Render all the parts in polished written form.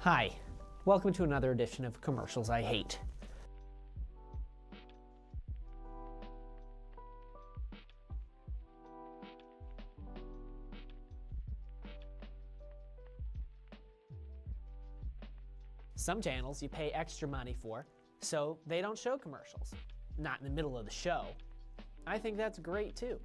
Hi, welcome to another edition of Commercials I Hate. Some channels you pay extra money for, so they don't show commercials. Not in the middle of the show. I think that's great too.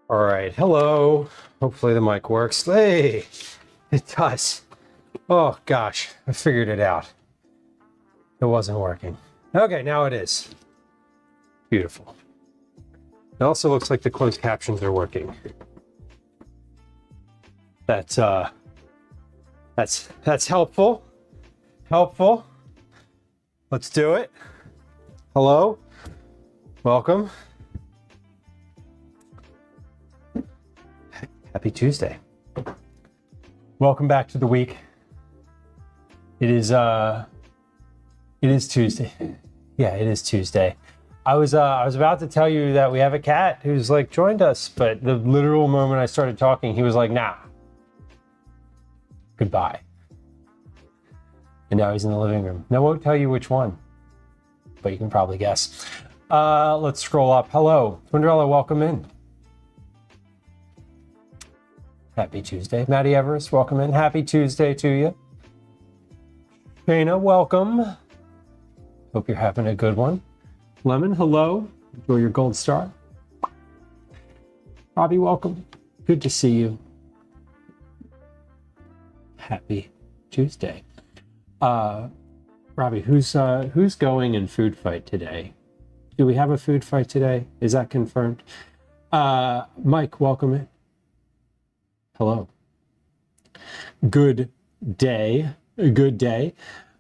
All right, hello. Hopefully the mic works. Hey, it does. Oh gosh, I figured it out. It wasn't working. Okay, now it is. Beautiful. It also looks like the closed captions are working. That's helpful. Helpful. Let's do it. Hello. Welcome. Happy Tuesday. Welcome back to the week. It is Tuesday. Yeah, it is Tuesday. I was about to tell you that we have a cat who's like joined us, but the literal moment I started talking, he was like, nah. Goodbye. And now he's in the living room. I won't tell you which one, but you can probably guess. Let's scroll up. Hello, Twinderella, welcome in. Happy Tuesday. Maddie Everest, welcome in. Happy Tuesday to you. Shayna, welcome. Hope you're having a good one. Lemon, hello. Enjoy your gold star. Bobby, welcome. Good to see you. Happy Tuesday. Robbie, who's going in food fight today? Do we have a food fight today? Is that confirmed? Mike, welcome in. Hello. Good day. Good day.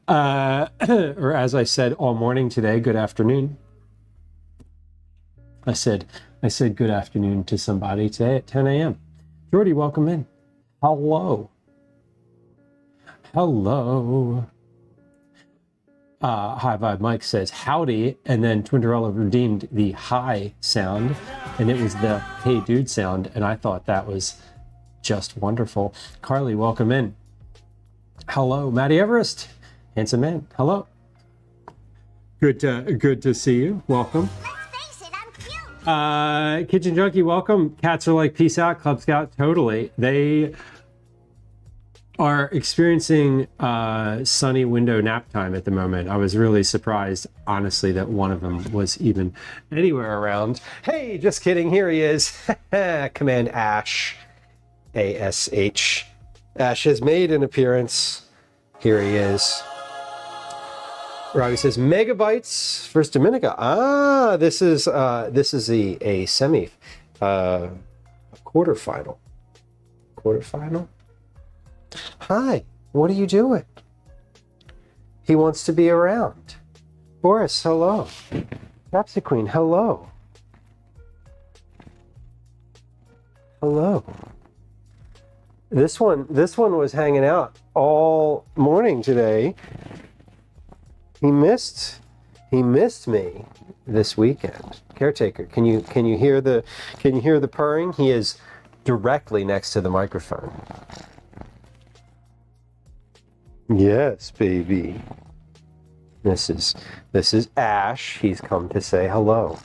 Or as I said all morning today, good afternoon. I said good afternoon to somebody today at 10 a.m. Jordy, welcome in. Hello. Hello. High Vibe Mike says howdy, and then Twinderella redeemed the hi sound, and it was the hey dude sound, and I thought that was just wonderful. Carly, welcome in. Hello. Maddie Everest, handsome man. Hello. Good to see you. Welcome. Let's face it, I'm cute. Kitchen Junkie, welcome. Cats are like peace out, Club Scout. Totally. They are experiencing sunny window nap time at the moment. I was really surprised, honestly, that one of them was even anywhere around. Hey, just kidding. Here he is. Command Ash. A-S-H. Ash has made an appearance. Here he is. Robbie says megabytes first Dominica. Ah, this is a semi, a quarterfinal. Quarterfinal. Hi, what are you doing? He wants to be around. Boris, hello. Pepsi Queen, hello. Hello. This one was hanging out all morning today. He missed me this weekend. Caretaker, can you hear the purring? He is directly next to the microphone. Yes, baby. This is Ash. He's come to say hello.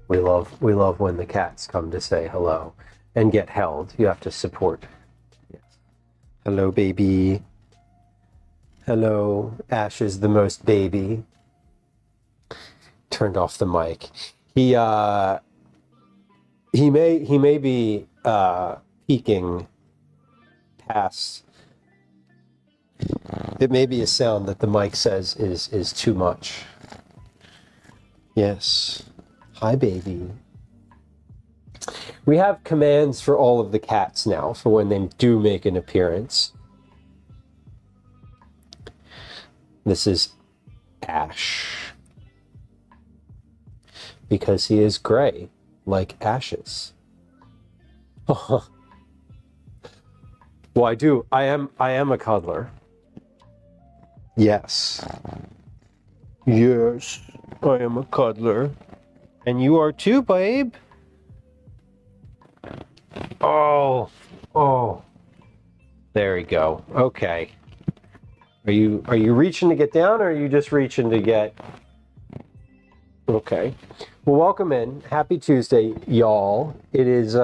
We love when the cats come to say hello and get held. You have to support. Yes. Hello, baby. Hello. Ash is the most baby. Turned off the mic. He may be peeking past. It may be a sound that the mic says is too much. Yes. Hi, baby. We have commands for all of the cats now for when they do make an appearance. This is Ash. Because he is gray, like ashes. Well, I am a cuddler. Yes. Yes, I am a cuddler. And you are too, babe. Oh. There we go. Okay. Are you reaching to get down, or are you just reaching to get? Okay. Well, welcome in. Happy Tuesday, y'all. It is it's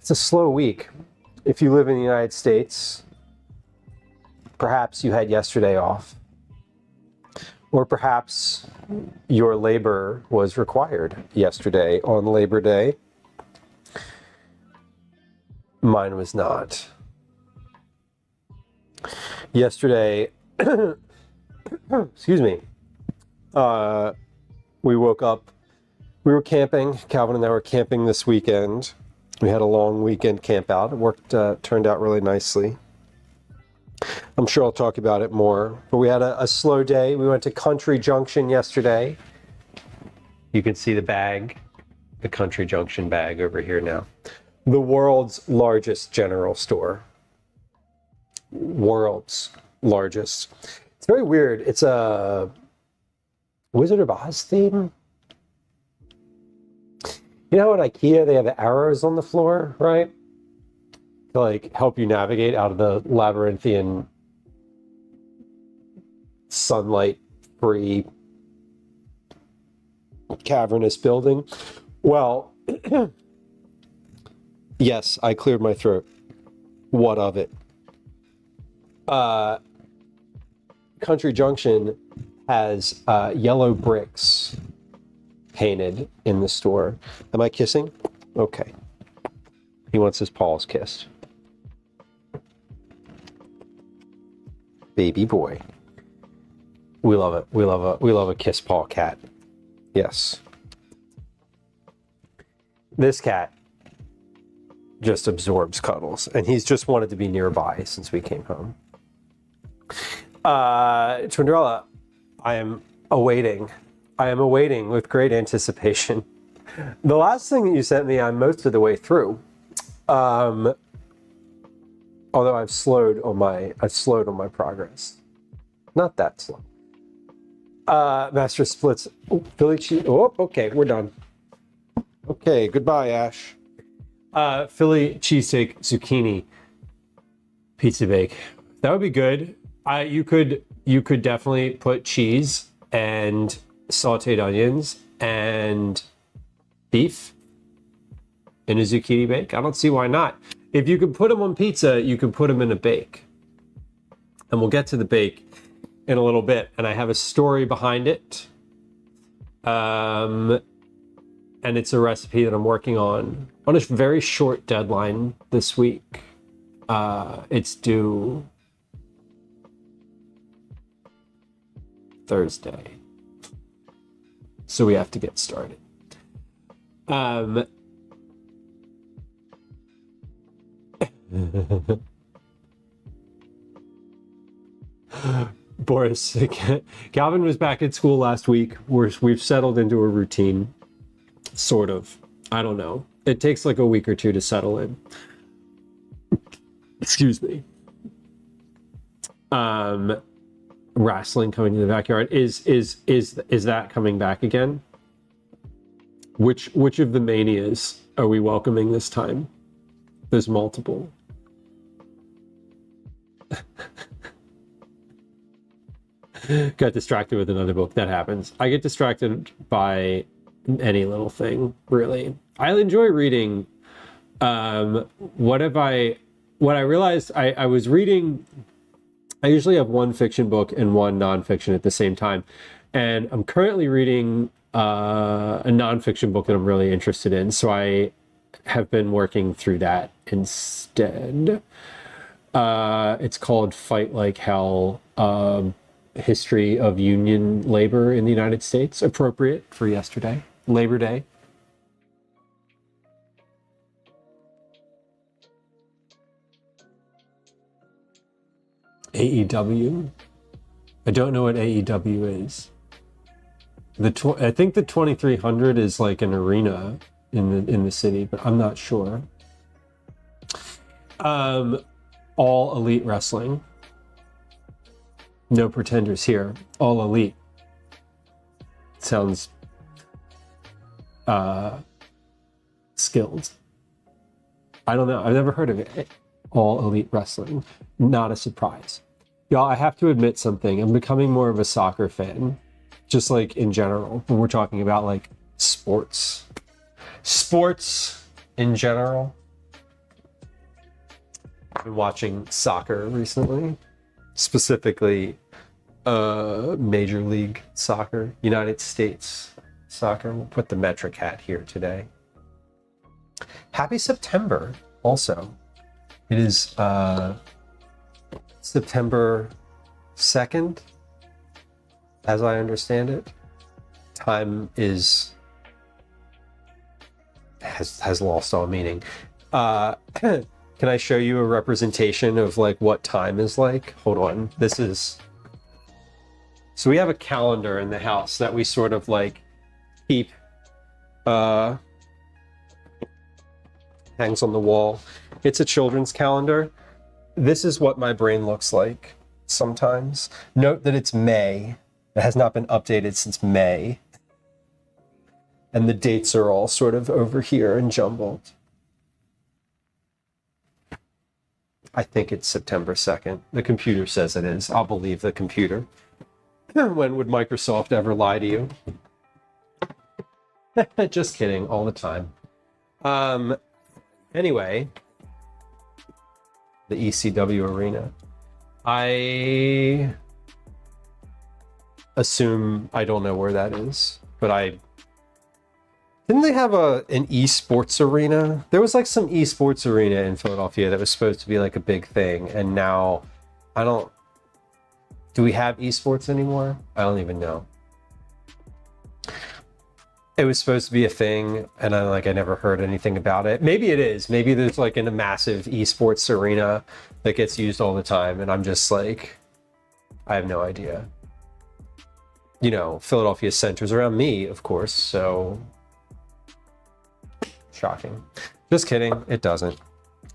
a slow week. If you live in the United States, perhaps you had yesterday off. Or perhaps your labor was required yesterday on Labor Day. Mine was not. Yesterday, excuse me, we woke up, we were camping. Calvin and I were camping this weekend. We had a long weekend camp out. It worked, turned out really nicely. I'm sure I'll talk about it more, but we had a slow day. We went to Country Junction yesterday. You can see the bag, the Country Junction bag over here now. The world's largest general store. World's largest. It's very weird. It's a Wizard of Oz theme. You know, at IKEA, they have the arrows on the floor, right? To like help you navigate out of the labyrinthian, sunlight-free, cavernous building. Well, yes, I cleared my throat. What of it? Country Junction has yellow bricks painted in the store. Am I kissing? Okay. He wants his paws kissed. Baby boy. We love it. We love a kiss paw cat. Yes. This cat just absorbs cuddles, and he's just wanted to be nearby since we came home. Twindrella, I am awaiting with great anticipation. The last thing that you sent me, I'm most of the way through. Although I've slowed on my progress. Not that slow. Master Splits. Oh, Philly cheese. Oh, okay, we're done. Okay, goodbye, Ash. Philly cheesesteak zucchini pizza bake. That would be good. You could definitely put cheese and sauteed onions and beef in a zucchini bake. I don't see why not. If you can put them on pizza, you can put them in a bake. And we'll get to the bake in a little bit. And I have a story behind it. And it's a recipe that I'm working on a very short deadline this week. It's due Thursday. So we have to get started. Boris, Calvin was back at school last week. We've settled into a routine, sort of. I don't know. It takes like a week or two to settle in. Excuse me. Wrestling coming to the backyard. Is that coming back again? Which of the manias are we welcoming this time? There's multiple. Got distracted with another book. That happens. I get distracted by any little thing, really. I enjoy reading. What I realized I was reading, I usually have one fiction book and one nonfiction at the same time. And I'm currently reading a nonfiction book that I'm really interested in. So I have been working through that instead. It's called Fight Like Hell, History of Union Labor in the United States. Appropriate for yesterday, Labor Day. AEW? I don't know what AEW is. I think the 2300 is like an arena in the city, but I'm not sure. All Elite Wrestling. No pretenders here. All Elite. Sounds skilled. I don't know. I've never heard of it. All Elite Wrestling. Not a surprise. Y'all, I have to admit something. I'm becoming more of a soccer fan. Just like in general, when we're talking about like sports. Sports in general. I've been watching soccer recently. Specifically, Major League Soccer, United States Soccer. We'll put the metric hat here today. Happy September, also. It is September 2nd, as I understand it. Time has lost all meaning. Can I show you a representation of like what time is like? Hold on. So we have a calendar in the house that we sort of like keep, hangs on the wall. It's a children's calendar. This is what my brain looks like sometimes. Note that it's May. It has not been updated since May. And the dates are all sort of over here and jumbled. I think it's September 2nd. The computer says it is. I'll believe the computer. When would Microsoft ever lie to you? Just kidding, all the time. Anyway, the ECW arena. I assume I don't know where that is, but didn't they have an esports arena? There was like some esports arena in Philadelphia that was supposed to be like a big thing, and now do we have esports anymore? I don't even know. It was supposed to be a thing, and I never heard anything about it. Maybe it is. Maybe there's like a massive esports arena that gets used all the time, and I'm just like, I have no idea. You know, Philadelphia centers around me, of course, so shocking. Just kidding, it doesn't.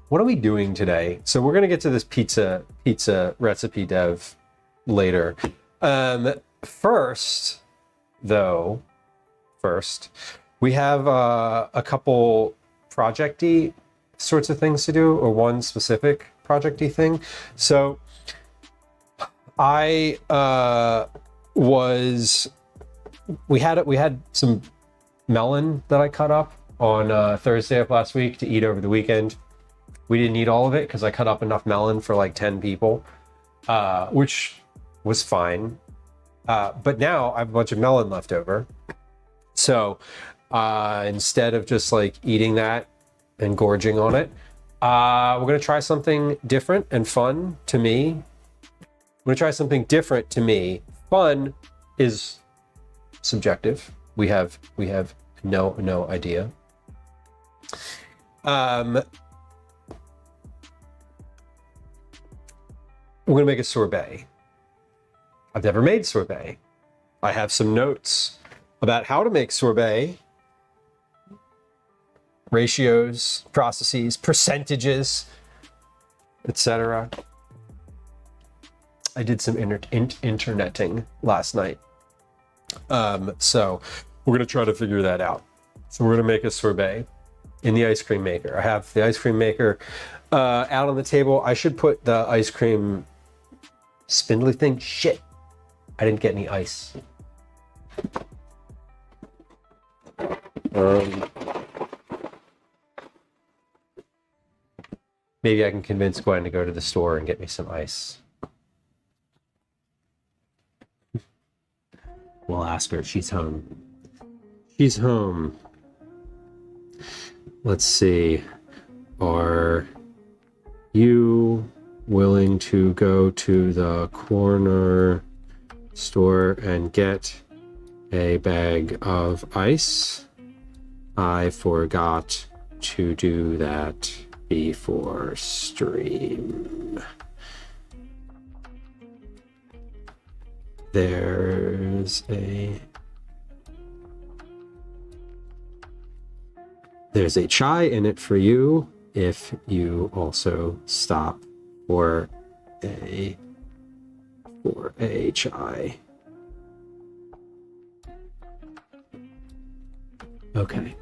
What are we doing today? So we're gonna get to this pizza recipe dev later. First, we have a couple project-y sorts of things to do, or one specific project-y thing. So we had some melon that I cut up on Thursday of last week to eat over the weekend. We didn't eat all of it because I cut up enough melon for like 10 people, which was fine. But now I have a bunch of melon left over. So instead of just like eating that and gorging on it, we're going to try something different and fun to me. I'm going to try something different to me. Fun is subjective. We have no idea. We're going to make a sorbet. I've never made sorbet. I have some notes about how to make sorbet. Ratios, processes, percentages, etc. I did some interneting last night. So we're going to try to figure that out. So we're going to make a sorbet in the ice cream maker. I have the ice cream maker out on the table. I should put the ice cream spindly thing. Shit, I didn't get any ice. Maybe I can convince Gwen to go to the store and get me some ice. We'll ask her. She's home. She's home. Let's see. Are you willing to go to the corner store and get a bag of ice? I forgot to do that before stream. There's a chai in it for you if you also stop for a chai. Okay,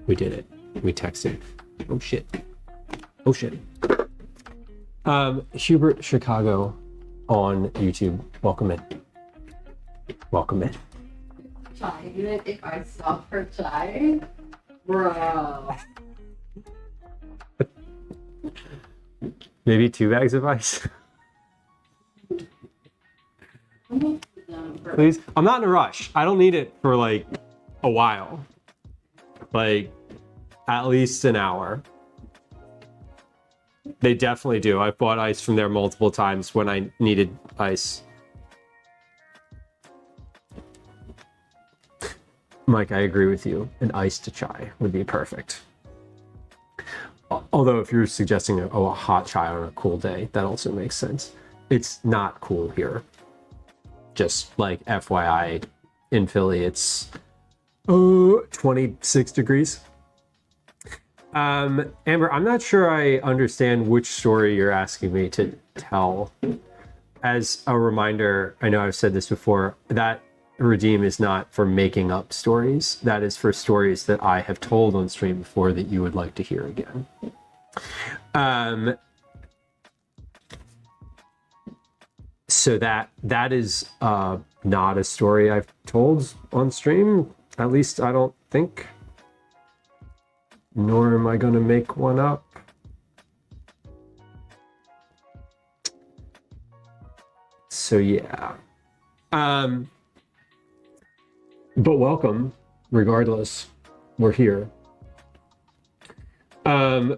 we did it. We texted. Oh shit. Hubert Chicago on YouTube. Welcome in. Welcome in. Chai, even if I stop for chai, bro. Maybe 2 bags of ice. Please. I'm not in a rush. I don't need it for like a while. Like at least an hour. They definitely do. I've bought ice from there multiple times when I needed ice. Mike, I agree with you. An iced chai would be perfect. Although if you're suggesting a hot chai on a cool day, that also makes sense. It's not cool here. Just like FYI, in Philly, it's 26 degrees. Amber, I'm not sure I understand which story you're asking me to tell. As a reminder, I know I've said this before, that redeem is not for making up stories. That is for stories that I have told on stream before that you would like to hear again. So that is not a story I've told on stream. At least I don't think. Nor am I going to make one up. So yeah. But welcome, regardless. We're here. I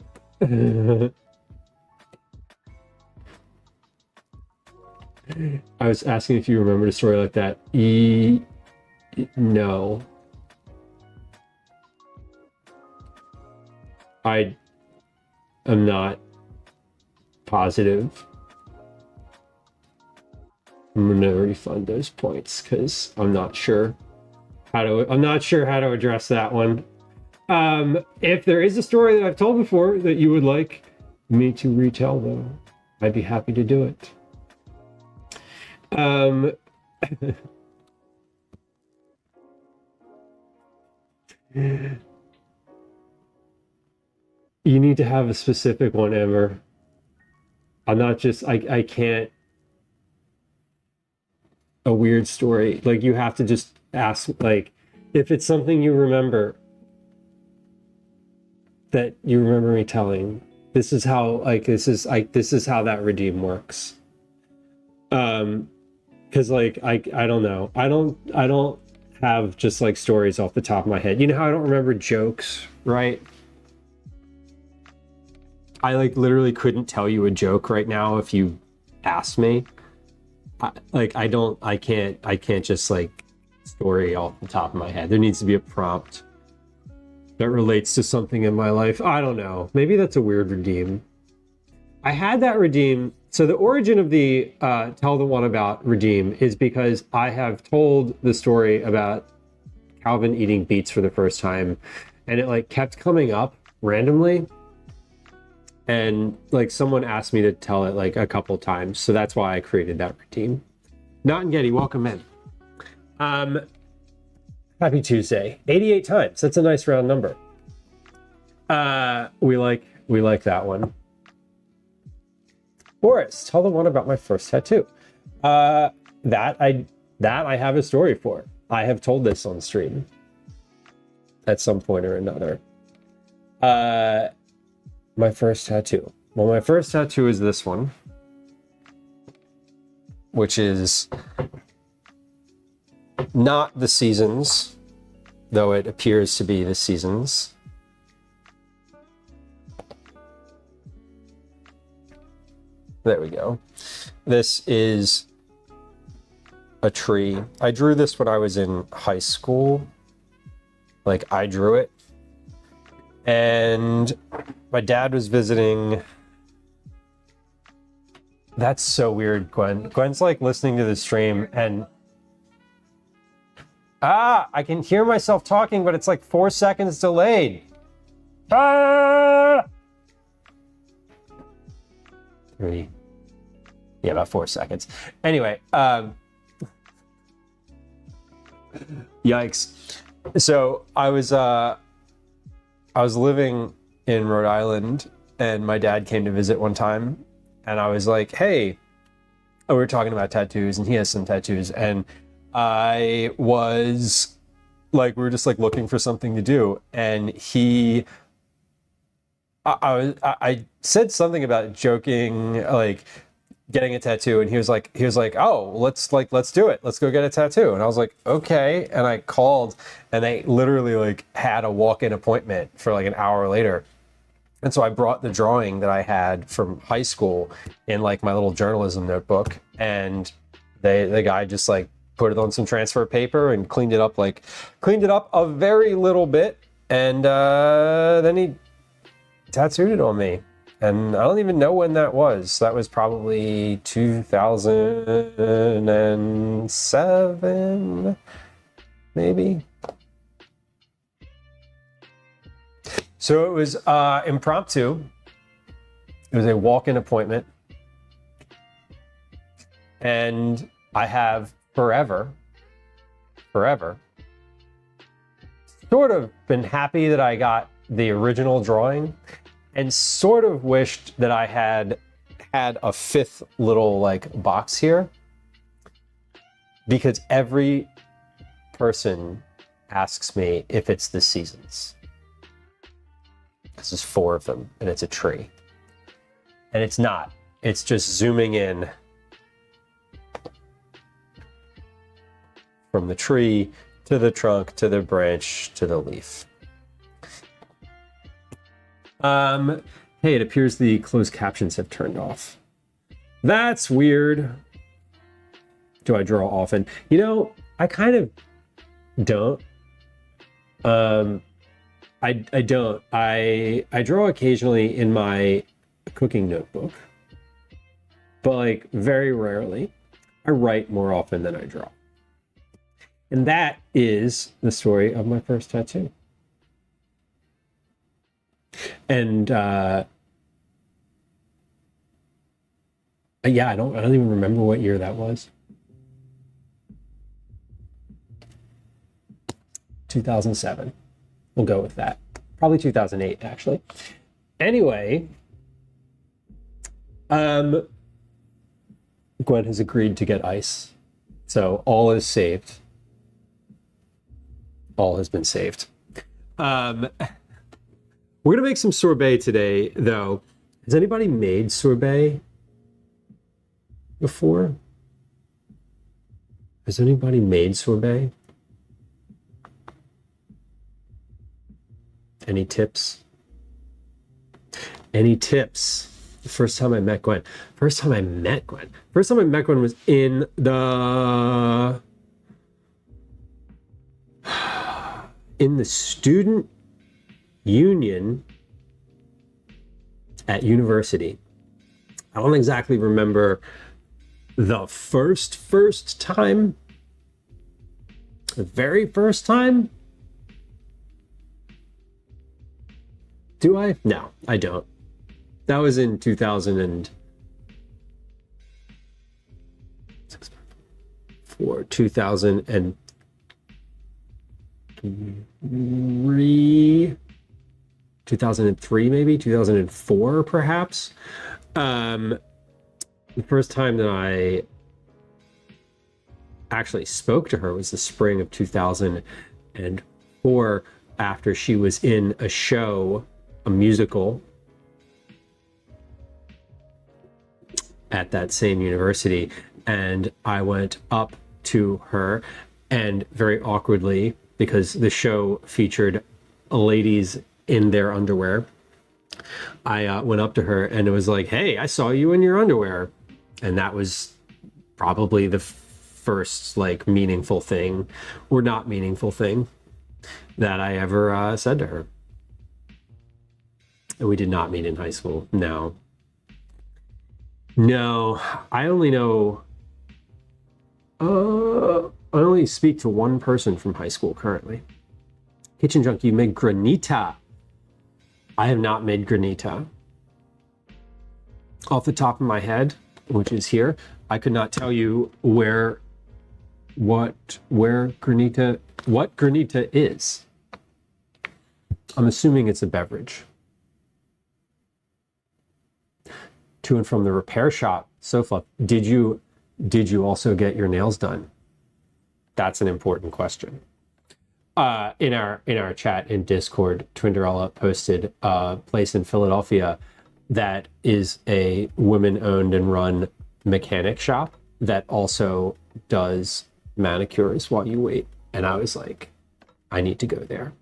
was asking if you remembered a story like that. No. I am not positive. I'm gonna refund those points because I'm not sure how to address that one. If there is a story that I've told before that you would like me to retell, though, I'd be happy to do it. You need to have a specific one, Amber. I'm not just, I can't. A weird story. Like, you have to just ask, like, if it's something you remember that you remember me telling, this is how, like, this is how that redeem works. Because, like, I don't know. I don't have just, like, stories off the top of my head. You know how I don't remember jokes, right? I, like, literally couldn't tell you a joke right now if you asked me. I can't just, like, story off the top of my head. There needs to be a prompt that relates to something in my life. I don't know. Maybe that's a weird redeem. I had that redeem. So the origin of the Tell the One About redeem is because I have told the story about Calvin eating beets for the first time, and it, like, kept coming up randomly. And, like, someone asked me to tell it, like, a couple times. So that's why I created that routine. Not and Getty, welcome in. Happy Tuesday. 88 times. That's a nice round number. We like that one. Boris, tell the one about my first tattoo. That I have a story for. I have told this on stream at some point or another. My first tattoo. Well, my first tattoo is this one, which is not the seasons, though it appears to be the seasons. There we go. This is a tree. I drew this when I was in high school. Like, I drew it. And my dad was visiting. That's so weird, Gwen. Gwen's, like, listening to the stream and I can hear myself talking, but it's like 4 seconds delayed. Three. Yeah, about 4 seconds. Anyway, yikes. So I was living in Rhode Island, and my dad came to visit one time, and I was like, hey, we were talking about tattoos, and he has some tattoos, and I was like, we were just like looking for something to do, and I said something about joking, like getting a tattoo, and he was like, oh, let's do it. Let's go get a tattoo. And I was like, okay. And I called, and they literally like had a walk-in appointment for like an hour later. And so I brought the drawing that I had from high school in like my little journalism notebook, and the guy just like put it on some transfer paper and cleaned it up a very little bit, and then he tattooed it on me. And I don't even know when that was. That was probably 2007, maybe. So it was impromptu. It was a walk-in appointment. And I have forever, sort of been happy that I got the original drawing, and sort of wished that I had a fifth little like box here, because every person asks me if it's the seasons. This is 4 of them, and it's a tree. And it's not. It's just zooming in from the tree to the trunk to the branch to the leaf. Hey, it appears the closed captions have turned off. That's weird. Do I draw often? You know, I kind of don't. I don't. I draw occasionally in my cooking notebook, but like very rarely. I write more often than I draw. And that is the story of my first tattoo. And yeah, I don't even remember what year that was. 2007. We'll go with that. Probably 2008, actually. Anyway, Gwen has agreed to get ice, so all is saved. All has been saved. We're gonna make some sorbet today, though. Has anybody made sorbet before? Has anybody made sorbet? Any tips? Any tips? The first time I met Gwen. First time I met Gwen was in the student union at university. I don't exactly remember the first time. The very first time. Do I? No, I don't. That was in 2004, 2003 maybe, 2004 perhaps. The first time that I actually spoke to her was the spring of 2004, after she was in a show, a musical, at that same university, and I went up to her, and very awkwardly, because the show featured ladies in their underwear, I went up to her and it was like, hey, I saw you in your underwear. And that was probably the first like meaningful thing, or not meaningful thing, that I ever said to her. And we did not meet in high school. No, I only know, I only speak to one person from high school currently. Kitchen Junkie, you made granita. I have not made granita. Off the top of my head, which is here, I could not tell you what granita is. I'm assuming it's a beverage. to and from the repair shop. So fluff. Did you also get your nails done? That's an important question. In our chat in Discord, Twinderella posted a place in Philadelphia that is a women-owned and run mechanic shop that also does manicures while you wait. And I was like, I need to go there.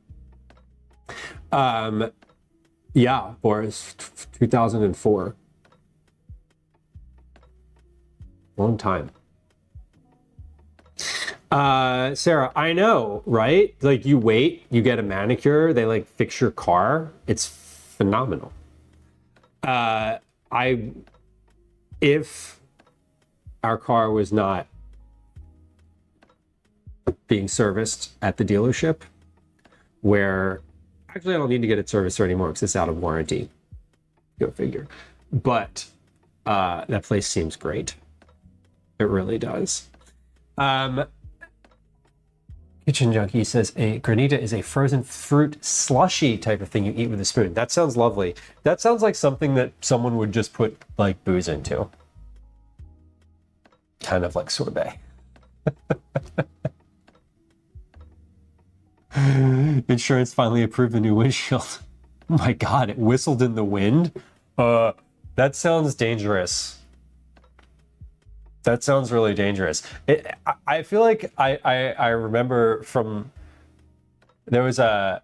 Yeah, Boris, 2004. Long time. Sarah, I know, right? Like you wait, you get a manicure, they like fix your car. It's phenomenal. If our car was not being serviced at the dealership, where actually I don't need to get it serviced anymore because it's out of warranty. Go figure. But that place seems great. It really does. Kitchen Junkie says a granita is a frozen fruit slushy type of thing you eat with a spoon. That sounds lovely. That sounds like something that someone would just put like booze into. Kind of like sorbet. Insurance finally approved the new windshield. Oh my God, it whistled in the wind. That sounds dangerous. That sounds really dangerous. I feel like I remember from, there was a,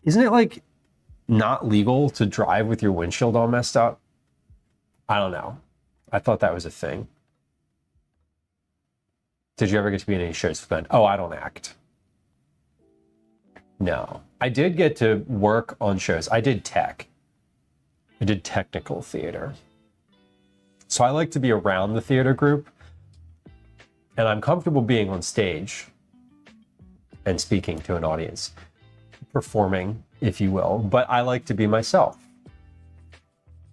isn't it like not legal to drive with your windshield all messed up? I don't know. I thought that was a thing. Did you ever get to be in any shows with Ben? Oh, I don't act. No. I did get to work on shows. I did tech. I did technical theater. So I like to be around the theater group, and I'm comfortable being on stage and speaking to an audience, performing, if you will, but I like to be myself.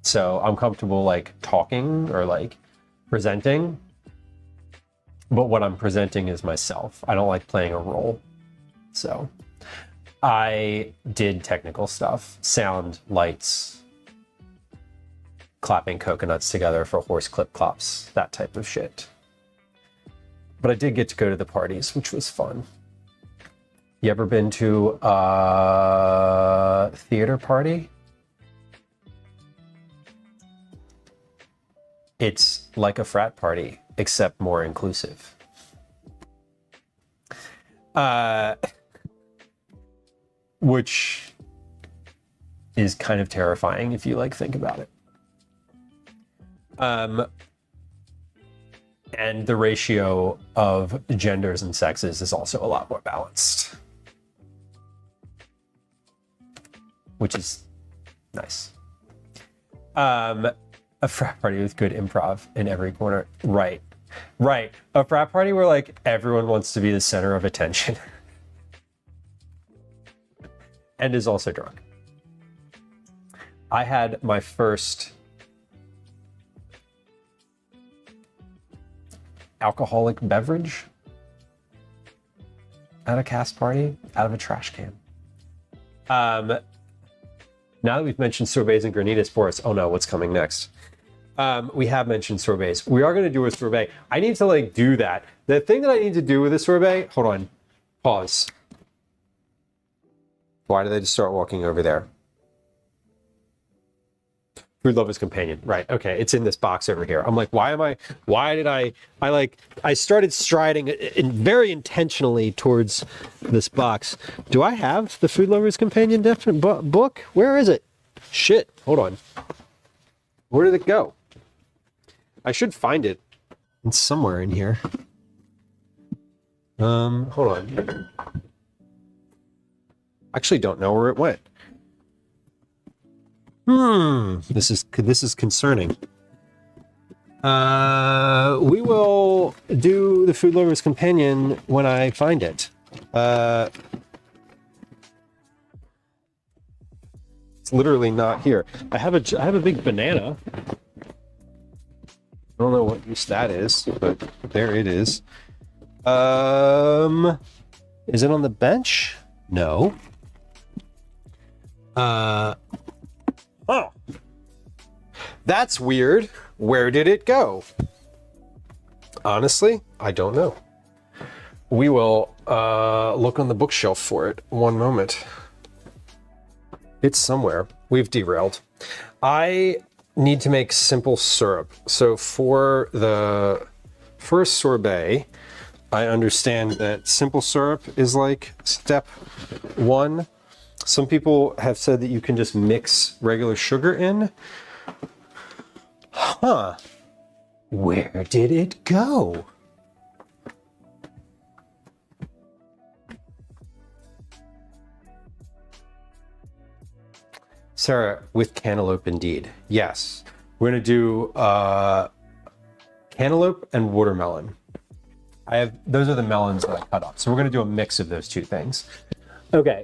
So I'm comfortable like talking or like presenting, but what I'm presenting is myself. I don't like playing a role. So I did technical stuff, sound, lights, clapping coconuts together for horse clip clops, that type of shit. But I did get to go to the parties, which was fun. You ever been to a theater party? It's like a frat party, except more inclusive. Which is kind of terrifying if you like think about it. And the ratio of genders and sexes is also a lot more balanced, which is nice. A frat party with good improv in every corner. Right. A frat party where like everyone wants to be the center of attention and is also drunk. I had my first alcoholic beverage at a cast party out of a trash can. Now that we've mentioned sorbets and granitas for us, oh no, what's coming next? We have mentioned sorbets. We are going to do a sorbet. I need to like do that. The thing that I need to do with a sorbet, hold on, pause. Why did they just start walking over there? Food Lover's Companion. Right. Okay. It's in this box over here. I'm like, why did I started striding very intentionally towards this box. Do I have the Food Lover's Companion book? Where is it? Shit. Hold on. Where did it go? I should find it. It's somewhere in here. Hold on. Actually don't know where it went. This is concerning. We will do the Food Lover's Companion when I find it. It's literally not here. I have a big banana. I don't know what use that is, but there it is. Is it on the bench? No. Oh. That's weird. Where did it go? Honestly, I don't know. We will look on the bookshelf for it. One moment. It's somewhere. We've derailed. I need to make simple syrup. So for the first sorbet, I understand that simple syrup is like step one. Some people have said that you can just mix regular sugar in. Huh. Where did it go? Sarah, with cantaloupe indeed. Yes. We're gonna do cantaloupe and watermelon. Those are the melons that I cut up. So we're gonna do a mix of those two things. Okay.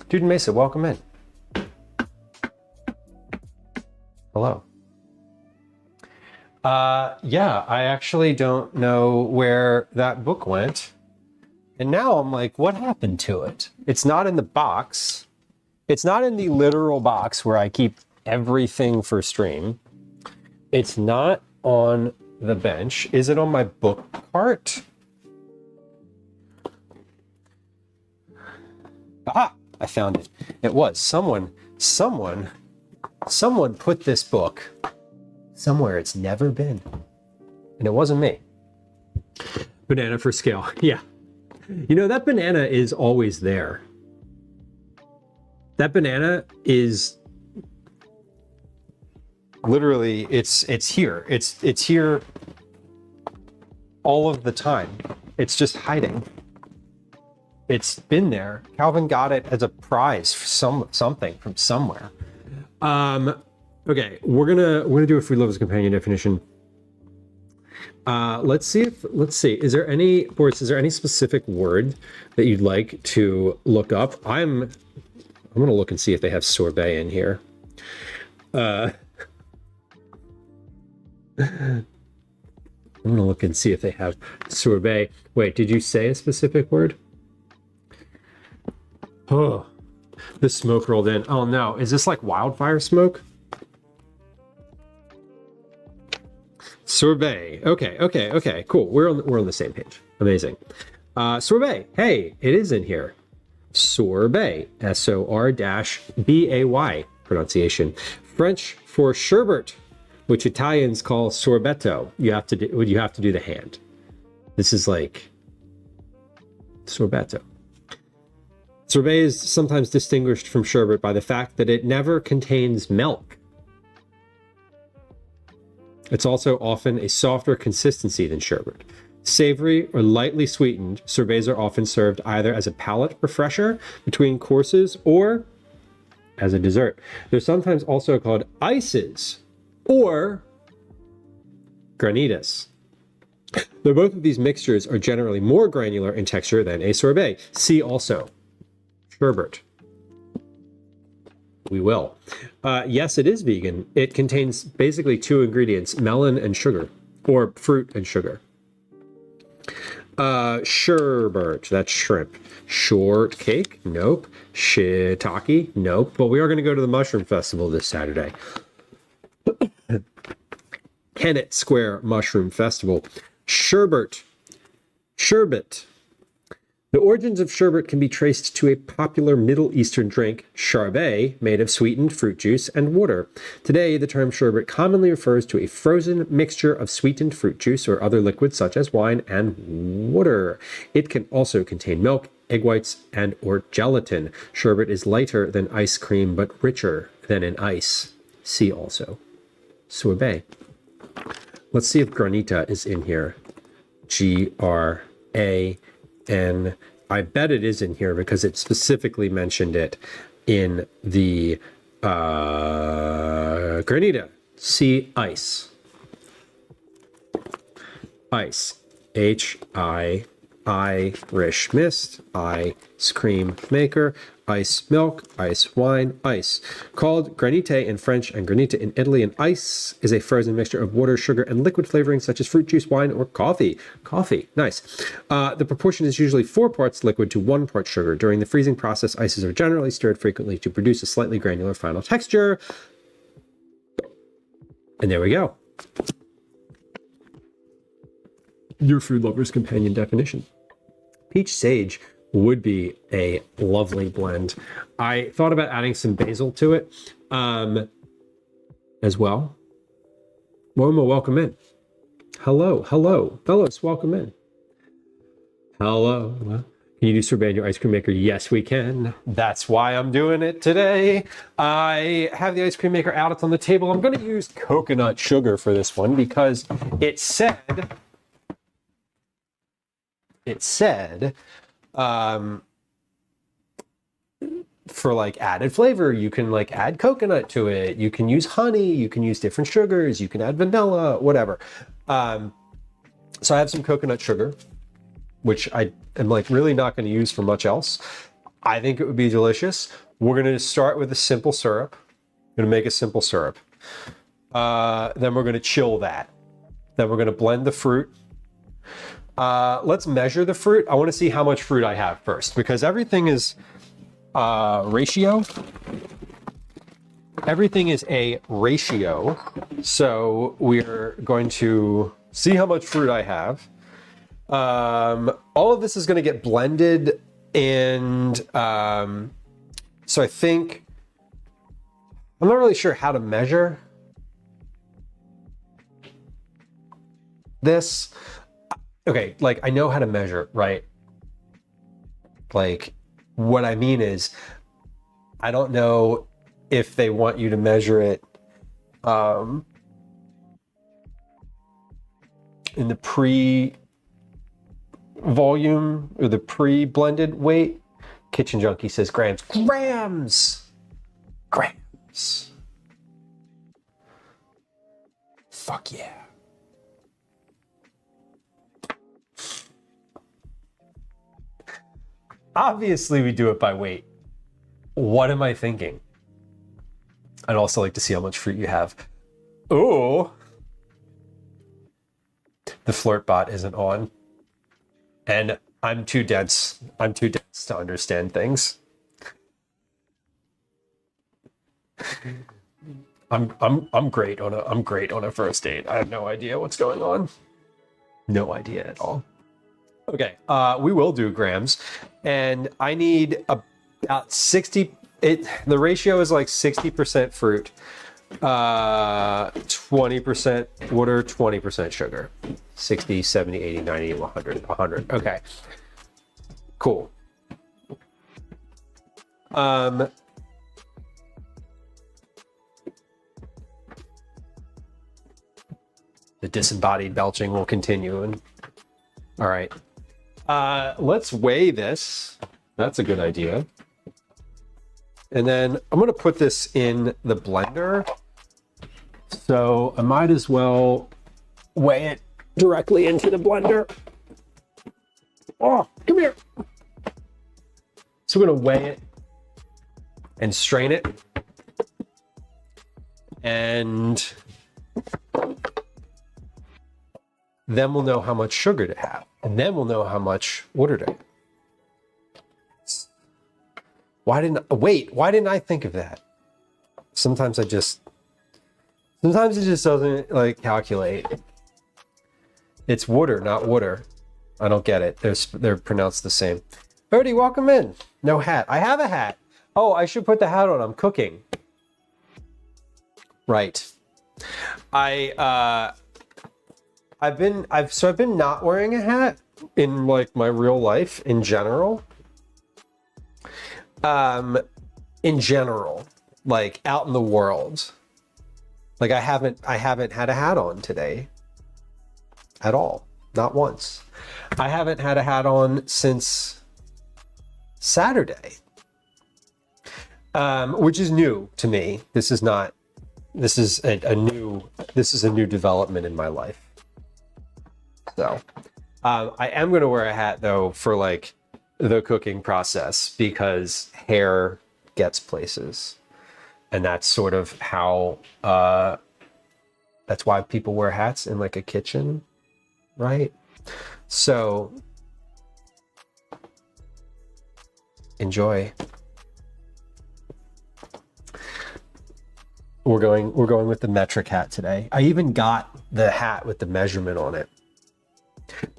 Dude Mesa, welcome in. Hello. Yeah, I actually don't know where that book went. And now I'm like, what happened to it? It's not in the box. It's not in the literal box where I keep everything for stream. It's not on the bench. Is it on my book cart? Ah, I found it. It was someone put this book somewhere it's never been. And it wasn't me. Banana for scale. Yeah. You know, that banana is always there. That banana is literally, it's here. It's here all of the time. It's just hiding. It's been there. Calvin got it as a prize for something from somewhere. Okay, we're gonna do a free love as a companion definition. Let's see. Is there any, Boris, is there any specific word that you'd like to look up? I'm gonna look and see if they have sorbet in here. I'm gonna look and see if they have sorbet. Wait, did you say a specific word? Oh, the smoke rolled in. Oh no, is this like wildfire smoke? Sorbet. Okay, cool. We're on the same page. Amazing. Sorbet. Hey, it is in here. Sorbet. S-O-R-B-A-Y pronunciation. French for sherbet, which Italians call sorbetto. You have to do the hand. This is like sorbetto. Sorbet is sometimes distinguished from sherbet by the fact that it never contains milk. It's also often a softer consistency than sherbet. Savory or lightly sweetened, sorbets are often served either as a palate refresher between courses or as a dessert. They're sometimes also called ices or granitas. Though both of these mixtures are generally more granular in texture than a sorbet. See also sherbet. We will. Yes, it is vegan. It contains basically two ingredients, melon and sugar, or fruit and sugar. Sherbet, that's shrimp. Shortcake, nope. Shiitake, nope. But we are going to go to the Mushroom Festival this Saturday. Kennett Square Mushroom Festival. Sherbet. The origins of sherbet can be traced to a popular Middle Eastern drink, charbet, made of sweetened fruit juice and water. Today, the term sherbet commonly refers to a frozen mixture of sweetened fruit juice or other liquids such as wine and water. It can also contain milk, egg whites, and or gelatin. Sherbet is lighter than ice cream, but richer than in ice. See also sorbet. Let's see if granita is in here. G-R-A-N. I bet it is in here because it specifically mentioned it in the granita. See ice. Ice. Irish mist, ice cream maker, ice milk, ice wine, ice. Called granite in French and granita in Italy, and ice is a frozen mixture of water, sugar, and liquid flavoring such as fruit juice, wine, or coffee. Coffee, nice. The proportion is usually 4 parts liquid to 1 part sugar. During the freezing process, ices are generally stirred frequently to produce a slightly granular final texture. And there we go. Your food lover's companion definition. Peach sage would be a lovely blend. I thought about adding some basil to it as well. Roma, welcome in. Hello, hello. Fellas, welcome in. Hello. Can you do sorbet in your ice cream maker? Yes, we can. That's why I'm doing it today. I have the ice cream maker out. It's on the table. I'm going to use coconut sugar for this one because it said for like added flavor, you can like add coconut to it. You can use honey. You can use different sugars. You can add vanilla, whatever. So I have some coconut sugar, which I am like really not going to use for much else. I think it would be delicious. We're going to start with a simple syrup. I'm going to make a simple syrup. Then we're going to chill that. Then we're going to blend the fruit. Let's measure the fruit. I want to see how much fruit I have first because everything is ratio. Everything is a ratio. So we're going to see how much fruit I have. All of this is going to get blended and so I think I'm not really sure how to measure this. Okay, like I know how to measure, right? Like what I mean is I don't know if they want you to measure it in the pre-volume or the pre-blended weight. Kitchen Junkie says grams. Grams. Fuck yeah. Obviously we do it by weight. What am I thinking? I'd also like to see how much fruit you have. Oh, the flirt bot isn't on. And I'm too dense. I'm too dense to understand things. I'm great on a first date. I have no idea what's going on. No idea at all. Okay, we will do grams, and I need about 60. The ratio is like 60% fruit, 20% water, 20% sugar. 60, 70, 80, 90, 100. Okay, cool. The disembodied belching will continue. And all right. Let's weigh this. That's a good idea. And then I'm going to put this in the blender. So I might as well weigh it directly into the blender. Oh, come here. So we're going to weigh it and strain it. And then we'll know how much sugar to have. And then we'll know how much water to have. Why didn't I think of that? Sometimes it just doesn't like calculate. It's water, not water. I don't get it. They're pronounced the same. Birdie, welcome in. No hat. I have a hat. Oh, I should put the hat on. I'm cooking. Right. I've been not wearing a hat in like my real life in general. Like out in the world. Like I haven't had a hat on today at all. Not once. I haven't had a hat on since Saturday. Which is new to me. This is a new development in my life. So I am going to wear a hat though for like the cooking process because hair gets places, and that's sort of how that's why people wear hats in like a kitchen, right? So enjoy. We're going with the metric hat today. I even got the hat with the measurement on it.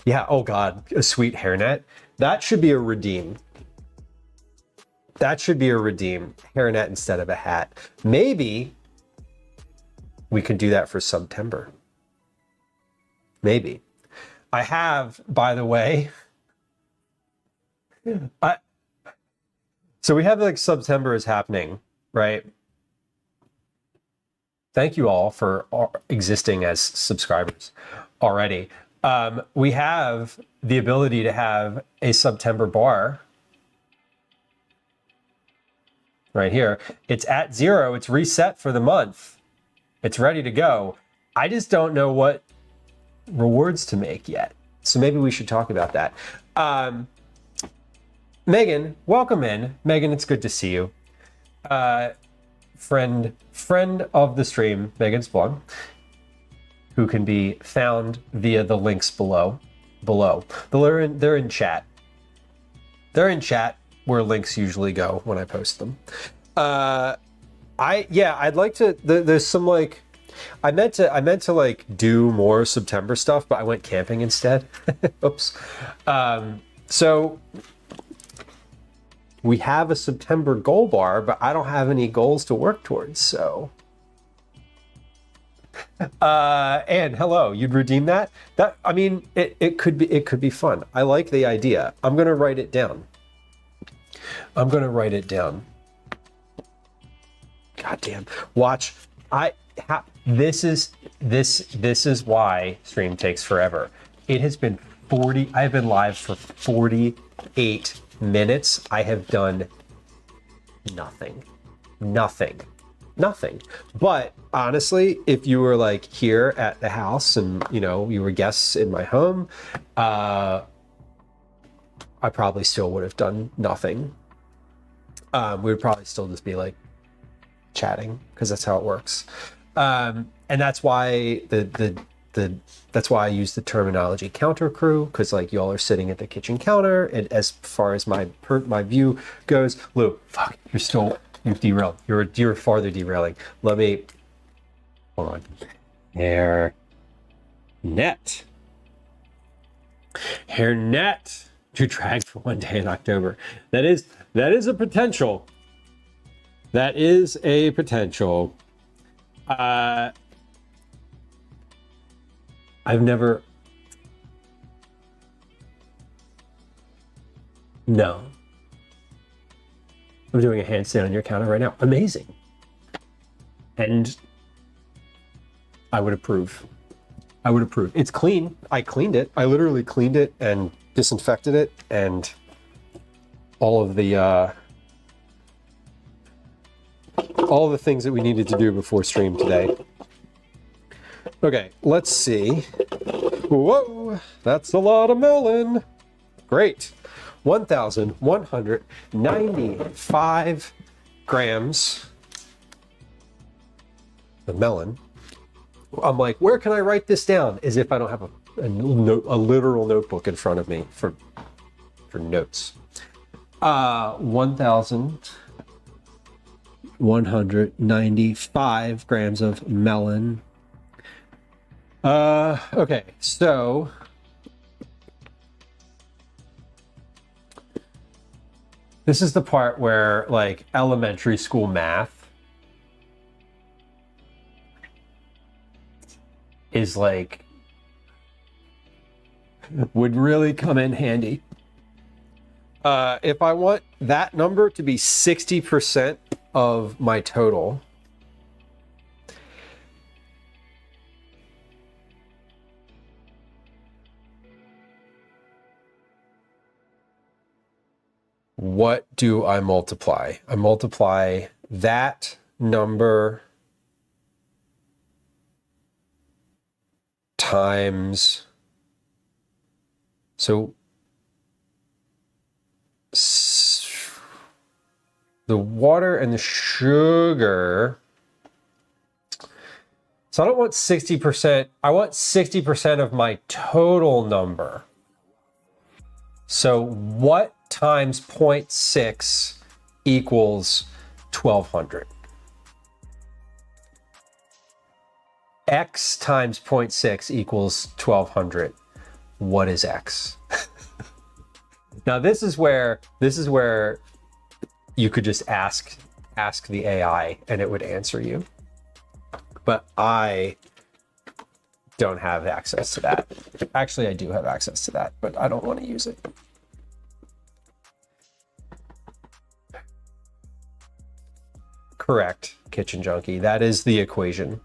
Yeah, oh God, a sweet hairnet. That should be a redeem. That should be a redeem. Hairnet instead of a hat. Maybe we could do that for September. Maybe. I have, by the way, so we have like September is happening, right? Thank you all for existing as subscribers already. We have the ability to have a September bar right here. It's at 0. It's reset for the month. It's ready to go. I just don't know what rewards to make yet. So maybe we should talk about that. Megan, welcome in. Megan, it's good to see you. Friend of the stream, Megan's blog, who can be found via the links below. They're in chat. They're in chat where links usually go when I post them. I'd like to. There's some like. I meant to like do more September stuff, but I went camping instead. Oops. So we have a September goal bar, but I don't have any goals to work towards. So, and hello, you'd redeem that? I mean, it could be fun. I like the idea. I'm gonna write it down. Goddamn. Watch. This is why stream takes forever. It has been 40. I've been live for 48 minutes. I have done nothing. But honestly, if you were like here at the house and you were guests in my home, I probably still would have done nothing. We would probably still just be like chatting because that's how it works. And that's why that's why I use the terminology counter crew, because like y'all are sitting at the kitchen counter, and as far as my view goes, Lou, fuck, you've derailed. You're farther derailing. Let me hold on. Hairnet to drag for one day in October. That is a potential. That is a potential. I've never. No. I'm doing a handstand on your counter right now. Amazing. And I would approve. It's clean. I cleaned it. I literally cleaned it and disinfected it and all of the things that we needed to do before stream today. Okay, let's see. Whoa, that's a lot of melon. Great. 1,195 grams of melon. I'm like, where can I write this down? As if I don't have a literal notebook in front of me for notes. 1,195 grams of melon. Okay, so this is the part where like elementary school math is like would really come in handy. If I want that number to be 60% of my total, what do I multiply? I multiply that number times, so the water and the sugar. So I don't want 60%. I want 60% of my total number. So what times 0.6 equals 1,200? X times 0.6 equals 1200. What is X? Now this is where you could just ask the AI and it would answer you. But I don't have access to that. Actually, I do have access to that, but I don't want to use it. Correct, Kitchen Junkie. That is the equation.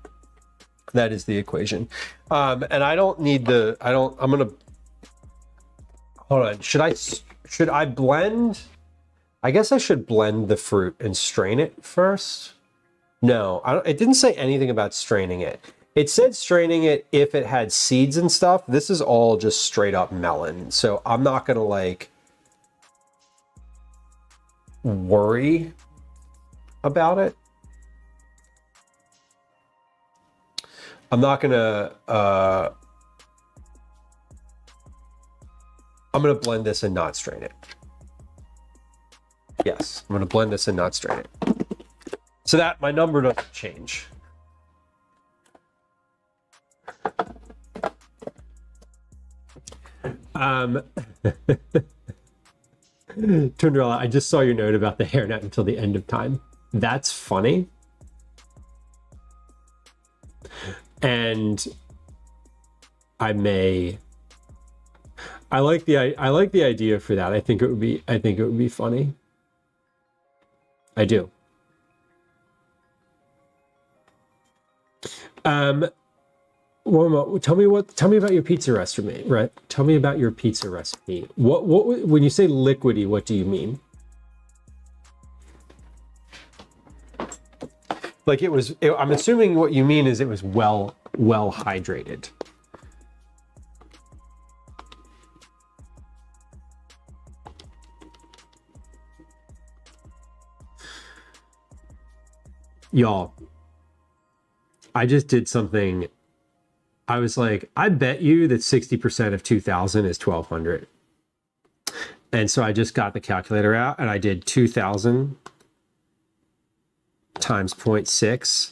That is the equation. And I don't need the, I'm gonna, hold on. Should I blend? I guess I should blend the fruit and strain it first. No, it didn't say anything about straining it. It said straining it if it had seeds and stuff. This is all just straight up melon. So I'm not gonna like worry about it. I'm not gonna, I'm gonna blend this and not strain it. Yes, I'm gonna blend this and not strain it. So that my number doesn't change. Tundra, I just saw your note about the hairnet until the end of time. That's funny. And I like the idea for that. I think it would be funny. I do. Well, tell me about your pizza recipe, right? Tell me about your pizza recipe. What when you say liquidy, what do you mean? Like I'm assuming what you mean is it was well hydrated. Y'all, I just did something. I was like, I bet you that 60% of 2000 is 1200. And so I just got the calculator out and I did 2000 times 0.6.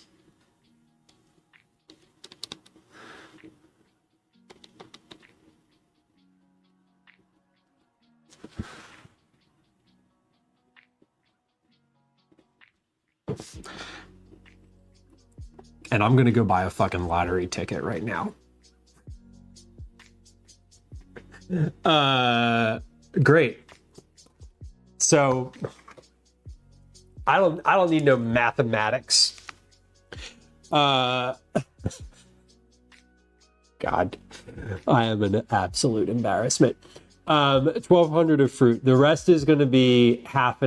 And I'm gonna go buy a fucking lottery ticket right now. Great. So I don't need no mathematics. God, I am an absolute embarrassment. 1200 of fruit. The rest is going to be half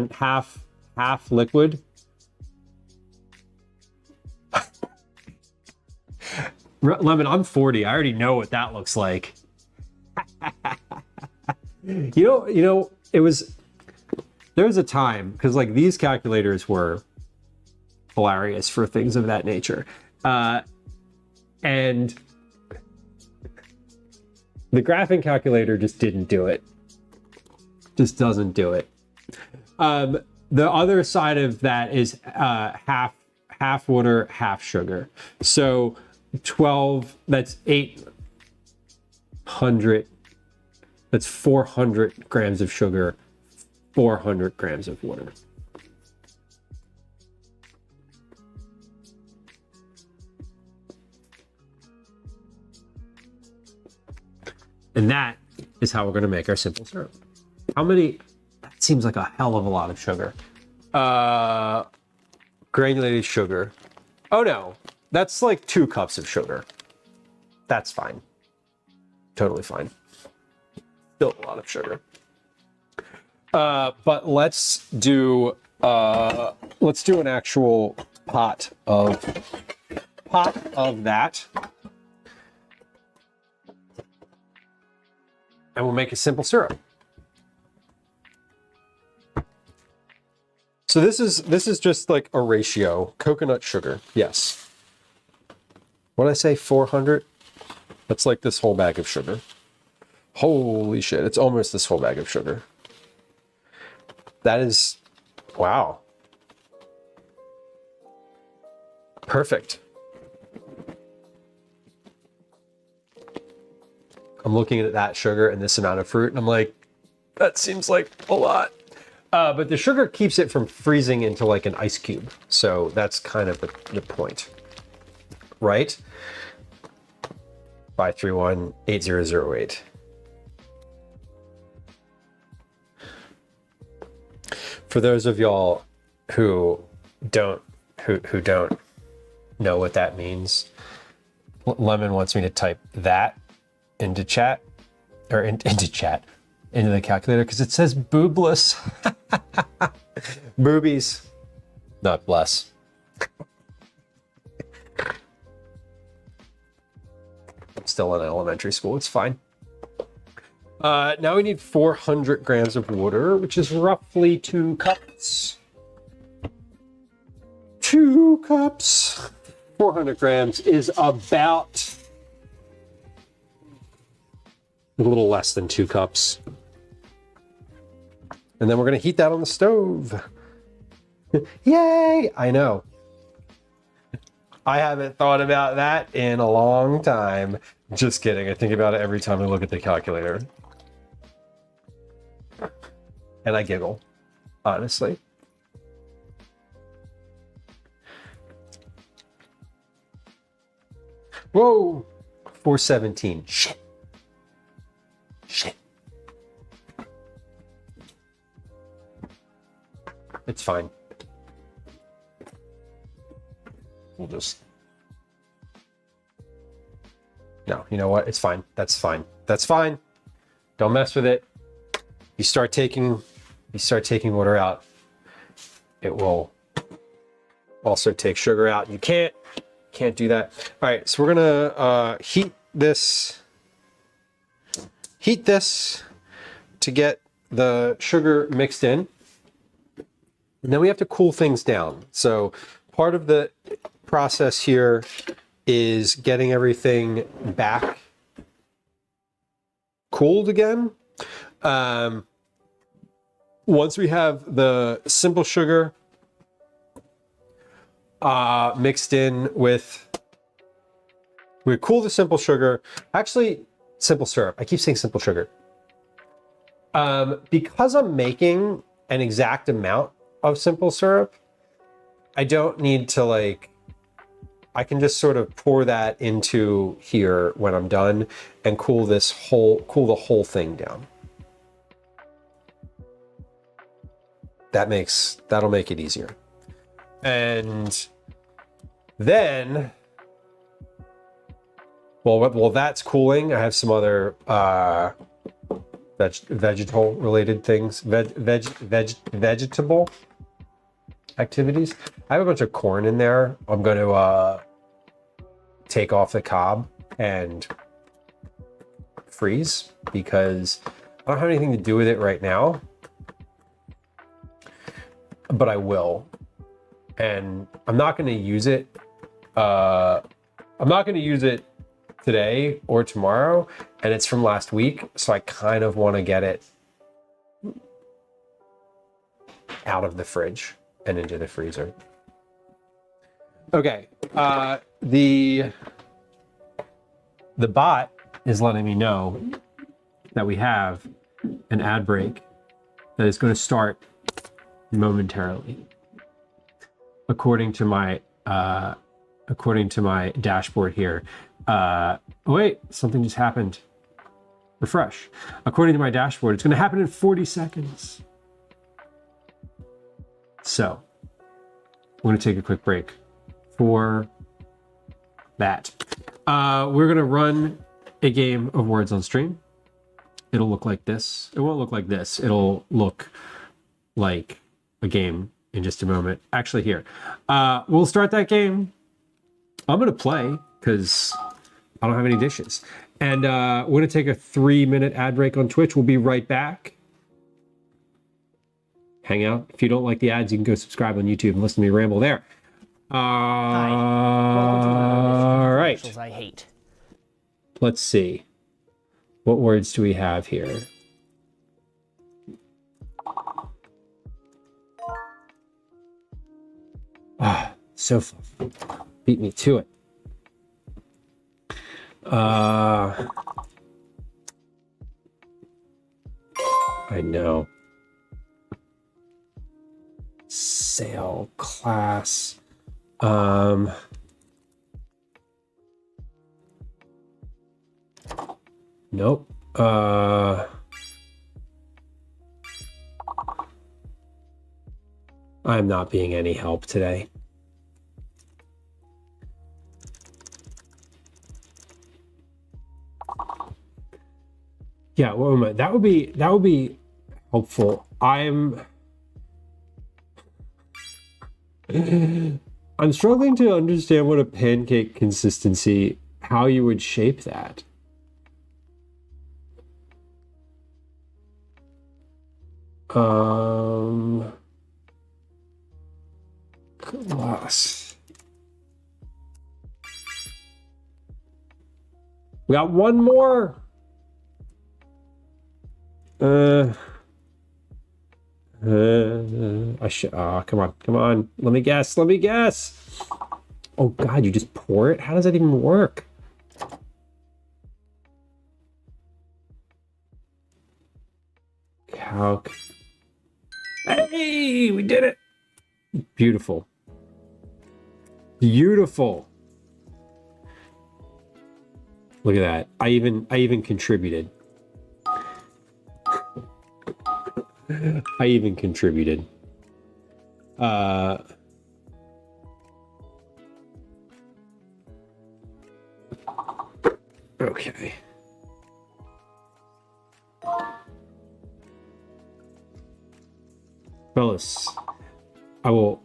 liquid. Lemon, I'm 40. I already know what that looks like. You know, there was a time, because like these calculators were hilarious for things of that nature. And the graphing calculator just didn't do it. Just doesn't do it. The other side of that is half water, half sugar. So 12, that's 800, that's 400 grams of sugar, 400 grams of water. And that is how we're going to make our simple syrup. How many? That seems like a hell of a lot of sugar. Granulated sugar. Oh no, that's like 2 cups of sugar. That's fine. Totally fine. Still a lot of sugar. But let's do an actual pot of that. And we'll make a simple syrup. So this is just like a ratio. Coconut sugar, yes. What did I say, 400? That's like this whole bag of sugar. Holy shit, it's almost this whole bag of sugar. That is, wow. Perfect. I'm looking at that sugar and this amount of fruit, and I'm like, that seems like a lot. But the sugar keeps it from freezing into like an ice cube. So that's kind of the point, right? 531-8008. For those of y'all who don't know what that means, Lemon wants me to type that into chat, or into the calculator, because it says boobless. Boobies, not bless. I'm still in elementary school, it's fine. Now we need 400 grams of water, which is roughly 2 cups. 2 cups. 400 grams is about a little less than 2 cups. And then we're going to heat that on the stove. Yay! I know. I haven't thought about that in a long time. Just kidding. I think about it every time I look at the calculator. And I giggle, honestly. Whoa! 417. Shit. Shit. It's fine. We'll just... No, you know what? It's fine. That's fine. That's fine. Don't mess with it. You start taking water out, it will also take sugar out. You can't do that. All right, so we're gonna heat this to get the sugar mixed in. And then we have to cool things down. So part of the process here is getting everything back cooled again. Once we have the simple sugar mixed in with, we cool the simple sugar, actually simple syrup. I keep saying simple sugar. Because I'm making an exact amount of simple syrup, I don't need to like, I can just sort of pour that into here when I'm done and cool the whole thing down. That'll make it easier. And then, while that's cooling, I have some other vegetable related things, vegetable activities. I have a bunch of corn in there. I'm going to take off the cob and freeze because I don't have anything to do with it right now, but I will. And I'm not going to use it. I'm not going to use it today or tomorrow, and it's from last week, so I kind of want to get it out of the fridge and into the freezer. Okay, the bot is letting me know that we have an ad break that is going to start momentarily, according to my dashboard here. Oh wait, something just happened. Refresh. According to my dashboard, it's going to happen in 40 seconds. So, we're going to take a quick break for that. We're going to run a game of words on stream. It'll look like this. It won't look like this. It'll look like a game in just a moment. Actually, here. We'll start that game. I'm going to play because I don't have any dishes. And we're going to take a 3-minute ad break on Twitch. We'll be right back. Hang out. If you don't like the ads, you can go subscribe on YouTube and listen to me ramble there. All right. I hate. Let's see. What words do we have here? Ah, so fun. Beat me to it. I know. Sail class. Nope. I'm not being any help today. Yeah, well, that would be helpful. I'm struggling to understand what a pancake consistency, how you would shape that. Glass. We got one more. I should. Come on. Let me guess. Oh God, you just pour it? How does that even work? Calc. Hey, we did it. Beautiful. Look at that. I even contributed. Okay. Fellas, I'll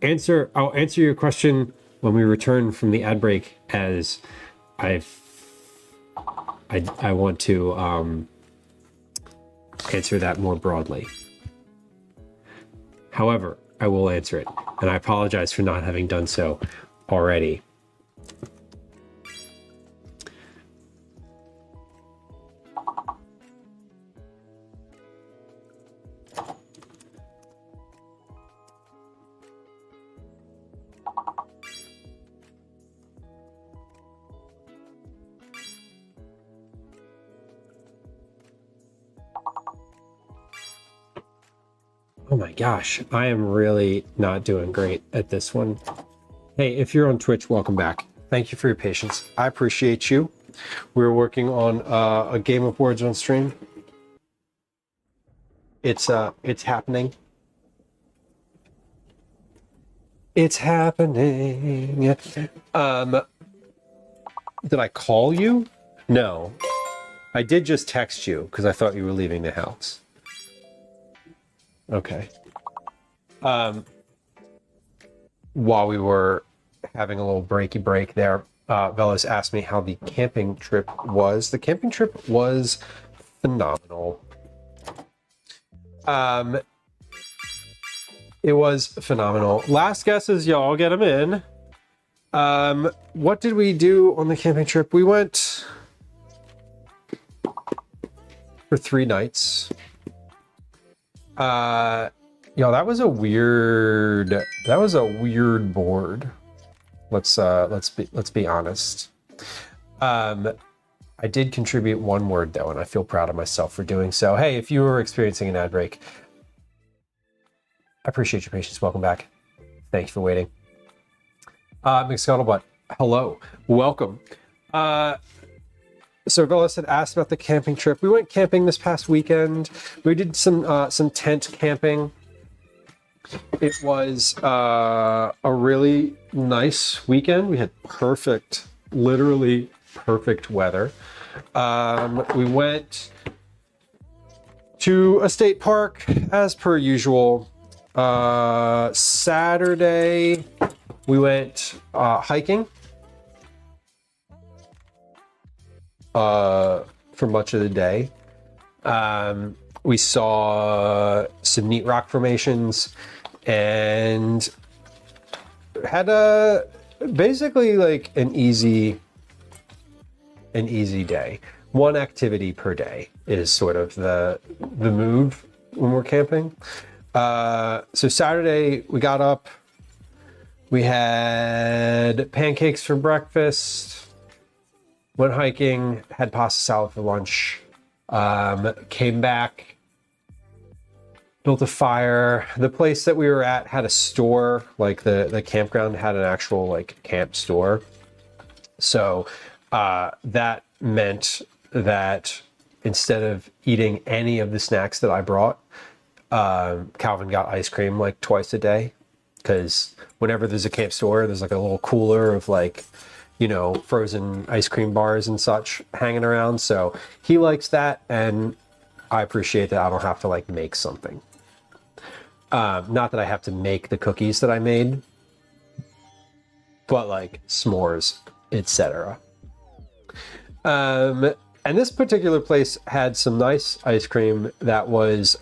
answer your question when we return from the ad break, as I want to answer that more broadly. However, I will answer it, and I apologize for not having done so already. Oh my gosh, I am really not doing great at this one. Hey, if you're on Twitch, welcome back. Thank you for your patience. I appreciate you. We're working on a game of words on stream. It's happening. It's happening. Did I call you? No. I did just text you because I thought you were leaving the house. Okay. While we were having a little break there, Velas asked me how the camping trip was. The camping trip was phenomenal. It was phenomenal. Last guesses, y'all get them in. What did we do on the camping trip? We went for 3 nights. That was a weird board. Let's be honest. I did contribute 1 word though, and I feel proud of myself for doing so. Hey, if you were experiencing an ad break, I appreciate your patience. Welcome back. Thanks for waiting. McScuttlebutt, hello, welcome. So Velas had asked about the camping trip. We went camping this past weekend. We did some tent camping. It was a really nice weekend. We had literally perfect weather. We went to a state park as per usual. Saturday, we went hiking. For much of the day. We saw some neat rock formations and had basically like an easy day. 1 activity per day is sort of the move when we're camping. So Saturday we got up, we had pancakes for breakfast, went hiking, had pasta salad for lunch, came back, built a fire. The place that we were at had a store, like the campground had an actual like camp store. So that meant that instead of eating any of the snacks that I brought, Calvin got ice cream like twice a day, because whenever there's a camp store, there's like a little cooler of like, you know, frozen ice cream bars and such hanging around. So he likes that, and I appreciate that I don't have to like make something. Not that I have to make the cookies that I made, but like s'mores, etc. And this particular place had some nice ice cream that was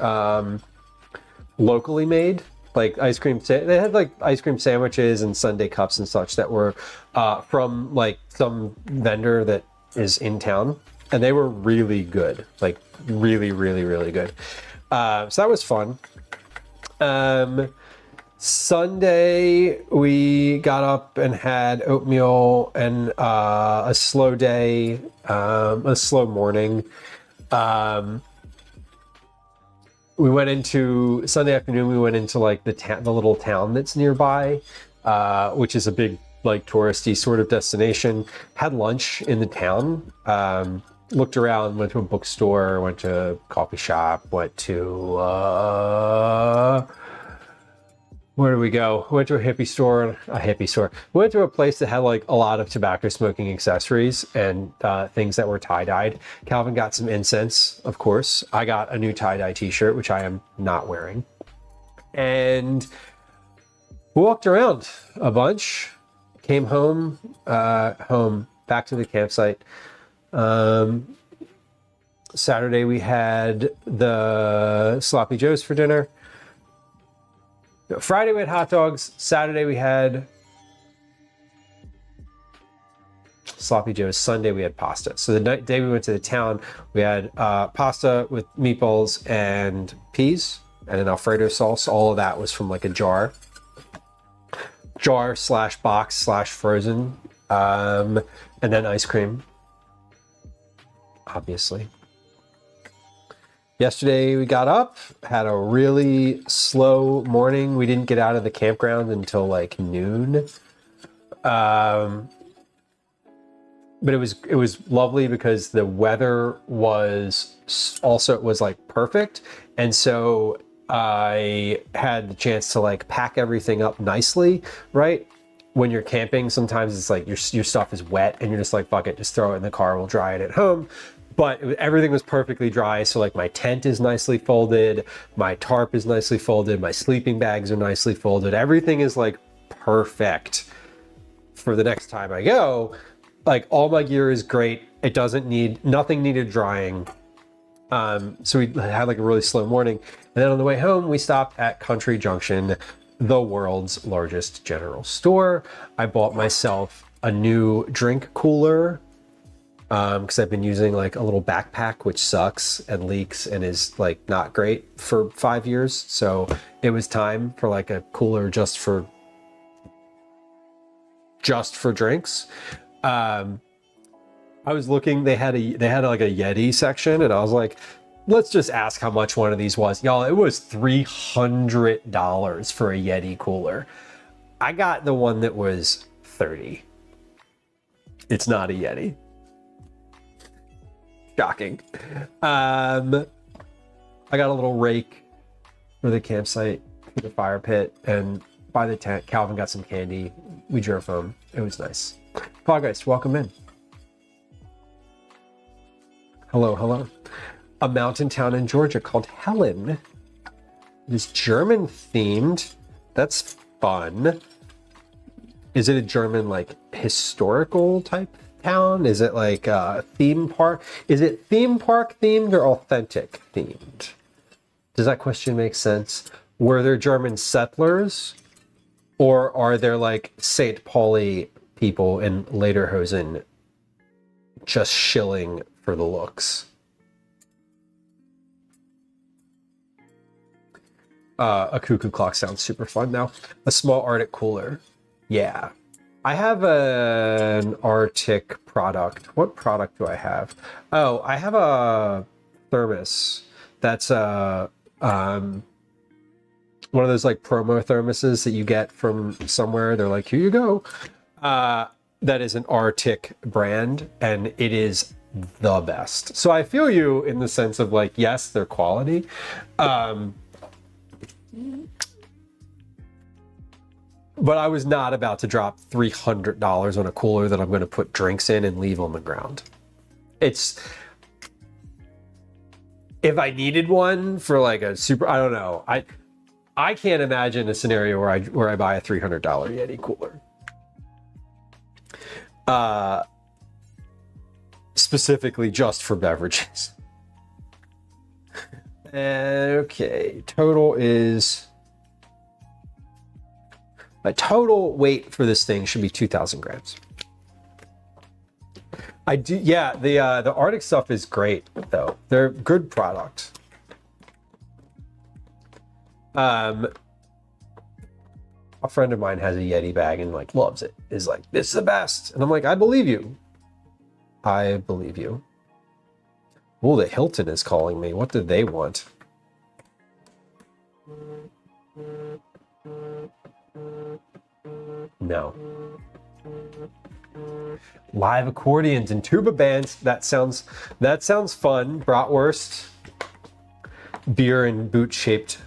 locally made, like ice cream. They had like ice cream sandwiches and sundae cups and such that were from like some vendor that is in town, and they were really good, like really, really, really good. So that was fun. Sunday we got up and had oatmeal and a slow day, a slow morning. We went into Sunday afternoon. We went into like the little town that's nearby, which is a big like touristy sort of destination. Had lunch in the town. Looked around. Went to a bookstore. Went to a coffee shop. Went to where did we go? Went to a hippie store. Went to a place that had like a lot of tobacco smoking accessories and things that were tie-dyed. Calvin got some incense, of course. I got a new tie-dye t-shirt, which I am not wearing. And we walked around a bunch. Came home, back to the campsite. Saturday we had the Sloppy Joes for dinner. Friday we had hot dogs. Saturday we had Sloppy Joe's. Sunday we had pasta. So the day we went to the town, we had pasta with meatballs and peas and an Alfredo sauce. All of that was from like a jar slash box slash frozen, and then ice cream, obviously. Yesterday we got up, had a really slow morning. We didn't get out of the campground until like noon. But it was lovely because the weather was like perfect. And so I had the chance to like pack everything up nicely, right? When you're camping, sometimes it's like your stuff is wet and you're just like, fuck it, just throw it in the car, we'll dry it at home. But everything was perfectly dry. So like my tent is nicely folded, my tarp is nicely folded, my sleeping bags are nicely folded. Everything is like perfect for the next time I go. Like all my gear is great. It nothing needed drying. So we had like a really slow morning. And then on the way home, we stopped at Country Junction, the world's largest general store. I bought myself a new drink cooler, because I've been using like a little backpack, which sucks and leaks and is like not great for 5 years. So it was time for like a cooler just for drinks. I was looking, they had like a Yeti section, and I was like, let's just ask how much one of these was. Y'all, it was $300 for a Yeti cooler. I got the one that was $30. It's not a Yeti. Shocking. I got a little rake for the campsite, for the fire pit, and by the tent, Calvin got some candy. We drove home. It was nice. Poggeist, welcome in. Hello. A mountain town in Georgia called Helen. It is German themed. That's fun. Is it a German like historical type town? Is it like a theme park? Is it theme park themed or authentic themed? Does that question make sense? Were there German settlers, or are there like St. Pauli people in Lederhosen just shilling for the looks? A cuckoo clock sounds super fun now. A small Arctic cooler. Yeah. I have an Arctic product. What product do I have? Oh, I have a thermos that's one of those like promo thermoses that you get from somewhere. They're like, here you go. That is an Arctic brand, and it is the best. So I feel you in the sense of like, yes, they're quality. But I was not about to drop $300 on a cooler that I'm going to put drinks in and leave on the ground. It's, if I needed one for like a super, I don't know. I can't imagine a scenario where I buy a $300 Yeti cooler. Specifically just for beverages. Okay, total is... My total weight for this thing should be 2,000 grams. I do, yeah, the Arctic stuff is great, though. They're good product. A friend of mine has a Yeti bag and like loves it. Is like, this is the best. And I'm like, I believe you. I believe you. Oh, the Hilton is calling me. What do they want? No. Live accordions and tuba bands. That sounds fun. Bratwurst, beer in boot-shaped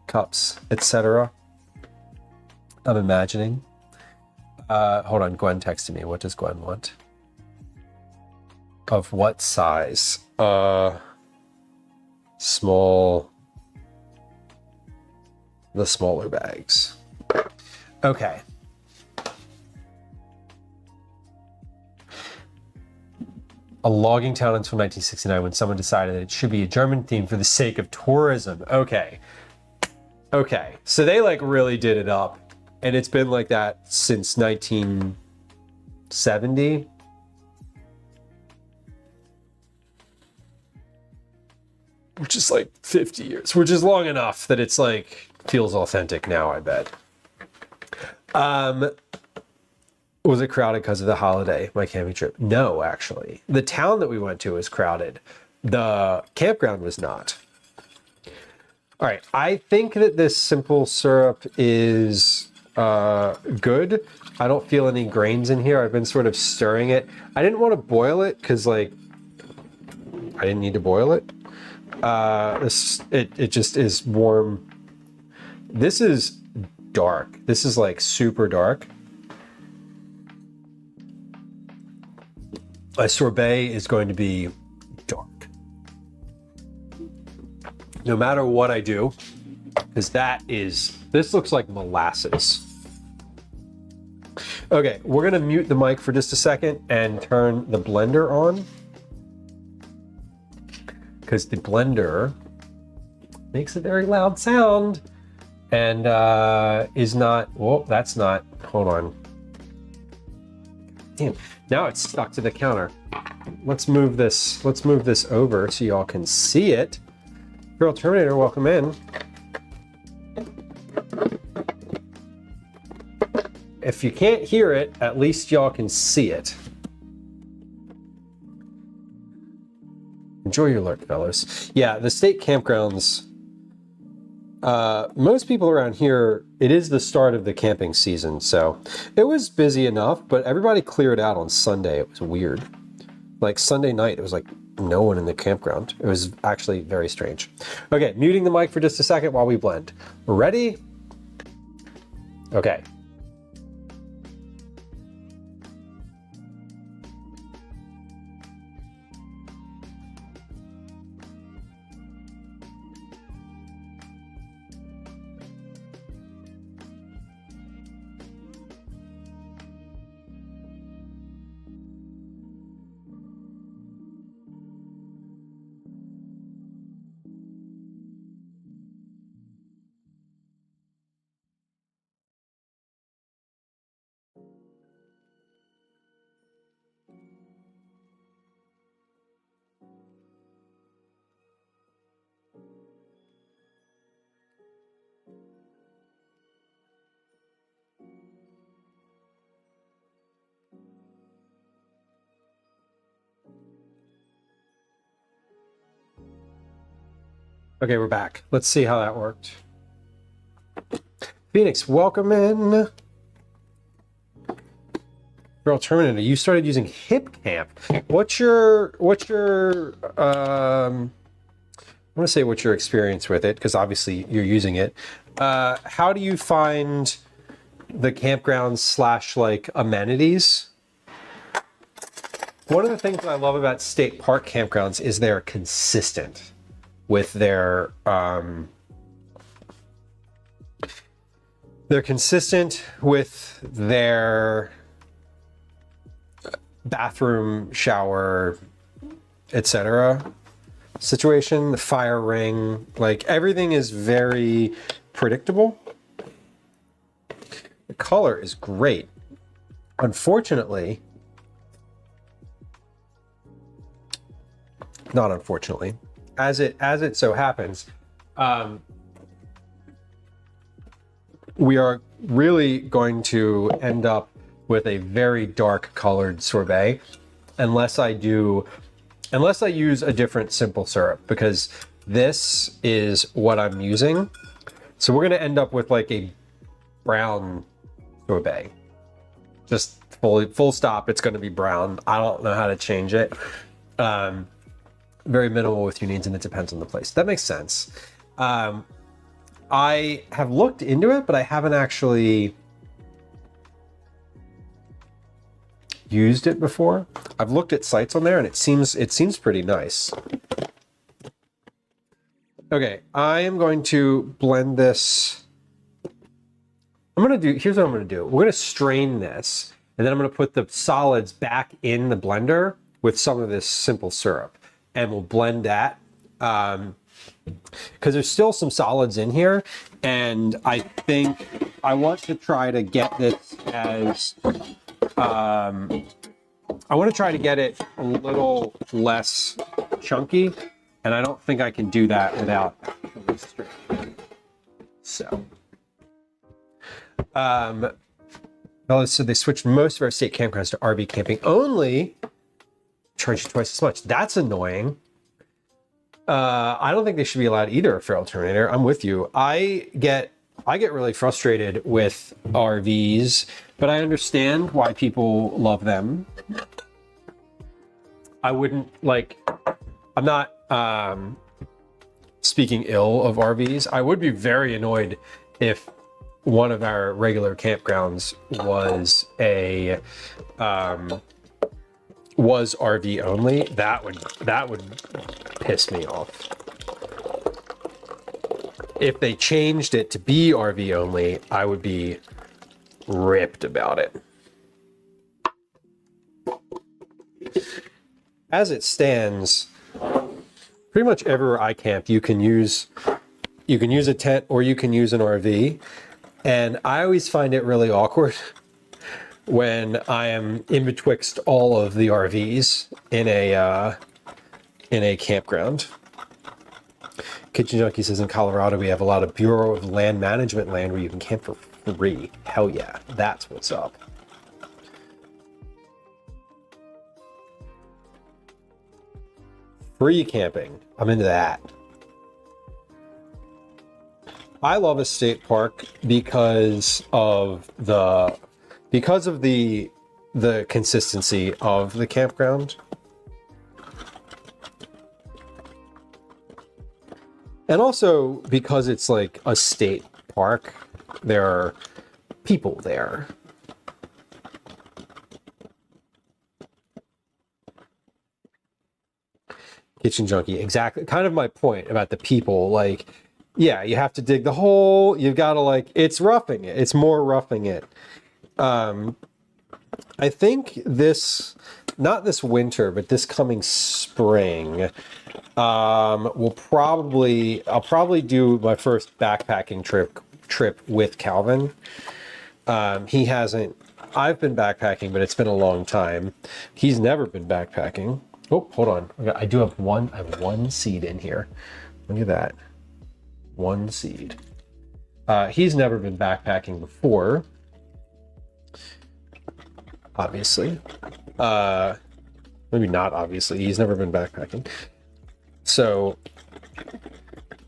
cups, etc. I'm imagining. Hold on, Gwen texted me. What does Gwen want? Of what size? Small. The smaller bags. Okay. A logging town until 1969 when someone decided that it should be a German theme for the sake of tourism. Okay. Okay. So they like really did it up. And it's been like that since 1970. Which is like 50 years. Which is long enough that it's like feels authentic now, I bet. Was it crowded because of the holiday, my camping trip? No, actually. The town that we went to was crowded. The campground was not. All right, I think that this simple syrup is good. I don't feel any grains in here. I've been sort of stirring it. I didn't want to boil it because like, I didn't need to boil it. It just is warm. This is dark. This is like super dark. A sorbet is going to be dark. No matter what I do, because this looks like molasses. Okay, we're gonna mute the mic for just a second and turn the blender on. Because the blender makes a very loud sound and is not, well, that's not, hold on. Damn, now it's stuck to the counter. Let's move this over so y'all can see it. Girl Terminator, welcome in. If you can't hear it, at least y'all can see it. Enjoy your lurk, fellas. Yeah, the state campgrounds, most people around here, it is the start of the camping season, so it was busy enough, but everybody cleared out on Sunday. It was weird. Like Sunday night, it was like no one in the campground. It was actually very strange. Okay, muting the mic for just a second while we blend. Ready? Okay. Okay, we're back. Let's see how that worked. Phoenix, welcome in. Girl Terminator, you started using HipCamp. What's your I want to say what's your experience with it, because obviously you're using it. How do you find the campgrounds / like amenities? One of the things that I love about state park campgrounds is they're consistent with their bathroom, shower, etc. situation, the fire ring, like everything is very predictable. The color is great. Unfortunately, not unfortunately, as it so happens, we are really going to end up with a very dark colored sorbet unless I use a different simple syrup, because this is what I'm using. So we're gonna end up with like a brown sorbet. Just full stop, it's gonna be brown. I don't know how to change it. Very minimal with your needs, and it depends on the place. That makes sense. I have looked into it, but I haven't actually used it before. I've looked at sites on there and it seems pretty nice. Okay, I am going to blend this. Here's what I'm gonna do. We're gonna strain this, and then I'm gonna put the solids back in the blender with some of this simple syrup, and we'll blend that. Because there's still some solids in here, and I think I want to try to get this as I want to try to get it a little less chunky, and I don't think I can do that without actually straining. So, so they switched most of our state campgrounds to RV camping only. Charge you twice as much. That's annoying. I don't think they should be allowed either, Feral Terminator. I'm with you. I get really frustrated with RVs, but I understand why people love them. I wouldn't I'm not speaking ill of RVs. I would be very annoyed if one of our regular campgrounds was was RV only. That would piss me off. If they changed it to be RV only, I would be ripped about it. As it stands, pretty much everywhere I camp, you can use a tent or you can use an RV, and I always find it really awkward when I am in betwixt all of the RVs in a campground. Kitchen Junkie says in Colorado we have a lot of Bureau of Land Management land where you can camp for free. Hell yeah, that's what's up. Free camping, I'm into that. I love a state park because of the consistency of the campground. And also because it's like a state park, there are people there. Kitchen Junkie, exactly. Kind of my point about the people. Like, yeah, you have to dig the hole. You've got to it's roughing it. It's more roughing it. I think not this winter, but this coming spring, I'll probably do my first backpacking trip with Calvin. He hasn't. I've been backpacking, but it's been a long time. He's never been backpacking. Oh, hold on. I have one seed in here. Look at that. One seed. He's never been backpacking before. Obviously. Maybe not obviously. He's never been backpacking. So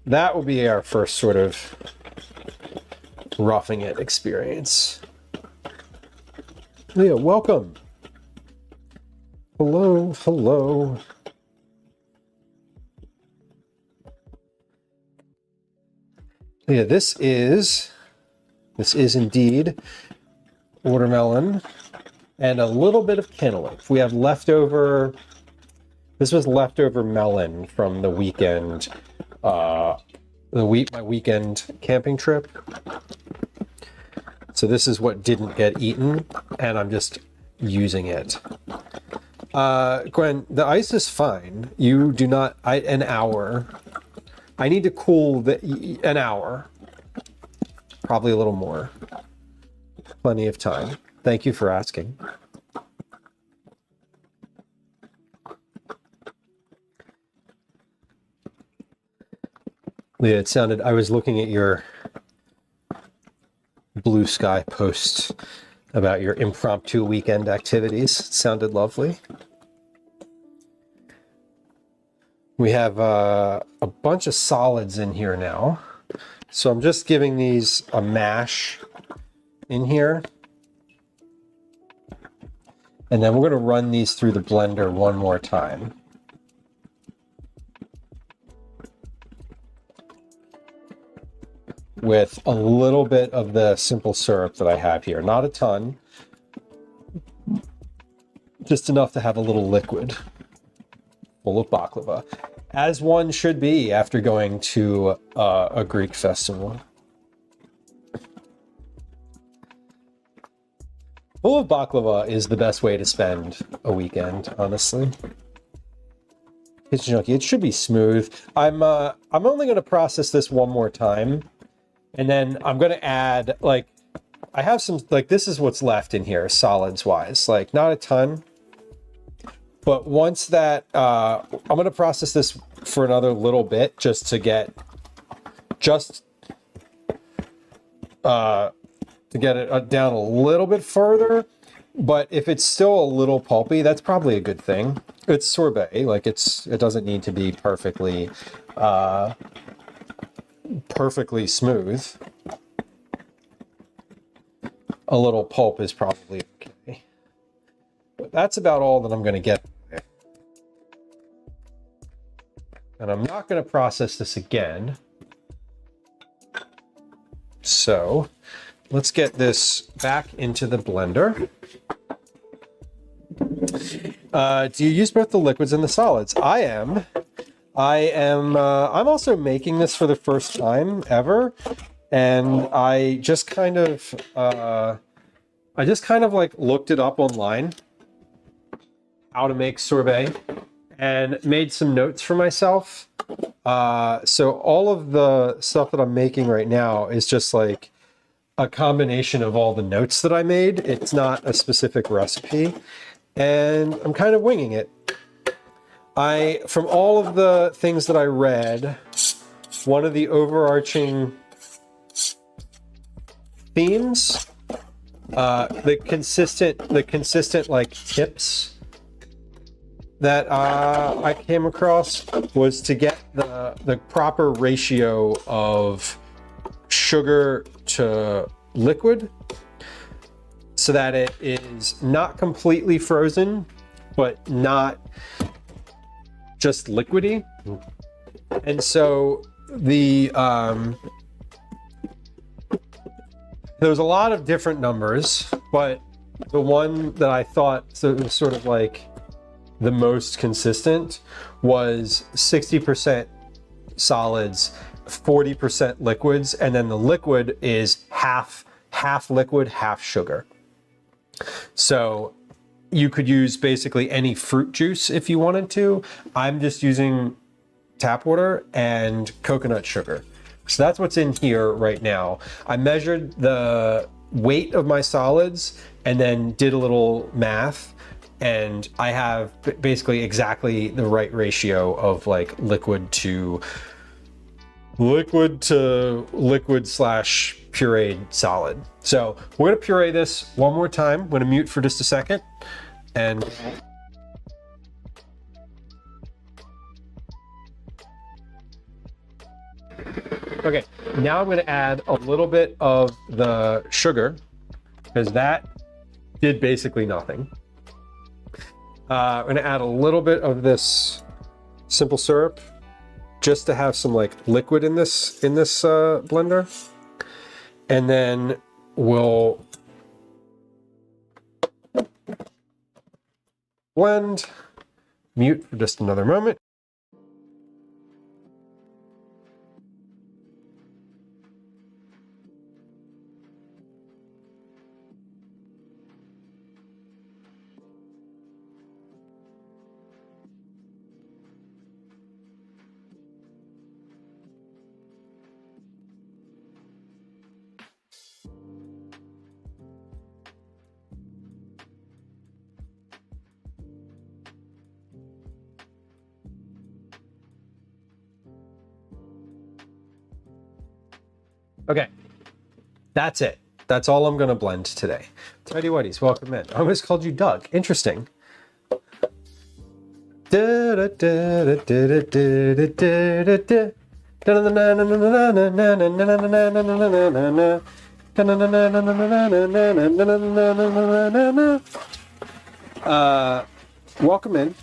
that will be our first sort of roughing it experience. Leah, welcome. Hello, hello. Yeah, this is indeed watermelon and a little bit of cantaloupe. We have leftover, this was leftover melon from the weekend, my weekend camping trip. So this is what didn't get eaten, and I'm just using it. Gwen, the ice is fine. You do not, an hour. I need to cool an hour. Probably a little more. Plenty of time. Thank you for asking. Leah, it sounded, I was looking at your Blue Sky post about your impromptu weekend activities. It sounded lovely. We have a bunch of solids in here now. So I'm just giving these a mash in here. And then we're going to run these through the blender one more time. With a little bit of the simple syrup that I have here. Not a ton. Just enough to have a little liquid full of baklava. As one should be after going to a Greek festival. Full of baklava is the best way to spend a weekend, honestly. Kitchen junkie, it should be smooth. I'm only going to process this one more time. And then I'm going to add, like, I have some, like, this is what's left in here, solids-wise. Like, not a ton. But once that, I'm going to process this for another little bit just to get, to get it down a little bit further. But if it's still a little pulpy, that's probably a good thing. It's sorbet, like it doesn't need to be perfectly smooth. A little pulp is probably okay. But that's about all that I'm going to get. And I'm not going to process this again. So let's get this back into the blender. Do you use both the liquids and the solids? I am. I'm also making this for the first time ever. And I just kind of like looked it up online, how to make sorbet, and made some notes for myself. So all of the stuff that I'm making right now is just like a combination of all the notes that I made. It's not a specific recipe, and I'm kind of winging it. From all of the things that I read, one of the overarching themes, the consistent like tips that I came across was to get the proper ratio of sugar to liquid so that it is not completely frozen, but not just liquidy. And so there's a lot of different numbers, but the one that I thought was sort of like the most consistent was 60% solids, 40% liquids, and then the liquid is half liquid, half sugar. So you could use basically any fruit juice if you wanted to. I'm just using tap water and coconut sugar. So that's what's in here right now. I measured the weight of my solids and then did a little math, and I have basically exactly the right ratio of like liquid to liquid slash pureed solid. So we're gonna puree this one more time. I'm gonna mute for just a second. And Okay, now I'm gonna add a little bit of the sugar because that did basically nothing. I'm gonna add a little bit of this simple syrup just to have some like liquid in this blender, and then we'll blend, mute for just another moment. Okay, that's it. That's all I'm gonna blend today. Tidy Whities, welcome in. I almost called you Doug. Interesting. Welcome in.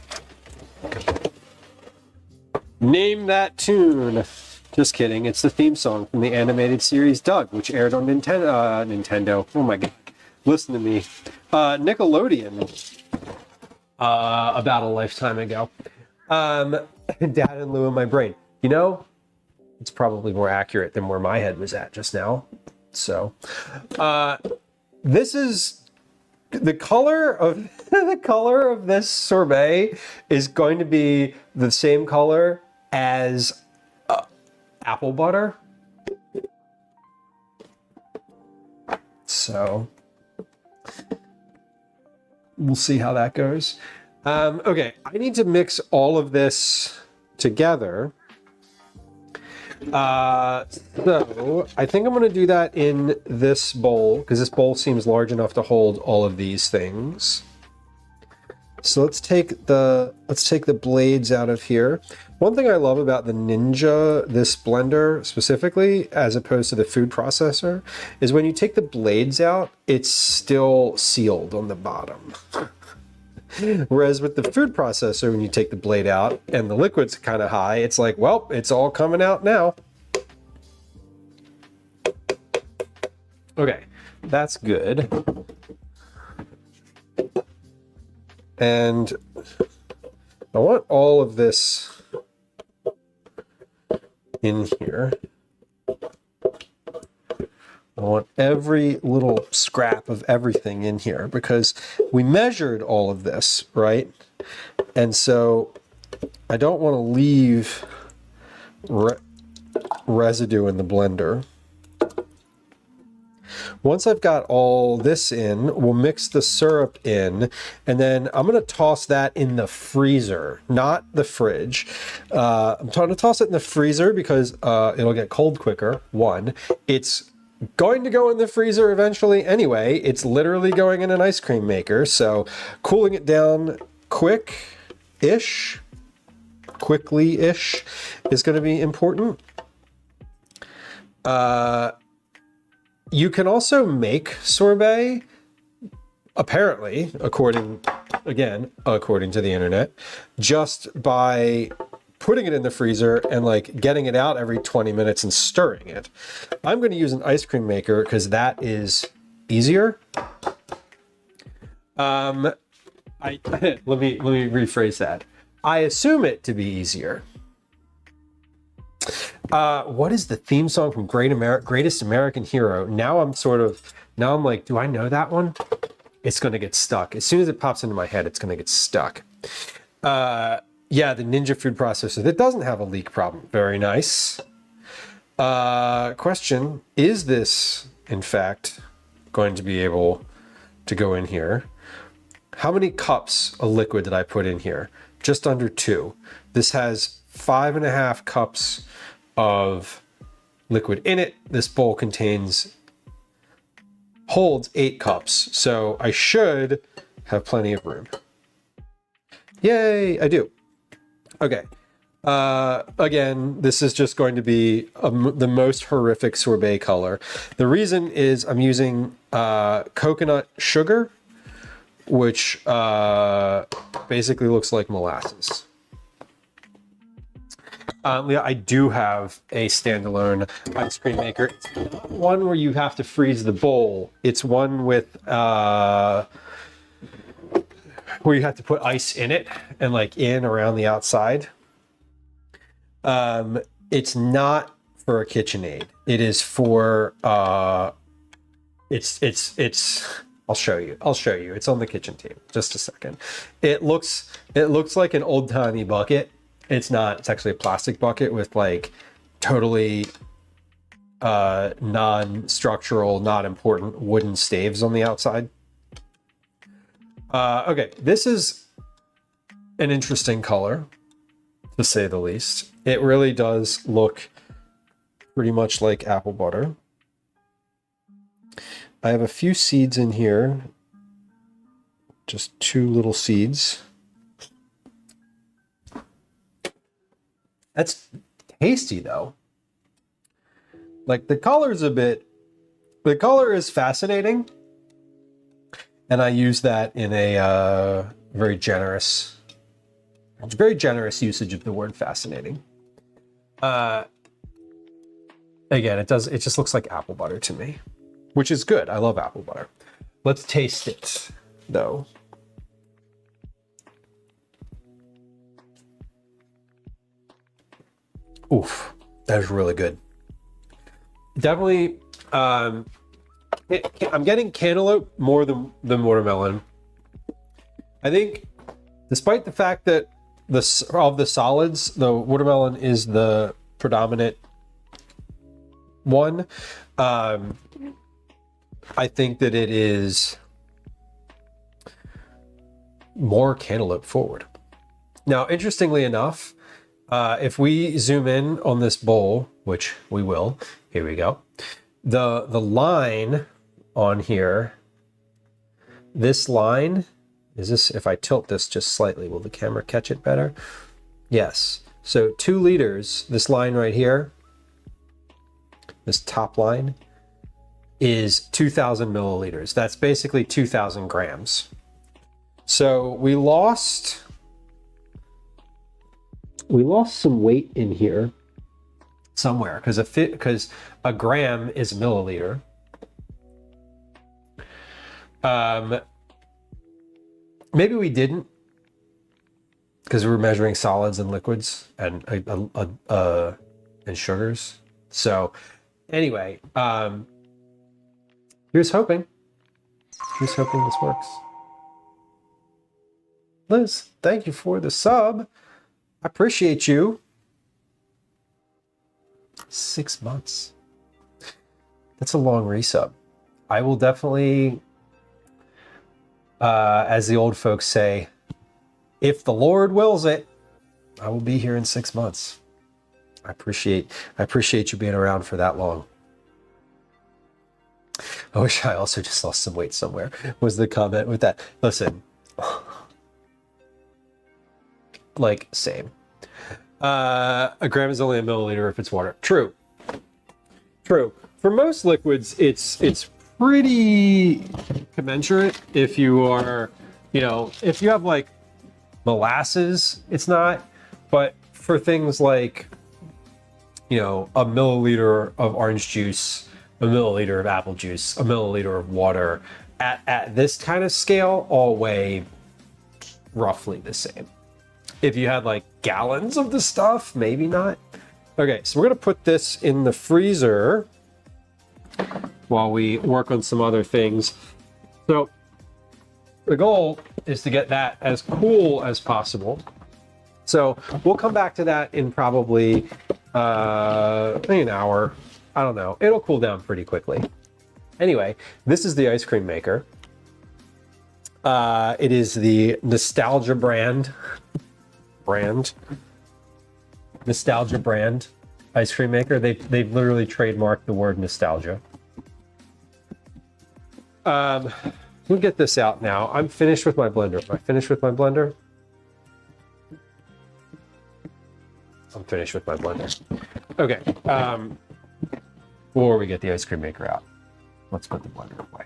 Name that tune. Just kidding. It's the theme song from the animated series Doug, which aired on Nintendo. Oh my god. Listen to me. Nickelodeon. About a lifetime ago. Dad in lieu of my brain. You know, it's probably more accurate than where my head was at just now. So, this is the color of the color of this sorbet is going to be the same color as apple butter. So we'll see how that goes. Okay, I need to mix all of this together. So I think I'm going to do that in this bowl because this bowl seems large enough to hold all of these things. So let's take the blades out of here. One thing I love about the Ninja, this blender specifically, as opposed to the food processor, is when you take the blades out, it's still sealed on the bottom. Whereas with the food processor, when you take the blade out and the liquid's kind of high, it's like, well, it's all coming out now. Okay, that's good. And I want all of this in here. I want every little scrap of everything in here because we measured all of this, right? And so I don't want to leave residue in the blender. Once I've got all this in, we'll mix the syrup in, and then I'm going to toss that in the freezer, not the fridge. I'm trying to toss it in the freezer because it'll get cold quicker, one. It's going to go in the freezer eventually anyway. It's literally going in an ice cream maker, so cooling it down quickly-ish is going to be important. You can also make sorbet, apparently, according to the internet, just by putting it in the freezer and like getting it out every 20 minutes and stirring it. I'm going to use an ice cream maker because that is easier. Let me rephrase that. I assume it to be easier. What is the theme song from Greatest American Hero? Now I'm like, do I know that one? It's going to get stuck. As soon as it pops into my head, it's going to get stuck. Yeah, the Ninja food processor that doesn't have a leak problem. Very nice. Question, is this, in fact, going to be able to go in here? How many cups of liquid did I put in here? Just under 2. This has 5.5 cups of liquid in it. This bowl holds 8 cups, so I should have plenty of room. Yay, I do. Okay, Again, this is just going to be the most horrific sorbet color. The reason is I'm using coconut sugar, which basically looks like molasses. Yeah, I do have a standalone ice cream maker. It's not one where you have to freeze the bowl. It's one with where you have to put ice in it and like in around the outside. It's not for a KitchenAid. It is for it's I'll show you. It's on the kitchen table. Just a second. It looks like an old-timey bucket. It's not. It's actually a plastic bucket with like totally non-structural, not important wooden staves on the outside. Okay, this is an interesting color, to say the least. It really does look pretty much like apple butter. I have a few seeds in here, just 2 little seeds. That's tasty though. Like the color is fascinating. And I use that in a very generous usage of the word fascinating. Again, it just looks like apple butter to me, which is good. I love apple butter. Let's taste it though. Oof, that is really good. Definitely, I'm getting cantaloupe more than watermelon. I think, despite the fact that of the solids, the watermelon is the predominant one, I think that it is more cantaloupe forward. Now, interestingly enough, if we zoom in on this bowl, which we will, here we go. The line on here, this line, is this, if I tilt this just slightly, will the camera catch it better? Yes. So 2 liters, this line right here, this top line, is 2,000 milliliters. That's basically 2,000 grams. So we lost some weight in here somewhere because a gram is a milliliter. Maybe we didn't, because we were measuring solids and liquids and sugars. So anyway, here's hoping this works. Liz, thank you for the sub. I appreciate you. 6 months. That's a long resub. I will definitely, as the old folks say, if the Lord wills it, I will be here in 6 months. I appreciate you being around for that long. I wish I also just lost some weight somewhere, was the comment with that. Listen, like, same. A gram is only a milliliter if it's water. True. For most liquids, it's pretty commensurate. If you are, if you have like molasses, it's not. But for things like, a milliliter of orange juice, a milliliter of apple juice, a milliliter of water, at this kind of scale, all weigh roughly the same. If you had like gallons of the stuff, maybe not. Okay, so we're gonna put this in the freezer while we work on some other things. So the goal is to get that as cool as possible. So we'll come back to that in probably an hour. I don't know. It'll cool down pretty quickly. Anyway, this is the ice cream maker. It is the Nostalgia brand ice cream maker. They've literally trademarked the word nostalgia. We'll get this out now. I'm finished with my blender. Am I finished with my blender? I'm finished with my blender. Okay, before we get the ice cream maker out, let's put the blender away.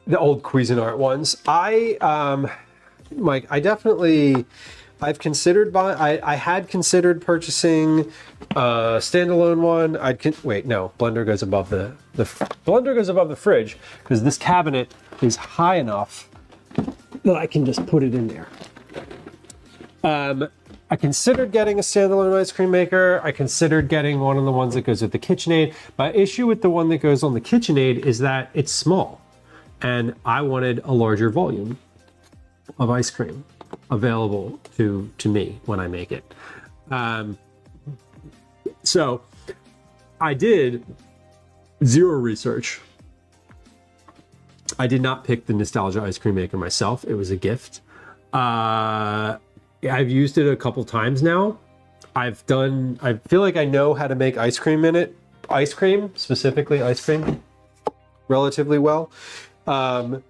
The old Cuisinart ones. Mike, I've considered I had considered purchasing a standalone one. Blender goes above the blender goes above the fridge because this cabinet is high enough that I can just put it in there. I considered getting a standalone ice cream maker. I considered getting one of the ones that goes with the KitchenAid. My issue with the one that goes on the KitchenAid is that it's small, and I wanted a larger volume of ice cream available to me when I make it. So I did zero research. I did not pick the Nostalgia ice cream maker myself. It was a gift. I've used it a couple times now. I feel like I know how to make ice cream in it. Specifically ice cream, relatively well. I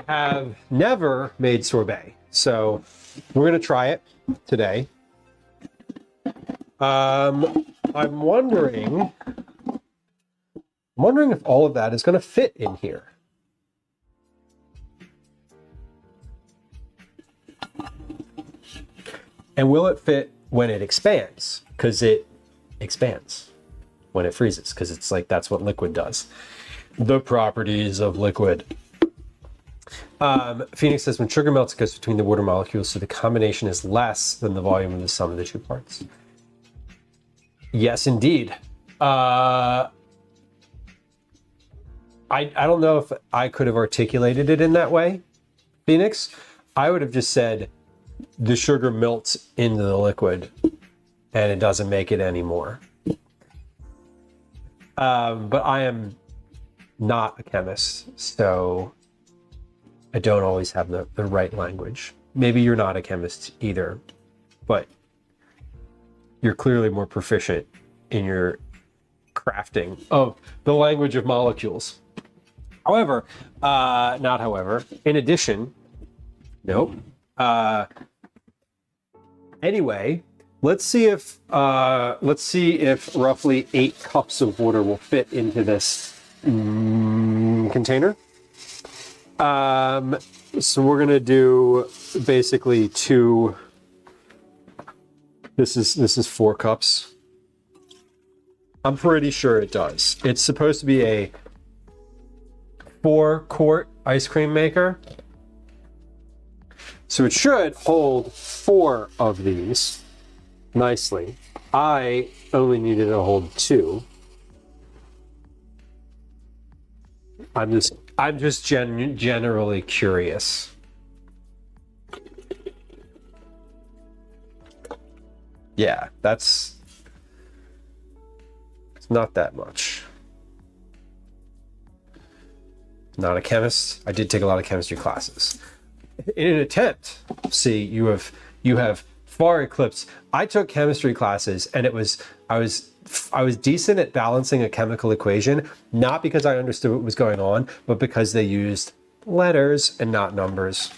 have never made sorbet, so we're gonna try it today. I'm wondering if all of that is gonna fit in here. And will it fit when it expands? Because it expands when it freezes, because it's like that's what liquid does. The properties of liquid. Phoenix says when sugar melts, it goes between the water molecules, so the combination is less than the volume of the sum of the two parts. Yes, indeed. I don't know if I could have articulated it in that way, Phoenix. I would have just said the sugar melts into the liquid and it doesn't make it anymore. But I am not a chemist, so I don't always have the right language. Maybe you're not a chemist either, but you're clearly more proficient in your crafting of the language of molecules. However, in addition, nope. Anyway, let's see if roughly 8 cups of water will fit into this container. So we're gonna do basically 2. This is 4 cups. I'm pretty sure it does. It's supposed to be a 4-quart ice cream maker. So it should hold 4 of these nicely. I only needed to hold 2. I'm just generally curious. Yeah, it's not that much. Not a chemist. I did take a lot of chemistry classes. In an attempt, see, you have far eclipsed. I took chemistry classes, and I was decent at balancing a chemical equation, not because I understood what was going on, but because they used letters and not numbers.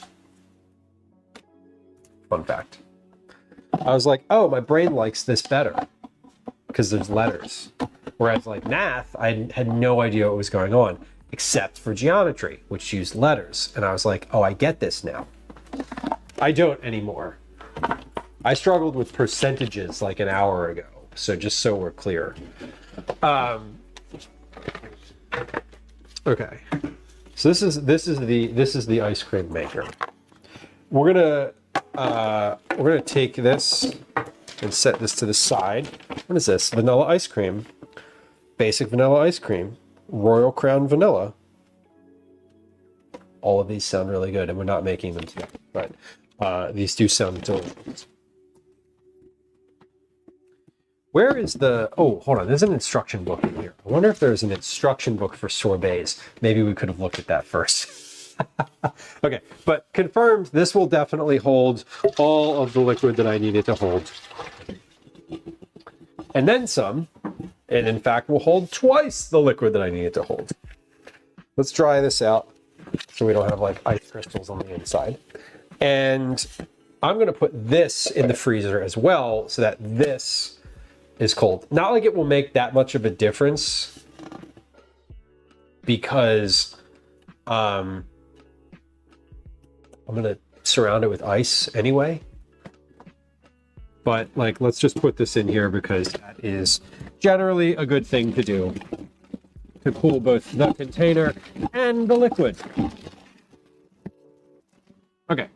Fun fact. I was like, oh, my brain likes this better because there's letters. Whereas like math, I had no idea what was going on, except for geometry, which used letters. And I was like, oh, I get this now. I don't anymore. I struggled with percentages like an hour ago. So just so we're clear. Okay. So this is the ice cream maker. We're gonna take this and set this to the side. What is this? Vanilla ice cream. Basic vanilla ice cream. Royal Crown vanilla. All of these sound really good, and we're not making them today, but these do sound delicious. Where is the... Oh, hold on. There's an instruction book in here. I wonder if there's an instruction book for sorbets. Maybe we could have looked at that first. Okay, but confirmed, this will definitely hold all of the liquid that I need it to hold. And then some. And in fact, will hold twice the liquid that I need it to hold. Let's try this out. so we don't have like ice crystals on the inside. And I'm gonna put this in the freezer as well so that this is cold. Not like it will make that much of a difference because I'm gonna surround it with ice anyway. But like, let's just put this in here because that is generally a good thing to do to cool both the container and the liquid. Okay.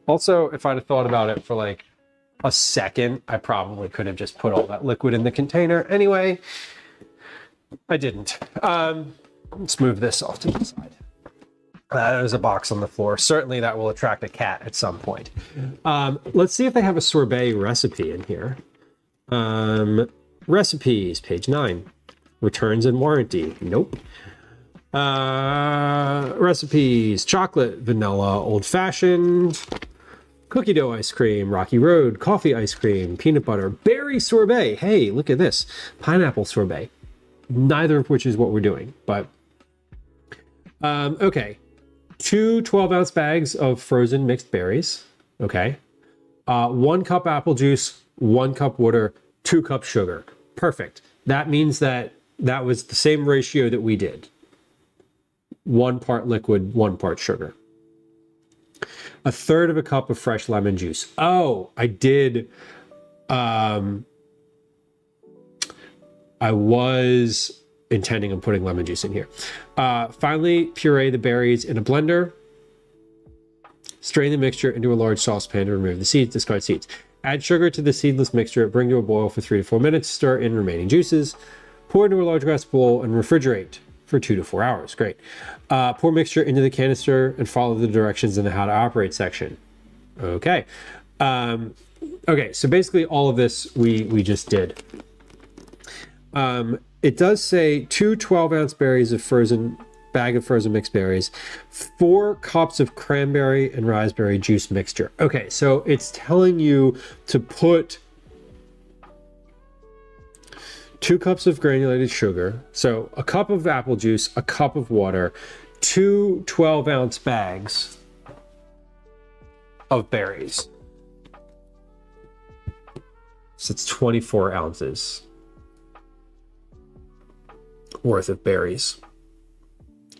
Also, if I'd have thought about it for like a second, I probably could have just put all that liquid in the container. Anyway, I didn't. Let's move this off to the side. There's a box on the floor. Certainly that will attract a cat at some point. Let's see if they have a sorbet recipe in here. Recipes, page 9. Returns and warranty. Nope. Recipes, chocolate, vanilla, old-fashioned, cookie dough ice cream, Rocky Road, coffee ice cream, peanut butter, berry sorbet. Hey, look at this. Pineapple sorbet. Neither of which is what we're doing, but okay. 2 12-ounce bags of frozen mixed berries. Okay. 1 cup apple juice, 1 cup water, 2 cups sugar. Perfect. That means that was the same ratio that we did. 1 part liquid, 1 part sugar. 1/3 of a cup of fresh lemon juice. Oh, I did. I was intending on putting lemon juice in here. Finally, puree the berries in a blender. Strain the mixture into a large saucepan to remove the seeds, discard seeds. Add sugar to the seedless mixture, bring to a boil for 3 to 4 minutes, stir in remaining juices, pour into a large glass bowl, and refrigerate for 2 to 4 hours. Great. Pour mixture into the canister and follow the directions in the how to operate section. Okay. Okay, so basically all of this we just did. It does say 2 12-ounce berries of bag of frozen mixed berries, 4 cups of cranberry and raspberry juice mixture. Okay, so it's telling you to put 2 cups of granulated sugar, so a cup of apple juice, a cup of water, 2 12-ounce bags of berries. So it's 24 ounces worth of berries.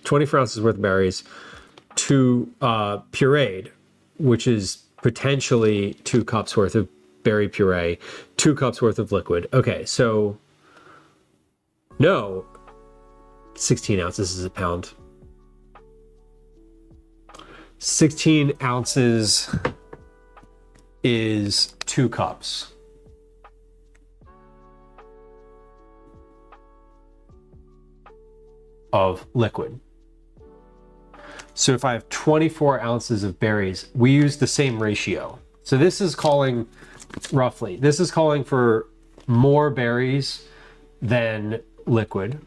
24 ounces worth of berries, 2 pureed, which is potentially 2 cups worth of berry puree, 2 cups worth of liquid. Okay, so no, 16 ounces is a pound. 16 ounces is 2 cups. Of liquid. So if I have 24 ounces of berries, we use the same ratio. So this is calling, roughly, this is calling for more berries than liquid,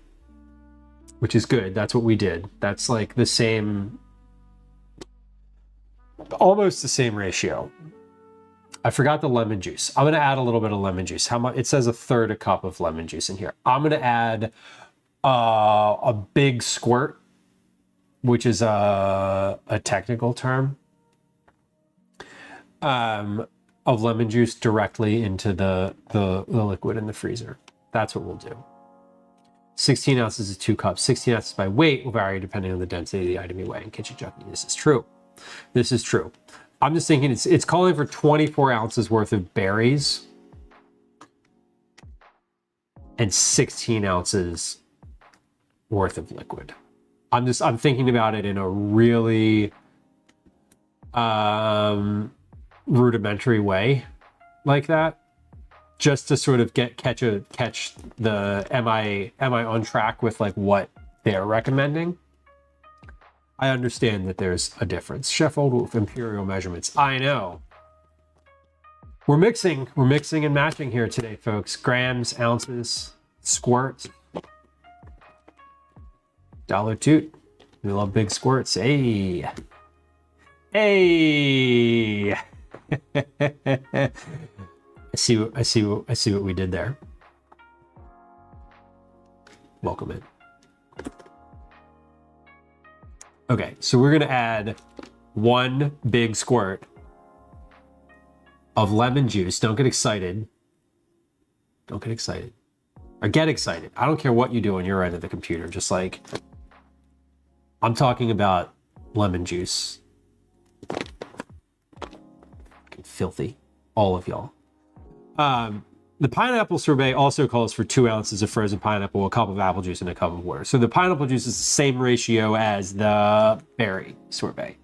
which is good. That's what we did. That's like the same, almost the same ratio. I forgot the lemon juice. I'm going to add a little bit of lemon juice. How much? It says 1/3 a cup of lemon juice in here. I'm going to add a big squirt, which is a technical term, of lemon juice directly into the liquid in the freezer. That's what we'll do. 16 ounces is 2 cups. 16 ounces by weight will vary depending on the density of the item you weigh in Kitchen Junkie. This is true. This is true. I'm just thinking it's calling for 24 ounces worth of berries and 16 ounces worth of liquid. I'm thinking about it in a really rudimentary way like that, just to sort of catch the am I on track with like what they're recommending. I understand that there's a difference. Chef Old Wolf, imperial measurements. I know. We're mixing and matching here today, folks. Grams, ounces, squirts. Dollar toot. We love big squirts. Hey. Hey. I see what we did there. Welcome in. Okay, so we're gonna add 1 big squirt of lemon juice. Don't get excited. Don't get excited. Or get excited. I don't care what you do on your end of the computer. Just like, I'm talking about lemon juice. Fucking filthy. All of y'all. The pineapple sorbet also calls for 2 ounces of frozen pineapple, a cup of apple juice, and a cup of water. So the pineapple juice is the same ratio as the berry sorbet.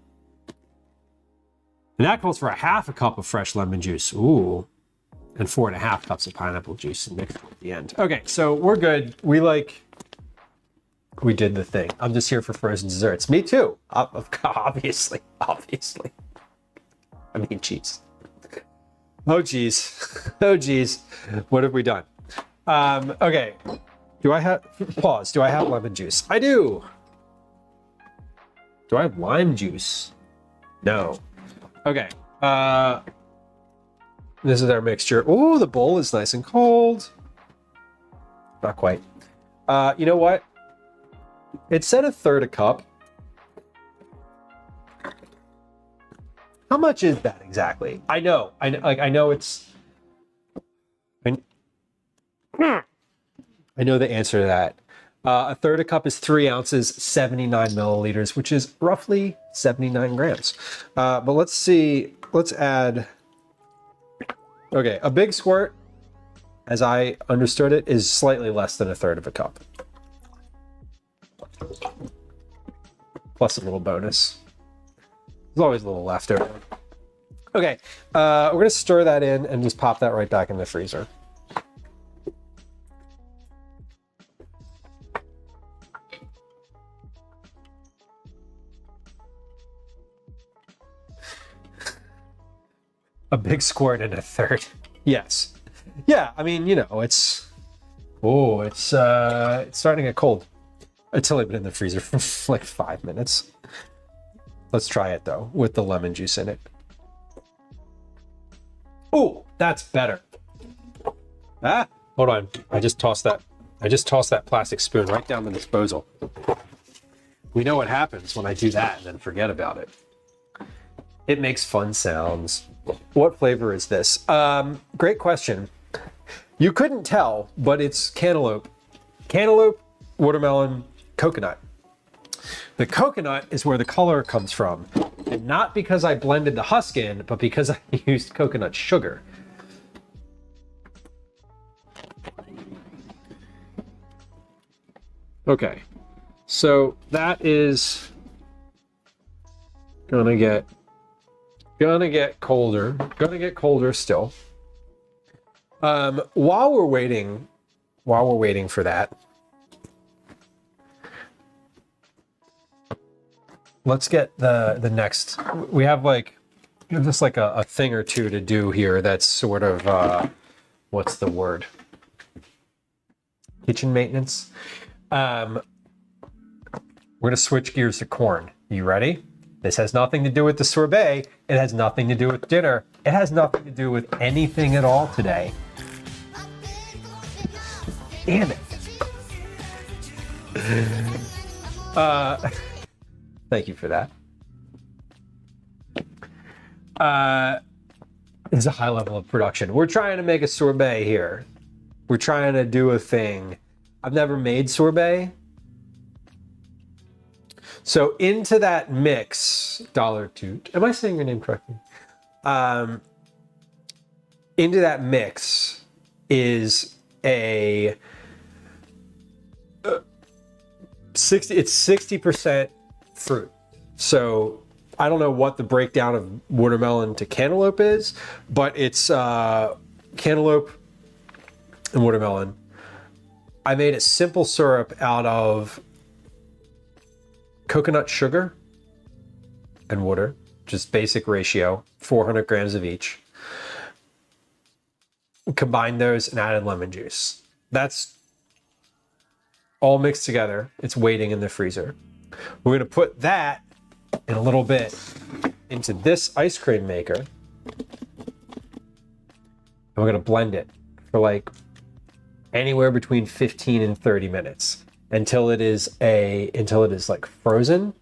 And that calls for a half a cup of fresh lemon juice. Ooh. And 4.5 cups of pineapple juice and mix at the end. Okay, so we're good. We did the thing. I'm just here for frozen desserts. Me too. Obviously. I mean, jeez. Oh, geez. Oh, geez. What have we done? Okay. Do I have lemon juice? I do. Do I have lime juice? No. Okay. This is our mixture. Oh, the bowl is nice and cold. Not quite. You know what? It said 1/3 a cup. How much is that exactly? I know it's. I know the answer to that. 1/3 a cup is 3 ounces, 79 milliliters, which is roughly 79 grams. But let's see. Let's add. Okay, a big squirt, as I understood it, is slightly less than 1/3 of a cup. Plus a little bonus. There's always a little leftover. Okay, we're gonna stir that in and just pop that right back in the freezer. A big squirt and 1/3. Yes. Yeah, I mean, you know, it's starting to get cold. It's only been in the freezer for like 5 minutes. Let's try it though, with the lemon juice in it. Oh, that's better. Ah, hold on. I just tossed that plastic spoon right down the disposal. We know what happens when I do that and then forget about it. It makes fun sounds. What flavor is this? Great question. You couldn't tell, but it's cantaloupe. Cantaloupe, watermelon, coconut. The coconut is where the color comes from. And not because I blended the husk in, but because I used coconut sugar. Okay. So that is gonna get colder. Gonna get colder still. While we're waiting for that, let's get the next. We have just like a thing or two to do here. That's sort of what's the word? Kitchen maintenance. We're gonna switch gears to corn. You ready? This has nothing to do with the sorbet. It has nothing to do with dinner. It has nothing to do with anything at all today. Damn it. Thank you for that. It's a high level of production. We're trying to make a sorbet here. We're trying to do a thing. I've never made sorbet. So into that mix, Dollar Toot. Am I saying your name correctly? Into that mix is a 60% fruit. So I don't know what the breakdown of watermelon to cantaloupe is, but it's cantaloupe and watermelon. I made a simple syrup out of coconut sugar and water, just basic ratio, 400 grams of each. Combined those and added lemon juice. That's all mixed together. It's waiting in the freezer. We're gonna put that in a little bit into this ice cream maker. And we're gonna blend it for like anywhere between 15 and 30 minutes until it is like frozen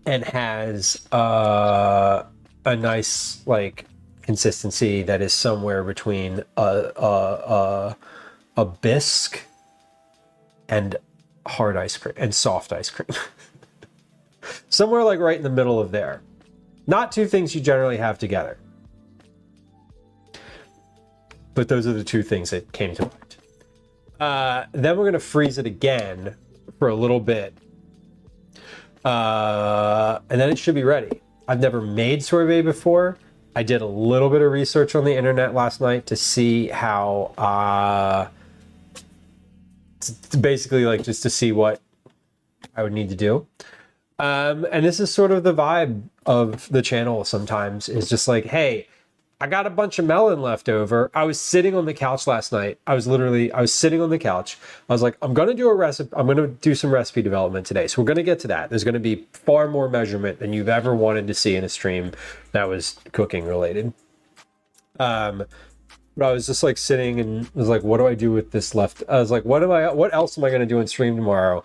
and has a nice like consistency that is somewhere between a bisque and hard ice cream and soft ice cream. Somewhere like right in the middle of there. Not two things you generally have together. But those are the two things that came to mind. Then we're going to freeze it again for a little bit. And then it should be ready. I've never made sorbet before. I did a little bit of research on the internet last night to see how, basically like just to see what I would need to do. And this is sort of the vibe of the channel sometimes, is just like, hey, I got a bunch of melon left over. I was sitting on the couch last night. I was sitting on the couch. I was like, I'm going to do a recipe. I'm going to do some recipe development today. So we're going to get to that. There's going to be far more measurement than you've ever wanted to see in a stream that was cooking related. But I was just like sitting and was like, what do I do with this left? I was like, what else am I going to do in stream tomorrow?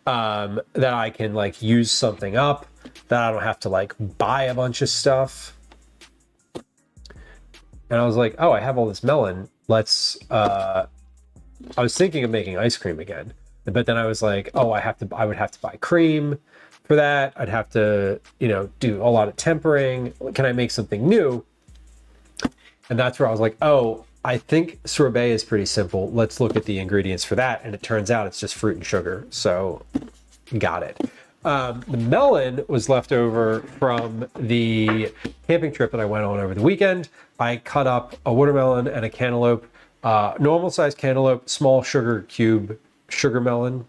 That I can like use something up, that I don't have to like buy a bunch of stuff. And I was like, oh, I have all this melon. I was thinking of making ice cream again. But then I was like, oh, I would have to buy cream for that. I'd have to, do a lot of tempering. Can I make something new? And that's where I was like, oh, I think sorbet is pretty simple. Let's look at the ingredients for that. And it turns out it's just fruit and sugar. So got it. The melon was left over from the camping trip that I went on over the weekend. I cut up a watermelon and a cantaloupe, normal sized cantaloupe, small sugar cube, watermelon.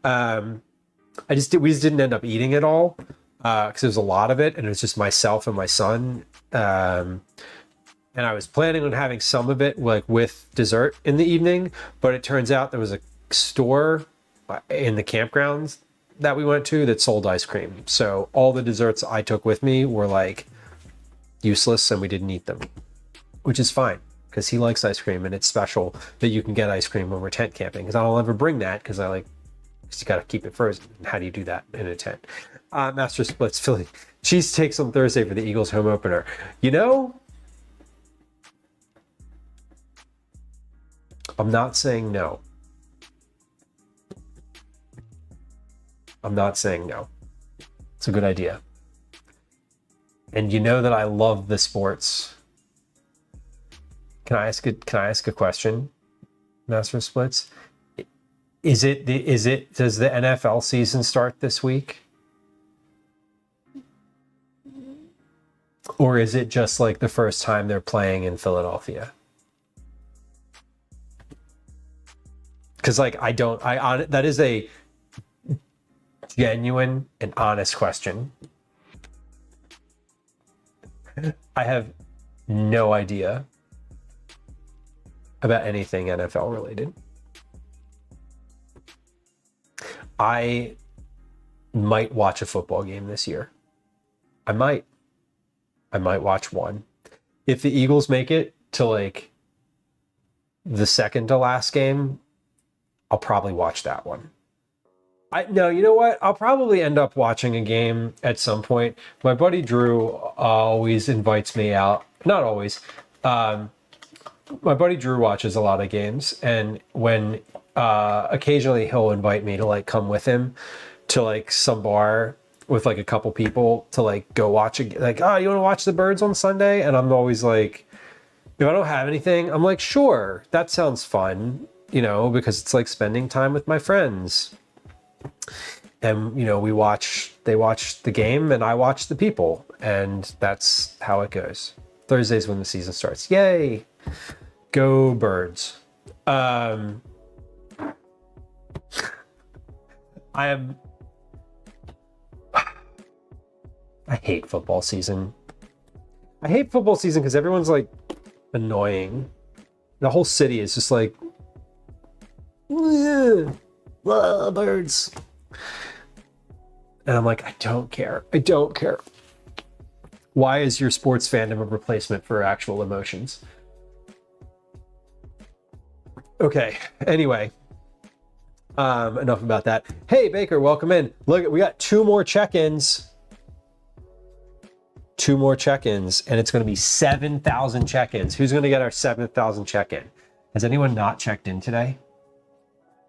We just didn't end up eating it all because there was a lot of it, and it was just myself and my son. And I was planning on having some of it like with dessert in the evening, but it turns out there was a store in the campgrounds that we went to that sold ice cream. So all the desserts I took with me were like useless, and we didn't eat them, which is fine because he likes ice cream, and it's special that you can get ice cream when we're tent camping, because I don't ever bring that because you got to keep it frozen. How do you do that in a tent? Master Splits Philly cheesesteaks on Thursday for the Eagles home opener. I'm not saying no. I'm not saying no. It's a good idea. And you know that I love the sports. Can I ask a question, Master Splits? Does the NFL season start this week? Or is it just like the first time they're playing in Philadelphia? Because that is a genuine and honest question. I have no idea about anything NFL related. I might watch a football game this year. I might watch one. If the Eagles make it to like the second to last game, I'll probably watch that one. No, you know what? I'll probably end up watching a game at some point. My buddy Drew always invites me out. Not always. My buddy Drew watches a lot of games, and when occasionally he'll invite me to like come with him to like some bar with like a couple people to like go watch you want to watch the Birds on Sunday? And I'm always like, if I don't have anything, I'm like, sure, that sounds fun, because it's like spending time with my friends. And they watch the game and I watch the people, and that's how it goes. Thursdays when the season starts. Yay, go Birds. I hate football season. I hate football season because everyone's like annoying. The whole city is just like, Birds. And I'm like, I don't care. Why is your sports fandom a replacement for actual emotions? Okay, anyway. Enough about that. Hey, Baker, welcome in. Look, we got 2 more check-ins. 2 more check-ins, and it's going to be 7,000 check-ins. Who's going to get our 7,000 check-in? Has anyone not checked in today?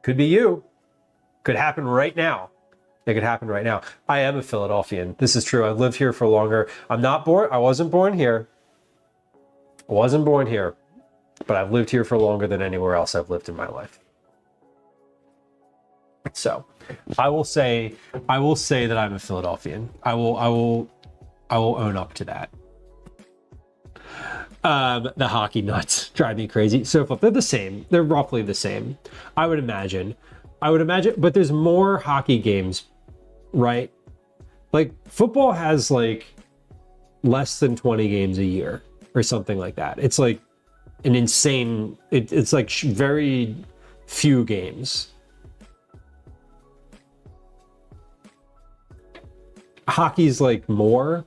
Could be you. Could happen right now. It could happen right now. I am a Philadelphian. This is true. I've lived here for longer. I'm not born. I wasn't born here. I wasn't born here, but I've lived here for longer than anywhere else I've lived in my life. So, I will say that I'm a Philadelphian. I will own up to that. The hockey nuts drive me crazy. So they're the same. They're roughly the same. I would imagine, but there's more hockey games, right? Like football has like less than 20 games a year or something like that. It's like an insane, it's like very few games. Hockey's like more,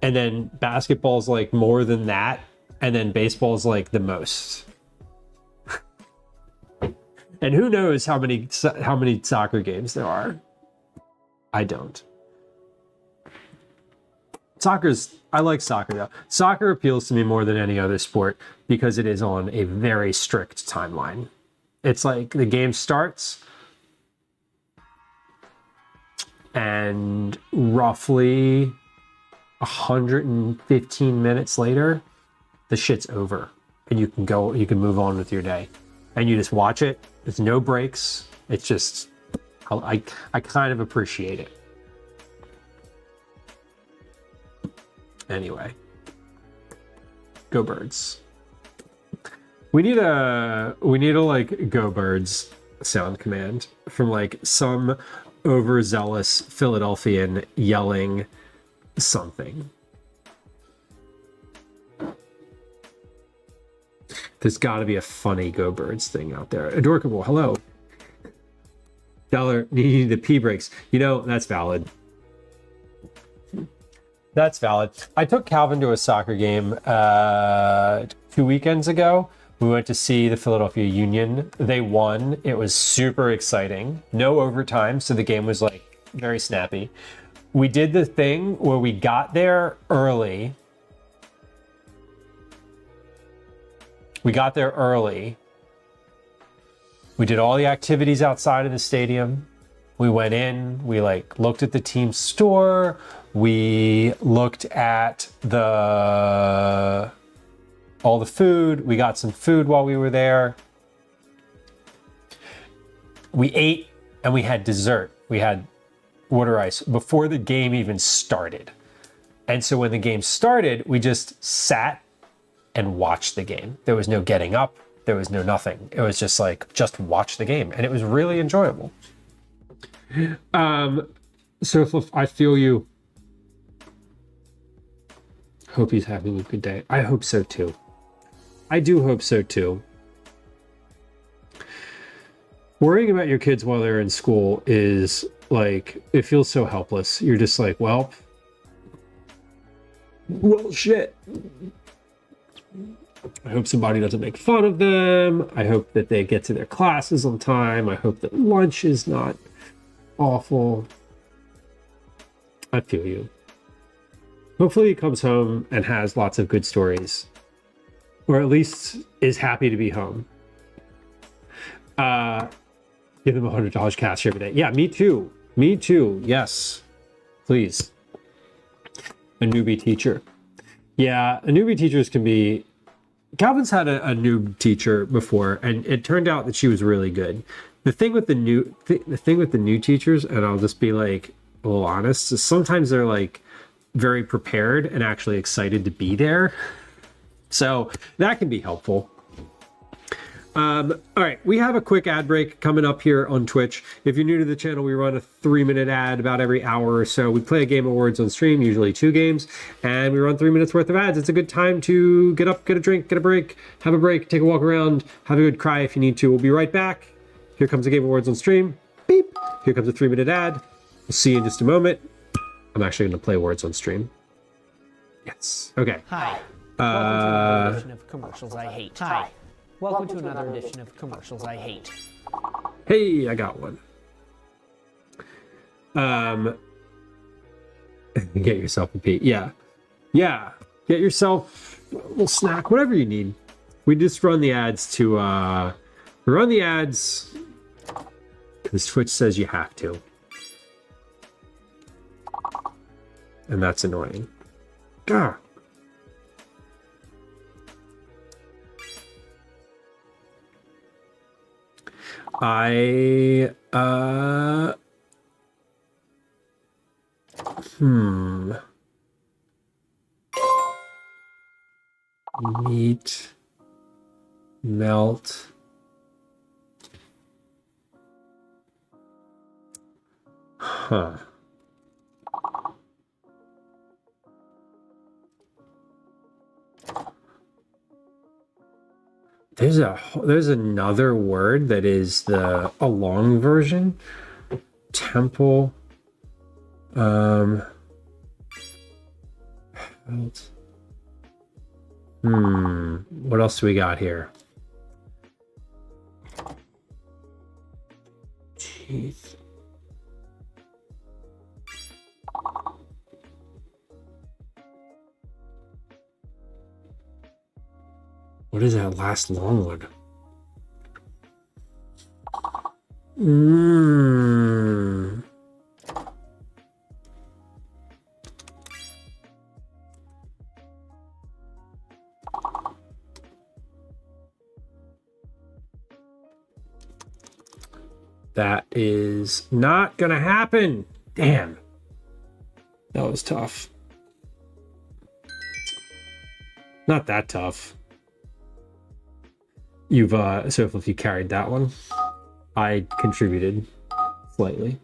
and then basketball's like more than that, and then baseball's like the most. And who knows how many soccer games there are? I don't. I like soccer though. Soccer appeals to me more than any other sport because it is on a very strict timeline. It's like the game starts, and roughly 115 minutes later, the shit's over, and you can move on with your day, and you just watch it. There's no breaks. It's just, I kind of appreciate it. Anyway, go Birds. We need a like Go Birds sound command from like some overzealous Philadelphian yelling something. There's got to be a funny Go Birds thing out there. Adorkable, hello. Dollar, you need the pee breaks. You know, that's valid. That's valid. I took Calvin to a soccer game 2 weekends ago. We went to see the Philadelphia Union. They won. It was super exciting. No overtime, so the game was like very snappy. We did the thing where we got there early. We got there early. We did all the activities outside of the stadium. We went in, we like looked at the team store. We looked at all the food. We got some food while we were there. We ate and we had dessert. We had water ice before the game even started. And so when the game started, we just sat and watched the game. There was no getting up. There was no nothing. It was just like, just watch the game. And it was really enjoyable. So I feel you. Hope he's having a good day. I hope so too. I do hope so too. Worrying about your kids while they're in school is like, it feels so helpless. You're just like, well, shit. I hope somebody doesn't make fun of them. I hope that they get to their classes on time. I hope that lunch is not awful. I feel you. Hopefully he comes home and has lots of good stories. Or at least is happy to be home. Give them $100 cash every day. Yeah, me too. Me too. Yes. Please. A newbie teacher. Yeah, a newbie teachers can be... Calvin's had a noob teacher before, and it turned out that she was really good. The thing with the new teachers, and I'll just be like a little honest, is sometimes they're like very prepared and actually excited to be there. So that can be helpful. All right, we have a quick ad break coming up here on Twitch. If you're new to the channel, we run a 3-minute ad about every hour or so. We play a game of words on stream, usually 2 games, and we run 3 minutes worth of ads. It's a good time to get up, get a drink, get a break, have a break, take a walk around, have a good cry if you need to. We'll be right back. Here comes a game of words on stream. Beep. Here comes a 3-minute ad. We'll see you in just a moment. I'm actually going to play words on stream. Yes. Okay. Hi. Welcome to another edition of Commercials I Hate. Hi. Welcome to another edition of Commercials I Hate. Hey, I got one. Get yourself a pee. Yeah. Yeah. Get yourself a little snack, whatever you need. We just run the ads to, we run the ads because Twitch says you have to. And that's annoying. Gah. Meat, melt. Huh. There's another word that is a long version. Temple. Melt. What else do we got here? Teeth. What is that last long one? That is not gonna happen. Damn. That was tough. Not that tough. You've so if you carried that one, I contributed slightly.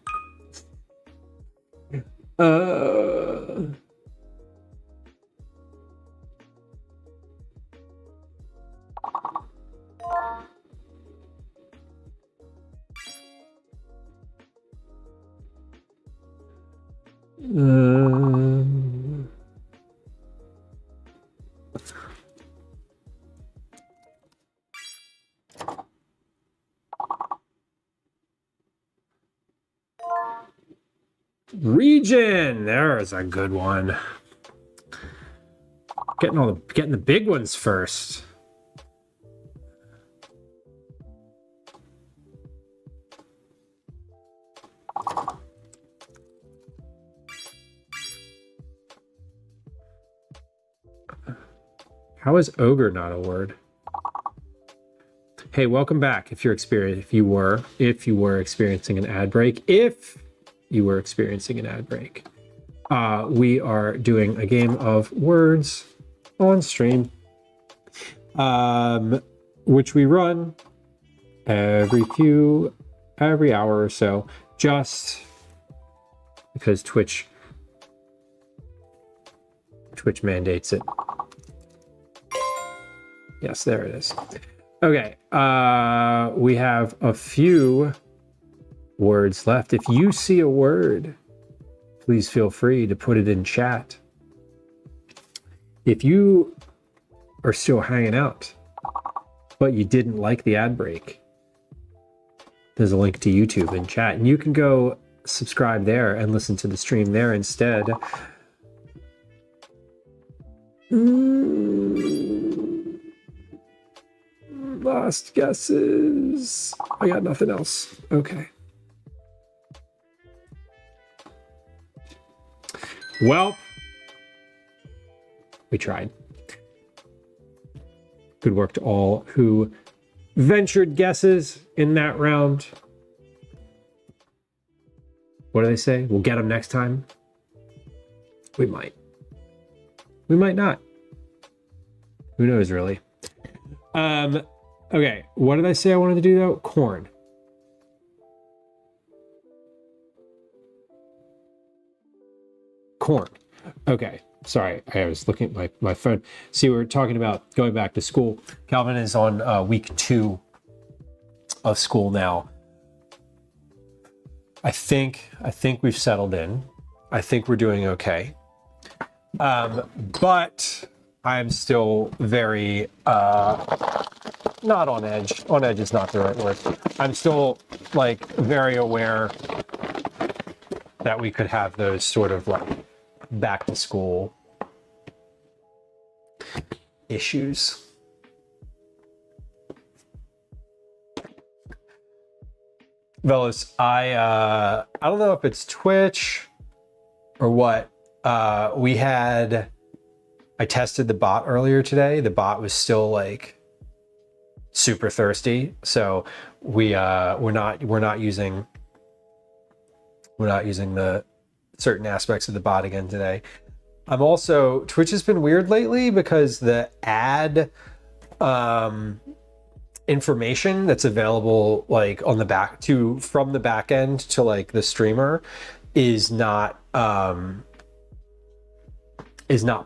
Region, there's a good one. Getting the big ones first. How is ogre not a word? Hey, welcome back. If you were experiencing an ad break, we are doing a game of words on stream, which we run every hour or so, just because Twitch mandates it. Yes, there it is. Okay, we have a few words left. If you see a word, please feel free to put it in chat. If you are still hanging out, but you didn't like the ad break, there's a link to YouTube in chat, and you can go subscribe there and listen to the stream there instead. Last guesses. I got nothing else. Okay. Well, we tried. Good work to all who ventured guesses in that round. What do they say? We'll get them next time. We might. We might not. Who knows, really? Okay, what did I say I wanted to do, though? Corn. Corn. Okay, sorry, I was looking at my phone. See, we were talking about going back to school. Calvin is on week 2 of school now. I think we've settled in. I think we're doing okay. But I'm still very not on edge. On edge is not the right word. I'm still like very aware that we could have those sort of like back to school issues. Velos, I don't know if it's Twitch or what. I tested the bot earlier today. The bot was still like super thirsty, so we're not using the certain aspects of the bot again today. Twitch has been weird lately because the ad information that's available like on the back from the back end to like the streamer is not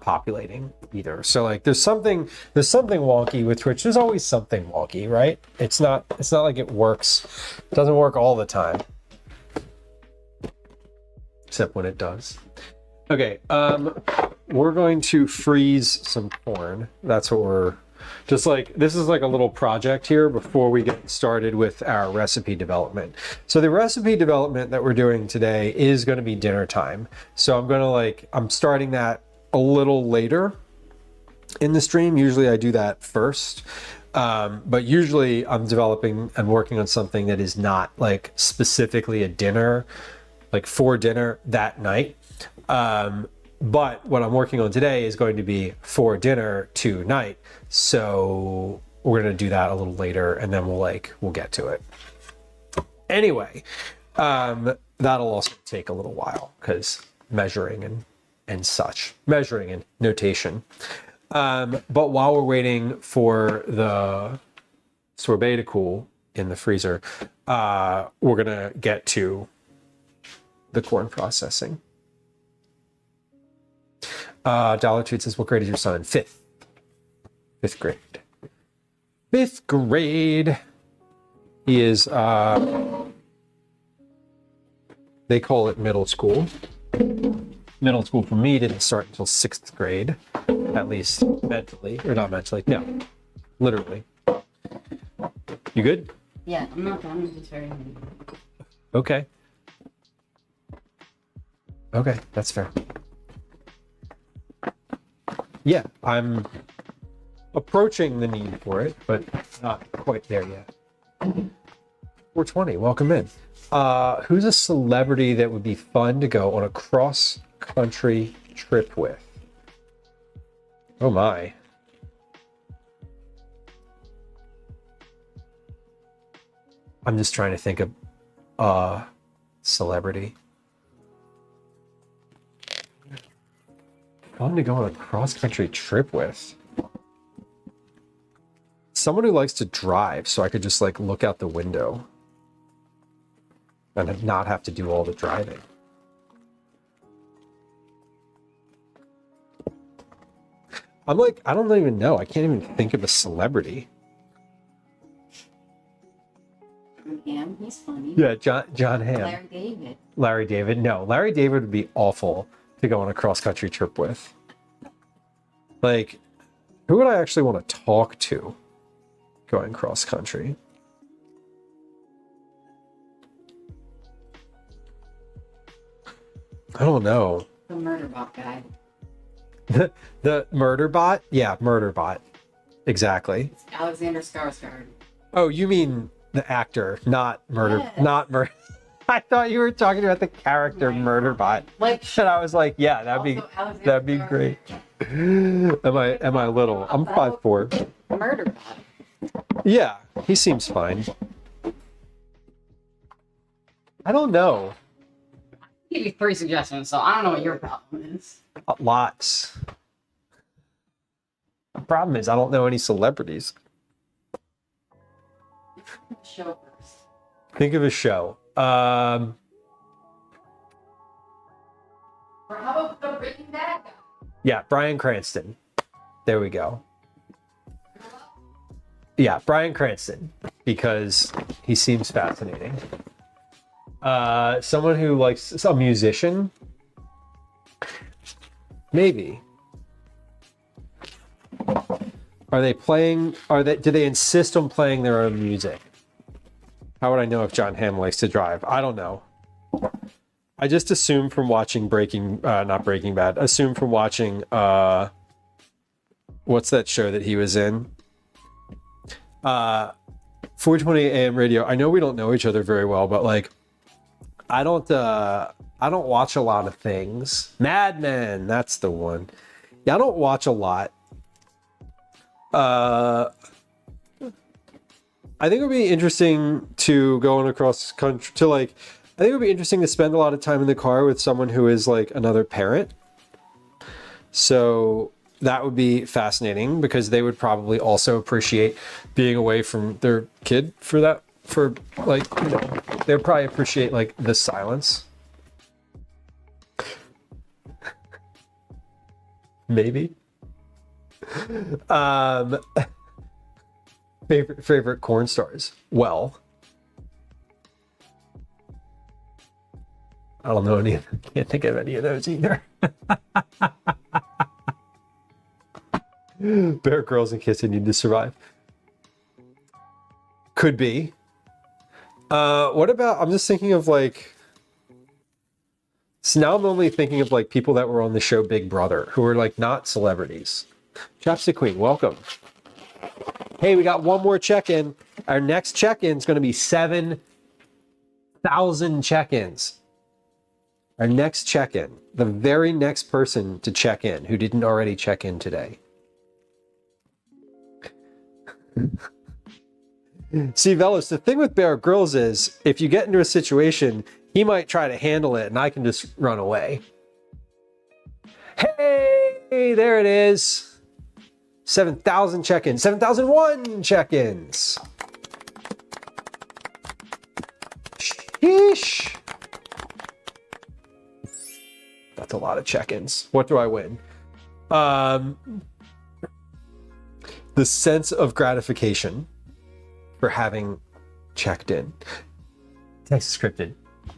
populating either. So like there's something wonky with Twitch. There's always something wonky, right? It's not like it works. It doesn't work all the time. Except when it does. Okay, we're going to freeze some corn. That's what we're just like, this is like a little project here before we get started with our recipe development. So the recipe development that we're doing today is going to be dinner time. So I'm starting that a little later in the stream. Usually I do that first. But usually I'm developing and working on something that is not like specifically a dinner, like for dinner that night. But what I'm working on today is going to be for dinner tonight. So we're going to do that a little later and then we'll get to it. Anyway, that'll also take a little while because measuring and notation. But while we're waiting for the sorbet to cool in the freezer, we're going to get to the corn processing. Dollar Treat says, what grade is your son in? Fifth grade. Fifth grade. He is, they call it middle school. Middle school for me didn't start until 6th grade, at least mentally, or not mentally, no, literally. You good? Yeah, I'm not done with this very hungry. Okay. Okay, that's fair. Yeah, I'm approaching the need for it, but not quite there yet. 420, welcome in. Who's a celebrity that would be fun to go on a cross-country trip with? Oh my. I'm just trying to think of celebrity. Fun to go on a cross-country trip with. Someone who likes to drive, so I could just like look out the window and not have to do all the driving. I'm like, I don't even know. I can't even think of a celebrity. Ham, he's funny. Yeah, John Hamm. Larry David. Larry David. No, Larry David would be awful to go on a cross-country trip with. Like, who would I actually want to talk to going cross-country? I don't know. The murder bot guy. The murder bot? Yeah, murder bot. Exactly. It's Alexander Skarsgård. Oh, you mean the actor, not murder, Yes. not murder. I thought you were talking about the character Right. murder bot. Like, And I was like, yeah, that'd be Alexander great. Am I little? I'm 5'4". Murder bot. Yeah, he seems fine. I don't know. I'll give you 3 suggestions, so I don't know what your problem is. Lots. The problem is I don't know any celebrities. Show first. Think of a show. Or how about the Breaking Bad guy? Yeah, Bryan Cranston. There we go. Yeah, Bryan Cranston, because he seems fascinating. Someone who likes a musician, maybe. Are they playing? Do they insist on playing their own music? How would I know if John Hamm likes to drive? I don't know. I just assume from watching not Breaking Bad. Assume from watching what's that show that he was in? 420 AM radio. I know we don't know each other very well, but like, I don't watch a lot of things. Mad Men, that's the one. Yeah, I don't watch a lot. I think it would be interesting to go on across country to like. I think it would be interesting to spend a lot of time in the car with someone who is like another parent. So that would be fascinating because they would probably also appreciate being away from their kid for that. For like, you know, they would probably appreciate like the silence. Maybe. Favorite corn stars. Well, I don't know any. Can't think of any of those either. Bear Grylls and Continue to Survive. Could be. What about? I'm just thinking of like. So now I'm only thinking of like people that were on the show Big Brother who are like not celebrities. Chapstick Queen, welcome. Hey, we got one more check-in. Our next check-in is going to be 7,000 check-ins. Our next check-in, the very next person to check in who didn't already check in today. See, Velos, the thing with Bear Grylls is if you get into a situation, he might try to handle it and I can just run away. Hey, there it is. 7,000 check-ins, 7,001 check-ins. Sheesh. That's a lot of check-ins. What do I win? The sense of gratification for having checked in. Text scripted.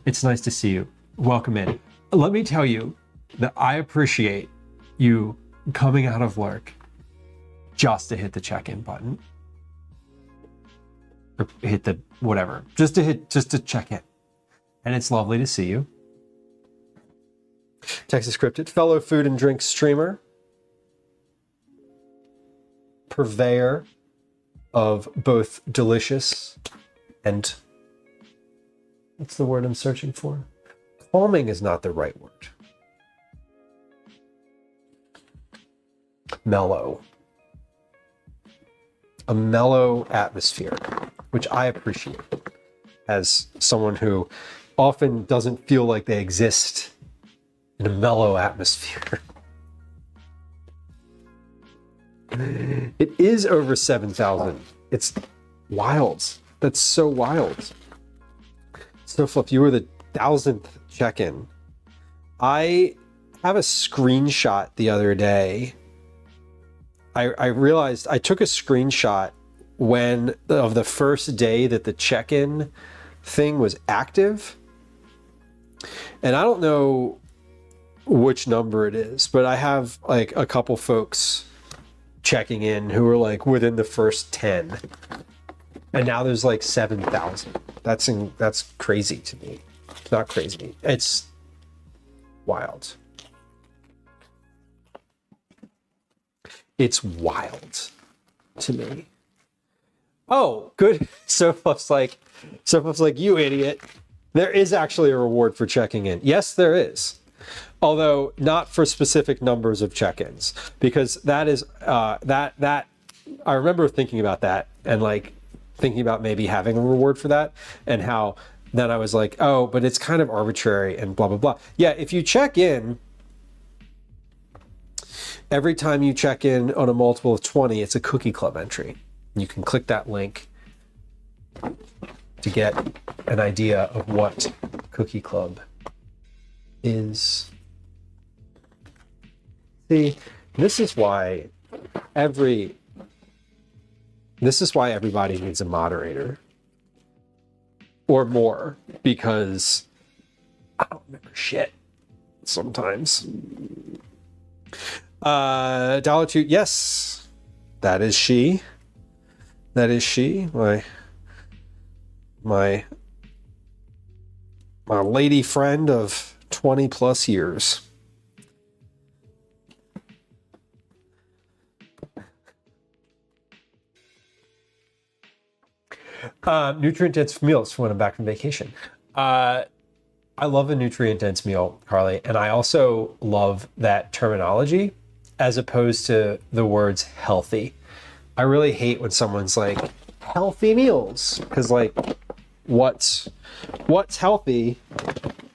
It's nice to see you. Welcome in. Let me tell you that I appreciate you coming out of work just to hit the check-in button. Or hit the whatever. Just to check in. And it's lovely to see you. Texas Scripted, fellow food and drink streamer, purveyor of both delicious and what's the word I'm searching for? Calming is not the right word. Mellow. A mellow atmosphere, which I appreciate as someone who often doesn't feel like they exist in a mellow atmosphere. It is over 7,000. It's wild. That's so wild. So Flip, you were the 1,000th check-in. I have a screenshot the other day. I realized I took a screenshot of the first day that the check-in thing was active. And I don't know which number it is, but I have like a couple folks checking in who are like within the first 10. And now there's like 7,000. That's crazy to me. It's not crazy. It's wild. It's wild to me. Oh, good. Sophos like, you idiot. There is actually a reward for checking in. Yes, there is. Although not for specific numbers of check-ins, because that is that I remember thinking about that and like thinking about maybe having a reward for that, and how then I was like, oh, but it's kind of arbitrary and blah blah blah. Yeah, if you check in every time you check in on a multiple of 20, it's a Cookie Club entry. You can click that link to get an idea of what Cookie Club is. See, this is why everybody needs a moderator or more, because I don't remember shit sometimes. $2, yes. That is she. That is she. My lady friend of 20 plus years. Nutrient dense meals when I'm back from vacation. I love a nutrient dense meal, Carly, and I also love that terminology as opposed to the words healthy. I really hate when someone's like healthy meals, because like what's healthy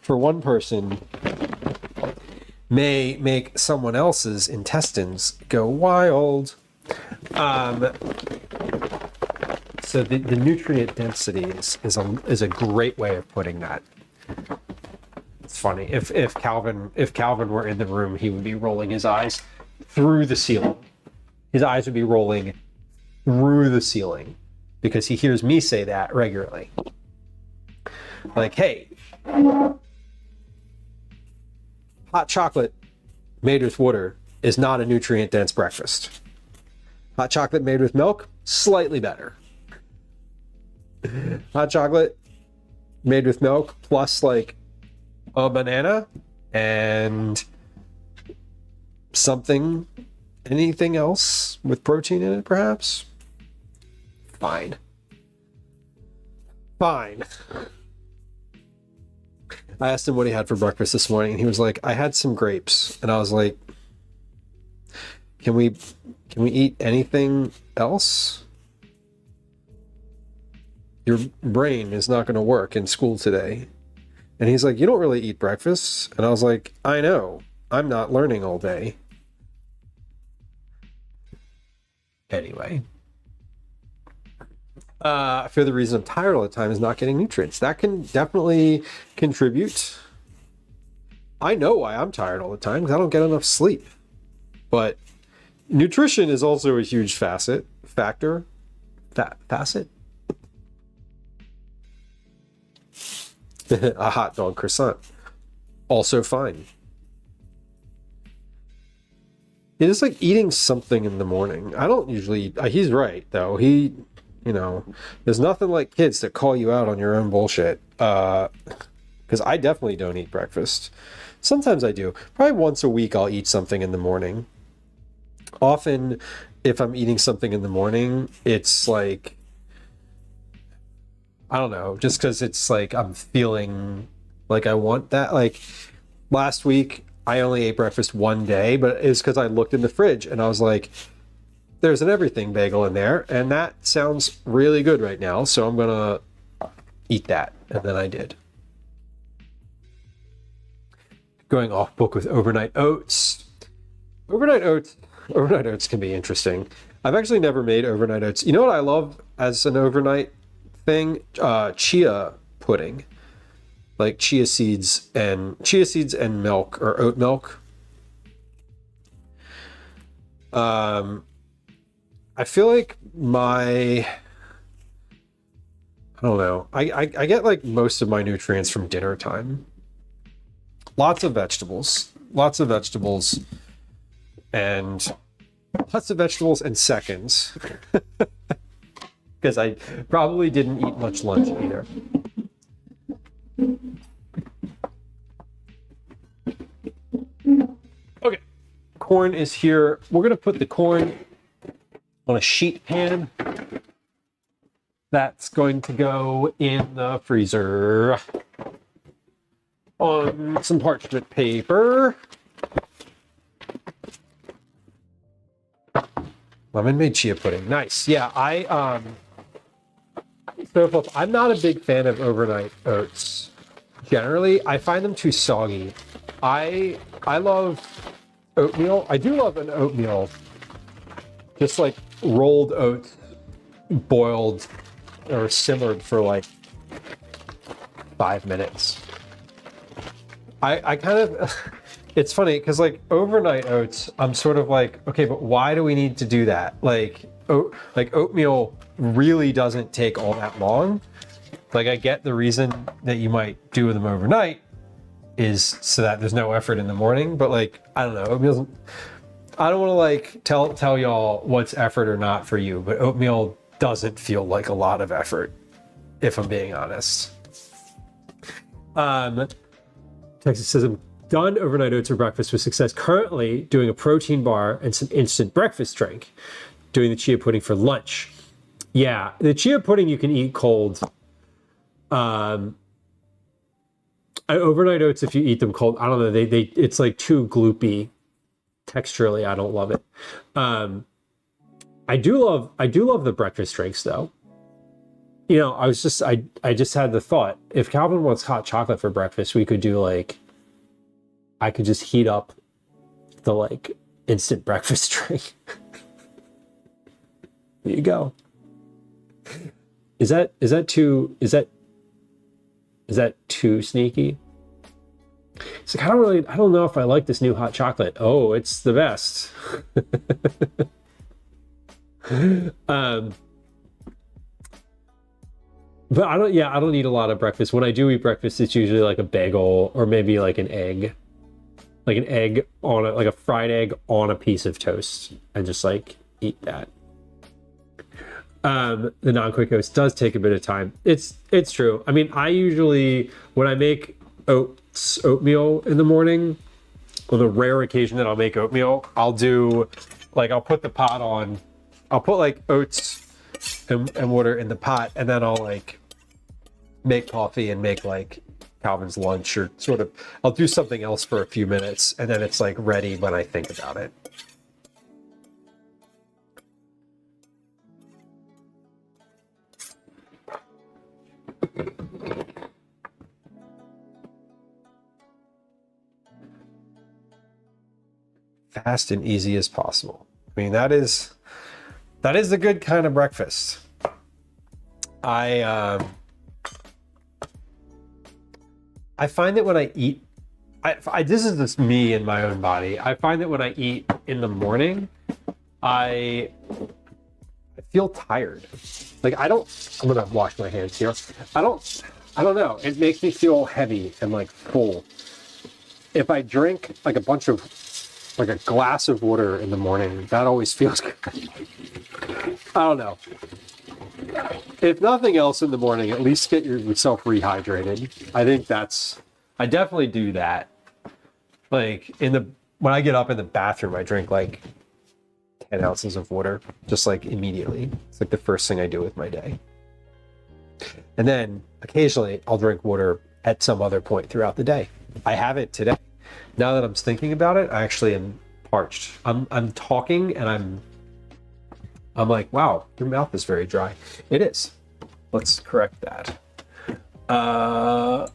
for one person may make someone else's intestines go wild. So the nutrient density is a great way of putting that. It's funny. If Calvin were in the room, he would be rolling his eyes through the ceiling. His eyes would be rolling through the ceiling because he hears me say that regularly. Like, hey, hot chocolate made with water is not a nutrient dense breakfast. Hot chocolate made with milk, slightly better. Hot chocolate made with milk plus like a banana and anything else with protein in it, perhaps? Fine. I asked him what he had for breakfast this morning, and he was like, I had some grapes. And I was like, can we eat anything else? Your brain is not going to work in school today. And he's like, you don't really eat breakfast. And I was like, I know. I'm not learning all day. Anyway. I feel the reason I'm tired all the time is not getting nutrients. That can definitely contribute. I know why I'm tired all the time, because I don't get enough sleep. But nutrition is also a huge facet. A hot dog croissant. Also fine. It is like eating something in the morning. I don't usually eat. He's right, though. There's nothing like kids that call you out on your own bullshit. Because I definitely don't eat breakfast. Sometimes I do. Probably once a week I'll eat something in the morning. Often, if I'm eating something in the morning, it's like, I don't know, just because it's like I'm feeling like I want that. Like last week, I only ate breakfast one day, but it's because I looked in the fridge and I was like, there's an everything bagel in there, and that sounds really good right now, so I'm gonna eat that. And then I did. Going off book with overnight oats. Overnight oats can be interesting. I've actually never made overnight oats. You know what I love as an overnight thing? Chia pudding. Like chia seeds and milk or oat milk. I feel like I don't know. I get like most of my nutrients from dinner time. Lots of vegetables and seconds. Because I probably didn't eat much lunch either. Okay, corn is here. We're gonna put the corn on a sheet pan. That's going to go in the freezer on some parchment paper. Lemon made chia pudding. Nice. Yeah, I'm not a big fan of overnight oats. Generally, I find them too soggy. I love oatmeal. I do love an oatmeal. Just like rolled oats, boiled or simmered for like 5 minutes. I kind of, it's funny because like overnight oats, I'm sort of like, okay, but why do we need to do that? Like oatmeal really doesn't take all that long. Like I get the reason that you might do them overnight is so that there's no effort in the morning, but like, I don't know, oatmeal, I don't want to like tell y'all what's effort or not for you, but oatmeal doesn't feel like a lot of effort, if I'm being honest. Texas says, I'm done overnight oats for breakfast with success. Currently doing a protein bar and some instant breakfast drink. Doing the chia pudding for lunch. Yeah, the chia pudding you can eat cold. Overnight oats, if you eat them cold, I don't know, they it's like too gloopy. Texturally, I don't love it. I do love the breakfast drinks though. You know, I just had the thought, if Calvin wants hot chocolate for breakfast, we could do like, I could just heat up the like instant breakfast drink. There you go. Is that too sneaky? It's like, I don't know if I like this new hot chocolate. Oh, it's the best. But I don't eat a lot of breakfast. When I do eat breakfast, it's usually like a bagel or maybe like an egg. Like an egg on like a fried egg on a piece of toast. And just like eat that. The non-quick oats does take a bit of time. It's true. I mean, I usually, when I make oatmeal in the morning, on the rare occasion that I'll make oatmeal, I'll put the pot on, I'll put like oats and water in the pot, and then I'll like make coffee and make like Calvin's lunch, or sort of, I'll do something else for a few minutes, and then it's like ready when I think about it. Fast and easy as possible. I mean, that is the good kind of breakfast. I find that when I eat, this is just me and my own body. I find that when I eat in the morning, I feel tired. Like I'm gonna wash my hands here. I don't know. It makes me feel heavy and like full. If I drink like a glass of water in the morning, that always feels good. I don't know. If nothing else in the morning, at least get yourself rehydrated. I definitely do that. Like when I get up in the bathroom, I drink like 10 ounces of water, just like immediately. It's like the first thing I do with my day. And then occasionally I'll drink water at some other point throughout the day. I haven't today. Now that I'm thinking about it, I actually am parched. I'm talking and I'm like, wow, your mouth is very dry. It is. Let's correct that. I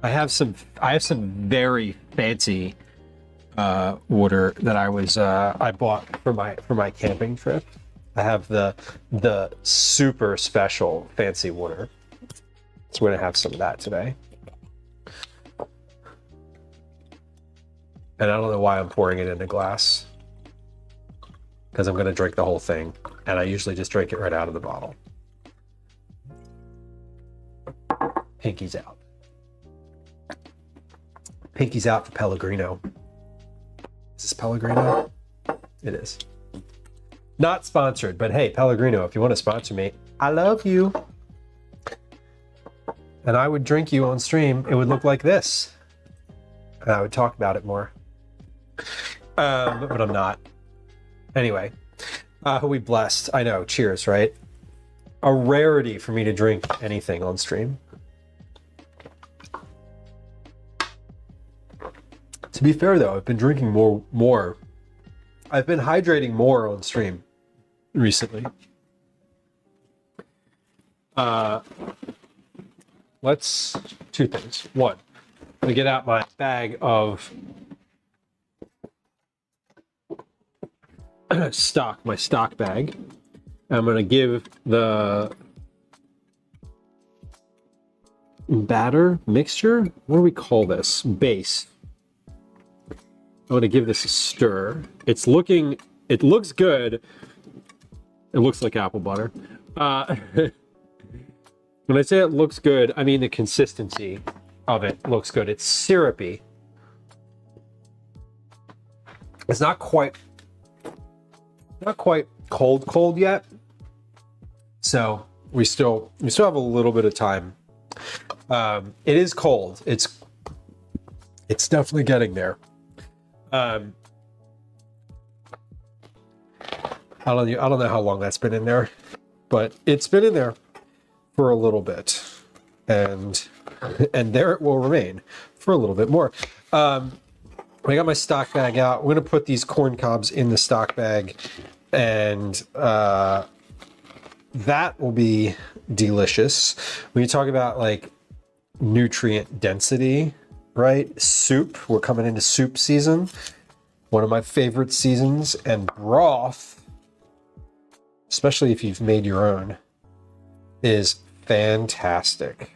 have some very fancy water that I bought for my camping trip. I have the super special fancy water. So we're gonna have some of that today. And I don't know why I'm pouring it in a glass, because I'm gonna drink the whole thing, and I usually just drink it right out of the bottle. Pinky's out. Pinky's out for Pellegrino. Is this Pellegrino? It is. Not sponsored, but hey, Pellegrino, if you want to sponsor me, I love you. And I would drink you on stream. It would look like this. And I would talk about it more. But I'm not. Anyway, we blessed. I know, cheers, right? A rarity for me to drink anything on stream. To be fair though, I've been drinking more. I've been hydrating more on stream recently. Two things. One, I'm gonna get out my bag of my stock bag. I'm gonna give the batter mixture, what do we call this? Base. I'm gonna give this a stir. It looks good. It looks like apple butter. When I say it looks good, I mean the consistency of it looks good. It's syrupy. It's not quite cold yet. So we still have a little bit of time. It is cold. It's definitely getting there. I don't know how long that's been in there, but it's been in there for a little bit, and there it will remain for a little bit more. I got my stock bag out. I'm gonna put these corn cobs in the stock bag, and that will be delicious. When you talk about like nutrient density, right? Soup, we're coming into soup season, one of my favorite seasons, and broth, especially if you've made your own, is fantastic.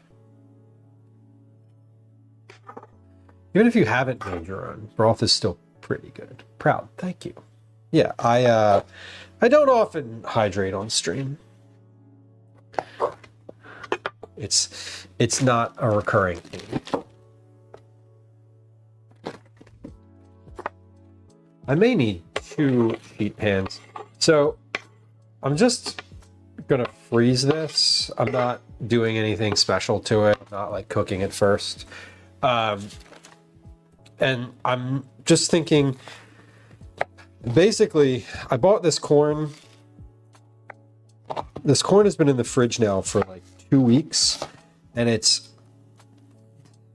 Even if you haven't made your own, broth is still pretty good. Proud, thank you. Yeah, I don't often hydrate on stream. It's not a recurring thing. I may need 2 sheet pans. So I'm just gonna freeze this. I'm not doing anything special to it. I'm not like cooking it first. And I'm just thinking, basically, I bought this corn. This corn has been in the fridge now for like 2 weeks, and it's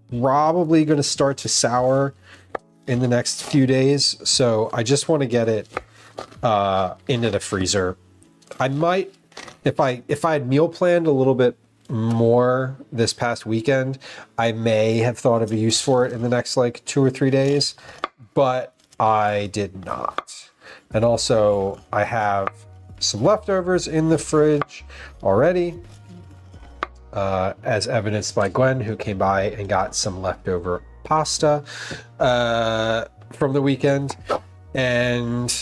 probably going to start to sour in the next few days. So I just want to get it into the freezer. I might, if I had meal planned a little bit more this past weekend, I may have thought of a use for it in the next like 2 or 3 days, but I did not. And also I have some leftovers in the fridge already, as evidenced by Gwen, who came by and got some leftover pasta from the weekend. And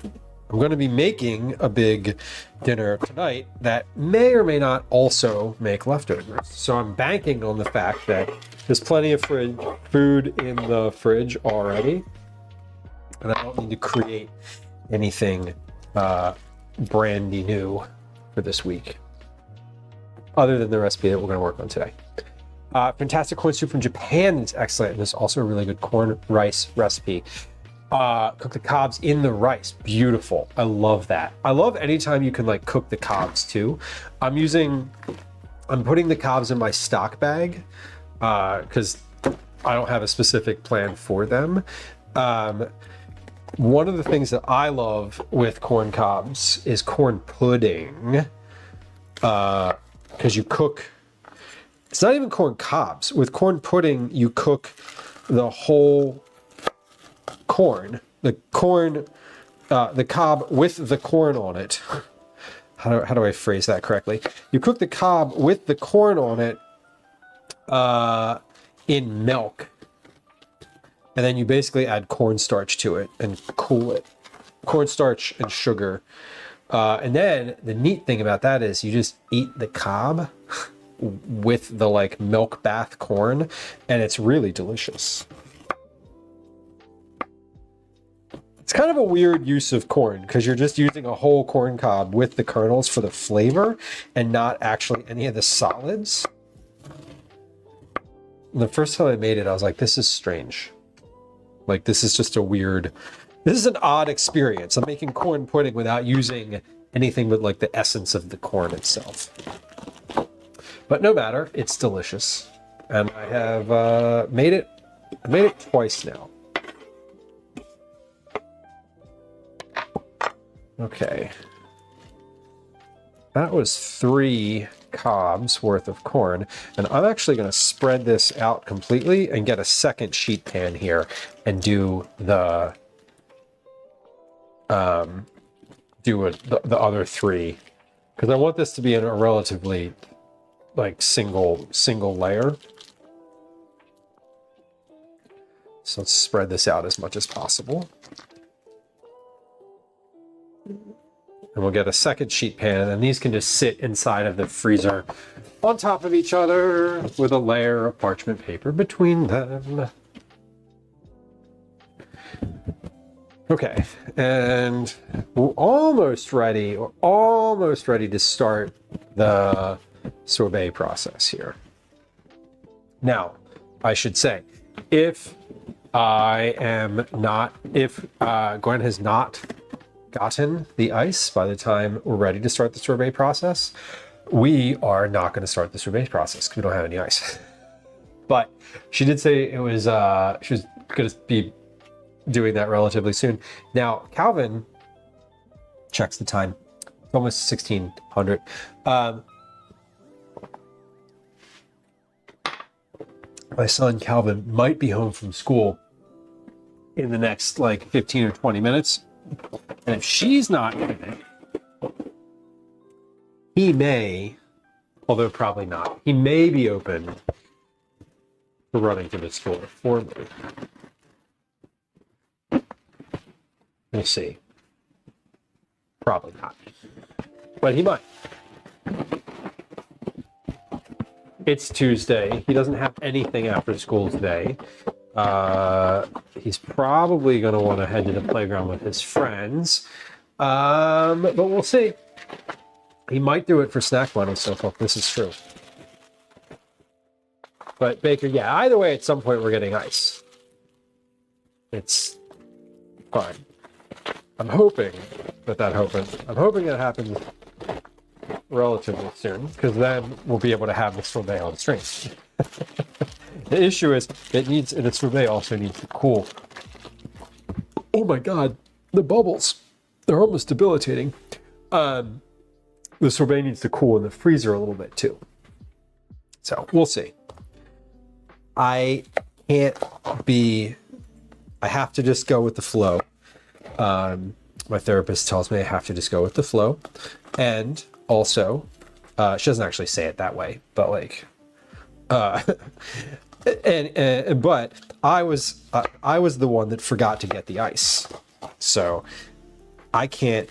I'm going to be making a big dinner tonight that may or may not also make leftovers. So I'm banking on the fact that there's plenty of food in the fridge already, and I don't need to create anything brandy new for this week, other than the recipe that we're going to work on today. Fantastic corn soup from Japan is excellent. And there's also a really good corn rice recipe. Cook the cobs in the rice. Beautiful. I love that. I love anytime you can like cook the cobs too. I'm putting the cobs in my stock bag because I don't have a specific plan for them. One of the things that I love with corn cobs is corn pudding, because you cook, it's not even corn cobs. With corn pudding, you cook the whole corn, the cob with the corn on it. How do I phrase that correctly? You cook the cob with the corn on it in milk, and then you basically add cornstarch to it and cool it. Cornstarch and sugar. And then the neat thing about that is you just eat the cob with the like milk bath corn, and it's really delicious. It's kind of a weird use of corn because you're just using a whole corn cob with the kernels for the flavor and not actually any of the solids. And the first time I made it, I was like, this is strange. Like, this is just this is an odd experience. I'm making corn pudding without using anything but like the essence of the corn itself. But no matter, it's delicious. And I have made it twice now. Okay. That was 3 cobs worth of corn. And I'm actually going to spread this out completely and get a second sheet pan here and do the the other 3, because I want this to be in a relatively like single layer. So let's spread this out as much as possible. And we'll get a second sheet pan, and these can just sit inside of the freezer on top of each other with a layer of parchment paper between them. Okay, and we're almost ready to start the sorbet process here. Now, I should say, if Gwen has not gotten the ice by the time we're ready to start the sorbet process, we are not going to start the sorbet process because we don't have any ice. But she did say it was she was going to be doing that relatively soon. Now, Calvin checks the time. It's almost 1600. My son Calvin might be home from school in the next like 15 or 20 minutes. And if she's not in it, he may, although probably not, he may be open for running to the store for me. We'll see. Probably not. But he might. It's Tuesday. He doesn't have anything after school today. He's probably going to want to head to the playground with his friends. But we'll see. He might do it for snack money, so if this is true. But Baker, yeah, either way, at some point we're getting ice. It's fine. I'm hoping that happens relatively soon, because then we'll be able to have the sorbet on stream. The issue is the sorbet also needs to cool. Oh my god, the bubbles. They're almost debilitating. The sorbet needs to cool in the freezer a little bit too. So we'll see. I have to just go with the flow. My therapist tells me I have to just go with the flow. And also, she doesn't actually say it that way, but like, but I was the one that forgot to get the ice. So I can't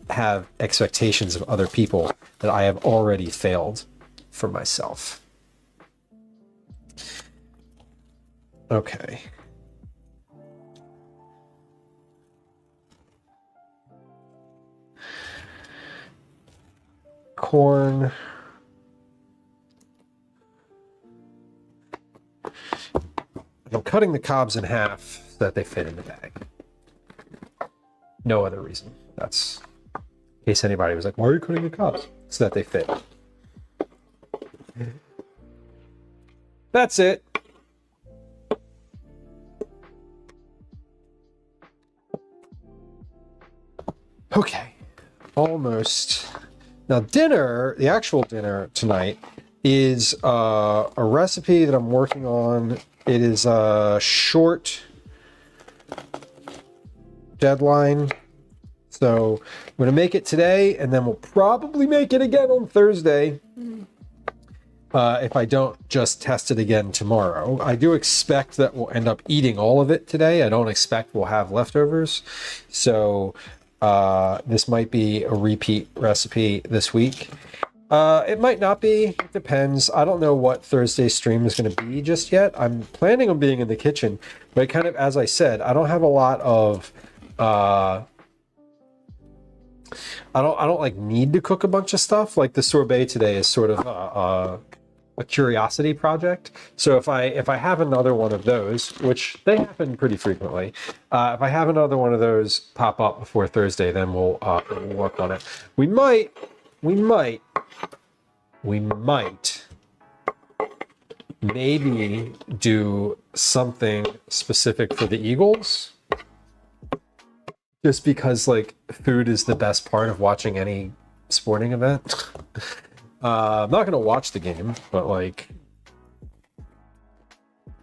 have expectations of other people that I have already failed for myself. Okay. Corn. I'm cutting the cobs in half so that they fit in the bag. No other reason. That's in case anybody was like, why are you cutting the cobs? So that they fit. That's it. Okay. Almost. Now dinner, the actual dinner tonight, is a recipe that I'm working on. It is a short deadline. So I'm going to make it today, and then we'll probably make it again on Thursday. If I don't just test it again tomorrow. I do expect that we'll end up eating all of it today. I don't expect we'll have leftovers. So this might be a repeat recipe this week. It might not be. It depends. I don't know what Thursday's stream is going to be just yet. I'm planning on being in the kitchen, but kind of, as I said, I don't have a lot of... I don't like need to cook a bunch of stuff. Like the sorbet today is sort of a curiosity project. So if I have another one of those, which they happen pretty frequently, if I have another one of those pop up before Thursday, then we'll work on it. We might maybe do something specific for the Eagles. Just because, like, food is the best part of watching any sporting event. I'm not going to watch the game, but, like,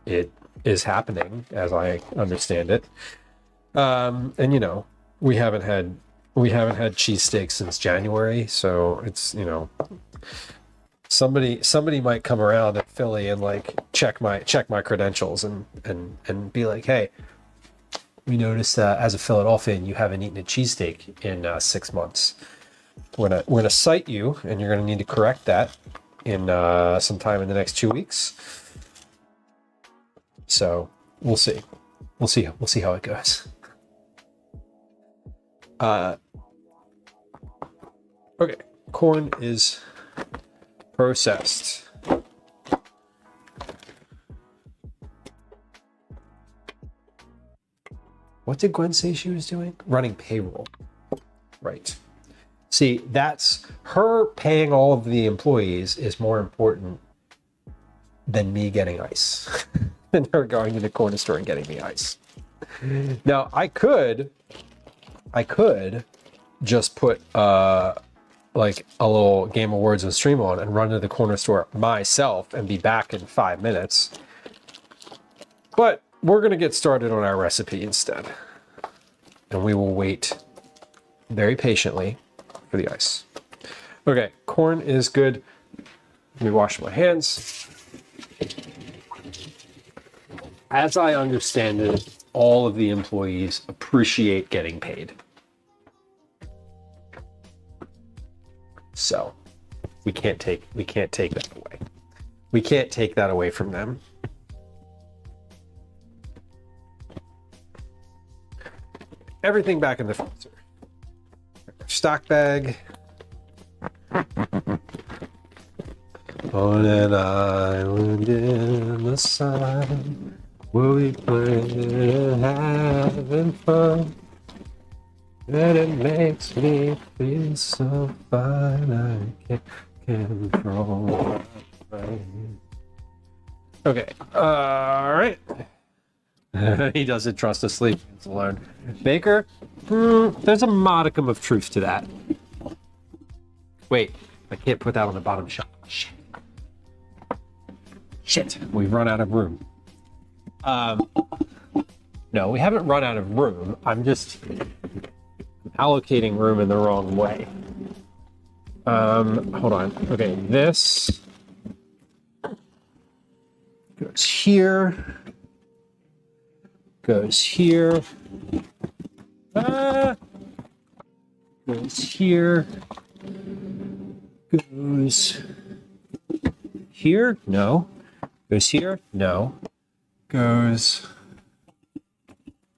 it is happening, as I understand it. And, you know, we haven't had cheesesteaks since January, so it's, you know, somebody might come around at Philly and, like, check my credentials and be like, hey, we noticed as a Philadelphian, you haven't eaten a cheesesteak in 6 months. we're gonna cite you, and you're gonna need to correct that in sometime in the next 2 weeks. So we'll see. We'll see how it goes. Okay, corn is processed. What did Gwen say she was doing? Running payroll. Right. See, that's her paying all of the employees is more important than me getting ice. Than her going to the corner store and getting me ice. Now, I could just put like a little game of words and stream on and run to the corner store myself and be back in 5 minutes. But we're going to get started on our recipe instead. And we will wait very patiently for the ice. Okay, corn is good. Let me wash my hands. As I understand it, all of the employees appreciate getting paid. So we can't take that away. We can't take that away from them. Everything back in the freezer. Stock bag. On an island in the sun, where we play having fun. And it makes me feel so fine, I can't control my brain. Okay, all right. He doesn't trust us sleep to learn. Baker, there's a modicum of truth to that. Wait, I can't put that on the bottom shelf. Shit, we've run out of room. No, we haven't run out of room. I'm just allocating room in the wrong way. Hold on. Okay, this goes here. Goes here. Goes here. Goes here. No. Goes here. No. Goes.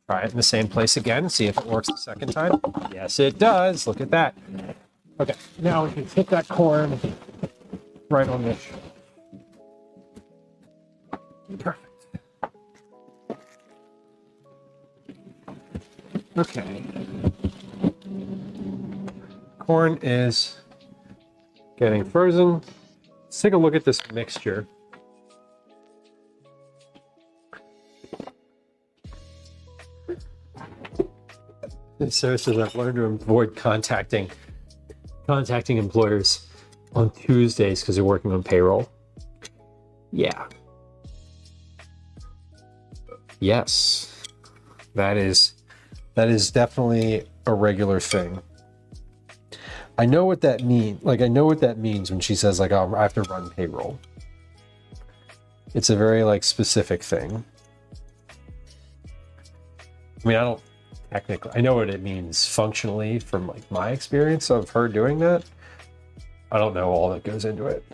Try it in the same place again. See if it works the second time. Yes, it does. Look at that. Okay, now we can put that corn right on this. Perfect. Okay. Corn is getting frozen. Let's take a look at this mixture. Sarah says I've learned to avoid contacting employers on Tuesdays because they're working on payroll. Yeah. Yes. That is definitely a regular thing. I know what that means. Like, I know what that means when she says, like, oh, I have to run payroll. It's a very, like, specific thing. I mean, I don't technically, I know what it means functionally from, like, my experience of her doing that. I don't know all that goes into it.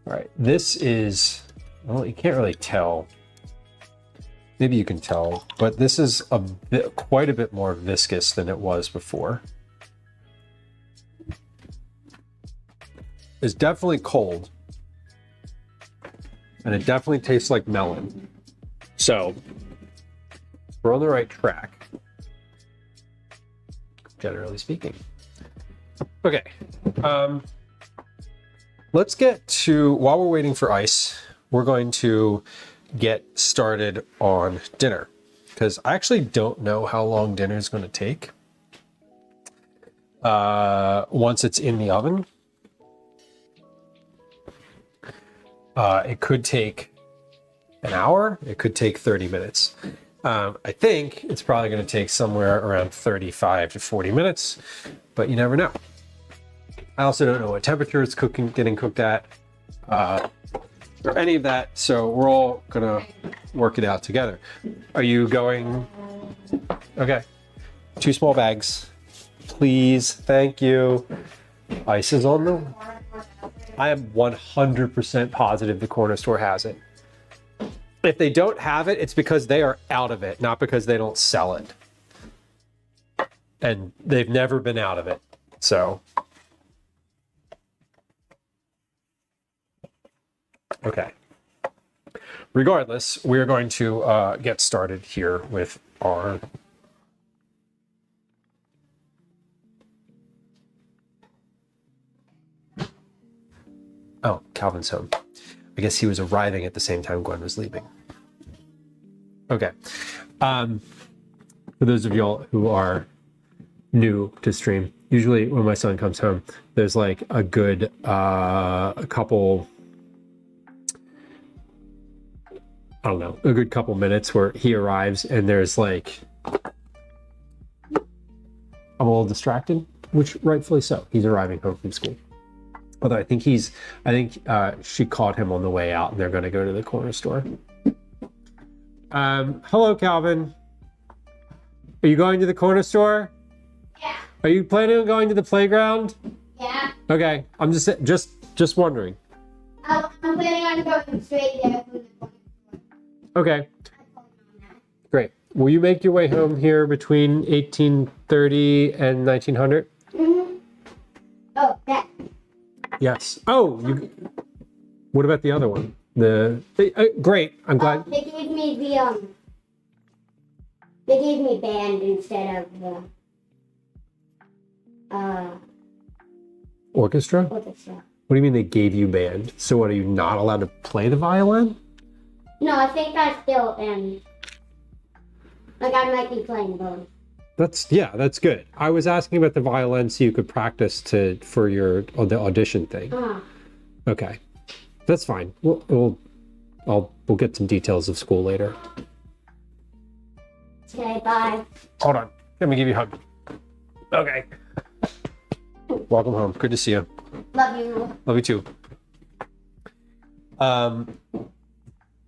All right, this is, well, you can't really tell. Maybe you can tell, but this is quite a bit more viscous than it was before. It's definitely cold, and it definitely tastes like melon. So we're on the right track, generally speaking. Okay, let's get to, while we're waiting for ice, we're going to get started on dinner, because I actually don't know how long dinner is going to take once it's in the oven. It could take an hour, it could take 30 minutes. I think it's probably going to take somewhere around 35 to 40 minutes, but you never know. I also don't know what temperature it's getting cooked at, or any of that, so we're all gonna work it out together. Are you going? Okay, 2 small bags. Please, thank you. Ice is on the... I am 100% positive the corner store has it. If they don't have it, it's because they are out of it, not because they don't sell it. And they've never been out of it, so. Okay. Regardless, we're going to get started here with our... Oh, Calvin's home. I guess he was arriving at the same time Gwen was leaving. Okay. For those of y'all who are new to stream, usually when my son comes home, there's like a good a couple minutes where he arrives and there's like, I'm a little distracted, which rightfully so. He's arriving home from school. Although I think she caught him on the way out and they're going to go to the corner store. Hello, Calvin. Are you going to the corner store? Yeah. Are you planning on going to the playground? Yeah. Okay, I'm just wondering. I'm planning on going straight there from the point. Okay, great. Will you make your way home here between 1830 and 1900? Mm-hmm. Oh, that. Yes. Oh, what about the other one? Great. I'm glad. They gave me They gave me band instead of the Orchestra? orchestra. What do you mean they gave you band? So what, are you not allowed to play the violin? No, I think I still am. Like I might be playing both. That's good. I was asking about the violin so you could practice for the audition thing. Okay, that's fine. We'll get some details of school later. Okay, bye. Hold on, let me give you a hug. Okay. Welcome home. Good to see you. Love you. Love you too.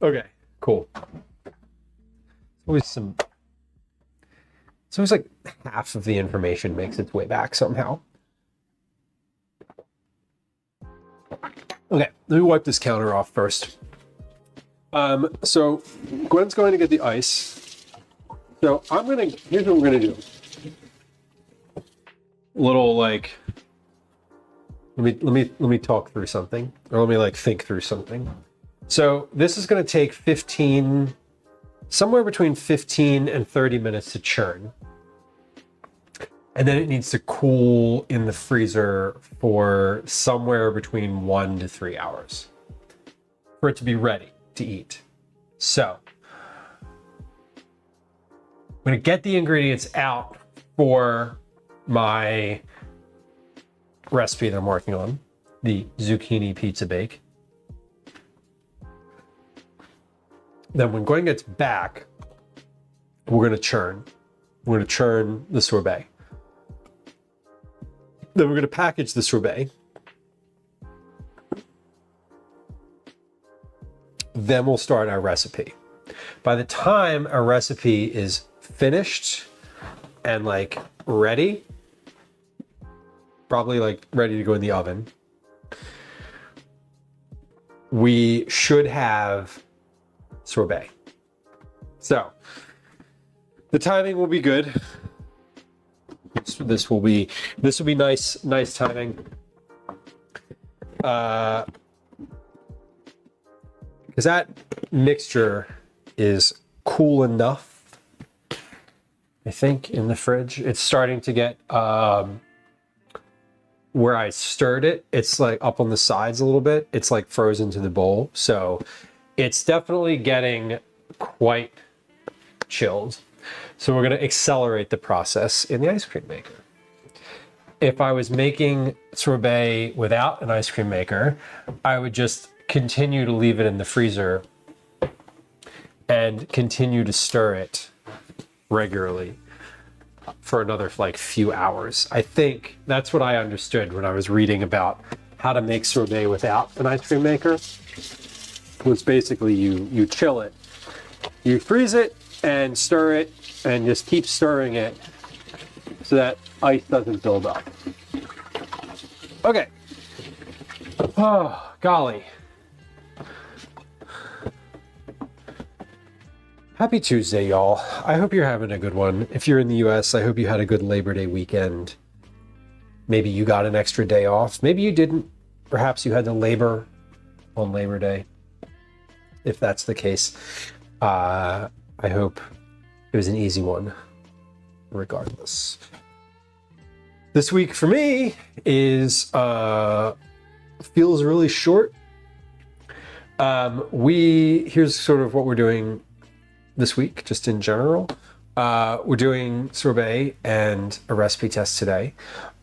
Okay, cool. It's always like half of the information makes its way back somehow. Okay, let me wipe this counter off first. So Gwen's going to get the ice. So here's what we're gonna do. Let me talk through something, or let me think through something. So this is gonna take somewhere between 15 and 30 minutes to churn. And then it needs to cool in the freezer for somewhere between 1 to 3 hours for it to be ready to eat. So I'm gonna get the ingredients out for my recipe that I'm working on, the zucchini pizza bake. Then when Gwen gets back, we're gonna churn. We're gonna churn the sorbet. Then we're gonna package the sorbet. Then we'll start our recipe. By the time our recipe is finished and ready, probably ready to go in the oven, we should have sorbet. So the timing will be good. This will be nice timing. Because that mixture is cool enough, I think, in the fridge. It's starting to get where I stirred it, it's up on the sides a little bit. It's frozen to the bowl. So it's definitely getting quite chilled. So we're going to accelerate the process in the ice cream maker. If I was making sorbet without an ice cream maker, I would just continue to leave it in the freezer and continue to stir it regularly for another few hours. I think that's what I understood when I was reading about how to make sorbet without an ice cream maker. Was basically you chill it, you freeze it and stir it and just keep stirring it so that ice doesn't build up. Okay. Oh, golly. Happy Tuesday, y'all. I hope you're having a good one. If you're in the US, I hope you had a good Labor Day weekend. Maybe you got an extra day off. Maybe you didn't. Perhaps you had to labor on Labor Day. If that's the case, I hope it was an easy one, regardless. This week for me is feels really short. Here's sort of what we're doing this week, just in general. We're doing sorbet and a recipe test today.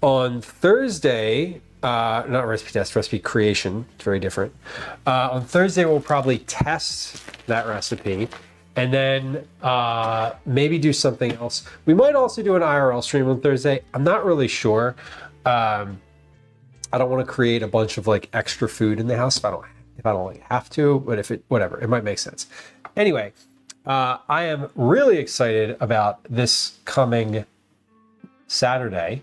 On Thursday, not recipe test, recipe creation, it's very different. On Thursday, we'll probably test that recipe and then maybe do something else. We might also do an IRL stream on Thursday. I'm not really sure. I don't want to create a bunch of like extra food in the house if I don't like have to, but whatever, it might make sense. Anyway, I am really excited about this coming Saturday.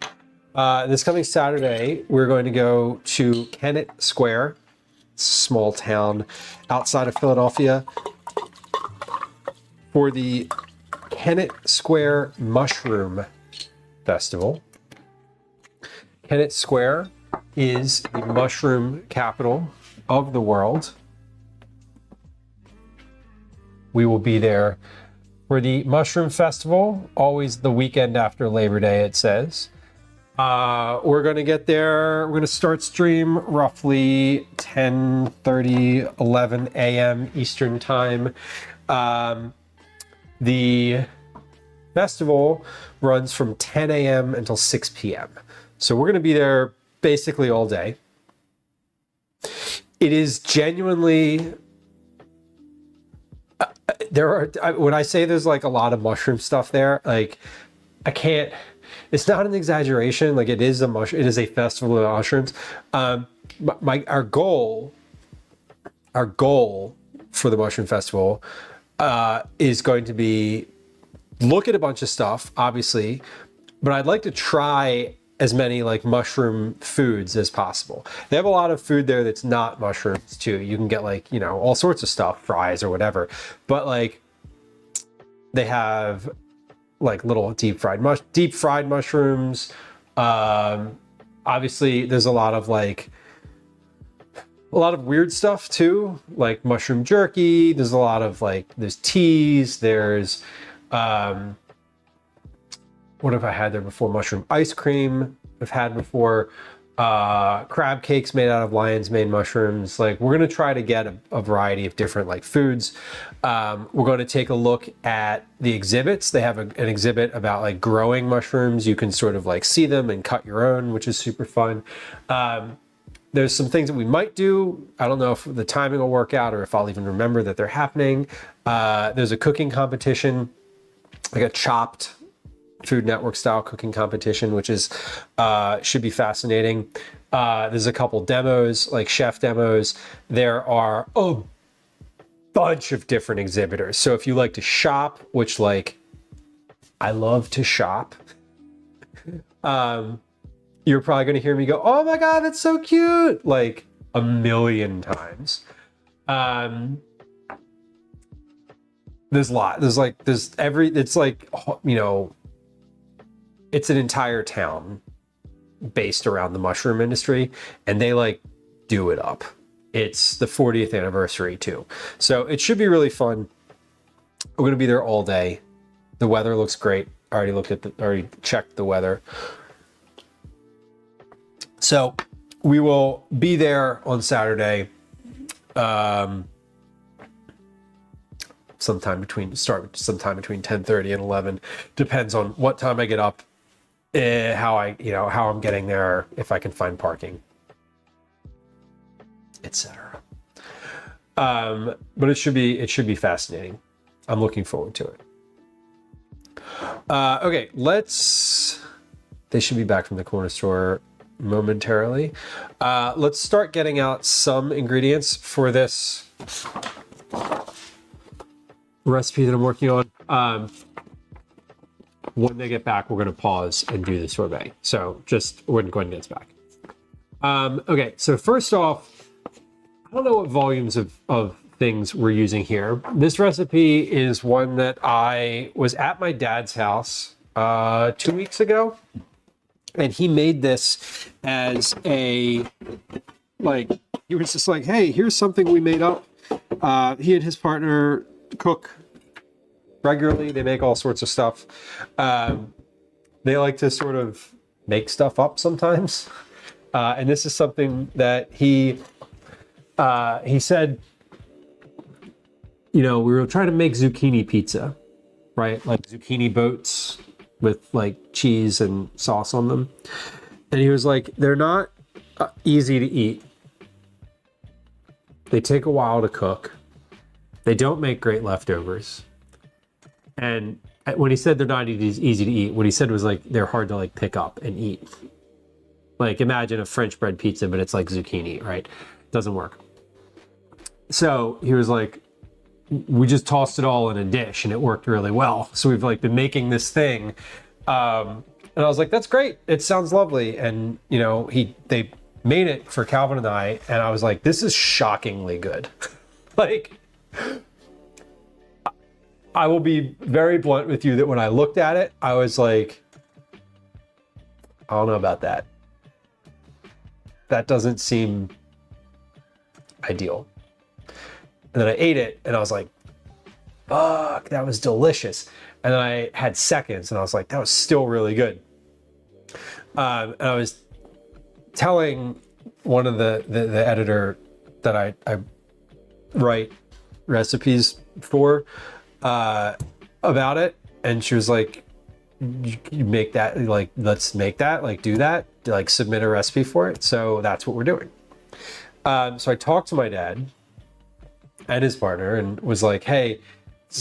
We're going to go to Kennett Square, small town outside of Philadelphia, for the Kennett Square Mushroom Festival. Kennett Square is the mushroom capital of the world. We will be there for the Mushroom Festival, always the weekend after Labor Day, it says. We're going to get there. We're going to start stream roughly 10:30, 11 a.m. Eastern Time. The festival runs from 10 a.m. until 6 p.m. So we're going to be there basically all day. It is genuinely... when I say there's like a lot of mushroom stuff there, like it's not an exaggeration. Like it is a festival of mushrooms. Our goal for the mushroom festival is going to be look at a bunch of stuff, obviously, but I'd like to try as many like mushroom foods as possible. They have a lot of food there that's not mushrooms too. You can get like, all sorts of stuff, fries or whatever, but like they have like little deep fried mushrooms. Obviously there's a lot of weird stuff too, like mushroom jerky. There's a lot of there's teas, there's what have I had there before? Mushroom ice cream I've had before. Crab cakes made out of lion's mane mushrooms. We're going to try to get a variety of different foods. We're going to take a look at the exhibits. They have an exhibit about growing mushrooms. You can sort of see them and cut your own, which is super fun. There's some things that we might do. I don't know if the timing will work out or if I'll even remember that they're happening. There's a cooking competition, like a Chopped Food Network style cooking competition, which is should be fascinating. There's a couple demos, like chef demos. There are a bunch of different exhibitors. So if you like to shop, which I love to shop, you're probably going to hear me go, "Oh my God, that's so cute!" a million times. There's a lot. It's an entire town based around the mushroom industry, and they do it up. It's the 40th anniversary too. So it should be really fun. We're going to be there all day. The weather looks great. I already checked the weather. So we will be there on Saturday. Sometime between 10:30 and 11. Depends on what time I get up, how I'm getting there, if I can find parking, etc. But it should be fascinating. I'm looking forward to it. Okay, they should be back from the corner store momentarily. Let's start getting out some ingredients for this recipe that I'm working on. when they get back, we're going to pause and do the sorbet. So just when Gwen gets back. Okay, so first off, I don't know what volumes of things we're using here. This recipe is one that I was at my dad's house 2 weeks ago, and he made this as a, like, he was just like, hey, here's something we made up. He and his partner cook regularly. They make all sorts of stuff. They like to sort of make stuff up sometimes. And this is something that he said, you know, we were trying to make zucchini pizza, right? Like zucchini boats with like cheese and sauce on them. And he was like, they're not easy to eat. They take a while to cook. They don't make great leftovers. And when he said they're not easy to eat, what he said was like, they're hard to like pick up and eat. Like imagine a French bread pizza, but it's like zucchini, right? Doesn't work. So he was like, we just tossed it all in a dish and it worked really well. So we've like been making this thing. And I was like, that's great. It sounds lovely. And you know, they made it for Calvin and I was like, this is shockingly good. Like, I will be very blunt with you that when I looked at it, I was like, I don't know about that. That doesn't seem ideal. And then I ate it and I was like, fuck, that was delicious. And then I had seconds and I was like, that was still really good. And I was telling one of the editor that I write recipes for about it, and she was like, you make that, like, let's make that, like, do that, like, submit a recipe for it. So that's what we're doing. So I talked to my dad and his partner and was like, hey,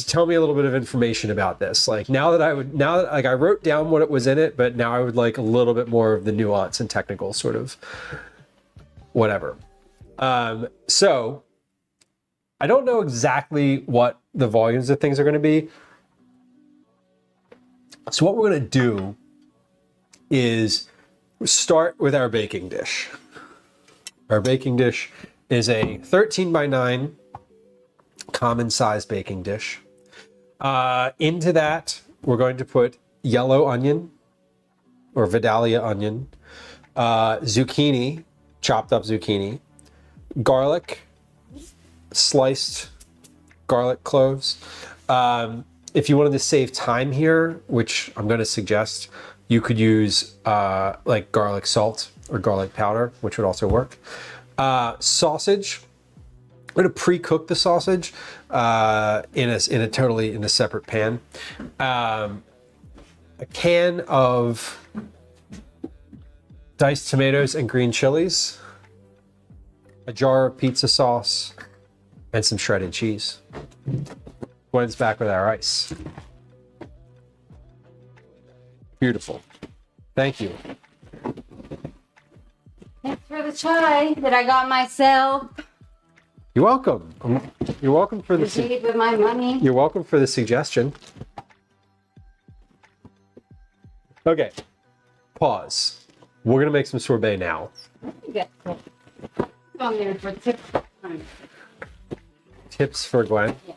tell me a little bit of information about this. Like now that like I wrote down what it was in it, but now I would like a little bit more of the nuance and technical sort of whatever. So I don't know exactly what the volumes of things are going to be. So what we're going to do is start with our baking dish. Our baking dish is a 13 by 9 common size baking dish. Into that, we're going to put yellow onion or Vidalia onion, zucchini, chopped up zucchini, garlic, sliced garlic cloves. If you wanted to save time here, which I'm going to suggest, you could use like garlic salt or garlic powder, which would also work. Sausage. I'm going to pre-cook the sausage in a separate pan. A can of diced tomatoes and green chilies, a jar of pizza sauce, and some shredded cheese. Gwen's back with our ice. Beautiful. Thank you. Thanks for the chai that I got myself. You're welcome. You're welcome for the Paid with my money. You're welcome for the suggestion. Okay. Pause. We're gonna make some sorbet now. Get on there for tips. Tips for Gwen. Yeah.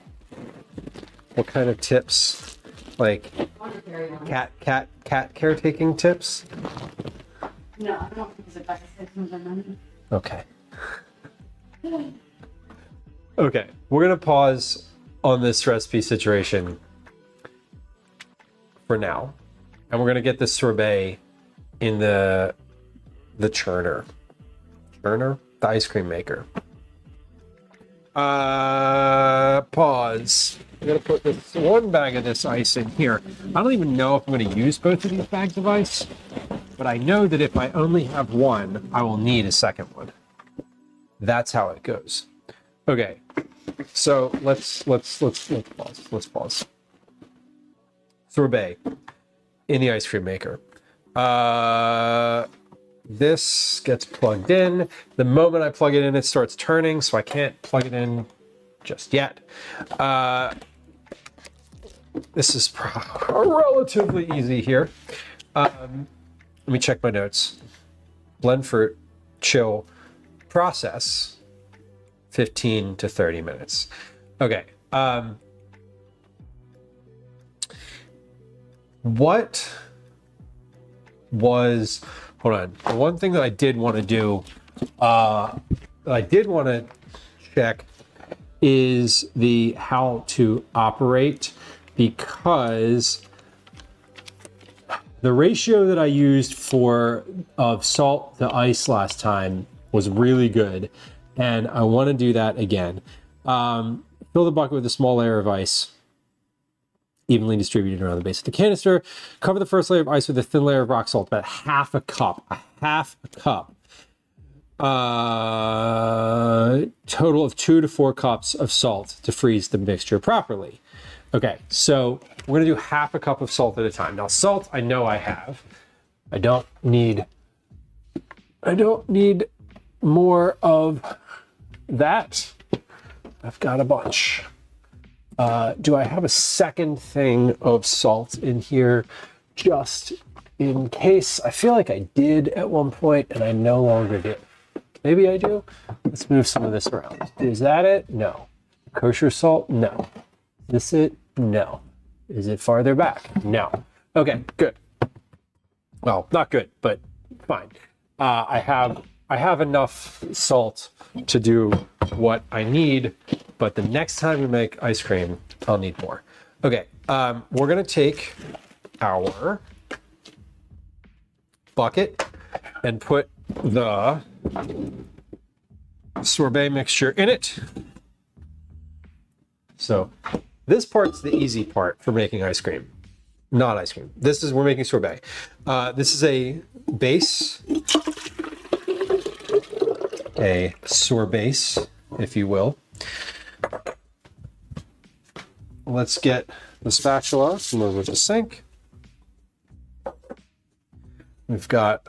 What kind of tips? Like cat caretaking tips? No, I don't think it's about $600. Okay. Okay, we're gonna pause on this recipe situation for now, and we're gonna get this sorbet in the churner, the ice cream maker. Pause. I'm gonna put this one bag of this ice in here. I don't even know if I'm gonna use both of these bags of ice, but I know that if I only have one, I will need a second one. That's how it goes. Okay, so let's pause. Let's pause. Sorbet in the ice cream maker. This gets plugged in. The moment I plug it in, it starts turning, so I can't plug it in just yet. This is relatively easy here. Let me check my notes. Blend fruit, chill, process, 15 to 30 minutes. Okay. What was, hold on. The one thing that I did want to do, check is the how to operate, because the ratio that I used of salt to ice last time was really good, and I want to do that again. Fill the bucket with a small layer of ice, evenly distributed around the base of the canister. Cover the first layer of ice with a thin layer of rock salt, about half a cup. Total of 2 to 4 cups of salt to freeze the mixture properly. Okay, so we're gonna do half a cup of salt at a time. Now, salt, I know I have. I don't need more of that. I've got a bunch. Do I have a second thing of salt in here just in case? I feel like I did at one point and I no longer do. Maybe I do. Let's move some of this around. Is that it? No. Kosher salt? No. Is this it? No. Is it farther back? No. Okay, good. Well, not good, but fine. I have enough salt to do what I need, but the next time we make ice cream, I'll need more. Okay, we're gonna take our bucket and put the sorbet mixture in it. So this part's the easy part for making ice cream. Not ice cream. We're making sorbet. This is a base, a sorbet, if you will. Let's get the spatula from over the sink. We've got,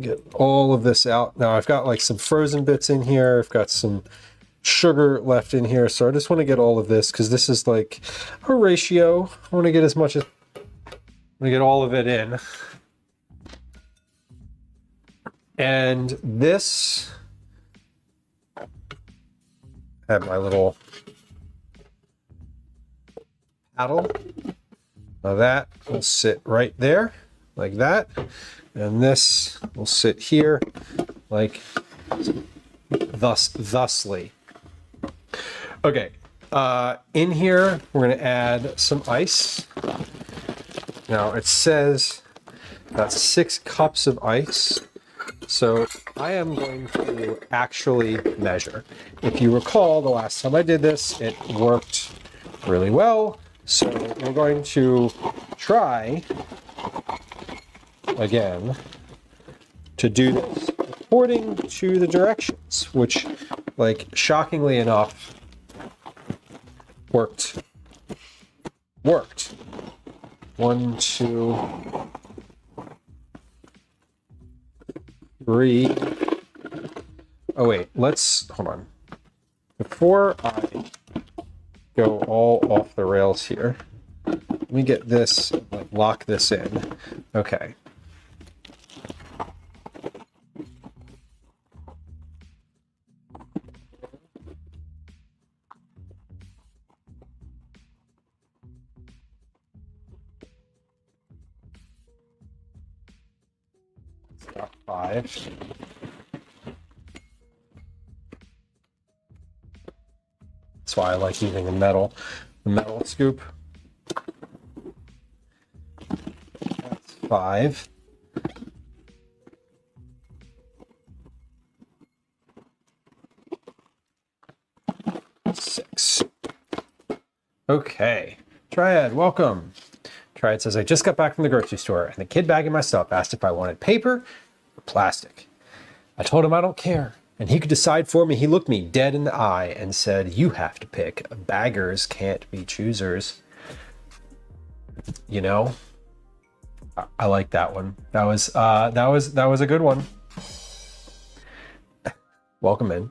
get all of this out. Now I've got like some frozen bits in here. I've got some sugar left in here. So I just want to get all of this because this is like a ratio. I want to get as much as, I want to get all of it in. And this, I have my little paddle. Now that will sit right there like that. And this will sit here like thusly. Okay, in here, we're gonna add some ice. Now it says that's 6 cups of ice. So I am going to actually measure. If you recall, the last time I did this, it worked really well. So we're going to try again to do this according to the directions, which, like, shockingly enough, worked. 1, 2, 3. Oh wait, hold on. Before I go all off the rails here, let me get this, like, lock this in. Okay. Got 5. That's why I like using the metal scoop. That's 5. Six. Okay. Triad, welcome. Triad says, I just got back from the grocery store and the kid bagging my stuff asked if I wanted paper or plastic. I told him I don't care, and he could decide for me. He looked me dead in the eye and said, you have to pick. Baggers can't be choosers. You know, I like that one. That was a good one. Welcome in.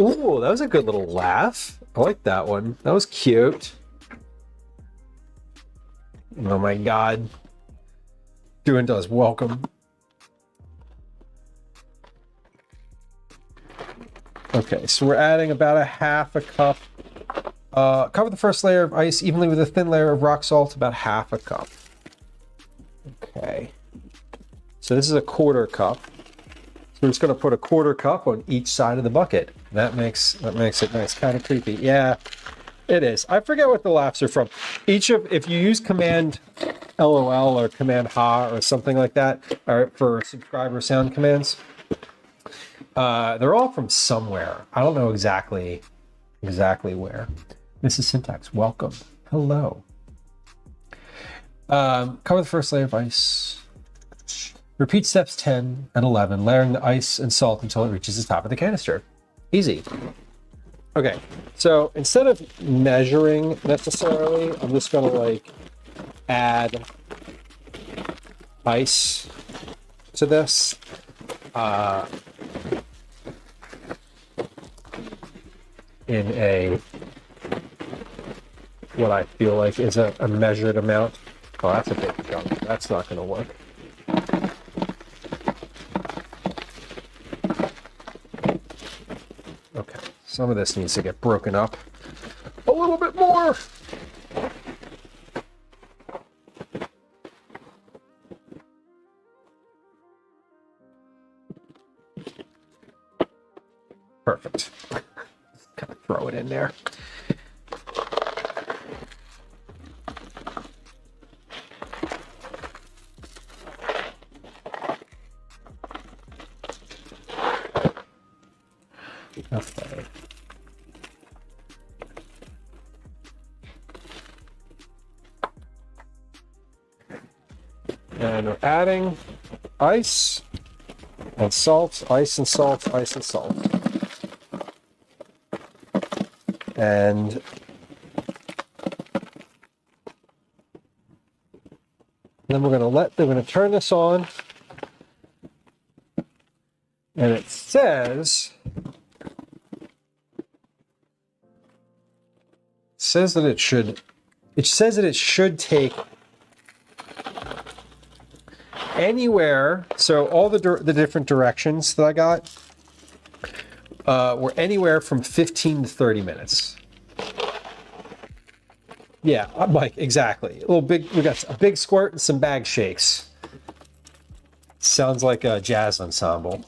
Ooh, that was a good little laugh. I like that one. That was cute. Oh my God. Doing does welcome. Okay, so we're adding about a half a cup. Cover the first layer of ice evenly with a thin layer of rock salt, about half a cup. Okay. So this is a quarter cup. So we're just going to put a quarter cup on each side of the bucket. That makes it nice. Kind of creepy. Yeah, it is. I forget what the laughs are from. If you use Command LOL or Command HA or something like that, or for subscriber sound commands, they're all from somewhere. I don't know exactly where. Mrs. Syntax, welcome. Hello. Cover the first layer of ice. Repeat steps 10 and 11, layering the ice and salt until it reaches the top of the canister. Easy. Okay, so instead of measuring necessarily, I'm just gonna like add ice to this. In a, what I feel like is a measured amount. Oh, that's a big chunk. That's not gonna work. Okay, some of this needs to get broken up a little bit more. Perfect. Kind of throw it in there. Okay. And we're adding ice and salt, ice and salt, ice and salt. And then we're going to turn this on. And it says that it should take anywhere. So all the different directions that I got were anywhere from 15 to 30 minutes. Yeah, Mike, exactly. A little big. We got a big squirt and some bag shakes. Sounds like a jazz ensemble.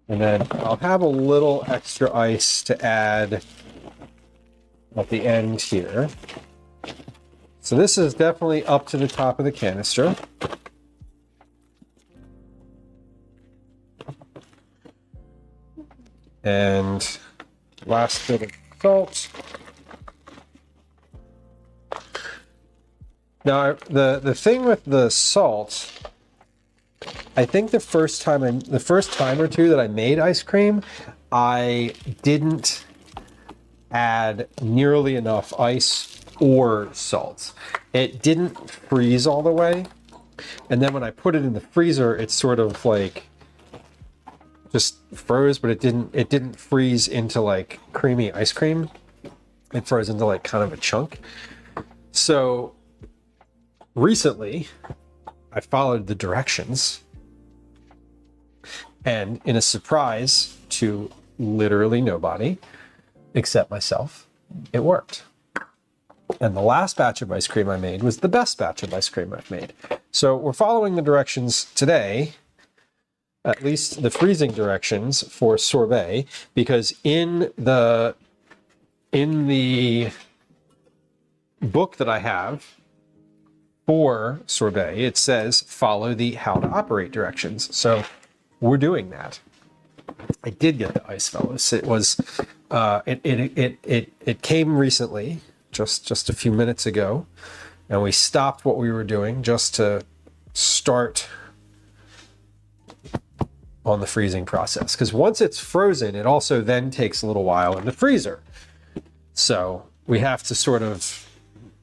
And then I'll have a little extra ice to add at the end here. So this is definitely up to the top of the canister. And last bit of salt. Now the thing with the salt, I think the first time or two that I made ice cream, I didn't add nearly enough ice or salt. It didn't freeze all the way. And then when I put it in the freezer, it sort of like just froze, but it didn't freeze into like creamy ice cream. It froze into like kind of a chunk. So recently I followed the directions, and in a surprise to literally nobody except myself, it worked. And the last batch of ice cream I made was the best batch of ice cream I've made. So we're following the directions today, at least the freezing directions for sorbet, because in the book that I have for sorbet, it says follow the how to operate directions. So we're doing that. I did get the ice, fellas. It was it came recently, just a few minutes ago, and we stopped what we were doing just to start on the freezing process, because once it's frozen, it also then takes a little while in the freezer. So we have to sort of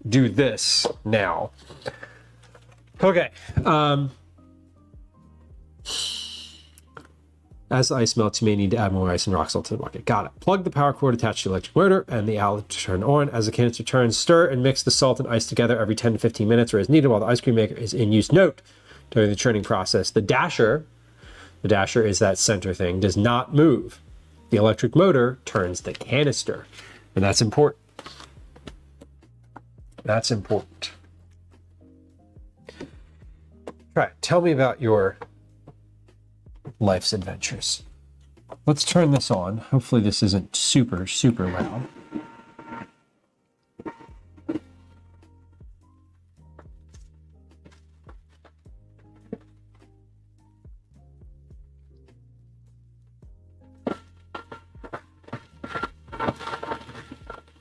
do this now. Okay. As the ice melts, you may need to add more ice and rock salt to the bucket. Got it. Plug the power cord attached to the electric motor and the outlet to turn on. As the canister turns, stir and mix the salt and ice together every 10 to 15 minutes or as needed while the ice cream maker is in use. Note, during the churning process, the dasher is that center thing, does not move. The electric motor turns the canister, and that's important. That's important. Right, tell me about your life's adventures. Let's turn this on. Hopefully this isn't super, super loud.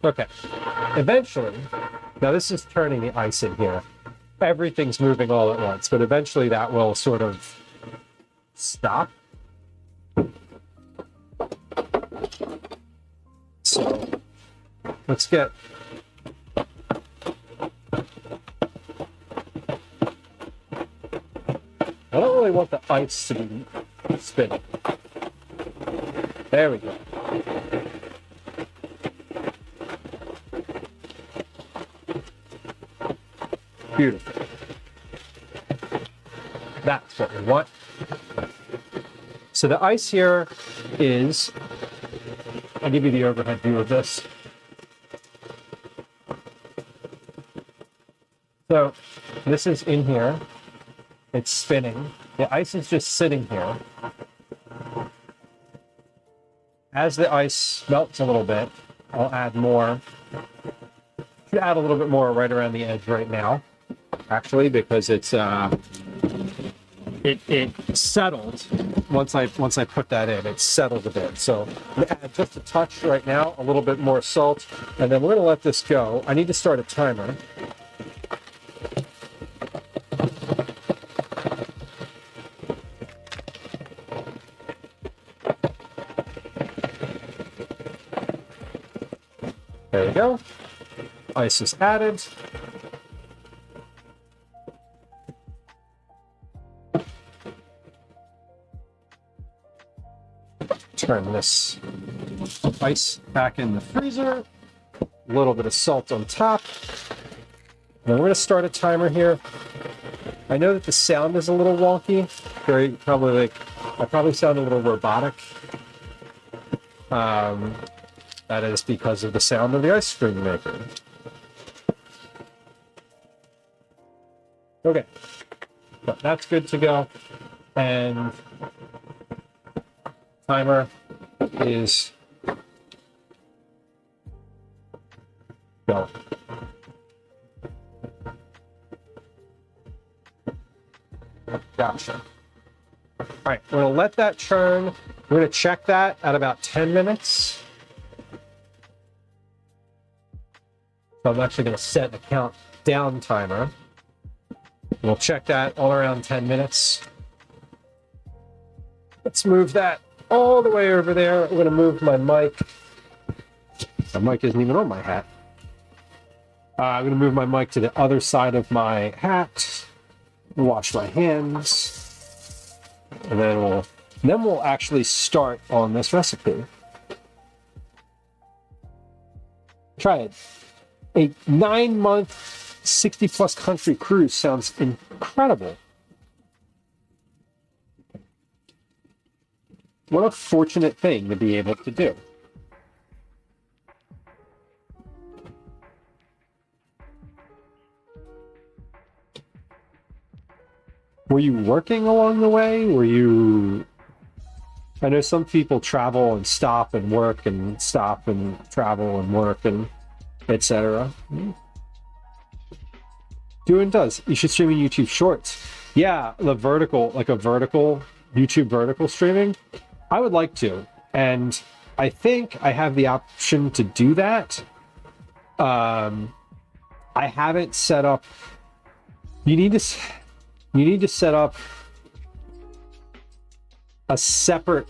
Okay, eventually, now this is turning the ice in here. Everything's moving all at once, but eventually that will sort of stop. So let's get I don't really want the ice to be spinning. There we go. Beautiful. That's what we want. So the ice here is, I'll give you the overhead view of this. So this is in here. It's spinning. The ice is just sitting here. As the ice melts a little bit, I'll add more. Should add a little bit more right around the edge right now, actually, because it's it settled once I put that in. It settled a bit. So I'm gonna add just a touch right now, a little bit more salt, and then we're gonna let this go. I need to start a timer. There we go. Ice is added. Turn this ice back in the freezer. A little bit of salt on top. Then we're going to start a timer here. I know that the sound is a little wonky. I probably sound a little robotic. That is because of the sound of the ice cream maker. Okay, but that's good to go. And timer is going. Gotcha. All right, we're gonna let that churn. We're gonna check that at about 10 minutes. So I'm actually gonna set a countdown timer. We'll check that all around 10 minutes. Let's move that all the way over there. I'm going to move my mic. My mic isn't even on my hat. I'm going to move my mic to the other side of my hat. Wash my hands. And then we'll actually start on this recipe. Try it. A 9-month 60-plus country cruise sounds incredible. What a fortunate thing to be able to do. Were you working along the way? I know some people travel and stop and work and stop and travel and work and etc. Do and does. You should stream in YouTube Shorts. Yeah, the vertical, like a vertical, YouTube vertical streaming. I would like to. And I think I have the option to do that. I haven't set up. You need to set up a separate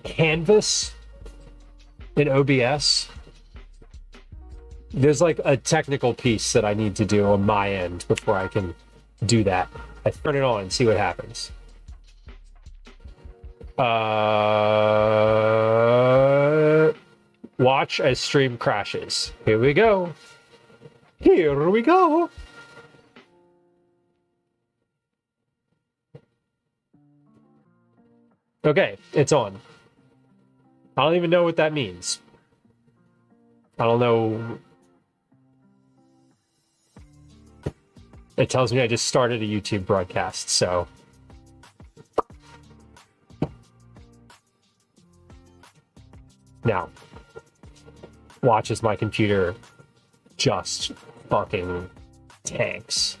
canvas in OBS, there's like a technical piece that I need to do on my end before I can do that. I turn it on and see what happens. Watch as stream crashes. Here we go. Here we go. Okay, it's on. I don't even know what that means. I don't know. It tells me I just started a YouTube broadcast, so. Now, watch as my computer just fucking tanks.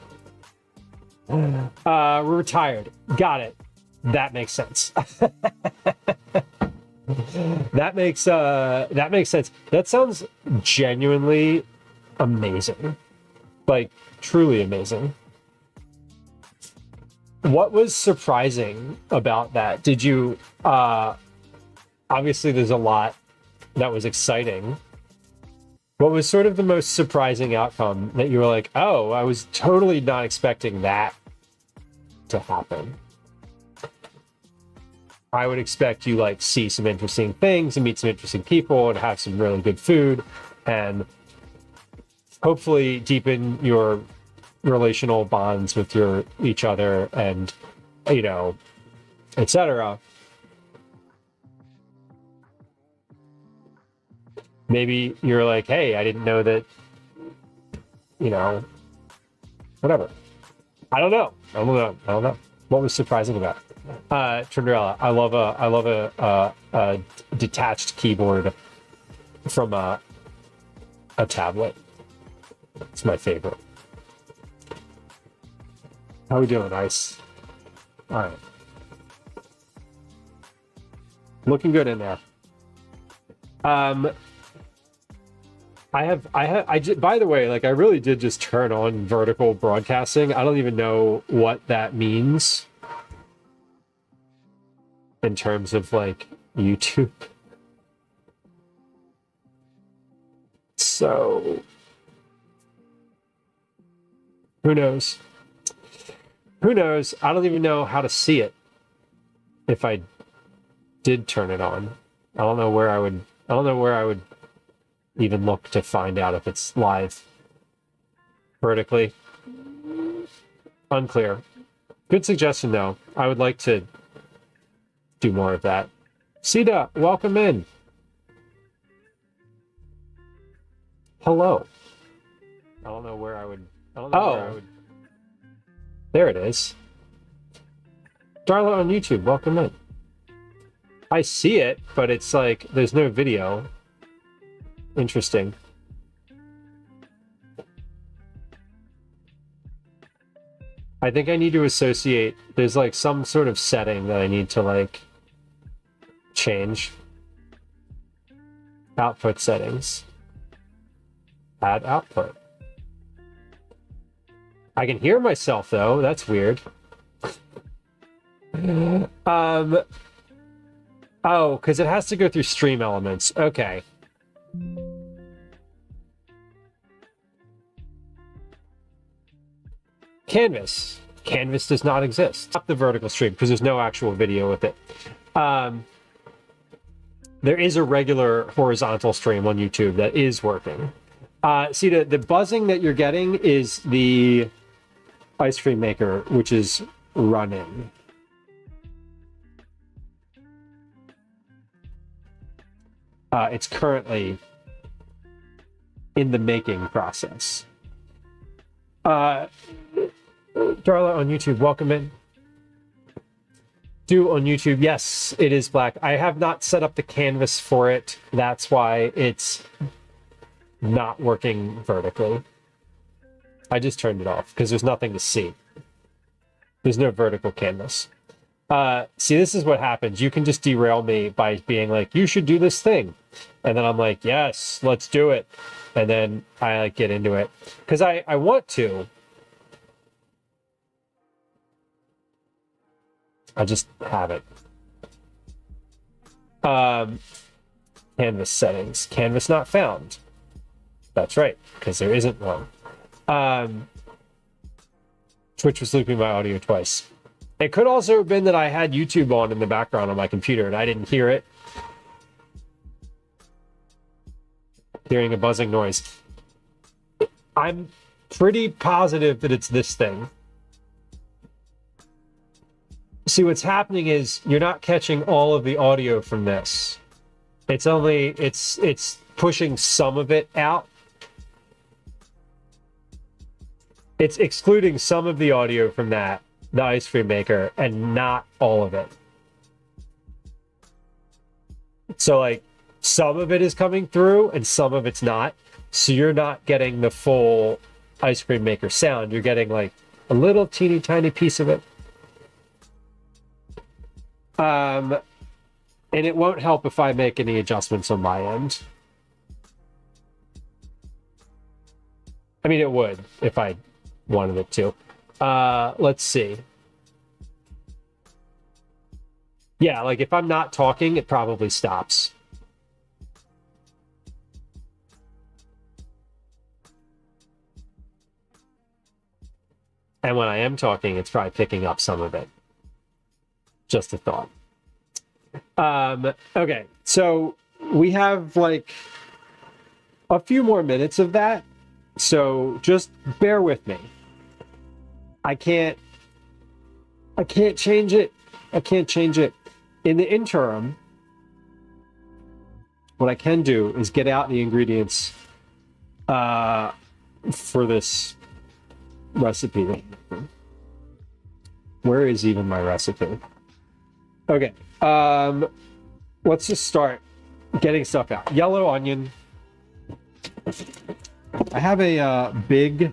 We're retired. Got it. That makes sense. That makes sense. That sounds genuinely amazing. Like, truly amazing. What was surprising about that? Did you obviously there's a lot that was exciting. What was sort of the most surprising outcome that you were like, oh, I was totally not expecting that to happen? I would expect you like see some interesting things and meet some interesting people and have some really good food and hopefully deepen your relational bonds with each other and, you know, etc. Maybe you're like, hey, I didn't know that, you know, whatever. I don't know. What was surprising about it? Trinderella, I love a detached keyboard from a tablet. It's my favorite. How we doing, Ice? All right. Looking good in there. By the way, like I really did just turn on vertical broadcasting. I don't even know what that means in terms of like YouTube. So who knows? Who knows? I don't even know how to see it if I did turn it on. I don't know where I would even look to find out if it's live vertically. Unclear. Good suggestion though. I would like to do more of that. Sita, welcome in. Hello. I don't know where I would. There it is. Darla on YouTube, welcome in. I see it, but it's like there's no video. Interesting. I think I need to associate. There's like some sort of setting that I need to like change. Output settings. Add output. I can hear myself though. That's weird. Oh, because it has to go through stream elements. Okay. Canvas. Canvas does not exist. Stop the vertical stream because there's no actual video with it. There is a regular horizontal stream on YouTube that is working. See, the buzzing that you're getting is the ice cream maker, which is running. It's currently in the making process. Darla on YouTube, welcome in. Do on YouTube, yes, it is black. I have not set up the canvas for it. That's why it's not working vertically. I just turned it off because there's nothing to see. There's no vertical canvas. See, this is what happens. You can just derail me by being like, you should do this thing. And then I'm like, yes, let's do it. And then I like get into it because I want to. I just have it. Canvas settings. Canvas not found. That's right, because there isn't one. Twitch was looping my audio twice. It could also have been that I had YouTube on in the background on my computer and I didn't hear it. Hearing a buzzing noise. I'm pretty positive that it's this thing. See, what's happening is you're not catching all of the audio from this. It's only, it's pushing some of it out. It's excluding some of the audio from that, the ice cream maker, and not all of it. So like some of it is coming through and some of it's not. So you're not getting the full ice cream maker sound. You're getting like a little teeny tiny piece of it. And it won't help if I make any adjustments on my end. I mean, it would if I wanted it to. Let's see. Yeah, like if I'm not talking, it probably stops. And when I am talking, it's probably picking up some of it. Just a thought. Okay, so we have like a few more minutes of that. So just bear with me. I can't change it. I can't change it. In the interim, what I can do is get out the ingredients for this recipe. Where is even my recipe? Okay, let's just start getting stuff out. Yellow onion. I have a big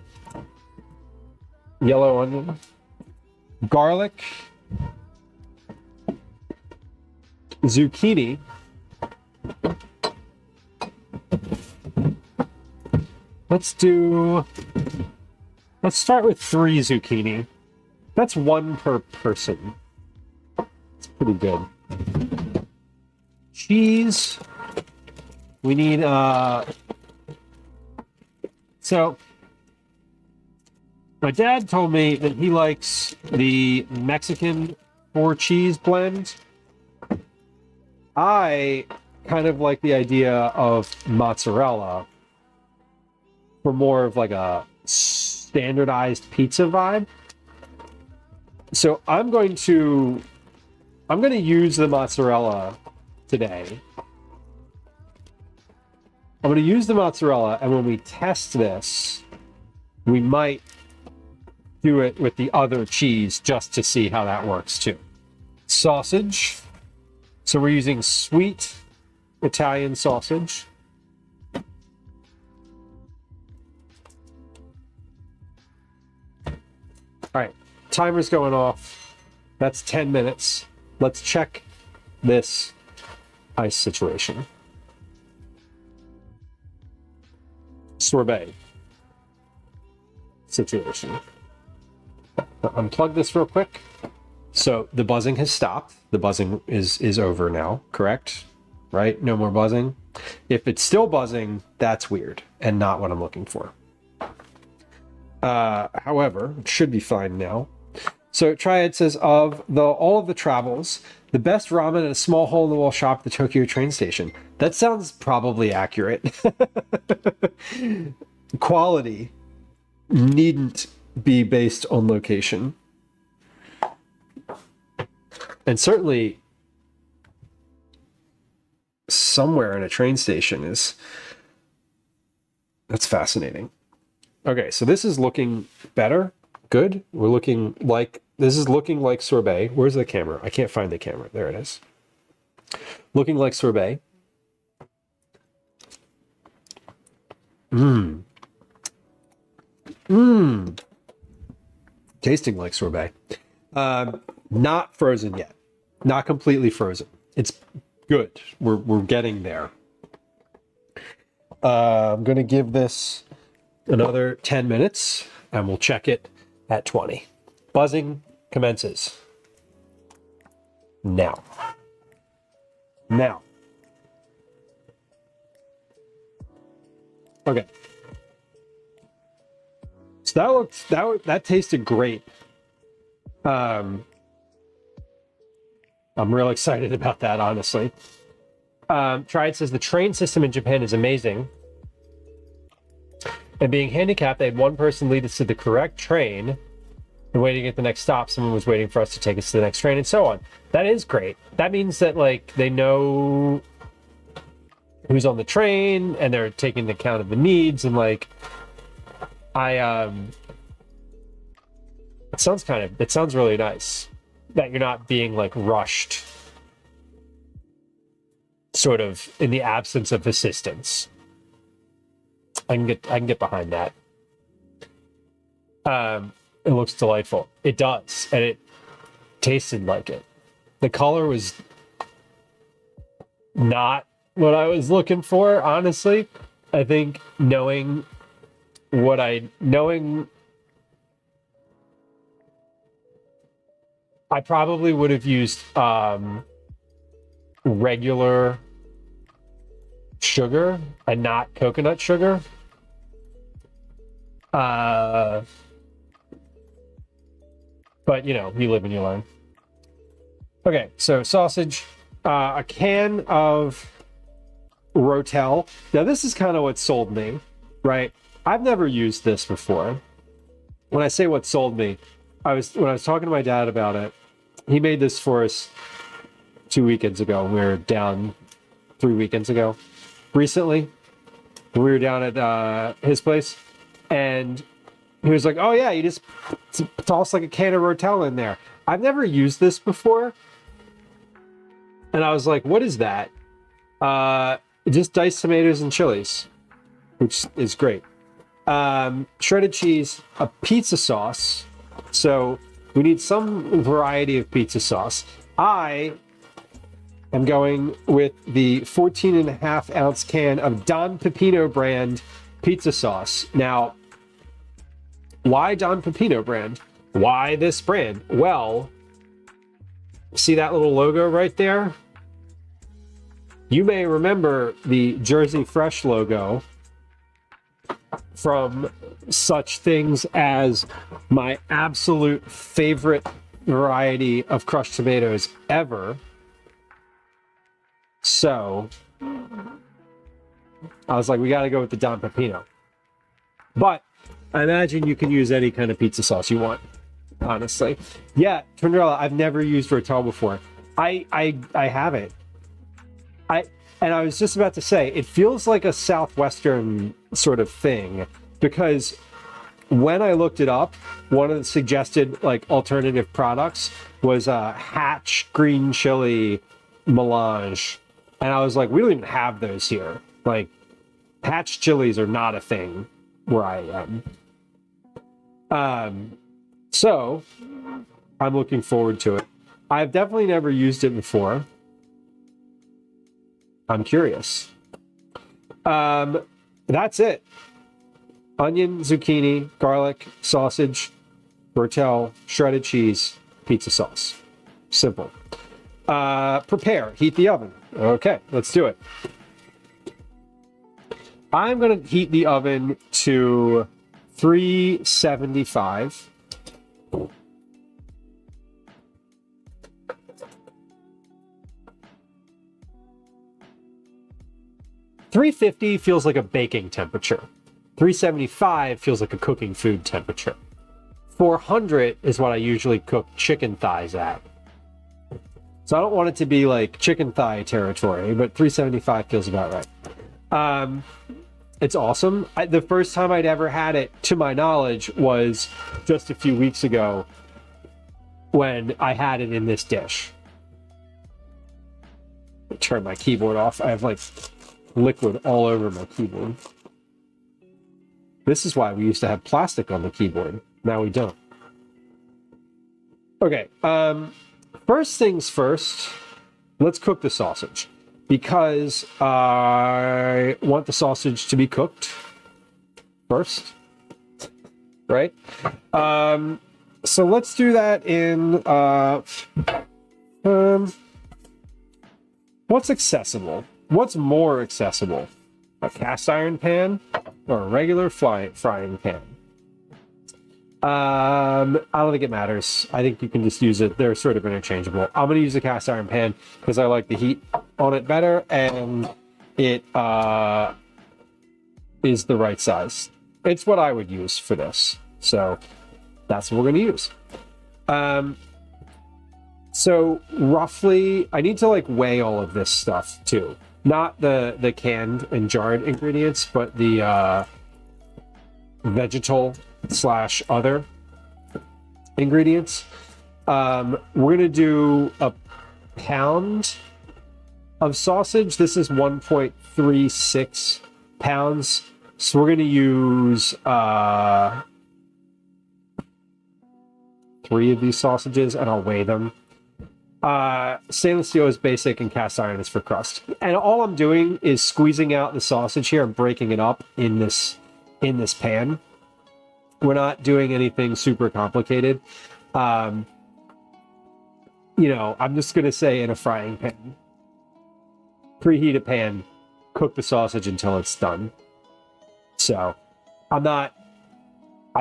yellow onion. Garlic. Zucchini. Let's start with 3 zucchini. That's 1 per person. It's pretty good. Cheese. We need so my dad told me that he likes the Mexican 4 cheese blend. I kind of like the idea of mozzarella for more of like a standardized pizza vibe. So I'm going to use the mozzarella today. I'm going to use the mozzarella, and when we test this, we might do it with the other cheese just to see how that works too. Sausage. So we're using sweet Italian sausage. All right, timer's going off. That's 10 minutes. Let's check this ice situation. Sorbet situation. Unplug this real quick. So the buzzing has stopped. The buzzing is over now, correct? Right? No more buzzing. If it's still buzzing, that's weird and not what I'm looking for. However, it should be fine now. So Triad says, of all of the travels, the best ramen at a small hole-in-the-wall shop at the Tokyo train station. That sounds probably accurate. Quality needn't be based on location. And certainly somewhere in a train station that's fascinating. Okay, so this is looking better. Good. This is looking like sorbet. Where's the camera? I can't find the camera. There it is. Looking like sorbet. Tasting like sorbet. Not frozen yet. Not completely frozen. It's good. We're getting there. I'm going to give this another 10 minutes and we'll check it at 20. Buzzing commences. Now. Okay. So that tasted great. I'm real excited about that, honestly. Tried says the train system in Japan is amazing. And being handicapped, they had one person lead us to the correct train. And waiting at the next stop, someone was waiting for us to take us to the next train, and so on. That is great. That means that, like, they know who's on the train, and they're taking account of the needs, and, like, it sounds really nice that you're not being, like, rushed, sort of in the absence of assistance. I can get behind that. It looks delightful. It does, and it tasted like it. The color was not what I was looking for, honestly. I think knowing I probably would have used regular sugar and not coconut sugar. But, you know, you live and you learn. Okay, so sausage, a can of Rotel. Now, this is kind of what sold me, right? I've never used this before. When I say what sold me, when I was talking to my dad about it, he made this for us 2 weekends ago. We were down 3 weekends ago. Recently, we were down at his place, and he was like, "Oh yeah, you just toss like a can of Rotel in there." I've never used this before, and I was like, "What is that?" Just diced tomatoes and chilies, which is great. Shredded cheese, a pizza sauce. So we need some variety of pizza sauce. I am going with the 14.5-ounce can of Don Pepino brand pizza sauce. Now, why Don Pepino brand? Why this brand? Well, see that little logo right there? You may remember the Jersey Fresh logo from such things as my absolute favorite variety of crushed tomatoes ever. So I was like, we got to go with the Don Pepino. But I imagine you can use any kind of pizza sauce you want, honestly. Yeah, Tondrella, I've never used Rotel before. I haven't. And I was just about to say, it feels like a Southwestern sort of thing, because when I looked it up, one of the suggested like alternative products was a Hatch green chili melange. And I was like, we don't even have those here. Like, Hatch chilies are not a thing where I am. So I'm looking forward to it. I've definitely never used it before. I'm curious. That's it. Onion, zucchini, garlic, sausage, Rotel, shredded cheese, pizza sauce. Simple. Prepare. Heat the oven. Okay, let's do it. I'm going to heat the oven to 375. $350 feels like a baking temperature. 375 feels like a cooking food temperature. 400 is what I usually cook chicken thighs at. So I don't want it to be like chicken thigh territory, but 375 feels about right. It's awesome. The first time I'd ever had it, to my knowledge, was just a few weeks ago when I had it in this dish. Turn my keyboard off. I have like liquid all over my keyboard. This is why we used to have plastic on the keyboard. Now we don't. Okay, first things first, let's cook the sausage, because I want the sausage to be cooked first, right? So let's do that in what's accessible? What's more accessible? A cast iron pan? or a regular frying pan? I don't think it matters. I think you can just use it. They're sort of interchangeable. I'm going to use a cast iron pan because I like the heat on it better, and it is the right size. It's what I would use for this. So that's what we're going to use. So roughly, I need to like weigh all of this stuff too. Not the canned and jarred ingredients, but the vegetal / other ingredients. We're going to do a pound of sausage. This is 1.36 pounds. So we're going to use 3 of these sausages, and I'll weigh them. Stainless steel is basic and cast iron is for crust. And all I'm doing is squeezing out the sausage here and breaking it up in this pan. We're not doing anything super complicated. You know, I'm just going to say in a frying pan. Preheat a pan, cook the sausage until it's done. So, I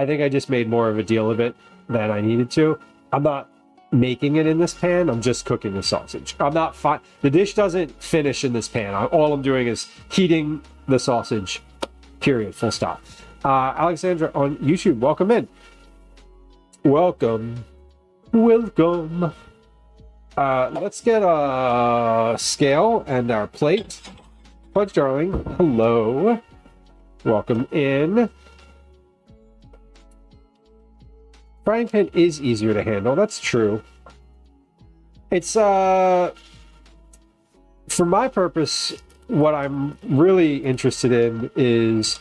think I just made more of a deal of it than I needed to. I'm not making it in this pan, I'm just cooking the sausage. The dish doesn't finish in this pan. All I'm doing is heating the sausage, period, full stop. Alexandra on YouTube, welcome in. Welcome. Let's get a scale and our plate. Fudge darling, hello. Welcome in. Frying pan is easier to handle. That's true. It's for my purpose, what I'm really interested in is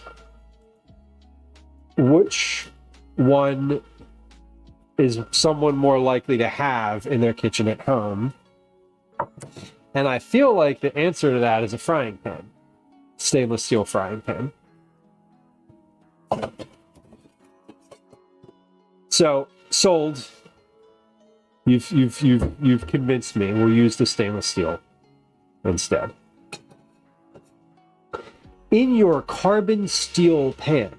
which one is someone more likely to have in their kitchen at home. And I feel like the answer to that is a frying pan. Stainless steel frying pan. So, sold. You've convinced me. We'll use the stainless steel instead. In your carbon steel pan.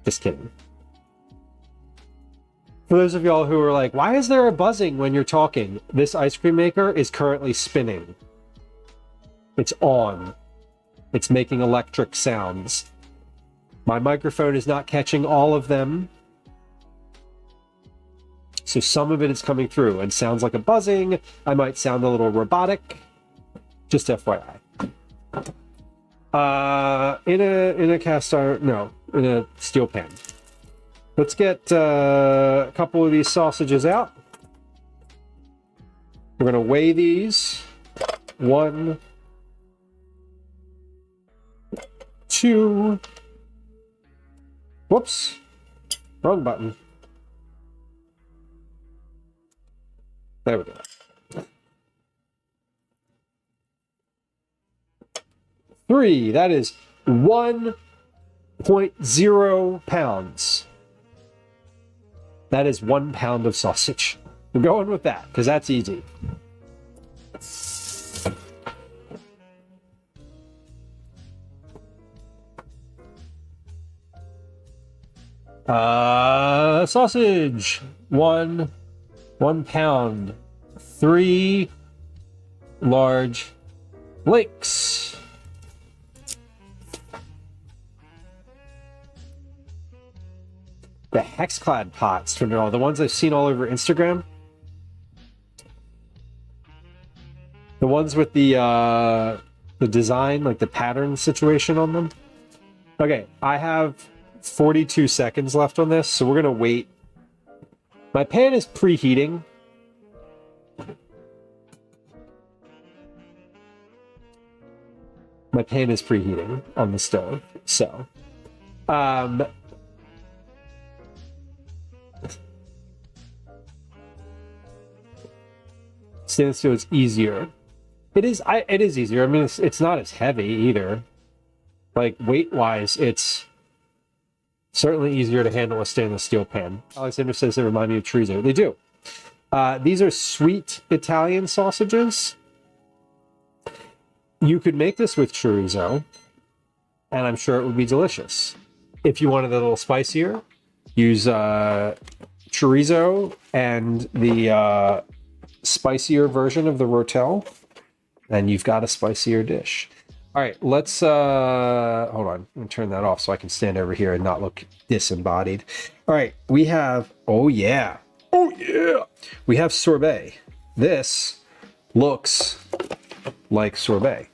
Just kidding. For those of y'all who are like, why is there a buzzing when you're talking? This ice cream maker is currently spinning. It's on. It's making electric sounds. My microphone is not catching all of them. So some of it is coming through and sounds like a buzzing. I might sound a little robotic. Just FYI. In a cast iron, no, in a steel pan. Let's get a couple of these sausages out. We're going to weigh these. 1, 2. Whoops. Wrong button. There we go. 3. That is 1.0 pounds. That is 1 pound of sausage. We're going with that because that's easy. Sausage. 1 pound. 3 large links. The Hexclad pots, the ones I've seen all over Instagram. The ones with the design, like the pattern situation on them. Okay, I have 42 seconds left on this, so we're gonna wait. My pan is preheating. My pan is preheating on the stove, so stainless steel is easier. It is easier. I mean, it's not as heavy either. Like weight wise, it's certainly easier to handle a stainless steel pan. Alexander says they remind me of chorizo. They do. These are sweet Italian sausages. You could make this with chorizo. and I'm sure it would be delicious. If you wanted a little spicier, use chorizo and the spicier version of the rotel, and you've got a spicier dish. All right, let's hold on. Let me turn that off so I can stand over here and not look disembodied. All right, we have, oh yeah, we have sorbet. This looks like sorbet.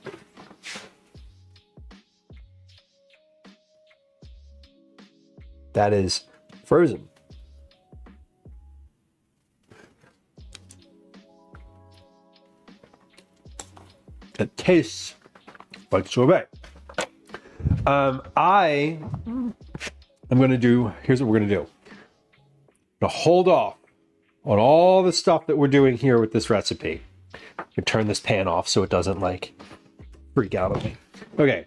That is frozen. It tastes like sorbet. I am going to do, here's what we're going to do. I'm going to hold off on all the stuff that we're doing here with this recipe. And turn this pan off so it doesn't like freak out on me. Okay.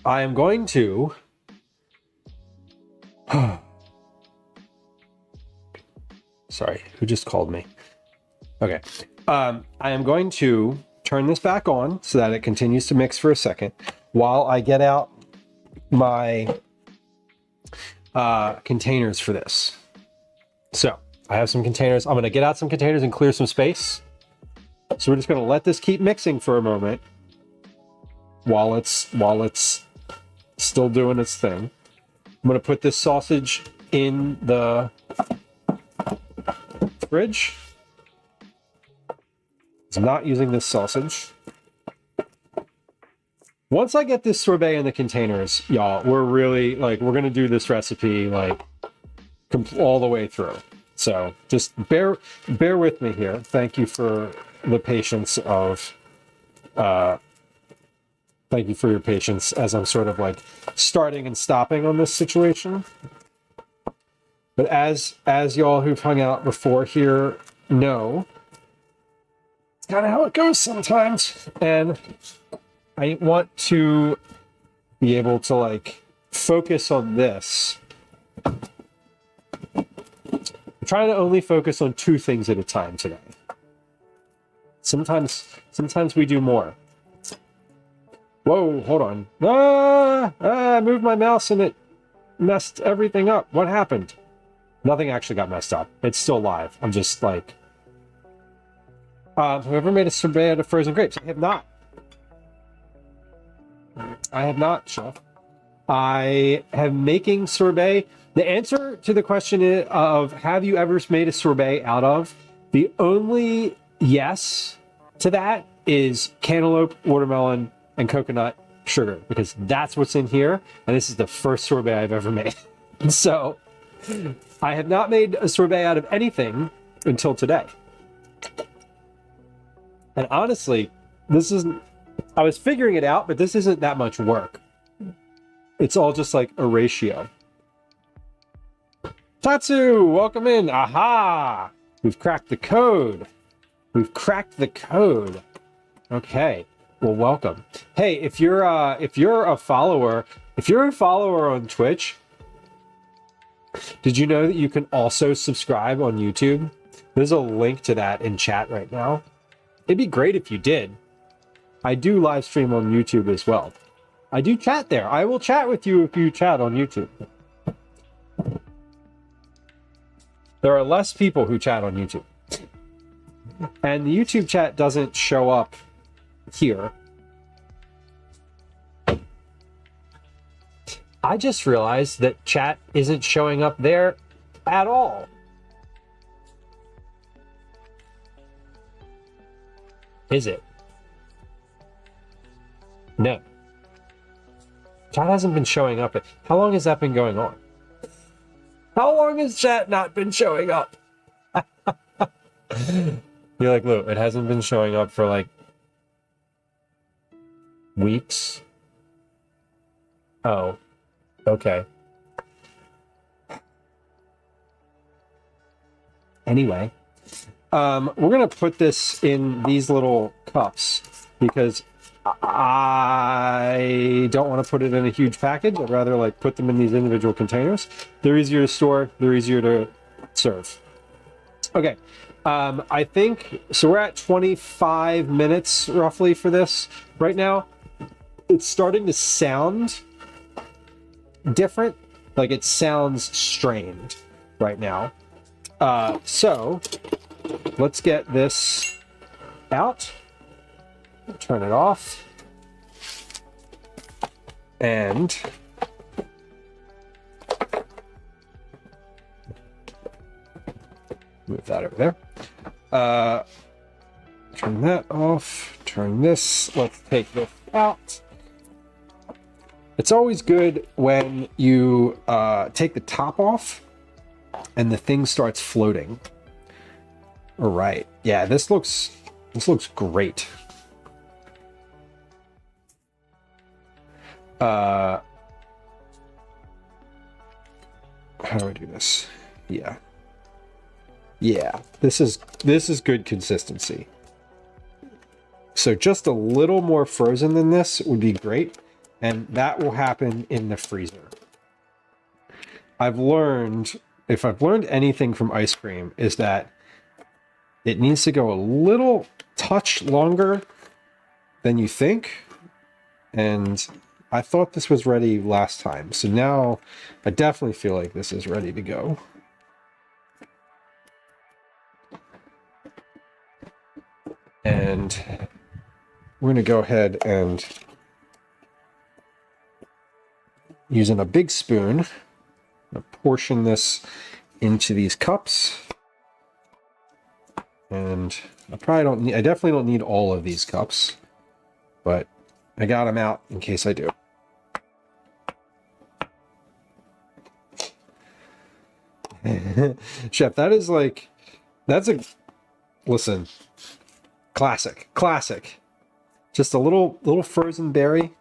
I am going to sorry, who just called me? Okay. I am going to turn this back on so that it continues to mix for a second while I get out my containers for this. So I have some containers. I'm going to get out some containers and clear some space. So we're just going to let this keep mixing for a moment while it's still doing its thing. I'm going to put this sausage in the fridge. I'm not using this sausage. Once I get this sorbet in the containers, y'all, we're really like, we're going to do this recipe like all the way through. So just bear with me here. Thank you for the patience of, thank you for your patience as I'm sort of like starting and stopping on this situation. But as y'all who've hung out before here know, it's kind of how it goes sometimes. And I want to be able to like focus on this. I'm trying to only focus on 2 things at a time today. Sometimes we do more. Whoa, hold on. I moved my mouse and it messed everything up. What happened? Nothing actually got messed up. It's still live. I'm just like, whoever made a sorbet out of frozen grapes? I have not. Chef. I am making sorbet. The answer to the question of have you ever made a sorbet out of, the only yes to that is cantaloupe, watermelon, and coconut sugar, because that's what's in here. And this is the first sorbet I've ever made. So I have not made a sorbet out of anything until today. And honestly, I was figuring it out, but this isn't that much work. It's all just like a ratio. Tatsu, welcome in. Aha! We've cracked the code. Okay. Well, welcome. Hey, if you're a follower on Twitch, did you know that you can also subscribe on YouTube? There's a link to that in chat right now. It'd be great if you did. I do live stream on YouTube as well. I do chat there. I will chat with you if you chat on YouTube. There are less people who chat on YouTube. And the YouTube chat doesn't show up here. I just realized that chat isn't showing up there at all. Is it? No. Chat hasn't been showing up. How long has that been going on? How long has chat not been showing up? You're like, Lou, it hasn't been showing up for like weeks. Oh, okay. Anyway, we're gonna put this in these little cups because I don't want to put it in a huge package. I'd rather like put them in these individual containers. They're easier to store. They're easier to serve. Okay. I think, so we're at 25 minutes roughly for this right now. it's starting to sound different. Like it sounds strained right now. So let's get this out. Turn it off. And move that over there. Turn that off. Turn this. Let's take this out. It's always good when you take the top off and the thing starts floating. All right. Yeah, this looks great. How do I do this? Yeah. Yeah, this is good consistency. So just a little more frozen than this would be great, and that will happen in the freezer. If I've learned anything from ice cream, is that it needs to go a little touch longer than you think. And I thought this was ready last time, so now I definitely feel like this is ready to go. And we're going to go ahead and, using a big spoon, portion this into these cups. And I definitely don't need all of these cups, but I got them out in case I do. Chef, that's listen, classic. Just a little frozen berry.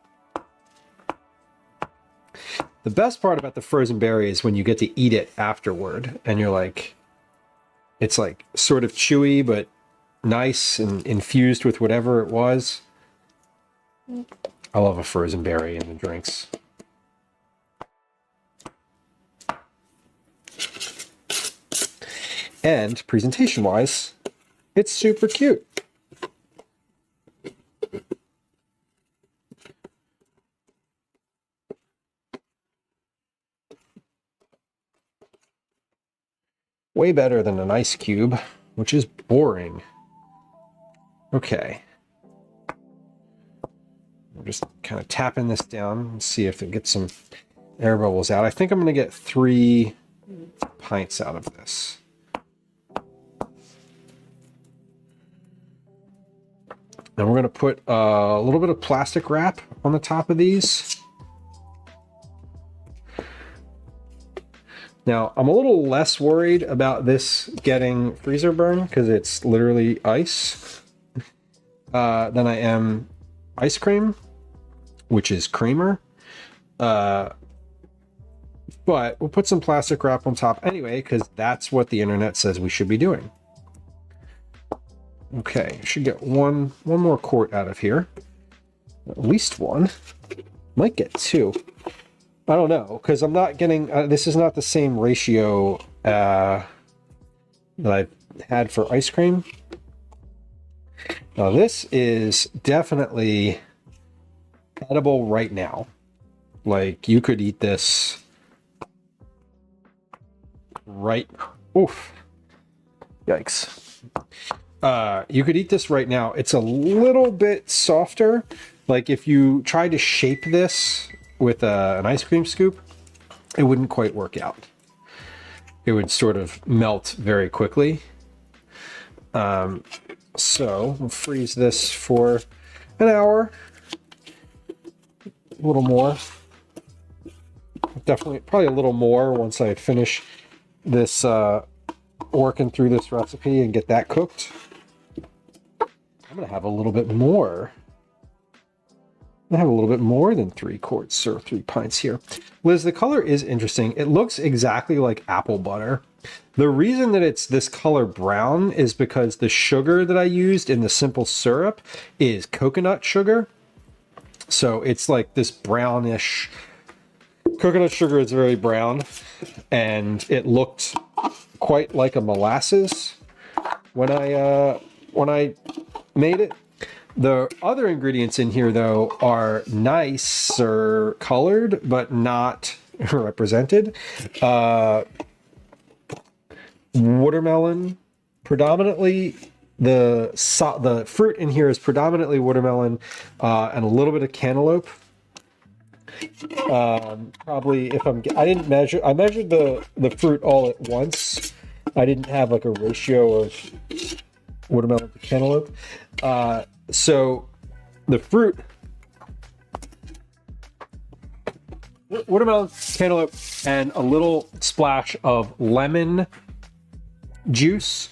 The best part about the frozen berry is when you get to eat it afterward, and you're like, it's like sort of chewy, but nice and infused with whatever it was. I love a frozen berry in the drinks. And presentation-wise, it's super cute. Way better than an ice cube, which is boring. Okay. I'm just kind of tapping this down and see if it gets some air bubbles out. I think I'm going to get 3 pints out of this. Then we're going to put a little bit of plastic wrap on the top of these. Now, I'm a little less worried about this getting freezer burn because it's literally ice than I am ice cream, which is creamer. But we'll put some plastic wrap on top anyway because that's what the internet says we should be doing. Okay, should get one more quart out of here. At least one. Might get 2. I don't know, because I'm not getting... this is not the same ratio that I've had for ice cream. Now, this is definitely edible right now. Like, you could eat this right... Oof. Yikes. You could eat this right now. It's a little bit softer. Like, if you try to shape this with an ice cream scoop, it wouldn't quite work out. It would sort of melt very quickly. So we'll freeze this for an hour. A little more. Definitely, probably a little more once I finish this, working through this recipe and get that cooked. I'm going to have a little bit more. I have a little bit more than 3 quarts or 3 pints here. Liz, the color is interesting. It looks exactly like apple butter. The reason that it's this color brown is because the sugar that I used in the simple syrup is coconut sugar. So it's like this brownish. Coconut sugar is very brown, and it looked quite like a molasses when I made it. The other ingredients in here, though, are nicer colored, but not represented. Watermelon, predominantly the fruit in here is predominantly watermelon and a little bit of cantaloupe. Probably I didn't measure. I measured the fruit all at once. I didn't have like a ratio of watermelon to cantaloupe. So the fruit, watermelon, cantaloupe, and a little splash of lemon juice.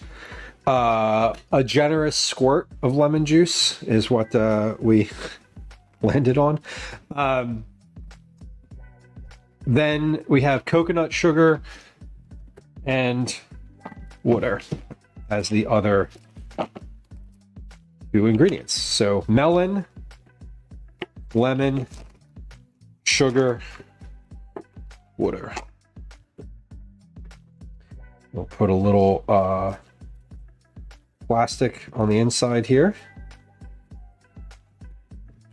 A generous squirt of lemon juice is what we landed on. Then we have coconut sugar and water as the other two ingredients. So melon, lemon, sugar, water. We'll put a little plastic on the inside here.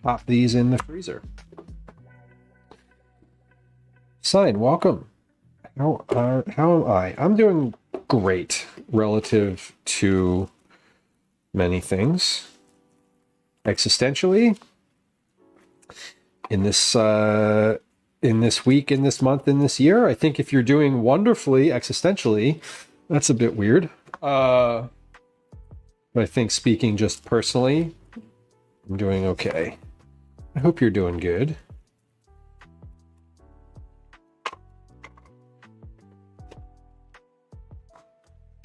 Pop these in the freezer. Sign, welcome. How am I? I'm doing great relative to many things. Existentially, in this week, in this month, in this year, I think if you're doing wonderfully existentially, that's a bit weird. But I think speaking just personally, I'm doing okay. I hope you're doing good.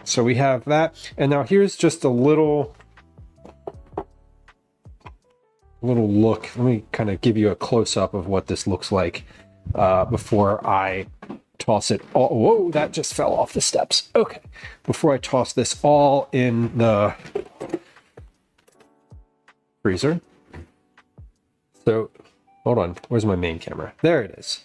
So we have that, and now here's just a little look. Let me kind of give you a close-up of what this looks like before I toss it all. Whoa, that just fell off the steps. Okay, before I toss this all in the freezer. So, hold on, where's my main camera? There it is.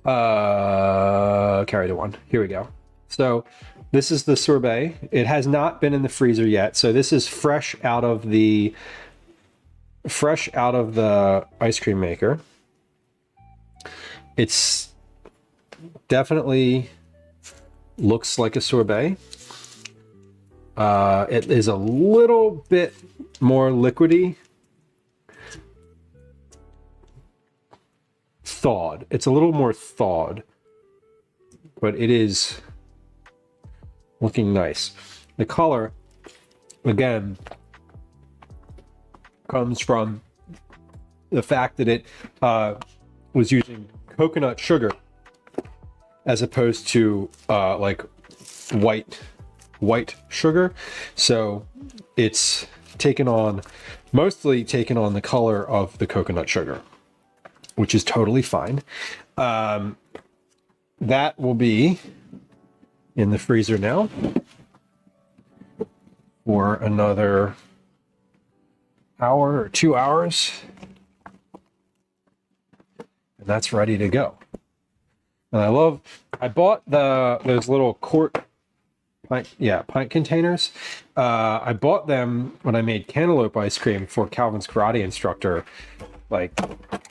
Carry the one. Here we go. So this is the sorbet. It has not been in the freezer yet. So this is fresh out of the ice cream maker. It's definitely looks like a sorbet. It is a little bit more liquidy. Thawed. It's a little more thawed, but it is looking nice. The color, again, comes from the fact that it was using coconut sugar as opposed to like white sugar. So it's mostly taken on the color of the coconut sugar, which is totally fine. That will be in the freezer now for another hour or 2 hours, and that's ready to go. And I bought those little pint containers. I bought them when I made cantaloupe ice cream for Calvin's karate instructor, like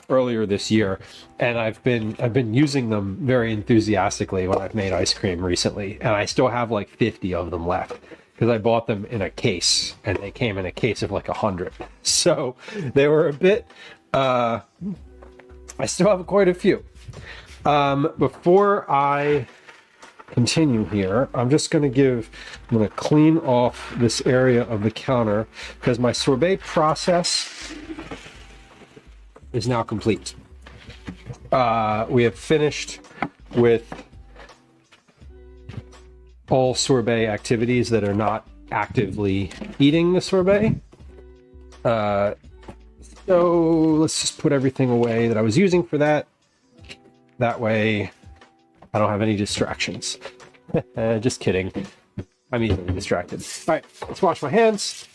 earlier this year, and I've been using them very enthusiastically when I've made ice cream recently, and I still have like 50 of them left because I bought them in a case, and they came in a case of like 100. So they were a bit. I still have quite a few. Before I continue here, I'm going to clean off this area of the counter because my sorbet process is now complete. We have finished with all sorbet activities that are not actively eating the sorbet. So let's just put everything away that I was using for that. That way I don't have any distractions. Just kidding. I'm easily distracted. All right, let's wash my hands.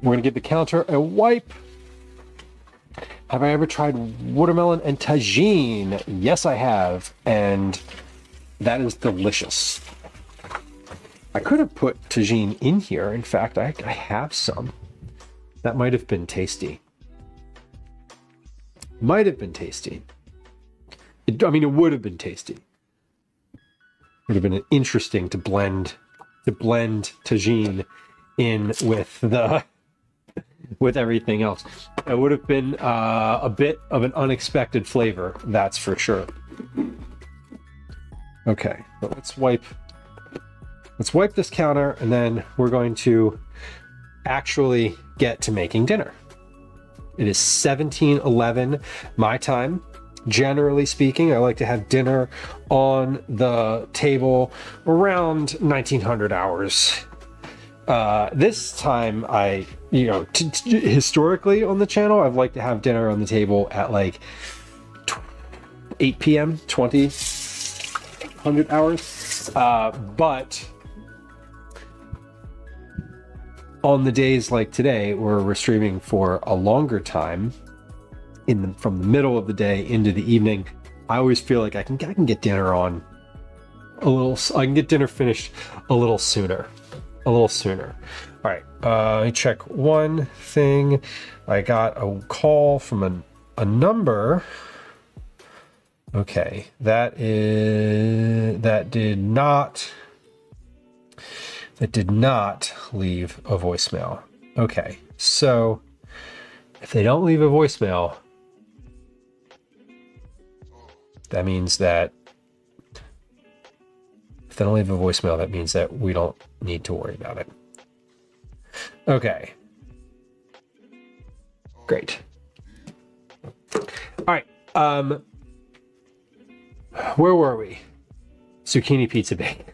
We're gonna give the counter a wipe. Have I ever tried watermelon and tagine? Yes, I have, and that is delicious. I could have put tagine in here. In fact, I have some. That might have been tasty. Might have been tasty. It would have been tasty. Would have been interesting to blend tagine in with everything else. It would have been a bit of an unexpected flavor, that's for sure. Okay, but let's wipe this counter, and then we're going to actually get to making dinner. It is 17:11 my time. Generally speaking, I like to have dinner on the table around 1900 hours. This time, historically on the channel, I've liked to have dinner on the table at like 8 p.m., 2000 hours. But on the days like today, where we're streaming for a longer time, from the middle of the day into the evening, I always feel like I can get dinner on I can get dinner finished a little sooner. All right, let me check one thing. I got a call from a number. Okay, that did not leave a voicemail. Okay, so if they don't leave a voicemail, that means that we don't need to worry about it. Okay. Great. All right. Where were we? Zucchini pizza bake.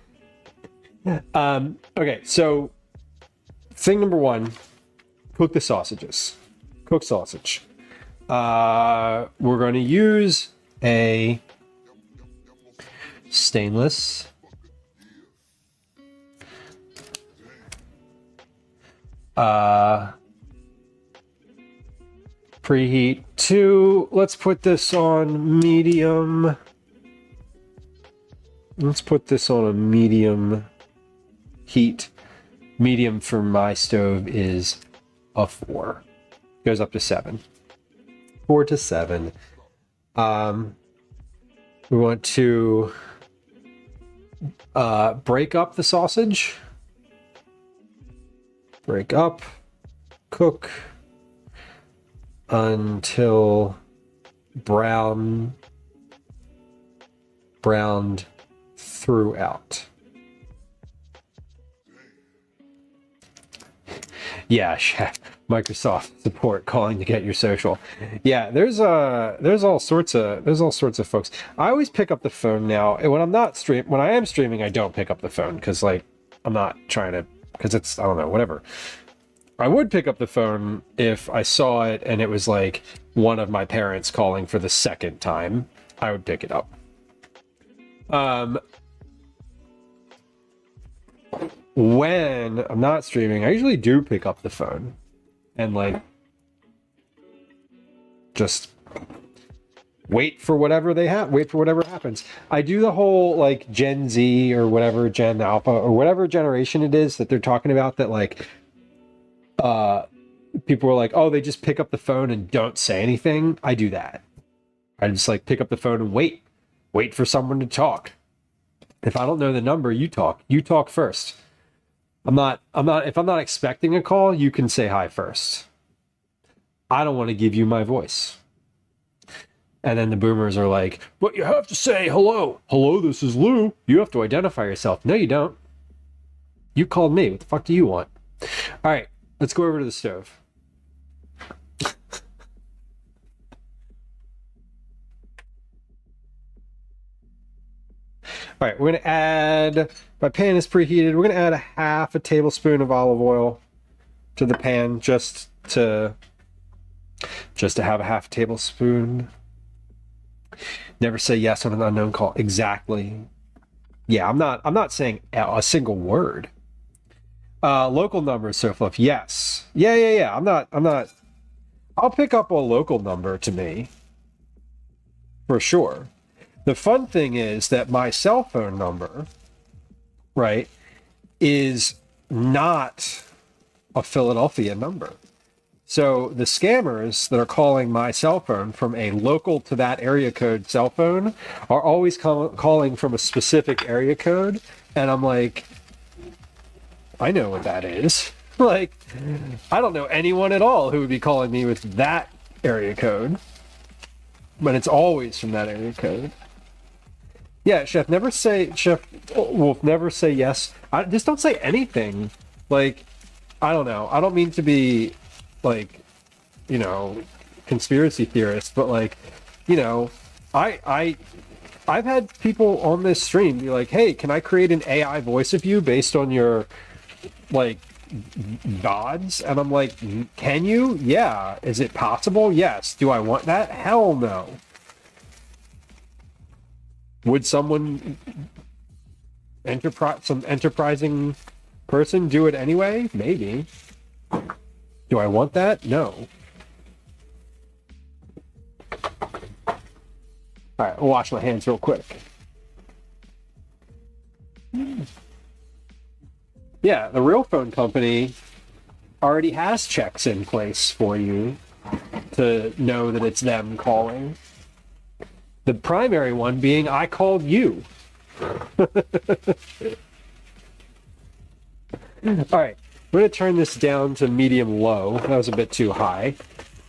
Okay, so thing number one, cook the sausages. Cook sausage. We're going to use a stainless preheat to, let's put this on medium. Let's put this on a medium heat. Medium for my stove is a 4. Goes up to 7. 4 to 7. We want to break up the sausage. Break up. Cook until browned throughout. Yeah, Microsoft support calling to get your social. Yeah, there's all sorts of folks. I always pick up the phone now. And when I am streaming, I don't pick up the phone because I'm not trying to, because it's, I don't know, whatever. I would pick up the phone if I saw it and it was like one of my parents calling for the second time. I would pick it up. When I'm not streaming, I usually do pick up the phone and just wait for whatever happens. I do the whole Gen Z or whatever, Gen Alpha or whatever generation it is that they're talking about, that people are like, oh, they just pick up the phone and don't say anything. I do that. I just pick up the phone and wait for someone to talk. If I don't know the number, you talk first. if I'm not expecting a call, you can say hi first. I don't want to give you my voice. And then the boomers are like, but you have to say hello. Hello, this is Lou. You have to identify yourself. No, you don't. You called me. What the fuck do you want? All right, let's go over to the stove. All right, we're going to add, my pan is preheated. We're going to add a half a tablespoon of olive oil to the pan just to have a half a tablespoon. Never say yes on an unknown call. Exactly. Yeah, I'm not saying a single word. Local numbers, so forth. Yes. Yeah. I'm not. I'll pick up a local number to me. For sure. The fun thing is that my cell phone number, right, is not a Philadelphia number. So the scammers that are calling my cell phone from a local to that area code cell phone are always calling from a specific area code. And I'm like, I know what that is. Like, I don't know anyone at all who would be calling me with that area code. But it's always from that area code. Yeah, Chef Wolf, never say yes. Just don't say anything. Like, I don't know. I don't mean to be, like, you know, conspiracy theorist, but like, you know, I've had people on this stream be like, hey, can I create an AI voice of you based on your, like, gods? And I'm like, can you? Yeah. Is it possible? Yes. Do I want that? Hell no. Would someone some enterprising person do it anyway? Maybe. Do I want that? No. All right, I'll wash my hands real quick. Yeah, the real phone company already has checks in place for you to know that it's them calling. The primary one being, I called you. All right, I'm going to turn this down to medium low. That was a bit too high.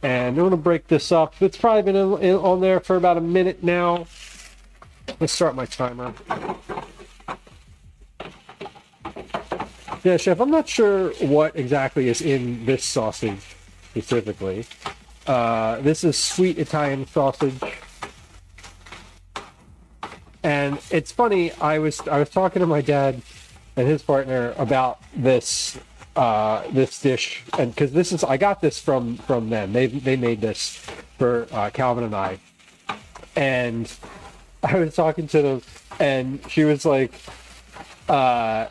And I'm going to break this up. It's probably been on there for about a minute now. Let's start my timer. Yeah, Chef, I'm not sure what exactly is in this sausage specifically. This is sweet Italian sausage. And it's funny, I was talking to my dad and his partner about this this dish, and because I got this from them. They made this for Calvin and I, and I was talking to them, and she was like, I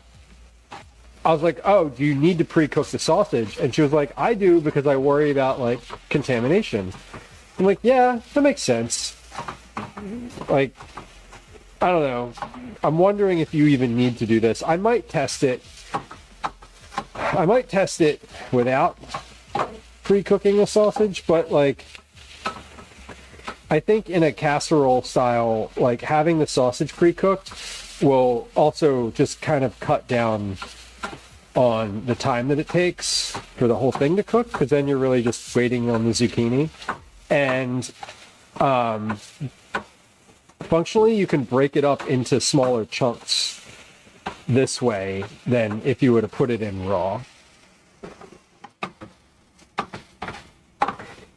was like, oh, do you need to pre-cook the sausage? And she was like, I do, because I worry about like contamination. I'm like, yeah, that makes sense. Like, I don't know. I'm wondering if you even need to do this. I might test it. I might test it without pre-cooking the sausage, but like, I think in a casserole style, like having the sausage pre-cooked will also just kind of cut down on the time that it takes for the whole thing to cook, because then you're really just waiting on the zucchini. And functionally, you can break it up into smaller chunks this way than if you were to put it in raw.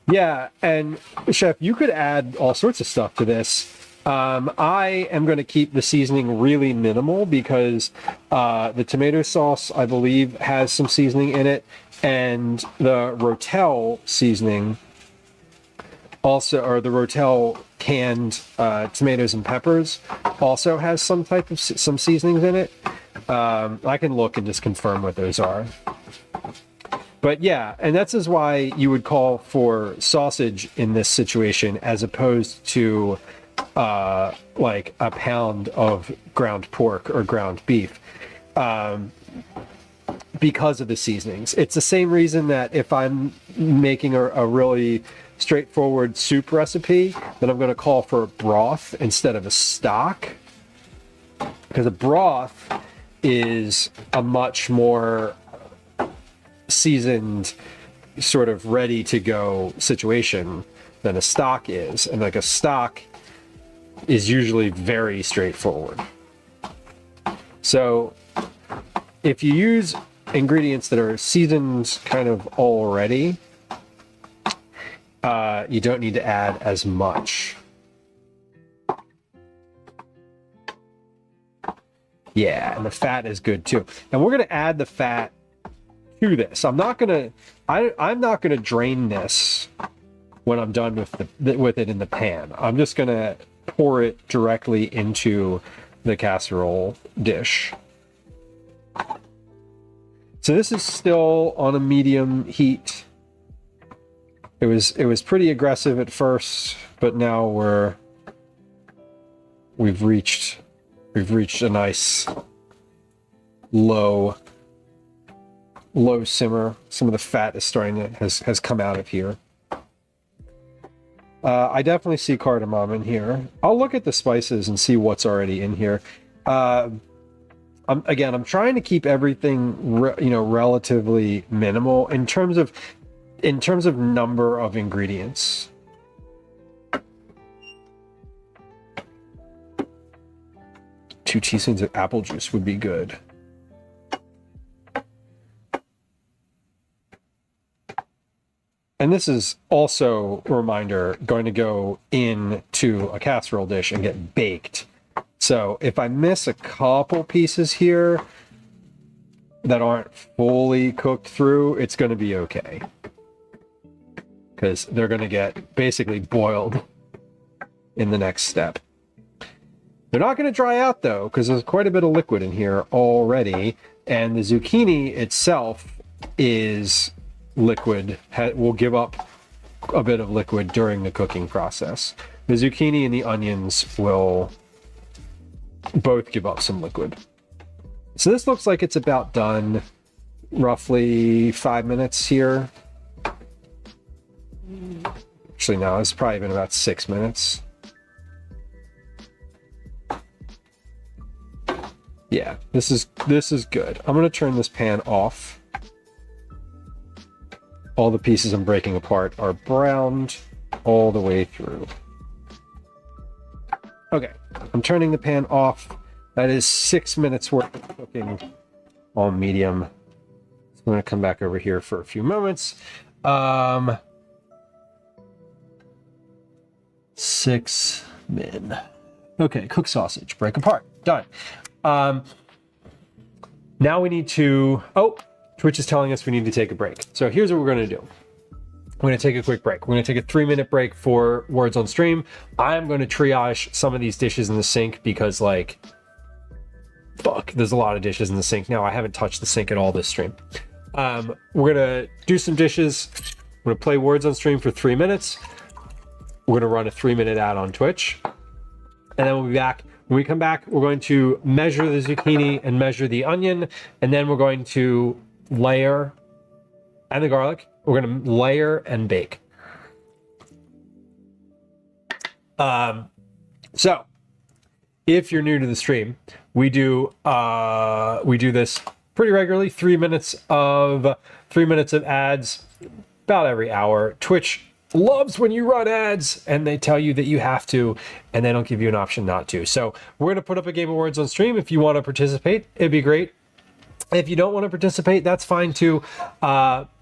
Yeah, and Chef, you could add all sorts of stuff to this. I am going to keep the seasoning really minimal because the tomato sauce, I believe, has some seasoning in it, and the Rotel seasoning also, or the Rotel canned tomatoes and peppers also has some type of some seasonings in it. I can look and just confirm what those are. But yeah, and that's is why you would call for sausage in this situation as opposed to like a pound of ground pork or ground beef, because of the seasonings. It's the same reason that if I'm making a really straightforward soup recipe, then I'm going to call for a broth instead of a stock, because a broth is a much more seasoned, sort of ready to go situation than a stock is. And like a stock is usually very straightforward. So if you use ingredients that are seasoned kind of already, you don't need to add as much. Yeah, and the fat is good too. And we're going to add the fat to this. I'm not going to drain this when I'm done with it in the pan. I'm just going to pour it directly into the casserole dish. So this is still on a medium heat. It was pretty aggressive at first, but now we've reached a nice low low simmer. Some of the fat is starting to has come out of here. I definitely see cardamom in here. I'll look at the spices and see what's already in here. I'm trying to keep everything relatively minimal in terms of number of ingredients. 2 teaspoons of apple juice would be good. And this is also a reminder, going to go into a casserole dish and get baked. So if I miss a couple pieces here that aren't fully cooked through, it's going to be okay. Because they're going to get basically boiled in the next step. They're not going to dry out though, because there's quite a bit of liquid in here already. And the zucchini itself is liquid, will give up a bit of liquid during the cooking process. The zucchini and the onions will both give up some liquid. So this looks like it's about done. Roughly 5 minutes here. Actually, no, it's probably been about 6 minutes. Yeah, this is good. I'm gonna turn this pan off. All the pieces I'm breaking apart are browned all the way through. Okay, I'm turning the pan off. That is 6 minutes worth of cooking on medium. So I'm gonna come back over here for a few moments. 6 min. Okay, cook sausage, break apart, done. Now we need to, Twitch is telling us we need to take a break. So here's what we're going to do. We're going to take a quick break. We're going to take a 3-minute break for words on stream. I'm going to triage some of these dishes in the sink because, like, fuck, there's a lot of dishes in the sink now. I haven't touched the sink at all this stream. We're going to do some dishes. We're going to play words on stream for 3 minutes. We're going to run a 3-minute ad on Twitch. And then we'll be back. When we come back, we're going to measure the zucchini and measure the onion. And then we're going to layer, and the garlic, we're going to layer and bake. So if you're new to the stream, we do this pretty regularly. 3 minutes of ads about every hour. Twitch loves when you run ads and they tell you that you have to, and they don't give you an option not to. So we're going to put up a game of words on stream. If you want to participate, it'd be great. If you don't want to participate, that's fine too.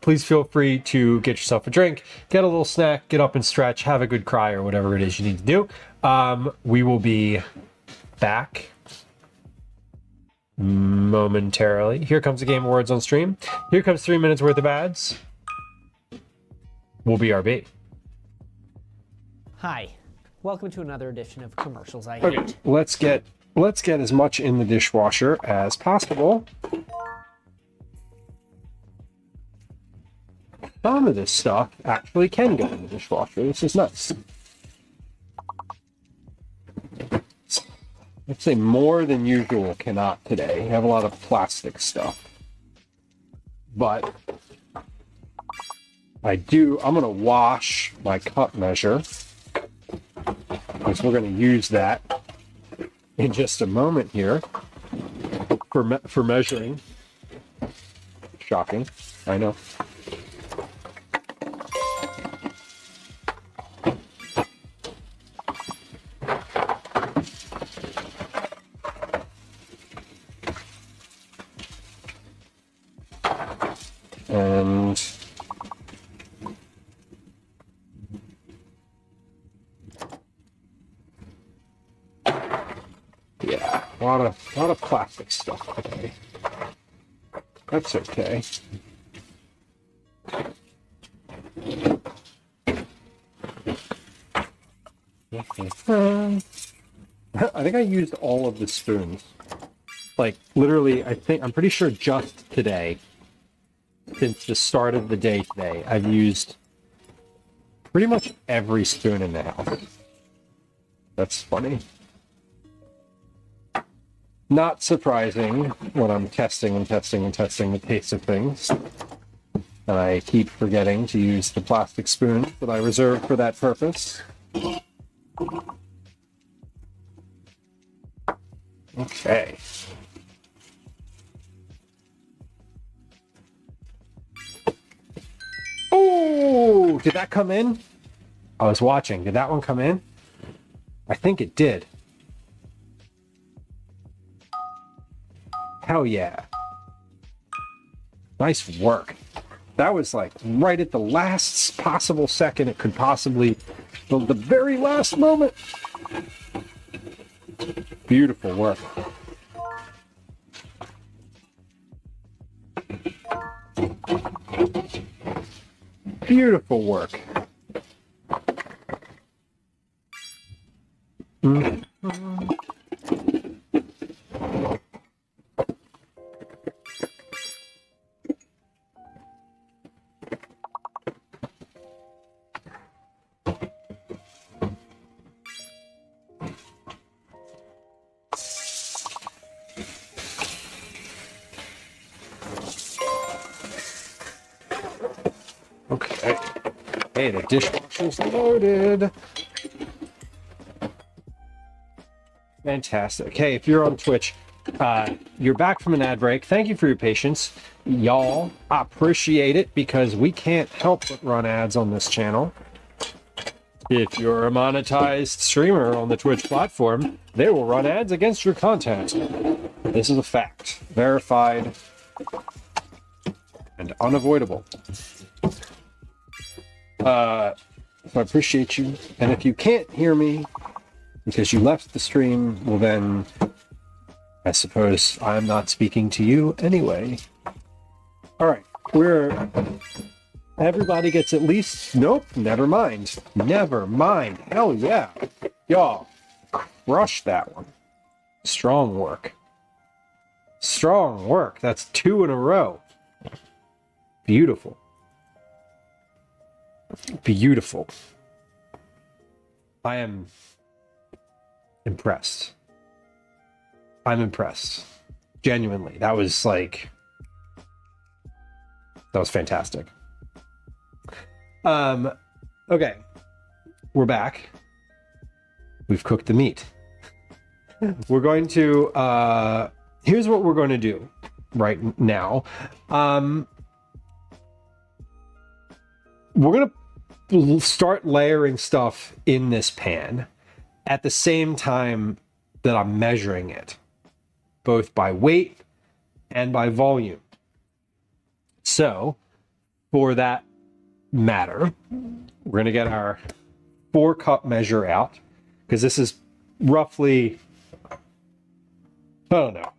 Please feel free to get yourself a drink, get a little snack, get up and stretch, have a good cry, or whatever it is you need to do. We will be back momentarily. Here comes a game of words on stream. Here comes 3 minutes worth of ads. We'll BRB. Hi, welcome to another edition of Commercials I Okay, Hate. let's get as much in the dishwasher as possible. Some of this stuff actually can go in the dishwasher. This is nice. I'd say more than usual cannot today. We have a lot of plastic stuff. But I'm going to wash my cup measure, because we're going to use that in just a moment here for measuring. Shocking, I know. And yeah, a lot of plastic stuff today. That's okay. I think I used all of the spoons. Like literally, I'm pretty sure just today, since the start of the day today, I've used pretty much every spoon in the house. That's funny. Not surprising when I'm testing and testing and testing the taste of things. And I keep forgetting to use the plastic spoon that I reserved for that purpose. Okay. Oh, did that come in? I was watching. Did that one come in? I think it did. Hell yeah. Nice work. That was like right at the last possible second it could possibly, the very last moment. Beautiful work. Beautiful work. Okay. Hey, the dishwasher's loaded. Fantastic. Hey, if you're on Twitch, you're back from an ad break. Thank you for your patience. Y'all, I appreciate it because we can't help but run ads on this channel. If you're a monetized streamer on the Twitch platform, they will run ads against your content. This is a fact. Verified and unavoidable. So I appreciate you. And if you can't hear me because you left the stream, well then, I suppose I'm not speaking to you anyway. All right, everybody gets at least, nope, never mind. Never mind, hell yeah. Y'all, crush that one. Strong work. Strong work, that's 2 in a row. Beautiful. Beautiful. I am impressed. I'm impressed. Genuinely. That was fantastic. Okay. We're back. We've cooked the meat. We're going to, here's what we're going to do right now. We're going to start layering stuff in this pan at the same time that I'm measuring it, both by weight and by volume. So, for that matter, we're going to get our 4-cup measure out, because this is roughly, I don't know,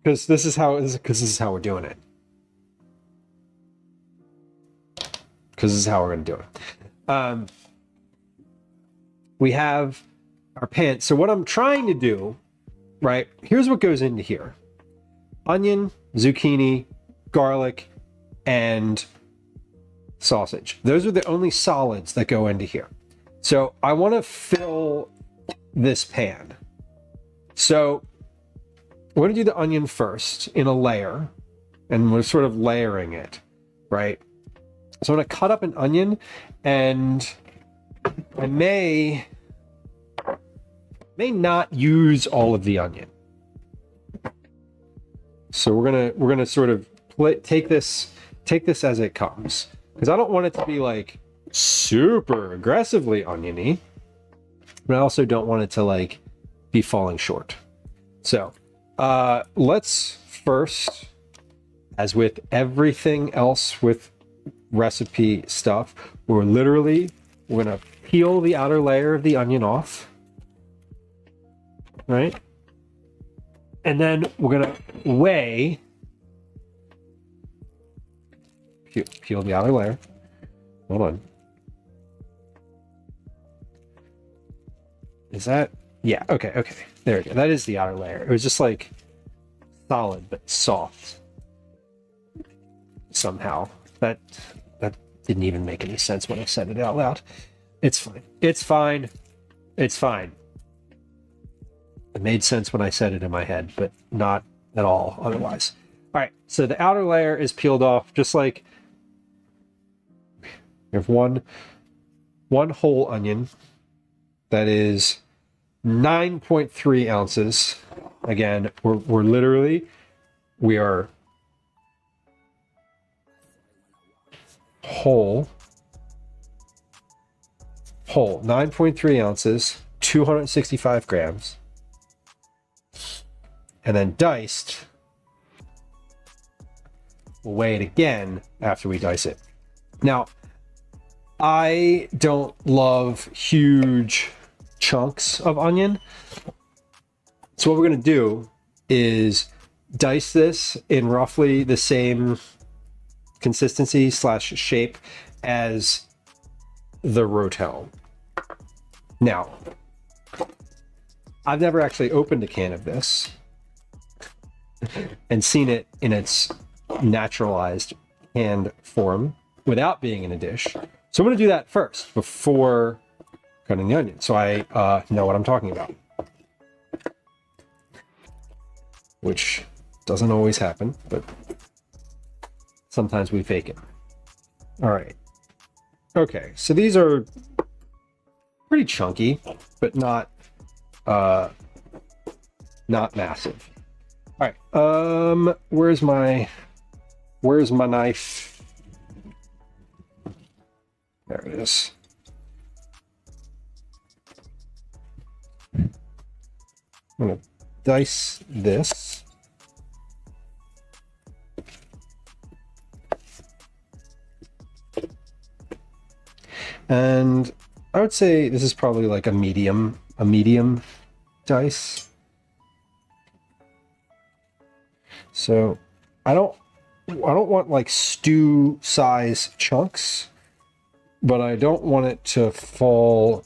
because this is how we're doing it. Because this is how we're going to do it. We have our pan. So what I'm trying to do, right, here's what goes into here. Onion, zucchini, garlic, and sausage. Those are the only solids that go into here. So I want to fill this pan. So we're going to do the onion first in a layer, and we're sort of layering it, right? So I'm going to cut up an onion, and I may not use all of the onion. So we're gonna sort of take this as it comes, because I don't want it to be like super aggressively oniony, but I also don't want it to like be falling short. So let's first, as with everything else with recipe stuff, we're gonna peel the outer layer of the onion off, right? And then we're gonna weigh, peel the outer layer. Hold on. Is that, yeah, okay, there we go. That is the outer layer. It was just like solid but soft somehow. That didn't even make any sense when I said it out loud. It's fine. It's fine. It's fine. It made sense when I said it in my head, but not at all otherwise. All right, so the outer layer is peeled off, just like you have one whole onion that is 9.3 ounces. Again, we are whole 9.3 ounces, 265 grams, and then diced. We'll weigh it again after we dice it. Now, I don't love huge chunks of onion. So what we're going to do is dice this in roughly the same consistency / shape as the Rotel. Now, I've never actually opened a can of this and seen it in its naturalized canned form without being in a dish. So I'm going to do that first before cutting the onion, so I know what I'm talking about, which doesn't always happen, but sometimes we fake it. All right. Okay, so these are pretty chunky, but not massive. All right. Where's my knife? There it is. I'm gonna dice this. And I would say this is probably like a medium dice. So I don't want like stew size chunks, but I don't want it to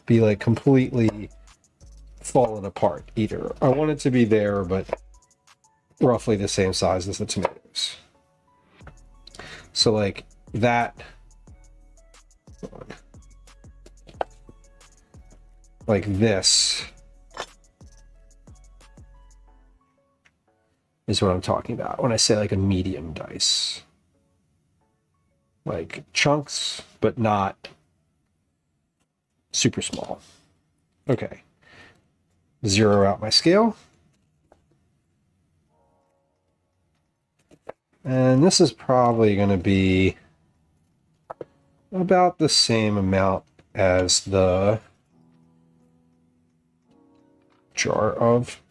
be like completely fallen apart either. I want it to be there, but roughly the same size as the tomatoes. So like that, like this is what I'm talking about when I say like a medium dice. Like chunks, but not super small. Okay. Zero out my scale. And this is probably going to be about the same amount as the jar of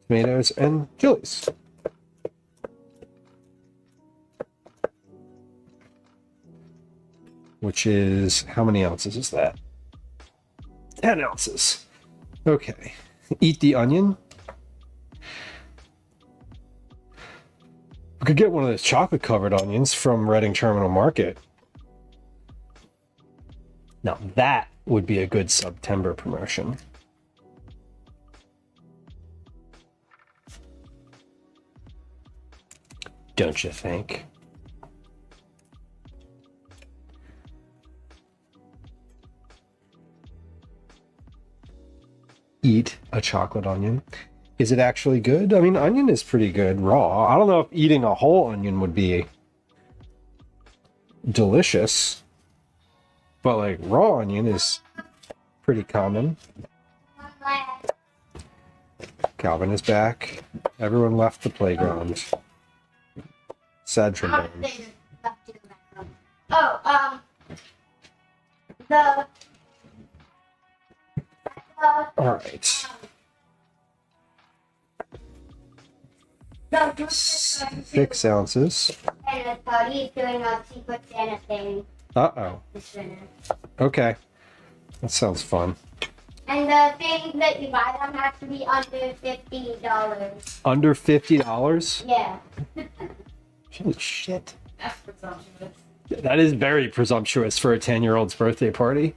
tomatoes and chilies. Which is, how many ounces is that? 10 ounces. Okay. Eat the onion. We could get one of those chocolate covered onions from Reading Terminal Market. Now that would be a good September promotion. Don't you think? Eat a chocolate onion. Is it actually good? I mean, onion is pretty good raw. I don't know if eating a whole onion would be delicious, but like raw onion is pretty common. Calvin is back. Everyone left the playground. Sad trombone. All right. 6 ounces. And I thought he's doing a Secret Santa thing. Uh-oh. Okay. That sounds fun. And the things that you buy them have to be under $50. Under $50? Yeah. Holy shit. That's presumptuous. That is very presumptuous for a 10-year-old's birthday party.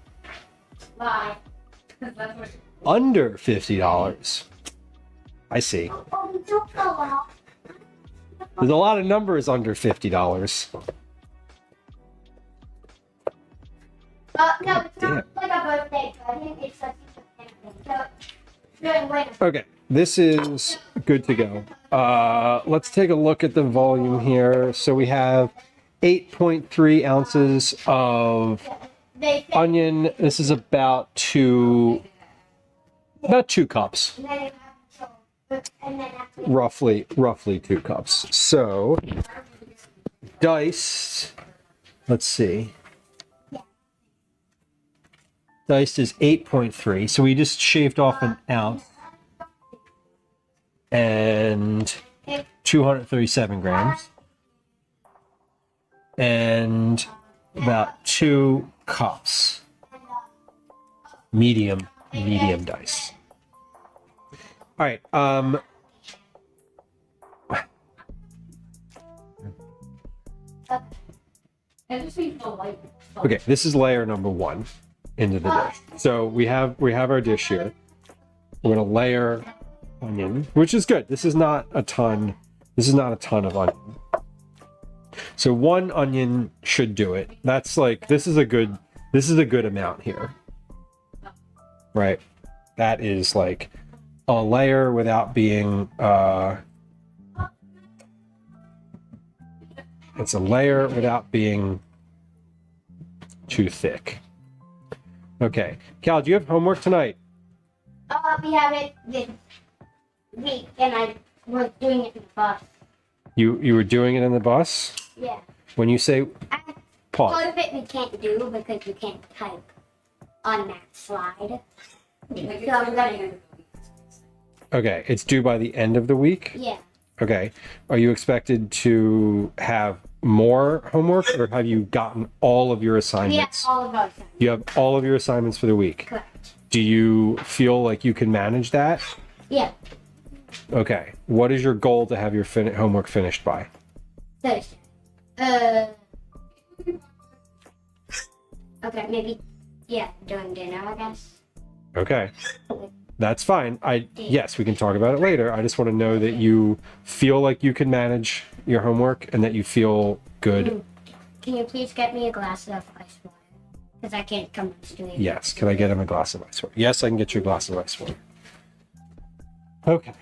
Why? That's what Under $50. I see. Oh, we don't go out. There's a lot of numbers under $50. No, it's not like a birthday present. It's a Secret Santa thing. So Okay, this is good to go. Let's take a look at the volume here. So we have 8.3 ounces of onion. This is about two cups. Roughly 2 cups. So diced, let's see. Diced is 8.3. So we just shaved off an ounce and 237 grams. And about 2 cups. Medium dice. All right. Okay, this is layer number 1 into the dish. So we have our dish here. We're gonna layer onion, which is good. This is not a ton. This is not a ton of onion. So 1 onion should do it. That's like this is a good amount here. Right. That is like a layer without being it's a layer without being too thick. Okay. Cal, do you have homework tonight? We have it this week, and I was doing it in the bus. You were doing it in the bus? Yeah. When you say pause. Part of it we can't do because you can't type on that slide. So I'm gonna. Okay, it's due by the end of the week? Yeah. Okay. Are you expected to have more homework, or have you gotten all of your We have assignments? all of our things. You have all of your assignments for the week. Correct. Do you feel like you can manage that? Yeah. Okay. What is your goal to have your homework finished by? Thursday. Okay, maybe. Yeah, during dinner, I guess. Okay. That's fine. Yes, we can talk about it later. I just want to know that you feel like you can manage your homework and that you feel good. Can you please get me a glass of ice water? Because I can't come to the studio. Yes. Can I get him a glass of ice water? Yes, I can get you a glass of ice water. Okay.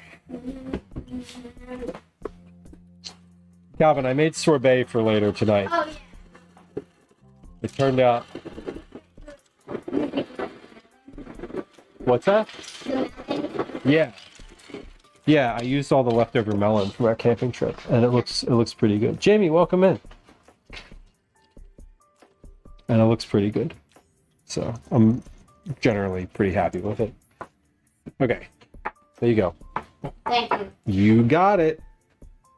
Calvin, I made sorbet for later tonight. Oh, yeah. It turned out. What's that? Yeah. Yeah, I used all the leftover melon from our camping trip, and it looks pretty good. Jamie, welcome in. And it looks pretty good. So I'm generally pretty happy with it. Okay. There you go. Thank you. You got it.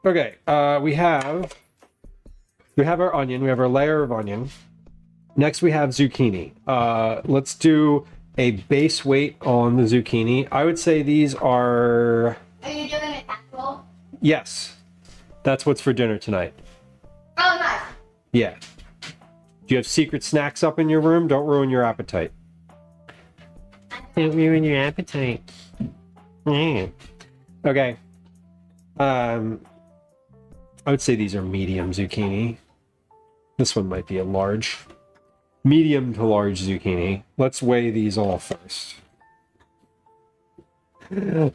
Okay, we have our onion. We have our layer of onion. Next, we have zucchini. Let's do a base weight on the zucchini. I would say these are... Are you doing it actual? Yes. That's what's for dinner tonight. Oh, nice. Yeah. Do you have secret snacks up in your room? Don't ruin your appetite. Don't ruin your appetite. Okay. I would say these are medium zucchini. This one might be a large. Medium to large zucchini. Let's weigh these all first.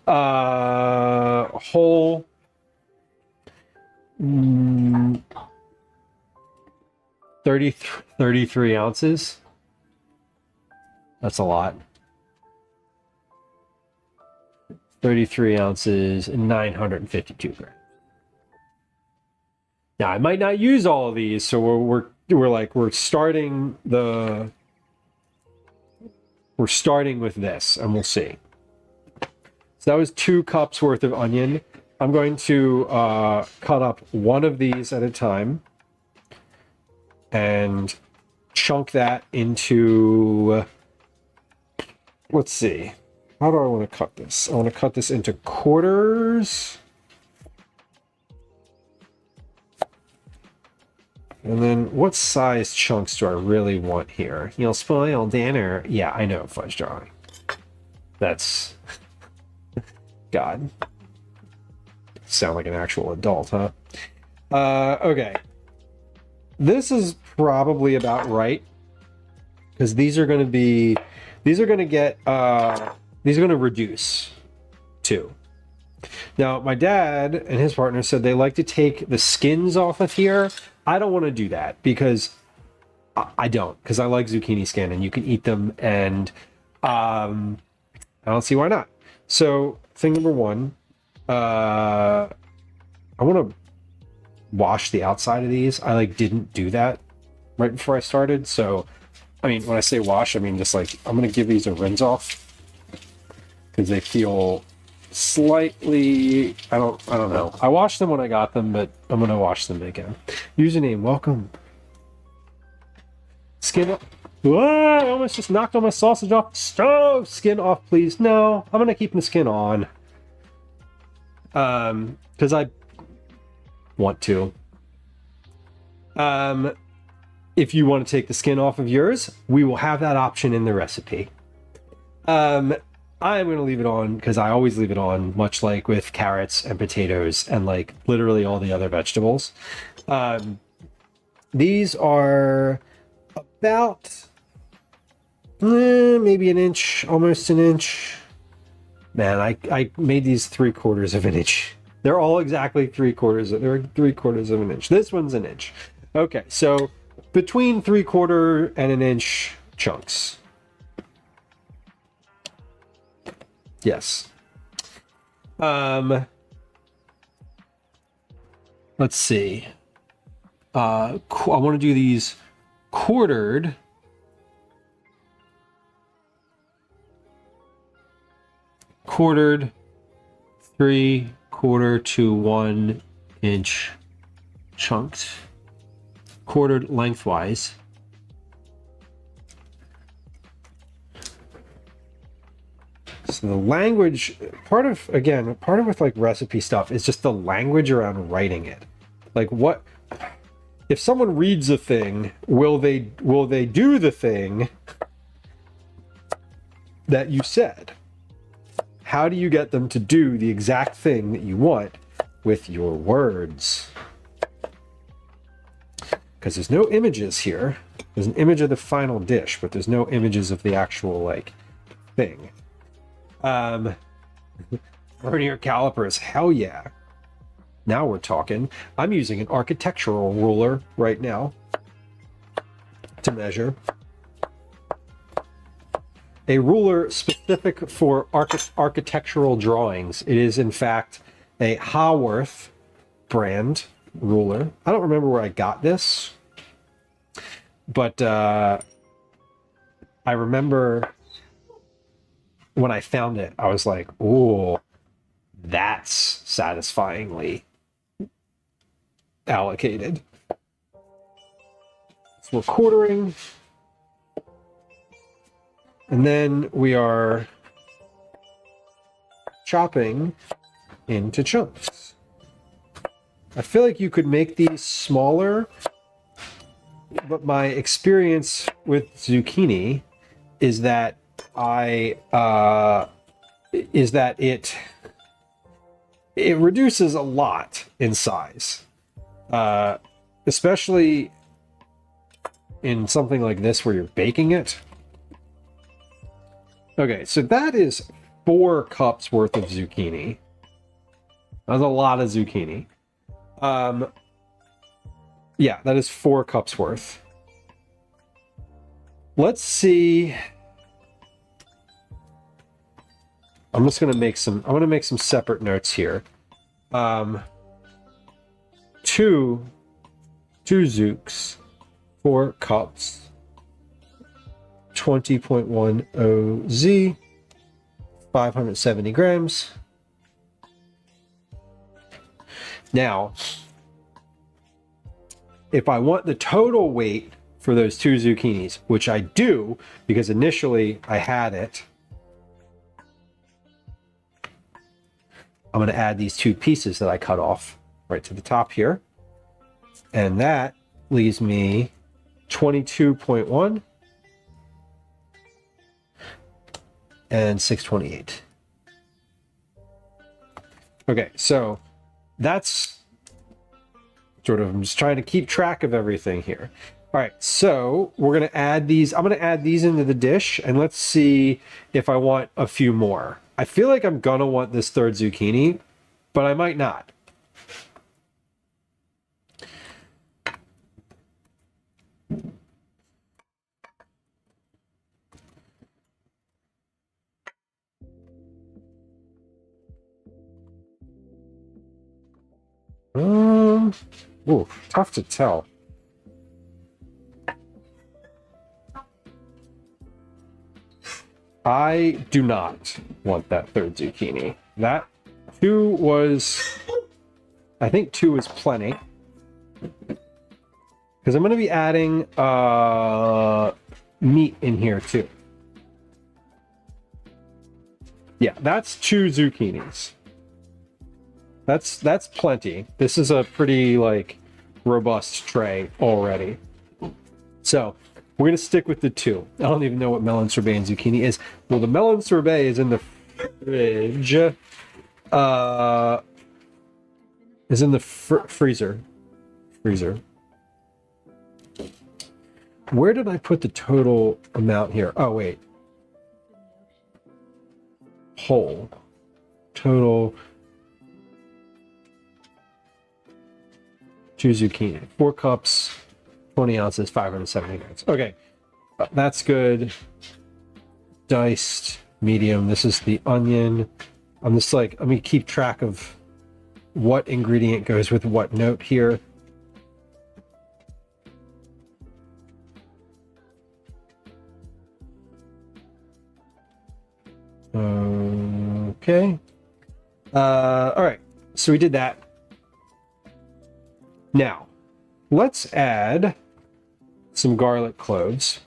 Whole. 33 ounces. That's a lot. 33 ounces and 952 grams. Now I might not use all of these, so we're starting with this, and we'll see. So that was 2 cups worth of onion. I'm going to cut up one of these at a time and chunk that into, let's see, how do I want to cut this? I want to cut this into quarters. And then what size chunks do I really want here? You'll spoil dinner. Yeah, I know, fudge darling. That's... God. Sound like an actual adult, huh? Okay. This is probably about right. Because these are going to get these are going to reduce too. Now, my dad and his partner said they like to take the skins off of here. I don't want to do that because I don't, because I like zucchini skin and you can eat them, and I don't see why not. So thing number one, I want to wash the outside of these. I didn't do that right before I started. So, I mean, when I say wash, I mean just I'm going to give these a rinse off because they feel slightly, I don't know. I washed them when I got them, but I'm going to wash them again. Username, welcome. Skin up. Whoa, I almost just knocked all my sausage off the stove. Skin off, please. No, I'm going to keep the skin on. Because I want to. If you want to take the skin off of yours, we will have that option in the recipe. I'm going to leave it on because I always leave it on, much like with carrots and potatoes and literally all the other vegetables. These are about maybe an inch, almost an inch. Man, I made these 3/4 of an inch. They're all exactly 3/4. They're 3/4 of an inch. This one's an inch. Okay, so between 3/4 and an inch chunks. Yes. Let's see. I want to do these quartered. Quartered 3/4 to 1 inch chunks. Quartered lengthwise. So the language, part of with recipe stuff is just the language around writing it. What if someone reads a thing, will they do the thing that you said? How do you get them to do the exact thing that you want with your words? Because there's no images here. There's an image of the final dish, but there's no images of the actual thing. Vernier calipers, hell yeah. Now we're talking. I'm using an architectural ruler right now to measure. A ruler specific for architectural drawings. It is in fact a Haworth brand ruler. I don't remember where I got this, but I remember when I found it, I was like, "Ooh, that's satisfyingly allocated." So we're quartering, and then we are chopping into chunks. I feel like you could make these smaller, but my experience with zucchini is that it reduces a lot in size, especially in something like this where you're baking it. Okay, so that is 4 cups worth of zucchini. That's a lot of zucchini. Yeah, that is 4 cups worth. Let's see. I'm going to make some separate notes here. 2 zooks, 4 cups, 20.10 Z, 570 grams. Now, if I want the total weight for those 2 zucchinis, which I do, because initially I had it, I'm going to add these 2 pieces that I cut off right to the top here. And that leaves me 22.1 and 628. Okay, so that's sort of, I'm just trying to keep track of everything here. All right, so we're gonna add these. I'm gonna add these into the dish, and let's see if I want a few more. I feel like I'm gonna want this third zucchini, but I might not. Ooh, tough to tell. I do not want that third zucchini. That two was, I think two is plenty. Because I'm going to be adding meat in here too. Yeah, that's two zucchinis. That's plenty. This is a pretty like robust tray already. So we're gonna stick with the two. I don't even know what melon sorbet and zucchini is. Well, the melon sorbet is in the fridge. Is in the freezer. Where did I put the total amount here? Oh wait. Whole. Total. 2 zucchini. 4 cups. 20 ounces, 570 grams. Okay, that's good. Diced, medium. This is the onion. I'm just like, let me keep track of what ingredient goes with what note here. Okay. All right, so we did that. Now, let's add some garlic cloves.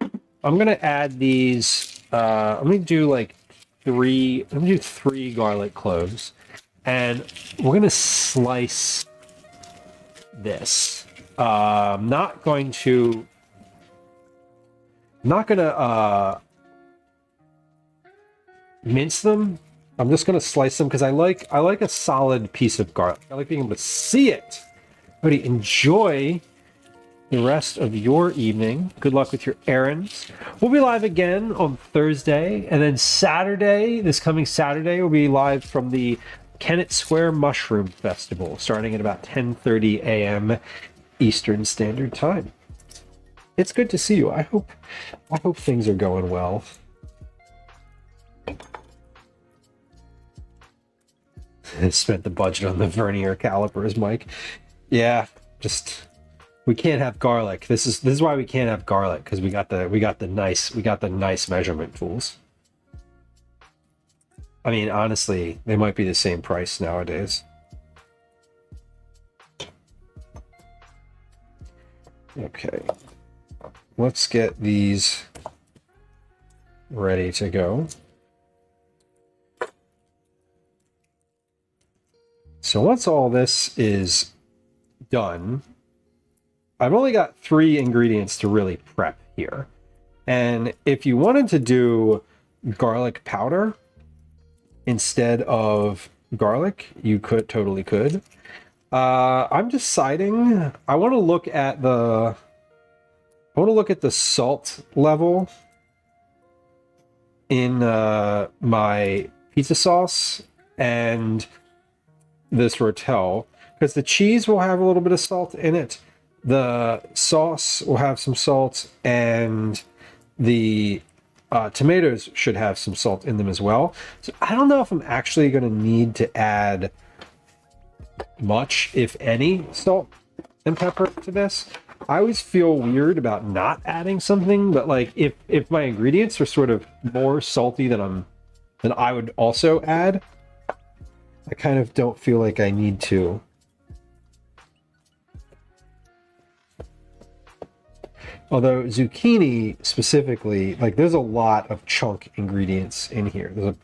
I'm going to add these, I'm going to do like three garlic cloves. And we're going to slice this. I'm not going to mince them. I'm just going to slice them because I like a solid piece of garlic. I like being able to see it. Everybody, enjoy the rest of your evening. Good luck with your errands. We'll be live again on Thursday, and then Saturday, this coming Saturday, we'll be live from the Kennett Square Mushroom Festival, starting at about 10:30 a.m. Eastern Standard Time. It's good to see you. I hope things are going well. Spent the budget on the vernier calipers, Mike. Yeah, just we can't have garlic. This is why we can't have garlic, because we got the nice measurement tools. I mean, honestly, they might be the same price nowadays. Okay, let's get these ready to go. So once all this is done, I've only got 3 ingredients to really prep here. And if you wanted to do garlic powder instead of garlic, you totally could. I'm deciding, I want to look at the salt level in my pizza sauce and this rotel, because the cheese will have a little bit of salt in it, the sauce will have some salt, and the tomatoes should have some salt in them as well. So I don't know if I'm actually going to need to add much, if any, salt and pepper to this. I always feel weird about not adding something, but like if my ingredients are sort of more salty than I would also add, I kind of don't feel like I need to. Although zucchini specifically, like there's a lot of chunk ingredients in here. There's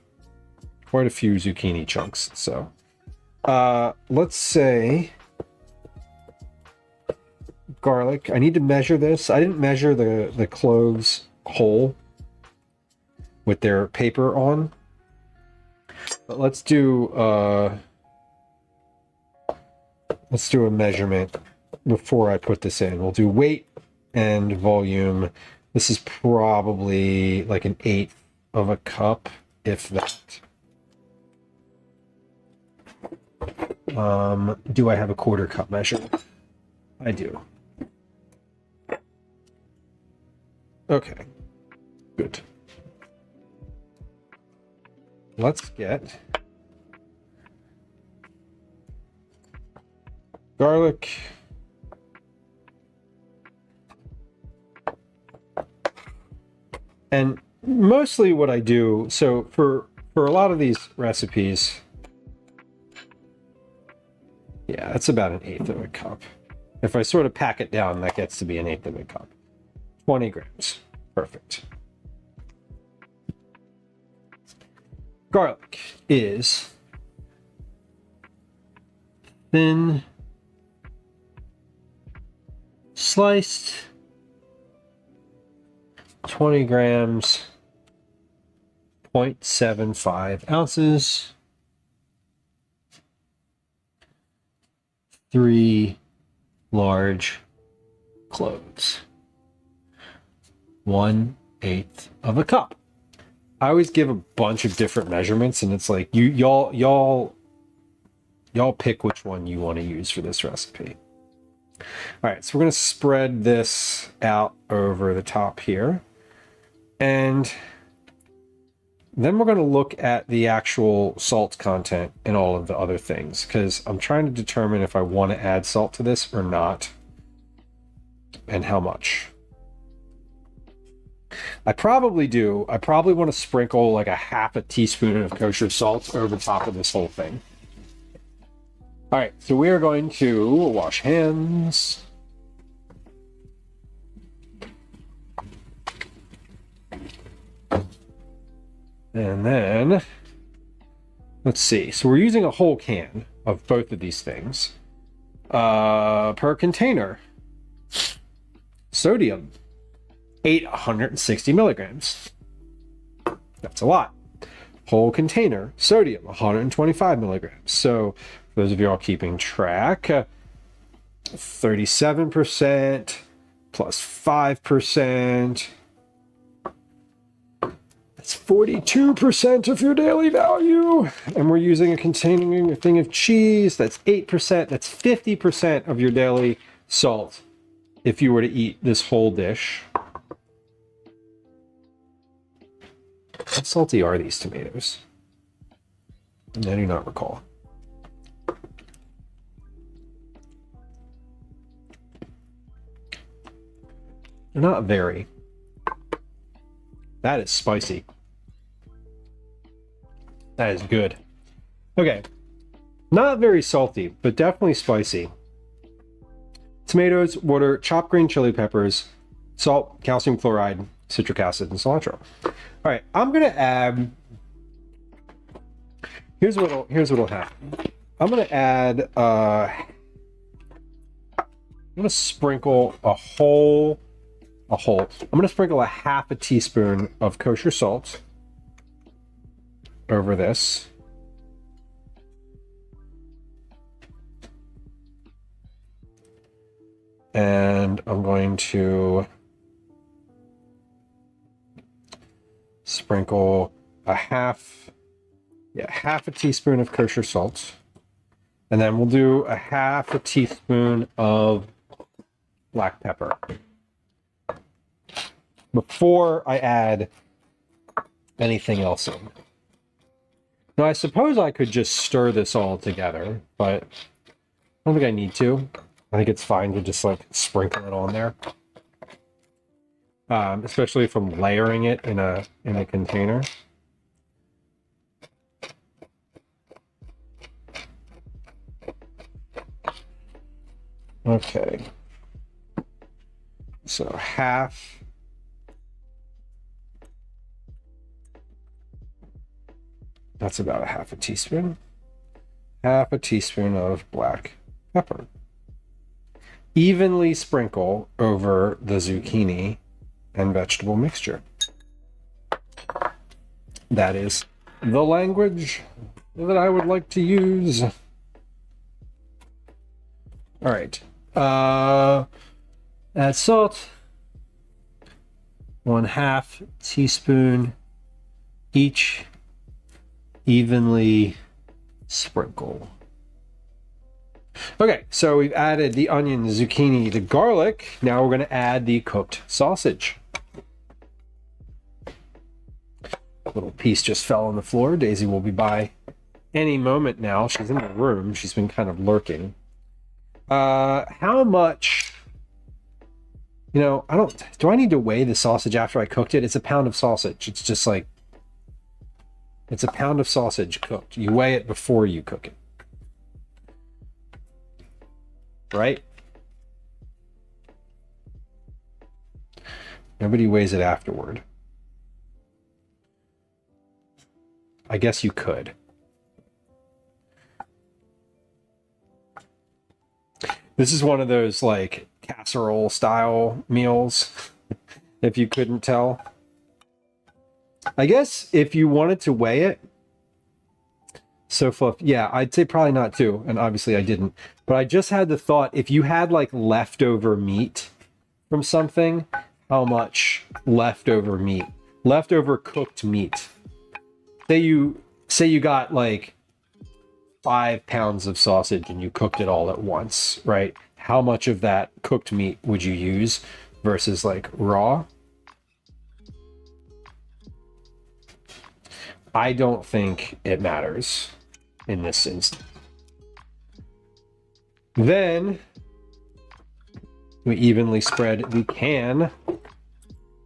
quite a few zucchini chunks. So let's say garlic. I need to measure this. I didn't measure the cloves whole with their paper on. But let's do a measurement. before I put this in. We'll do weight and volume. This is probably like an 1/8 of a cup, if that. Do I have a 1/4 cup measure? I do. Okay, good. Let's get garlic. And mostly what I do, so for a lot of these recipes, yeah, that's about an 1/8 of a cup. If I sort of pack it down, that gets to be an 1/8 of a cup. 20 grams. Perfect. Garlic is thin, sliced, 20 grams, 0.75 ounces, 3 large cloves, 1/8 of a cup. I always give a bunch of different measurements, and it's like y'all pick which one you want to use for this recipe. All right, so we're going to spread this out over the top here, and then we're going to look at the actual salt content and all of the other things, because I'm trying to determine if I want to add salt to this or not, and how much. I probably do. I probably want to sprinkle like a 1/2 teaspoon of kosher salt over top of this whole thing. All right, so we are going to wash hands. And then, let's see. So we're using a whole can of both of these things per container. Sodium, 860 milligrams. That's a lot. Whole container, sodium, 125 milligrams. So for those of you all keeping track, 37% plus 5%. That's 42% of your daily value. And we're using a containing thing of cheese. That's 8%. That's 50% of your daily salt if you were to eat this whole dish. How salty are these tomatoes? I do not recall. They're not very. That is spicy. That is good. Okay. Not very salty, but definitely spicy. Tomatoes, water, chopped green chili peppers, salt, calcium chloride, citric acid, and cilantro. All right, I'm gonna add. Here's what'll happen. I'm gonna add. I'm gonna sprinkle a whole. I'm gonna sprinkle a 1/2 teaspoon of kosher salt over this. And I'm going to sprinkle a 1/2 teaspoon of kosher salt. And then we'll do a 1/2 teaspoon of black pepper before I add anything else in. Now, I suppose I could just stir this all together, but I don't think I need to. I think it's fine to just like sprinkle it on there, especially if I'm layering it in a container. Okay, so 1/2. That's about a 1/2 teaspoon. 1/2 teaspoon of black pepper. Evenly sprinkle over the zucchini and vegetable mixture. That is the language that I would like to use. All right, Add salt. 1/2 teaspoon each. Evenly sprinkle. Okay, so we've added the onion, the zucchini, the garlic. Now we're going to add the cooked sausage. A little piece just fell on the floor. Daisy will be by any moment now. She's in the room. She's been kind of lurking. How much? You know, do I need to weigh the sausage after I cooked it? It's a pound of sausage. It's just like, it's a pound of sausage cooked. You weigh it before you cook it. Right? Nobody weighs it afterward. I guess you could. This is one of those like casserole style meals, if you couldn't tell. I guess if you wanted to weigh it, so fluff, yeah, I'd say probably not too, and obviously I didn't. But I just had the thought, if you had like leftover meat from something, how much leftover meat, leftover cooked meat? Say you got like 5 pounds of sausage and you cooked it all at once, right? How much of that cooked meat would you use versus like raw? I don't think it matters in this instance. Then we evenly spread the can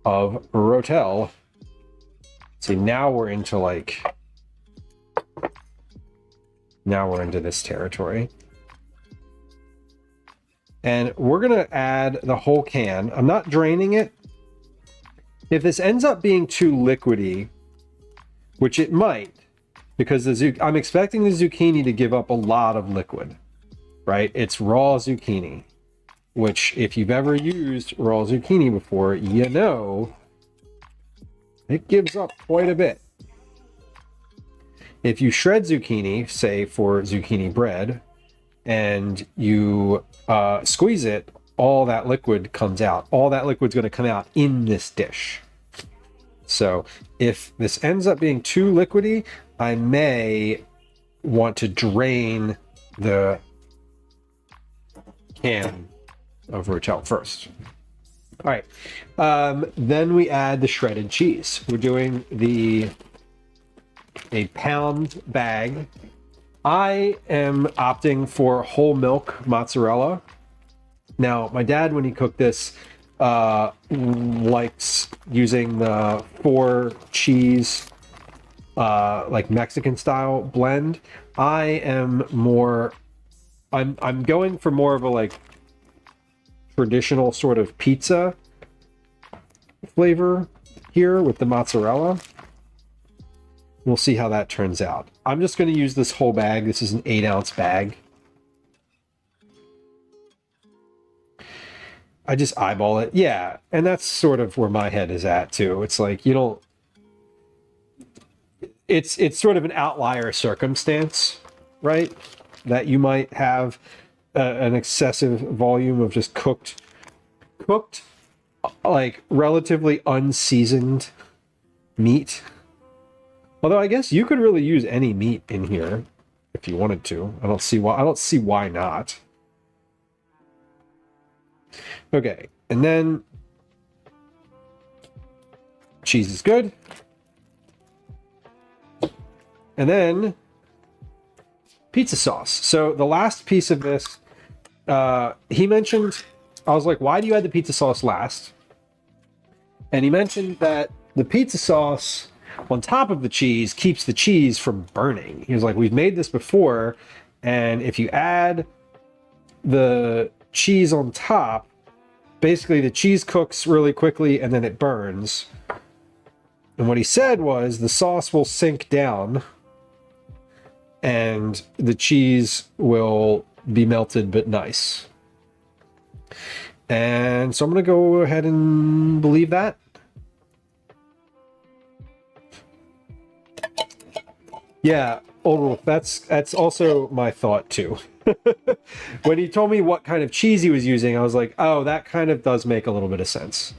of rotel. See, now we're into this territory. And we're going to add the whole can. I'm not draining it. If this ends up being too liquidy, which it might, because I'm expecting the zucchini to give up a lot of liquid, right? It's raw zucchini, which if you've ever used raw zucchini before, you know it gives up quite a bit. If you shred zucchini, say for zucchini bread, and you squeeze it, all that liquid comes out. All that liquid's going to come out in this dish. So if this ends up being too liquidy, I may want to drain the can of rotel first. All right. Then we add the shredded cheese. We're doing a pound bag. I am opting for whole milk mozzarella. Now, my dad, when he cooked this, likes using the 4 cheese, like Mexican style blend. I'm going for more of a like traditional sort of pizza flavor here with the mozzarella. We'll see how that turns out. I'm just going to use this whole bag. This is an 8-ounce bag. I just eyeball it. Yeah, and that's sort of where my head is at too. It's like you don't. It's sort of an outlier circumstance, right? That you might have an excessive volume of just cooked, like relatively unseasoned meat. Although I guess you could really use any meat in here if you wanted to. I don't see why not. Okay, and then cheese is good. And then pizza sauce. So the last piece of this, he mentioned, I was like, why do you add the pizza sauce last? And he mentioned that the pizza sauce on top of the cheese keeps the cheese from burning. He was like, we've made this before, and if you add the cheese on top, basically the cheese cooks really quickly and then it burns. And what he said was the sauce will sink down and the cheese will be melted but nice. And so I'm going to go ahead and believe that. Yeah, Old Wolf, that's also my thought too. When he told me what kind of cheese he was using, I was like, oh, that kind of does make a little bit of sense.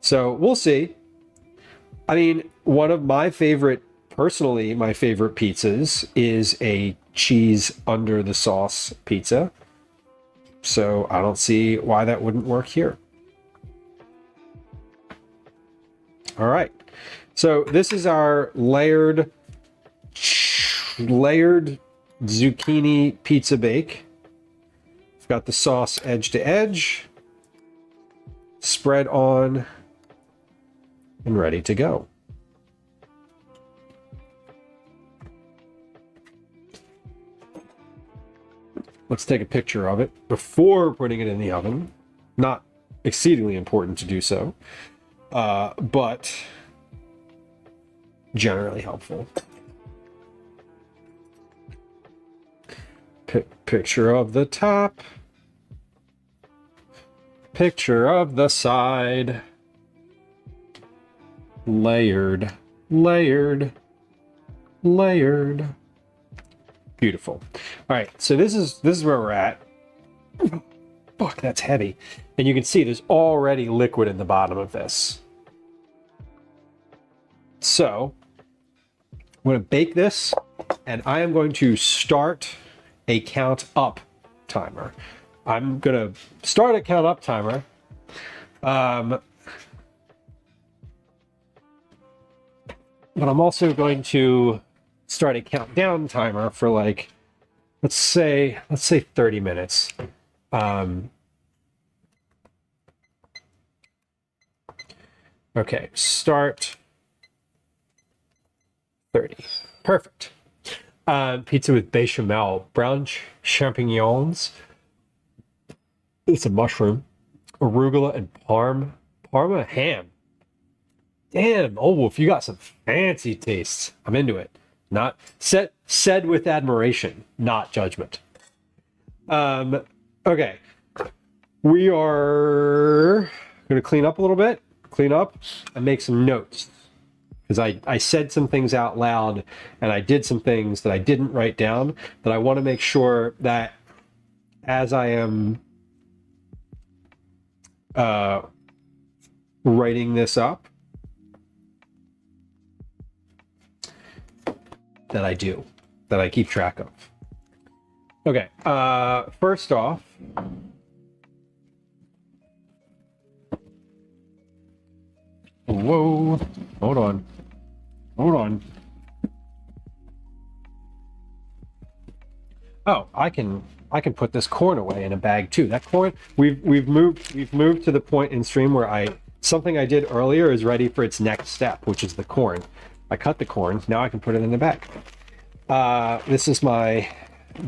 So we'll see. I mean, one of my favorite, personally, my favorite pizzas is a cheese under the sauce pizza. So I don't see why that wouldn't work here. All right. So this is our layered zucchini pizza bake. We've got the sauce edge to edge, spread on, and ready to go. Let's take a picture of it before putting it in the oven. Not exceedingly important to do so, but generally helpful. Picture of the top. Picture of the side. Layered, layered, layered. Beautiful. All right, so this is where we're at. Fuck, that's heavy. And you can see there's already liquid in the bottom of this. So I'm going to bake this, and I am going to start a count up timer. I'm going to start a count up timer. But I'm also going to start a countdown timer for like, let's say 30 minutes. Okay, start 30. Perfect. Pizza with bechamel, brown champignons. It's a mushroom, arugula, and Parma ham. Damn, oh, if you got some fancy tastes, I'm into it. Not said with admiration, not judgment. Okay, we are gonna clean up a little bit, and make some notes, because I said some things out loud and I did some things that I didn't write down that I want to make sure that as I am writing this up, that I keep track of. Okay, first off, whoa, hold on. Oh, I can put this corn away in a bag too. That corn, we've moved to the point in stream where something I did earlier is ready for its next step, which is the corn. I cut the corn, now I can put it in the bag. This is my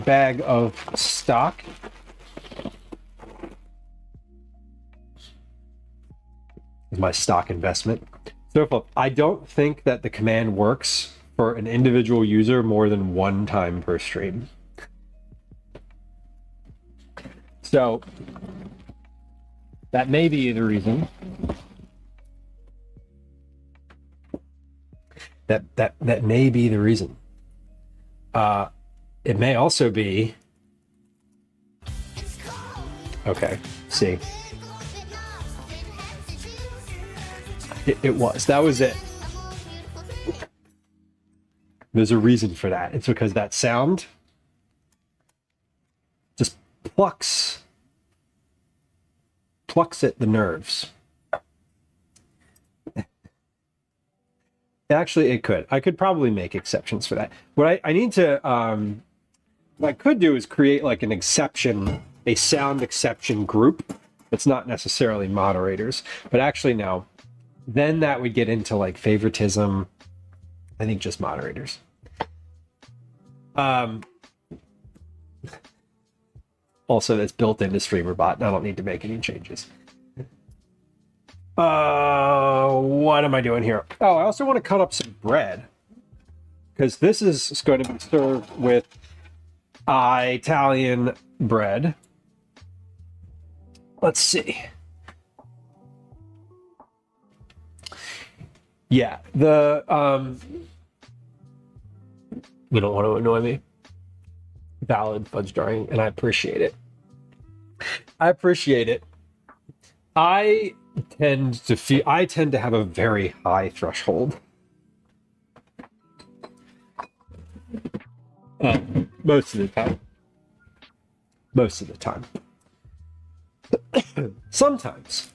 bag of stock. My stock investment. So I don't think that the command works for an individual user more than one time per stream. So that may be the reason. That may be the reason. It may also be. Okay, see. It was. That was it. There's a reason for that. It's because that sound just plucks at the nerves. Actually, it could. I could probably make exceptions for that. What I need to, what I could do is create like an exception, a sound exception group. It's not necessarily moderators, but actually no. Then that would get into like favoritism. I think just moderators. Also, that's built into StreamerBot, and I don't need to make any changes. What am I doing here? Oh, I also want to cut up some bread, because this is going to be served with Italian bread. Let's see. Yeah, you don't want to annoy me. valid fudge drying, and I appreciate it. I appreciate it. I tend to have a very high threshold. Most of the time. Most of the time. Sometimes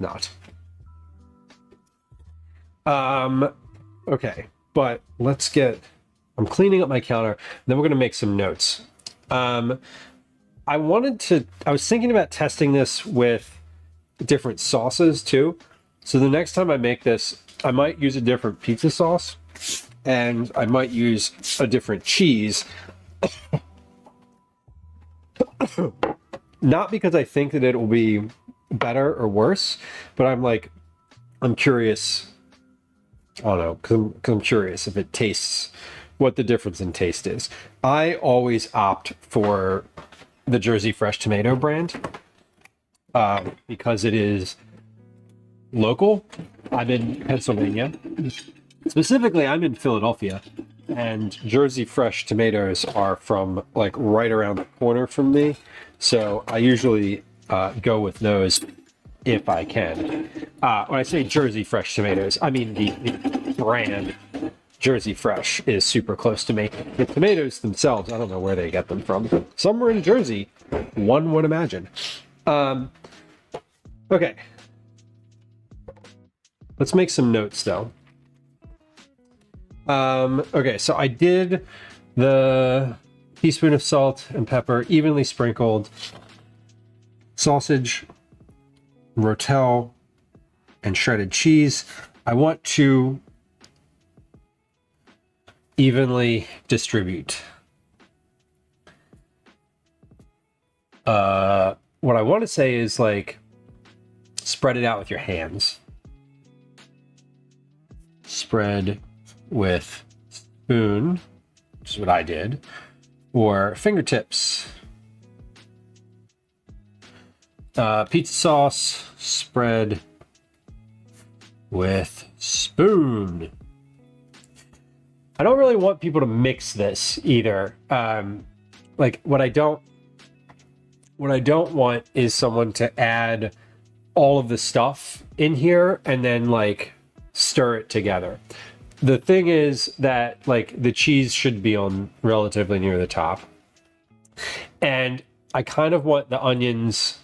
not. Okay, but I'm cleaning up my counter, then we're gonna make some notes. I was thinking about testing this with different sauces too. So the next time I make this, I might use a different pizza sauce and I might use a different cheese. Not because I think that it will be better or worse, but I'm curious. I don't know, because I'm curious if it tastes, what the difference in taste is. I always opt for the Jersey Fresh tomato brand because it is local. I'm in Pennsylvania. Specifically, I'm in Philadelphia, and Jersey Fresh tomatoes are from like right around the corner from me. So I usually go with those if I can. When I say Jersey Fresh tomatoes, I mean the brand Jersey Fresh is super close to me. The tomatoes themselves, I don't know where they get them from. Somewhere in Jersey, one would imagine. Okay. Let's make some notes though. Okay, so I did the teaspoon of salt and pepper, evenly sprinkled, sausage, rotel, and shredded cheese. I want to evenly distribute. What I want to say is like spread it out with your hands. Spread with spoon, which is what I did, or fingertips. Pizza sauce, spread with spoon. I don't really want people to mix this either. Like what I don't want is someone to add all of the stuff in here and then like stir it together. The thing is that like the cheese should be on relatively near the top. And I kind of want the onions.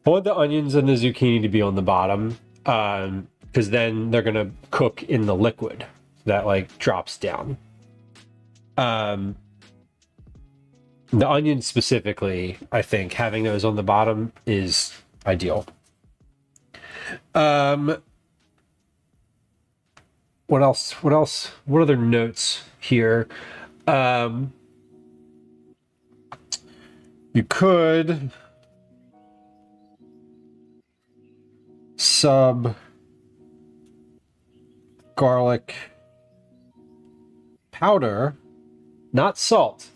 I want the onions and the zucchini to be on the bottom, because then they're gonna cook in the liquid that like drops down. The onions specifically, I think having those on the bottom is ideal. What else? What other notes here? You could sub garlic powder, not salt,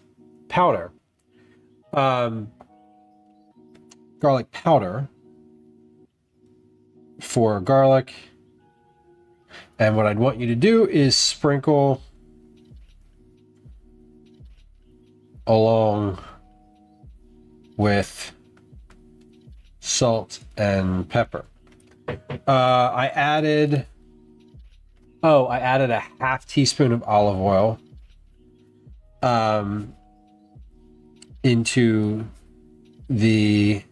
powder. Garlic powder for garlic. And what I'd want you to do is sprinkle along salt and pepper. I added a half teaspoon of olive oil into the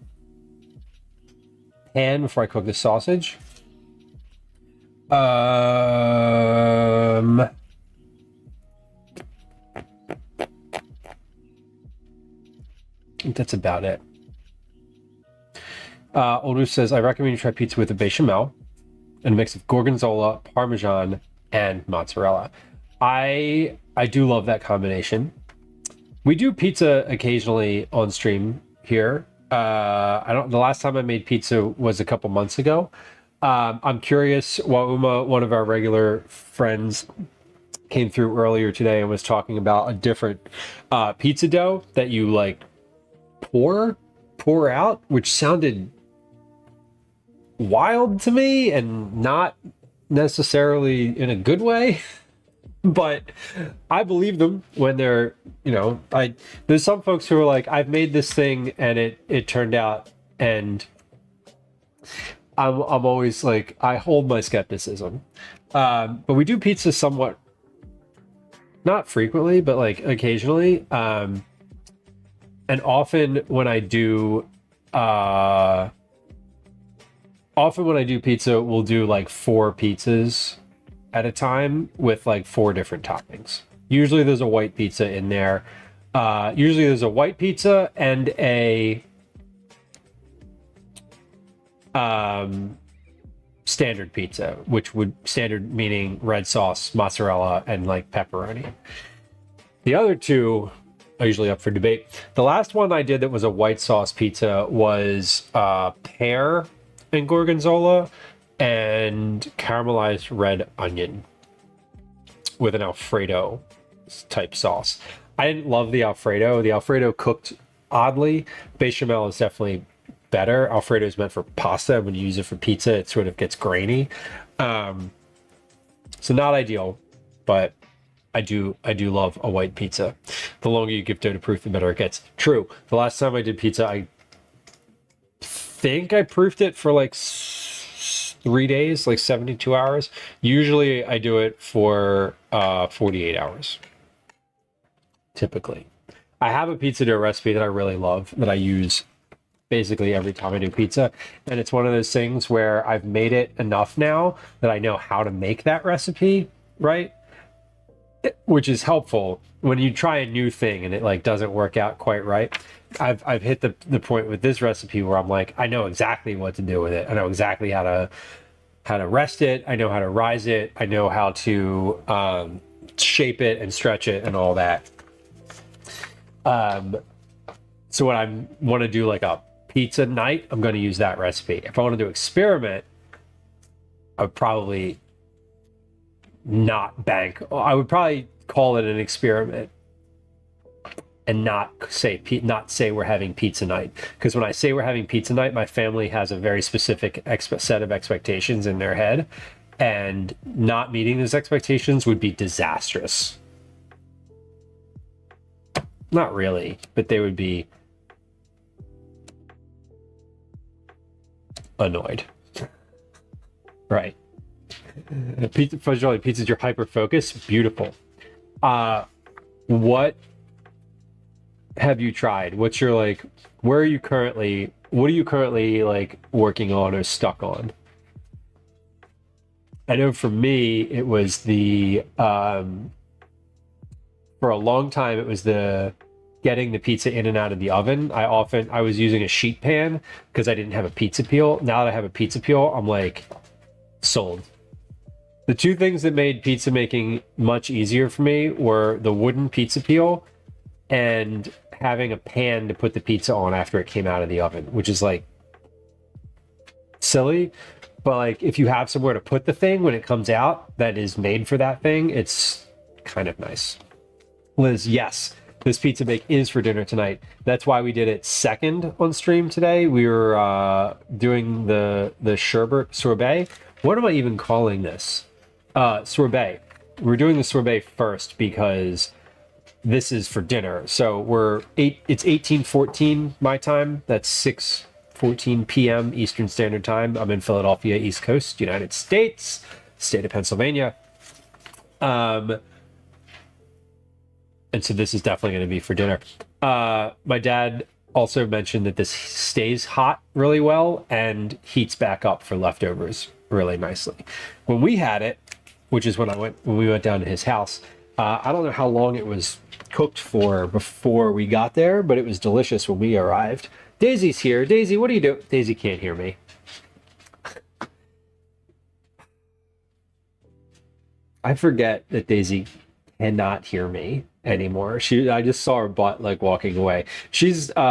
pan before I cook the sausage. I think that's about it. Oldus says, I recommend you try pizza with a bechamel and a mix of gorgonzola, parmesan, and mozzarella. I do love that combination. We do pizza occasionally on stream here. The last time I made pizza was a couple months ago. I'm curious, Wauma, one of our regular friends, came through earlier today and was talking about a different pizza dough that you like pour out, which sounded wild to me and not necessarily in a good way. But I believe them when they're, there's some folks who are like, I've made this thing and it turned out, and I'm always like, I hold my skepticism. But we do pizza somewhat, not frequently, but like occasionally. And often when I do pizza, we'll do like 4 pizzas at a time with like 4 different toppings. Usually there's a white pizza in there. Usually there's a white pizza and a standard pizza, which would standard meaning red sauce, mozzarella, and like pepperoni. The other 2 are usually up for debate. The last one I did that was a white sauce pizza was pear and gorgonzola and caramelized red onion with an Alfredo type sauce. I didn't love the Alfredo. The Alfredo cooked oddly. Bechamel is definitely better. Alfredo is meant for pasta. When you use it for pizza, it sort of gets grainy. So not ideal, but I do love a white pizza. The longer you give dough to proof, the better it gets. True. The last time I did pizza, I think I proofed it for like 3 days, like 72 hours. Usually I do it for 48 hours. Typically. I have a pizza dough recipe that I really love that I use basically every time I do pizza. And it's one of those things where I've made it enough now that I know how to make that recipe, right? Which is helpful when you try a new thing and it like doesn't work out quite right. I've hit the point with this recipe where I'm like, I know exactly what to do with it. I know exactly how to rest it. I know how to rise it. I know how to shape it and stretch it and all that. So when I want to do like a pizza night, I'm going to use that recipe. If I want to do experiment, I would probably not bank. I would probably call it an experiment and not say we're having pizza night. Because when I say we're having pizza night, my family has a very specific set of expectations in their head, and not meeting those expectations would be disastrous. Not really, but they would be annoyed. Right. Pizza's your hyper focus. Beautiful. What have you tried? What's your like? What are you currently like working on or stuck on? I know for me, it was the for a long time it was the getting the pizza in and out of the oven. I was using a sheet pan because I didn't have a pizza peel. Now that I have a pizza peel, I'm like sold. The 2 things that made pizza making much easier for me were the wooden pizza peel and having a pan to put the pizza on after it came out of the oven, which is like silly, but like if you have somewhere to put the thing when it comes out that is made for that thing, it's kind of nice. Liz, yes, this pizza bake is for dinner tonight. That's why we did it second on stream today. We were doing the sorbet. What am I even calling this? Sorbet. We're doing the sorbet first because this is for dinner. So it's 18:14 my time. That's 6:14 p.m. Eastern Standard Time. I'm in Philadelphia, East Coast, United States, state of Pennsylvania. And so this is definitely going to be for dinner. My dad also mentioned that this stays hot really well and heats back up for leftovers really nicely. When we had it, which is when we went down to his house, I don't know how long it was cooked for before we got there, but it was delicious when we arrived. Daisy's here. Daisy, what are you doing? Daisy can't hear me. I forget that Daisy cannot hear me anymore. I just saw her butt like walking away. She just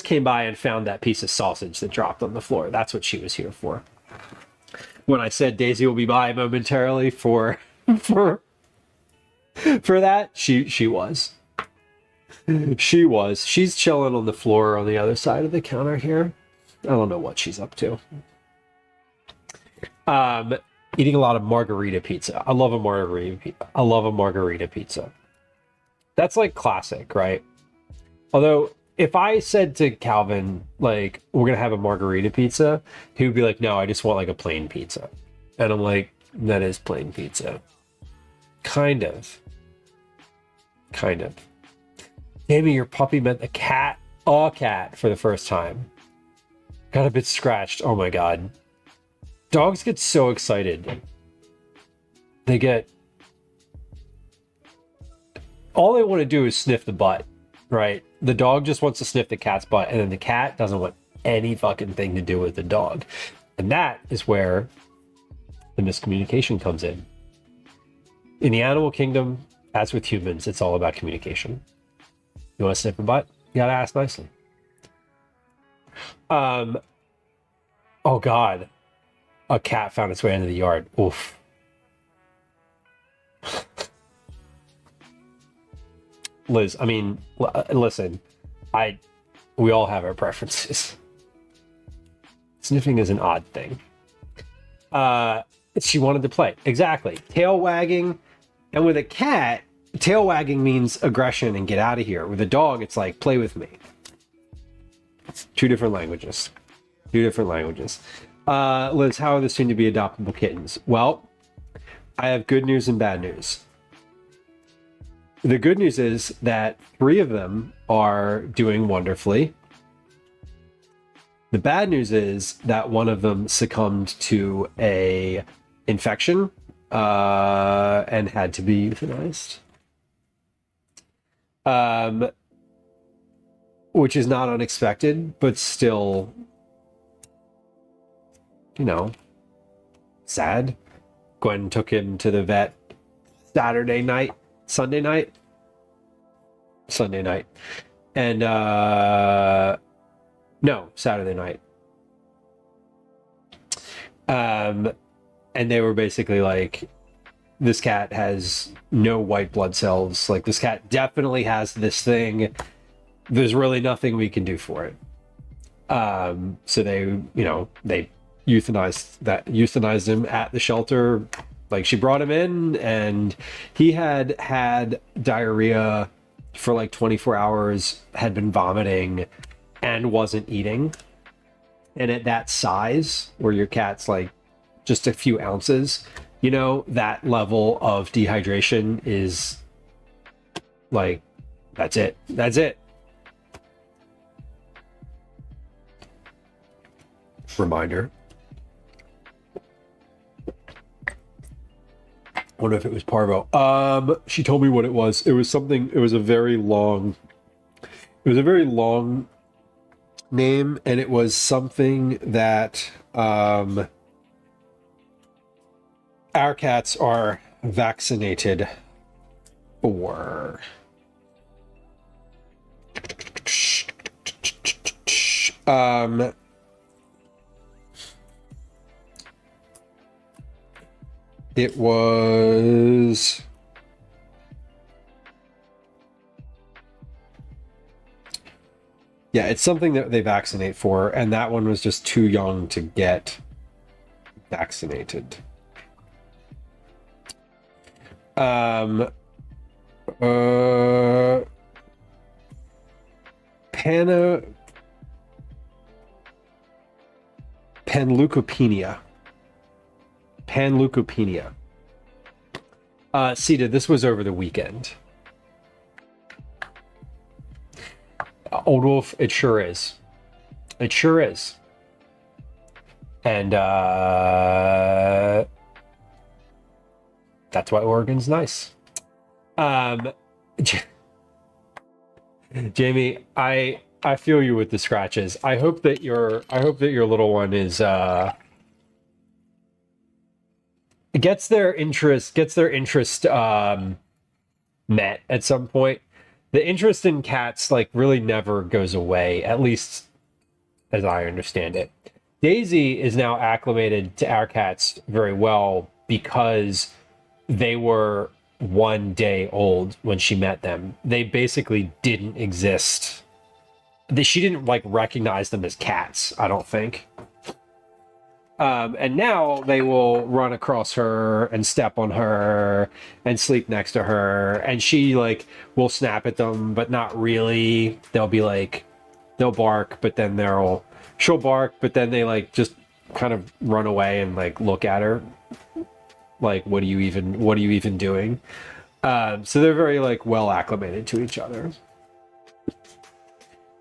came by and found that piece of sausage that dropped on the floor. That's what she was here for. When I said Daisy will be by momentarily for that, she was. She's chilling on the floor on the other side of the counter here. I don't know what she's up to. eating a lot of margarita pizza. I love a margarita pizza. That's like classic, right? Although if I said to Calvin, like, we're gonna have a margarita pizza, he would be like, no, I just want like a plain pizza. And I'm like, that is plain pizza. Kind of. Jamie, your puppy met a cat for the first time. Got a bit scratched. Oh my god. Dogs get so excited. All they want to do is sniff the butt, right? The dog just wants to sniff the cat's butt, and then the cat doesn't want any fucking thing to do with the dog. And that is where the miscommunication comes in. In the animal kingdom, as with humans, it's all about communication. You want to sniff a butt? You gotta ask nicely. Oh god. A cat found its way into the yard. Oof. Liz, I mean, listen, we all have our preferences. Sniffing is an odd thing. She wanted to play. Exactly. Tail wagging. And with a cat, tail wagging means aggression and get out of here. With a dog, it's like, play with me. Two different languages. Liz, how are the soon-to-be adoptable kittens? Well, I have good news and bad news. The good news is that 3 of them are doing wonderfully. The bad news is that one of them succumbed to a infection and had to be euthanized. Which is not unexpected, but still, sad. Gwen took him to the vet Sunday night. And no, Saturday night. And they were basically like, this cat has no white blood cells. Like, this cat definitely has this thing. There's really nothing we can do for it. So they euthanized him at the shelter. Like, she brought him in, and he had diarrhea for like 24 hours, had been vomiting, and wasn't eating. And at that size, where your cat's like just a few ounces, that level of dehydration is like, that's it. Reminder. Wonder if it was parvo. She told me what it was. It was a very long name, and it was something that our cats are vaccinated for. It was it's something that they vaccinate for, and that one was just too young to get vaccinated. Panleukopenia. Sita, this was over the weekend. Old Wolf, it sure is. And that's why Oregon's nice. Jamie, I feel you with the scratches. I hope that your little one is gets their interest met at some point. The interest in cats like really never goes away, at least as I understand it. Daisy is now acclimated to our cats very well because they were 1 day old when she met them. They basically didn't exist. She didn't like recognize them as cats, I don't think. And now they will run across her and step on her and sleep next to her. And she like will snap at them, but not really. They'll be like, they'll bark, but then she'll bark, but then they like just kind of run away and like look at her. Like, what are you even doing? So they're very like well acclimated to each other.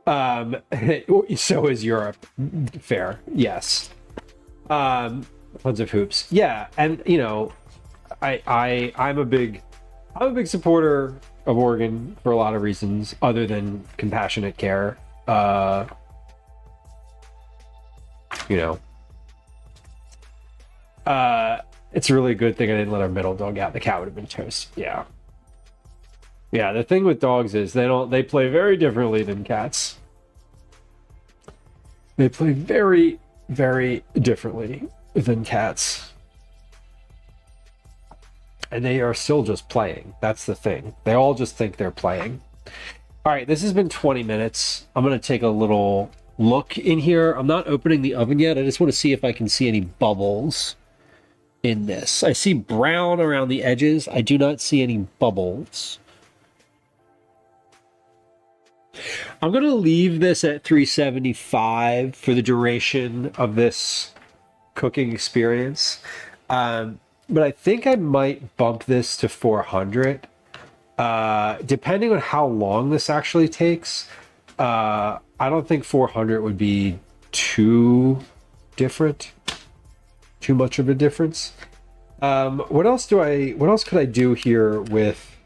So is Europe. Fair. Yes. Tons of hoops. Yeah. And you know, I'm a big supporter of Oregon for a lot of reasons other than compassionate care. You know, it's a really good thing I didn't let our middle dog out. The cat would have been toast. Yeah. Yeah, the thing with dogs is they play very differently than cats. They play very, very differently than cats. And they are still just playing. That's the thing. They all just think they're playing. All right, this has been 20 minutes. I'm going to take a little look in here. I'm not opening the oven yet. I just want to see if I can see any bubbles in this. I see brown around the edges. I do not see any bubbles. I'm going to leave this at 375 for the duration of this cooking experience. But I think I might bump this to 400. Depending on how long this actually takes. I don't think 400 would be too different. Too much of a difference. What else could I do here with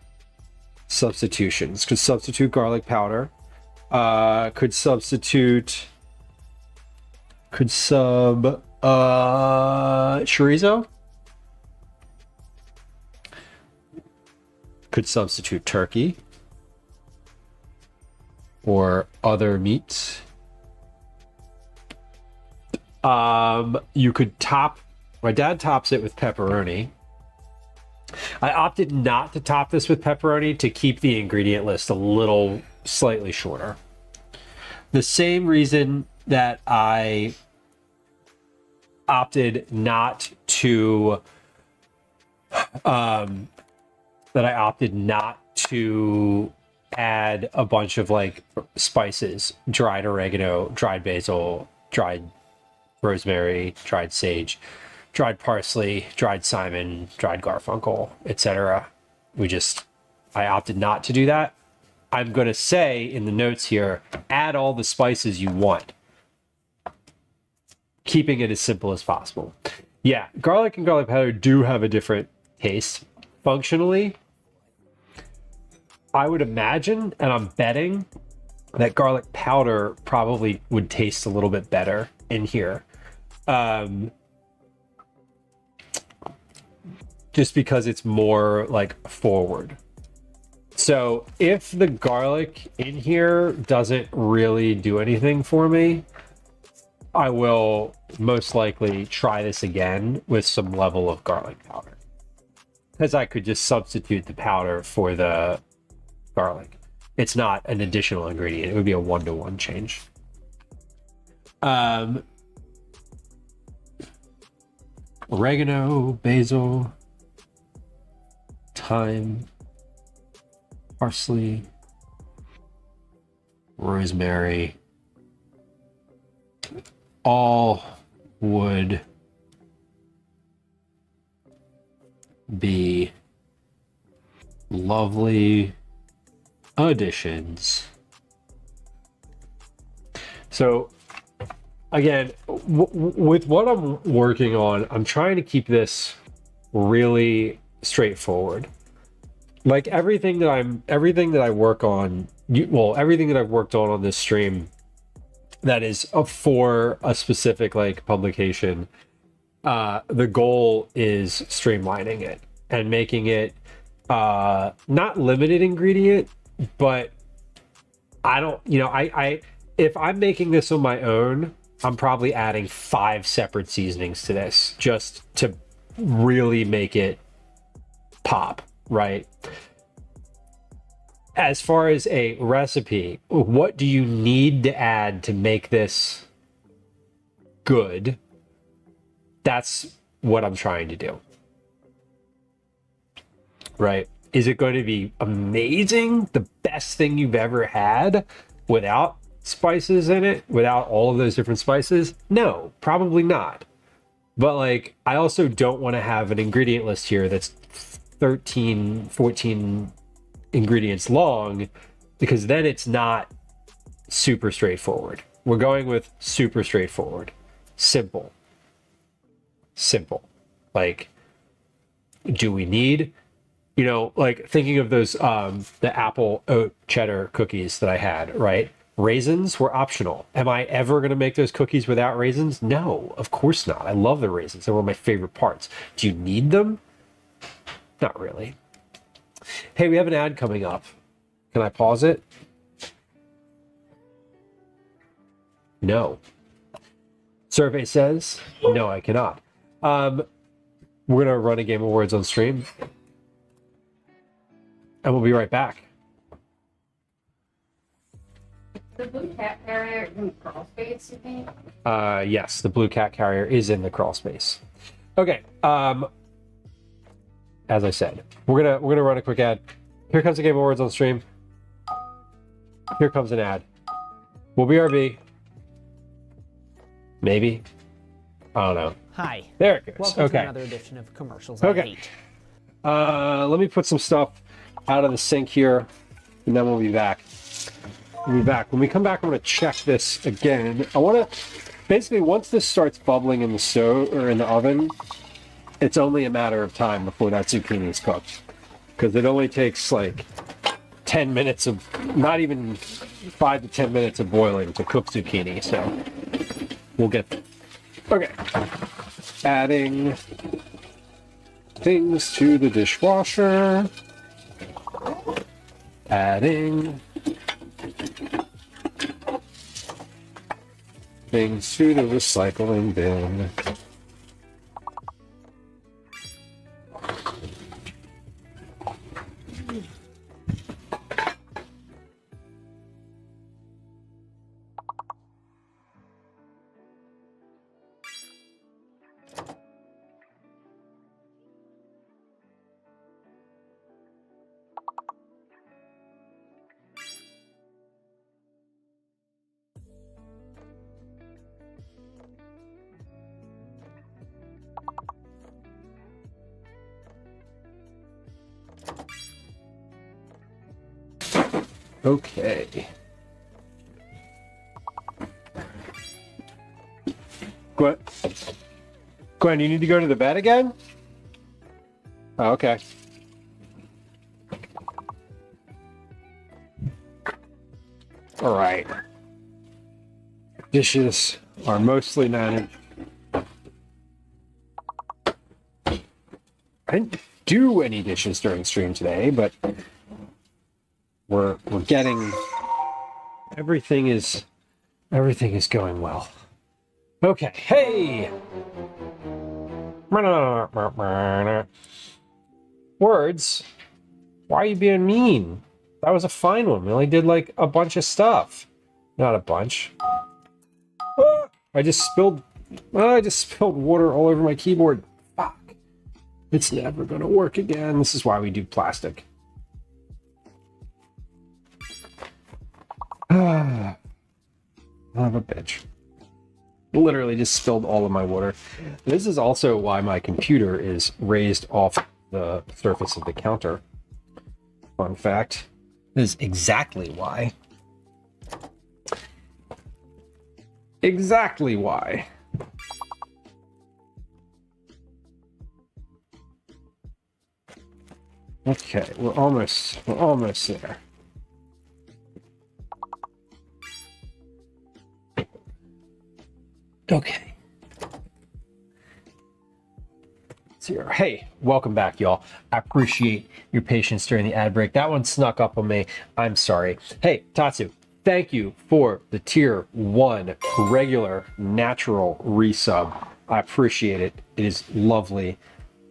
substitutions? Could substitute garlic powder. Could sub chorizo. Could substitute turkey or other meats. You could top. My dad tops it with pepperoni. I opted not to top this with pepperoni to keep the ingredient list a little slightly shorter. The same reason that I opted not to add a bunch of like spices, dried oregano, dried basil, dried rosemary, dried sage, dried parsley, dried cinnamon, dried garfunkel, etc. I opted not to do that. I'm going to say in the notes here, add all the spices you want, keeping it as simple as possible. Yeah, garlic and garlic powder do have a different taste. Functionally, I would imagine, and I'm betting, that garlic powder probably would taste a little bit better in here. Just because it's more like forward. So if the garlic in here doesn't really do anything for me, I will most likely try this again with some level of garlic powder. Because I could just substitute the powder for the garlic. It's not an additional ingredient. It would be a 1-to-1 change. Oregano, basil, thyme, parsley, rosemary, all would be lovely additions. So again, with what I'm working on, I'm trying to keep this really straightforward. Like everything that I work on, everything that I've worked on this stream that is for a specific like publication, the goal is streamlining it and making it not limited ingredient, but I if I'm making this on my own, I'm probably adding 5 separate seasonings to this just to really make it pop, right? As far as a recipe, what do you need to add to make this good? That's what I'm trying to do. Right? Is it going to be amazing? The best thing you've ever had without spices in it, without all of those different spices? No, probably not. But like, I also don't want to have an ingredient list here that's 13, 14 ingredients long, because then it's not super straightforward. We're going with super straightforward. Simple. Like, do we need, you know, like thinking of those, the apple oat cheddar cookies that I had, right? Raisins were optional. Am I ever going to make those cookies without raisins? No, of course not. I love the raisins. They're one of my favorite parts. Do you need them? Not really. Hey, we have an ad coming up. Can I pause it? No. Survey says, no, I cannot. We're going to run a Game Awards on stream. And we'll be right back. The blue cat carrier in the crawl space, you think? Yes, the blue cat carrier is in the crawl space. Okay. As I said, we're gonna run a quick ad. Here comes the Game Awards on stream. Here comes an ad. We'll BRB. Maybe. I don't know. Hi. There it goes. Welcome Okay. to another edition of Commercials Okay. I Hate. Let me put some stuff out of the sink here, and then we'll be back. We'll be back. When we come back, I'm going to check this again. I want to, basically, once this starts bubbling in the stove or in the oven, it's only a matter of time before that zucchini is cooked. Because it only takes like 10 minutes of, not even 5 to 10 minutes of boiling to cook zucchini. So we'll get there. Okay. Adding things to the dishwasher. Adding things to the recycling bin. Okay. Gwen, you need to go to the bed again? Oh, okay. All right. Dishes are mostly managed. I didn't do any dishes during stream today, but we're getting, everything is going well. Okay. Hey. Words. Why are you being mean? That was a fine one. We only did like a bunch of stuff. Not a bunch. Ah, I just spilled water all over my keyboard. Fuck. It's never gonna work again. This is why we do plastic. Son of a bitch. Literally just spilled all of my water. This is also why my computer is raised off the surface of the counter. Fun fact. This is exactly why. Exactly why. Okay, we're almost there. Okay. Here. Hey, welcome back, y'all. I appreciate your patience during the ad break. That one snuck up on me. I'm sorry. Hey, Tatsu, thank you for the tier 1 regular natural resub. I appreciate it. It is lovely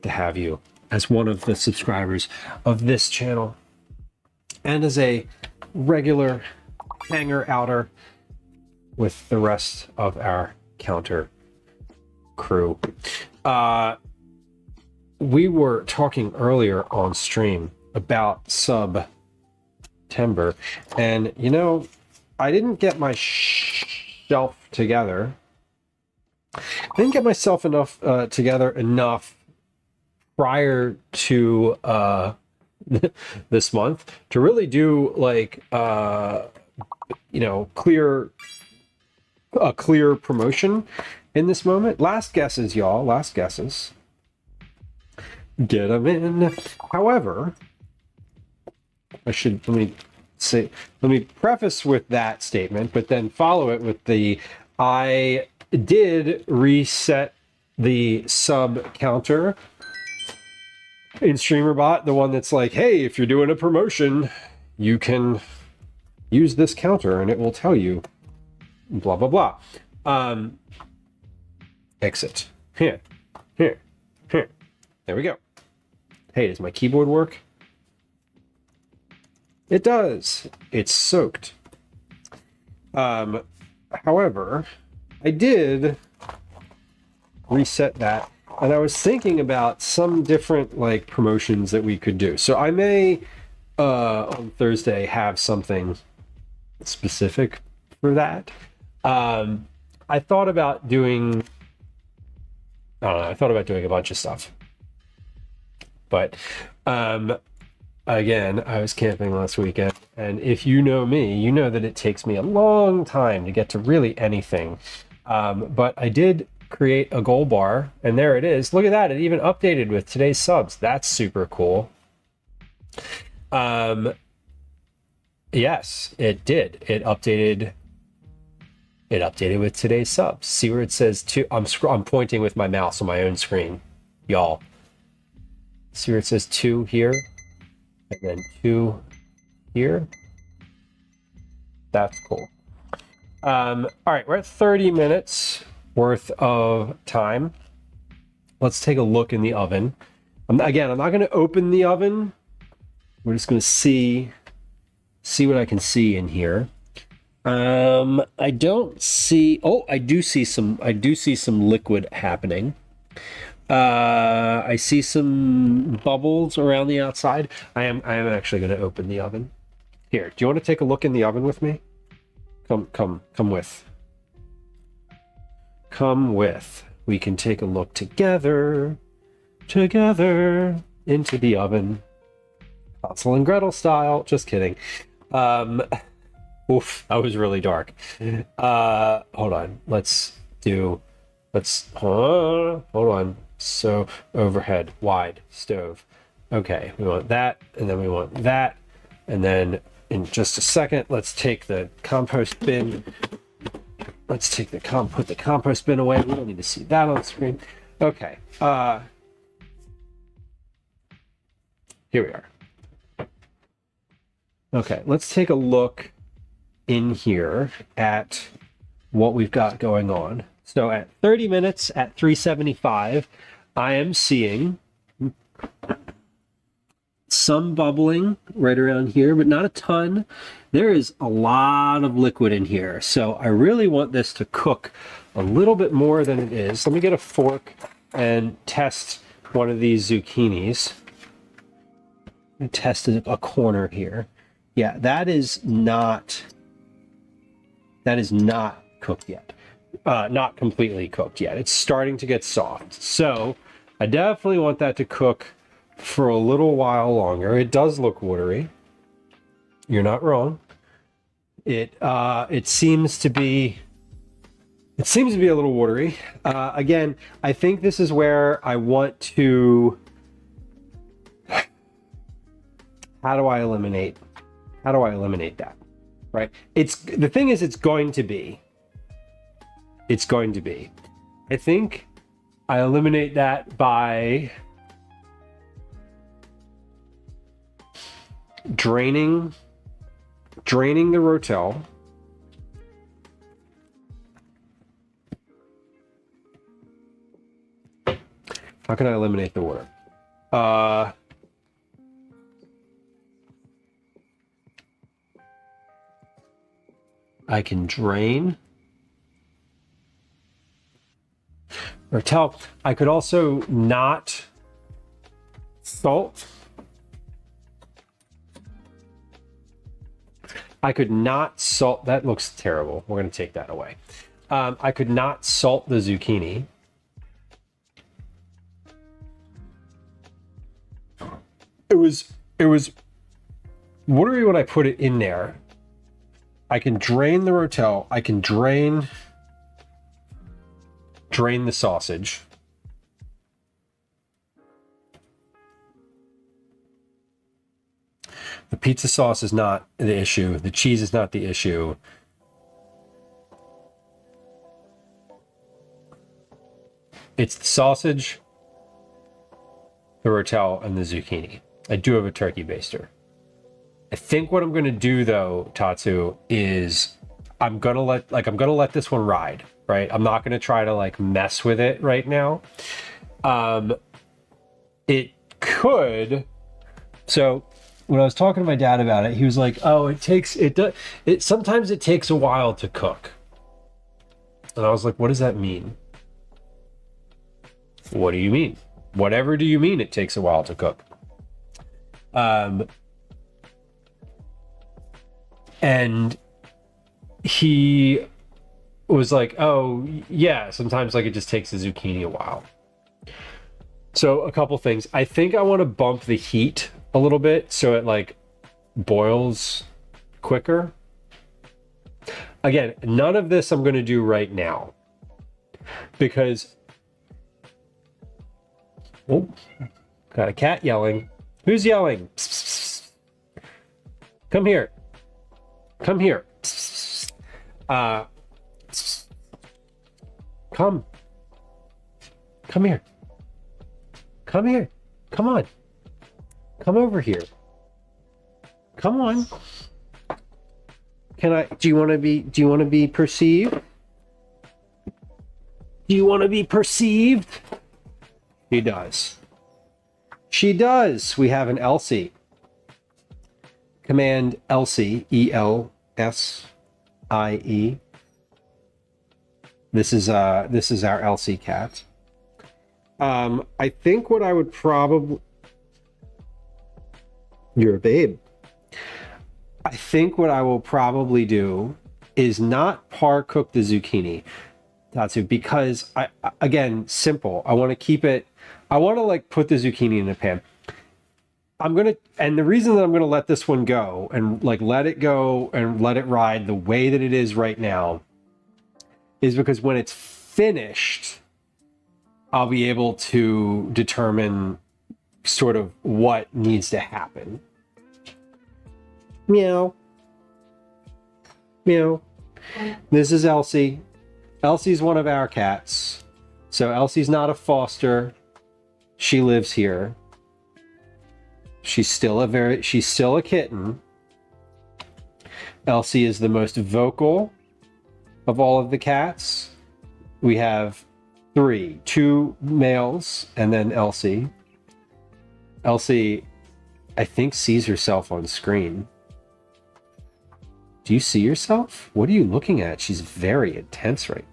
to have you as one of the subscribers of this channel and as a regular hanger outer with the rest of our counter crew. We were talking earlier on stream about September, and you know, I didn't get my shelf together. I didn't get myself together enough prior to this month to really do like you know, a clear promotion in this moment. Last guesses, y'all. Last guesses. Get them in. However, let me preface with that statement, but then follow it with I did reset the sub counter in StreamerBot, the one that's like, hey, if you're doing a promotion, you can use this counter and it will tell you blah, blah, blah. Exit. Here. There we go. Hey, does my keyboard work? It does. It's soaked. However, I did reset that, and I was thinking about some different like promotions that we could do. So I may on Thursday have something specific for that. I thought about doing a bunch of stuff, but again, I was camping last weekend, and if you know me, you know that it takes me a long time to get to really anything. But I did create a goal bar, and there it is. Look at that. It even updated with today's subs. That's super cool. Yes, it did. It updated with today's subs. See where it says 2? I'm pointing with my mouse on my own screen, y'all. See where it says 2 here, and then 2 here. That's cool. All right, we're at 30 minutes worth of time. Let's take a look in the oven. I'm not going to open the oven. We're just going to see what I can see in here. I don't see. Oh, I do see some liquid happening. I see some bubbles around the outside. I am actually going to open the oven. Here, do you want to take a look in the oven with me? Come with. Come with. We can take a look together into the oven. Hansel and Gretel style. Just kidding. Oof, that was really dark. Hold on. Hold on. So overhead, wide, stove. Okay, we want that, and then we want that, and then in just a second, let's take the compost bin. Let's take put the compost bin away. We don't need to see that on the screen. Okay. Here we are. Okay, let's take a look in here at what we've got going on. So at 30 minutes at 375, I am seeing some bubbling right around here, but not a ton. There is a lot of liquid in here. So I really want this to cook a little bit more than it is. Let me get a fork and test one of these zucchinis. I tested a corner here. Yeah, that is not cooked yet. Not completely cooked yet. It's starting to get soft. So I definitely want that to cook for a little while longer. It does look watery. You're not wrong. It seems to be a little watery. Again, I think this is where I want to. How do I eliminate that? Right? The thing is, it's going to be. I think I eliminate that by draining the rotel. How can I eliminate the water? I can drain. Rotel. I could also not salt. I could not salt. That looks terrible. We're going to take that away. I could not salt the zucchini. It was watery when I put it in there. I can drain the rotel. I can drain the sausage. The pizza sauce is not the issue. The cheese is not the issue. It's the sausage, the rotel, and the zucchini. I do have a turkey baster. I think what I'm going to do though, Tatsu, is I'm going to let this one ride, right? I'm not going to try to like mess with it right now. It could. So when I was talking to my dad about it, he was like, "Oh, sometimes it takes a while to cook." And I was like, "What does that mean?" What do you mean? Whatever do you mean it takes a while to cook? And he was like, "Oh, yeah, sometimes like it just takes the zucchini a while." So a couple things. I think I want to bump the heat a little bit so it like boils quicker. Again, none of this I'm going to do right now because oh, got a cat yelling. Who's yelling? Psst, psst, psst. Come here. Come here. Psst, psst. Psst. Come. Come here. Come here. Come on. Come over here. Come on. Do you want to be perceived? Do you want to be perceived? She does. She does. We have an Elsie. Command Elsie, ELSIE. This is our Elsie cat. I think what I would probably... You're a babe. I think what I will probably do is not par cook the zucchini, Tatsu, because again, simple. I want to keep it. I want to like put the zucchini in a pan. And the reason that I'm going to let this one go and like let it go and let it ride the way that it is right now is because when it's finished, I'll be able to determine sort of what needs to happen. Meow. Meow. This is Elsie. Elsie's one of our cats. So Elsie's not a foster. She lives here. She's still a kitten. Elsie is the most vocal of all of the cats. We have 2 males and then Elsie. Elsie, I think, sees herself on screen. Do you see yourself? What are you looking at? She's very intense right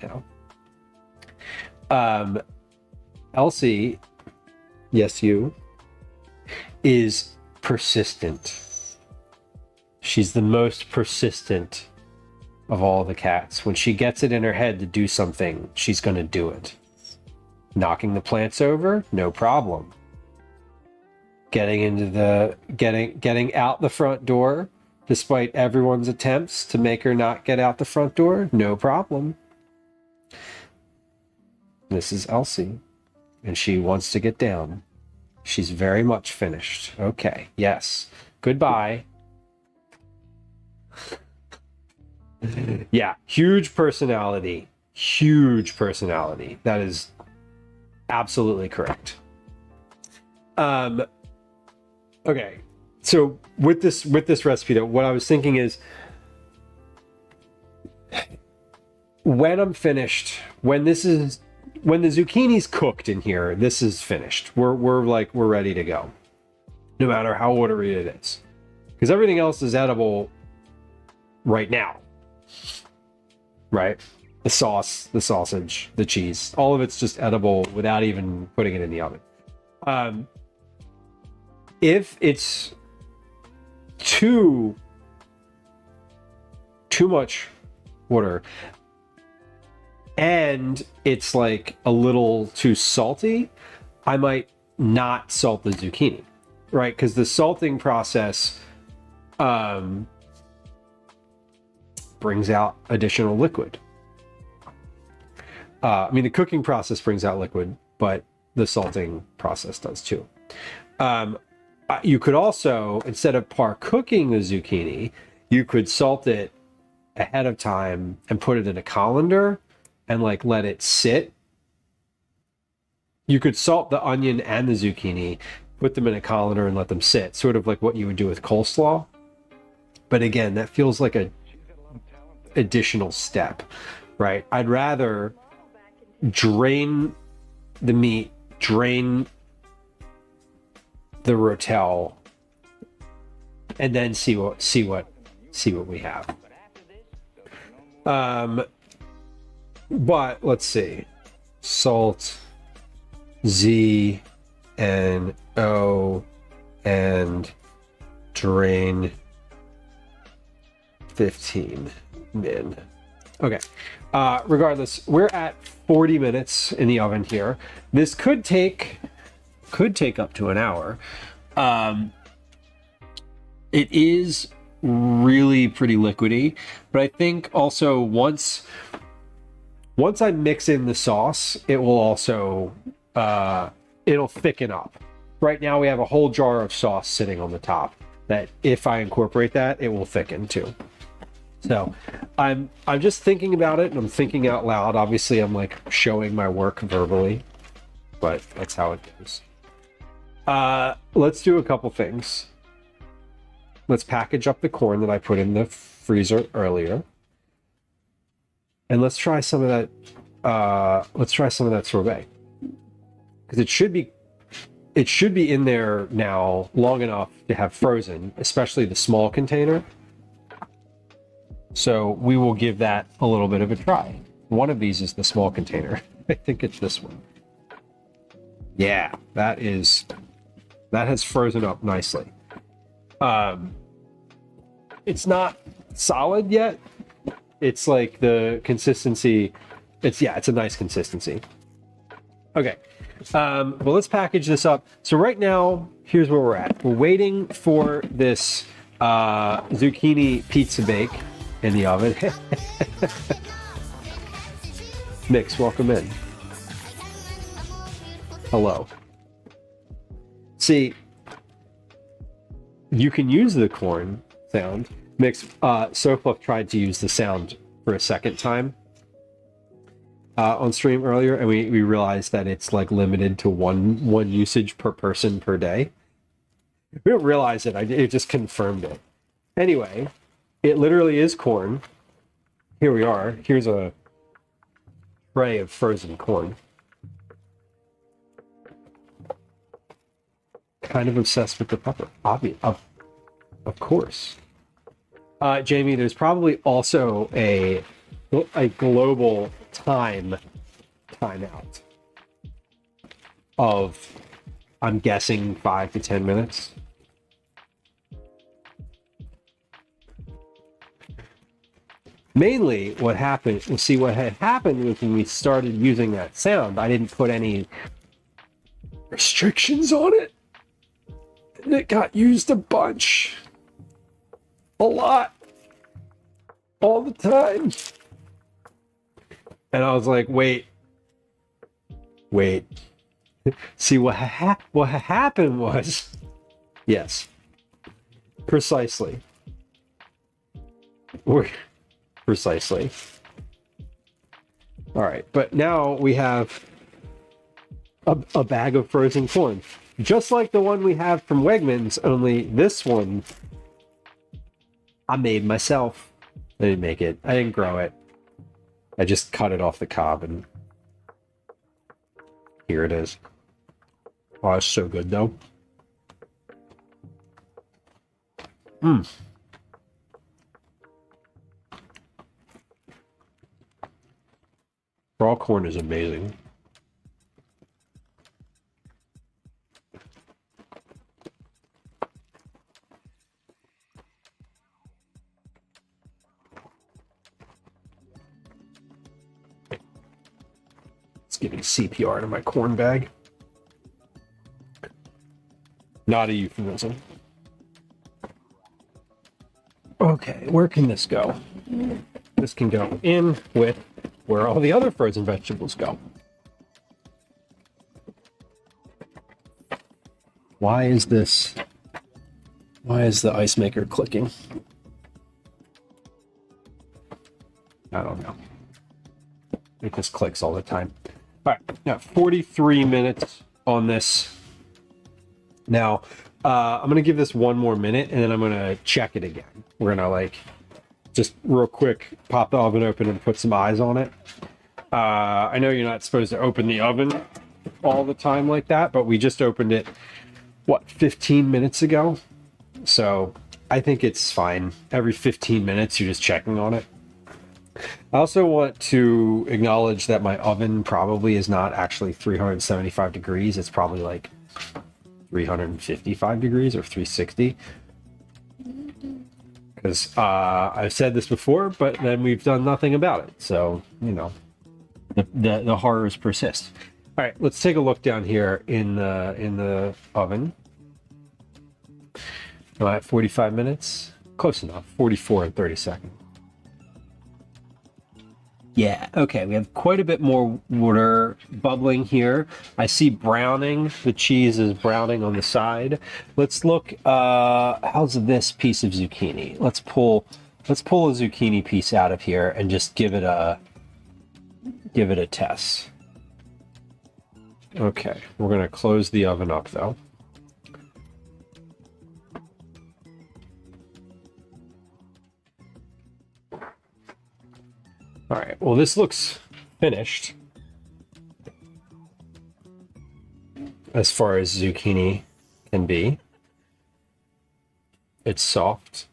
now. Elsie, yes, you, is persistent. She's the most persistent of all the cats. When she gets it in her head to do something, she's going to do it. Knocking the plants over, no problem. Getting out the front door, despite everyone's attempts to make her not get out the front door, no problem. This is Elsie, and she wants to get down. She's very much finished. Okay, yes. Goodbye. Yeah, huge personality. Huge personality. That is absolutely correct. Okay, so with this recipe though, what I was thinking is when I'm finished, when the zucchini's cooked in here, this is finished. We're ready to go. No matter how watery it is. Because everything else is edible right now. Right? the sauce, the sausage, the cheese. All of it's just edible without even putting it in the oven. If it's too much water and it's like a little too salty, I might not salt the zucchini, right? Because the salting process brings out additional liquid. I mean, the cooking process brings out liquid, but the salting process does too. You could also, instead of par-cooking the zucchini, you could salt it ahead of time and put it in a colander and like let it sit. You could salt the onion and the zucchini, put them in a colander and let them sit, sort of like what you would do with coleslaw. But again, that feels like a additional step, right? I'd rather drain the meat, drain the rotel, and then see what we have. But let's see. Salt, Z and O, and drain 15 min. Okay. Regardless, we're at 40 minutes in the oven here. This could take up to an hour. It is really pretty liquidy, but I think also once I mix in the sauce, it will also it'll thicken up. Right now we have a whole jar of sauce sitting on the top that if I incorporate that, it will thicken too. So I'm just thinking about it and I'm thinking out loud. Obviously I'm like showing my work verbally, but that's how it goes. Let's do a couple things. Let's package up the corn that I put in the freezer earlier. And let's try some of that sorbet. Because it should be in there now long enough to have frozen, especially the small container. So we will give that a little bit of a try. One of these is the small container. I think it's this one. Yeah, that has frozen up nicely. It's not solid yet. It's like the consistency. It's a nice consistency. Okay. Well, let's package this up. So right now, here's where we're at. We're waiting for this zucchini pizza bake in the oven. Mix, welcome in. Hello. See, you can use the corn sound. Mix, Sofluff tried to use the sound for a second time on stream earlier, and we realized that it's like limited to one usage per person per day. We don't realize it. It just confirmed it. Anyway, it literally is corn. Here we are. Here's a tray of frozen corn. Kind of obsessed with the pepper. Of course. Jamie, there's probably also a global timeout of, I'm guessing, 5 to 10 minutes. Mainly what happened, what had happened was when we started using that sound, I didn't put any restrictions on it. And it got used a bunch. A lot. All the time. And I was like, wait. See, what happened was... Yes. Precisely. Precisely. All right, but now we have a bag of frozen corn. Just like the one we have from Wegmans, only this one I made myself. I didn't make it. I didn't grow it. I just cut it off the cob and here it is. Oh, it's so good though. Raw corn is amazing. It's giving CPR to my corn bag. Not a euphemism. Okay, where can this go? This can go in with where all the other frozen vegetables go. Why is the ice maker clicking? I don't know. It just clicks all the time. All right, got 43 minutes on this. Now, I'm going to give this one more minute, and then I'm going to check it again. We're going to, like, just real quick pop the oven open and put some eyes on it. I know you're not supposed to open the oven all the time like that, but we just opened it, what, 15 minutes ago? So I think it's fine. Every 15 minutes, you're just checking on it. I also want to acknowledge that my oven probably is not actually 375 degrees. It's probably like 355 degrees or 360. Because I've said this before, but then we've done nothing about it. So, you know, the horrors persist. All right, let's take a look down here in the oven. Am I at 45 minutes? Close enough. 44 and 30 seconds. Yeah, okay, we have quite a bit more water bubbling here. I see browning. The cheese is browning on the side. Let's look, how's this piece of zucchini? Let's pull a zucchini piece out of here and just give it a test. Okay, we're gonna close the oven up though. All right, well, this looks finished as far as zucchini can be. It's soft.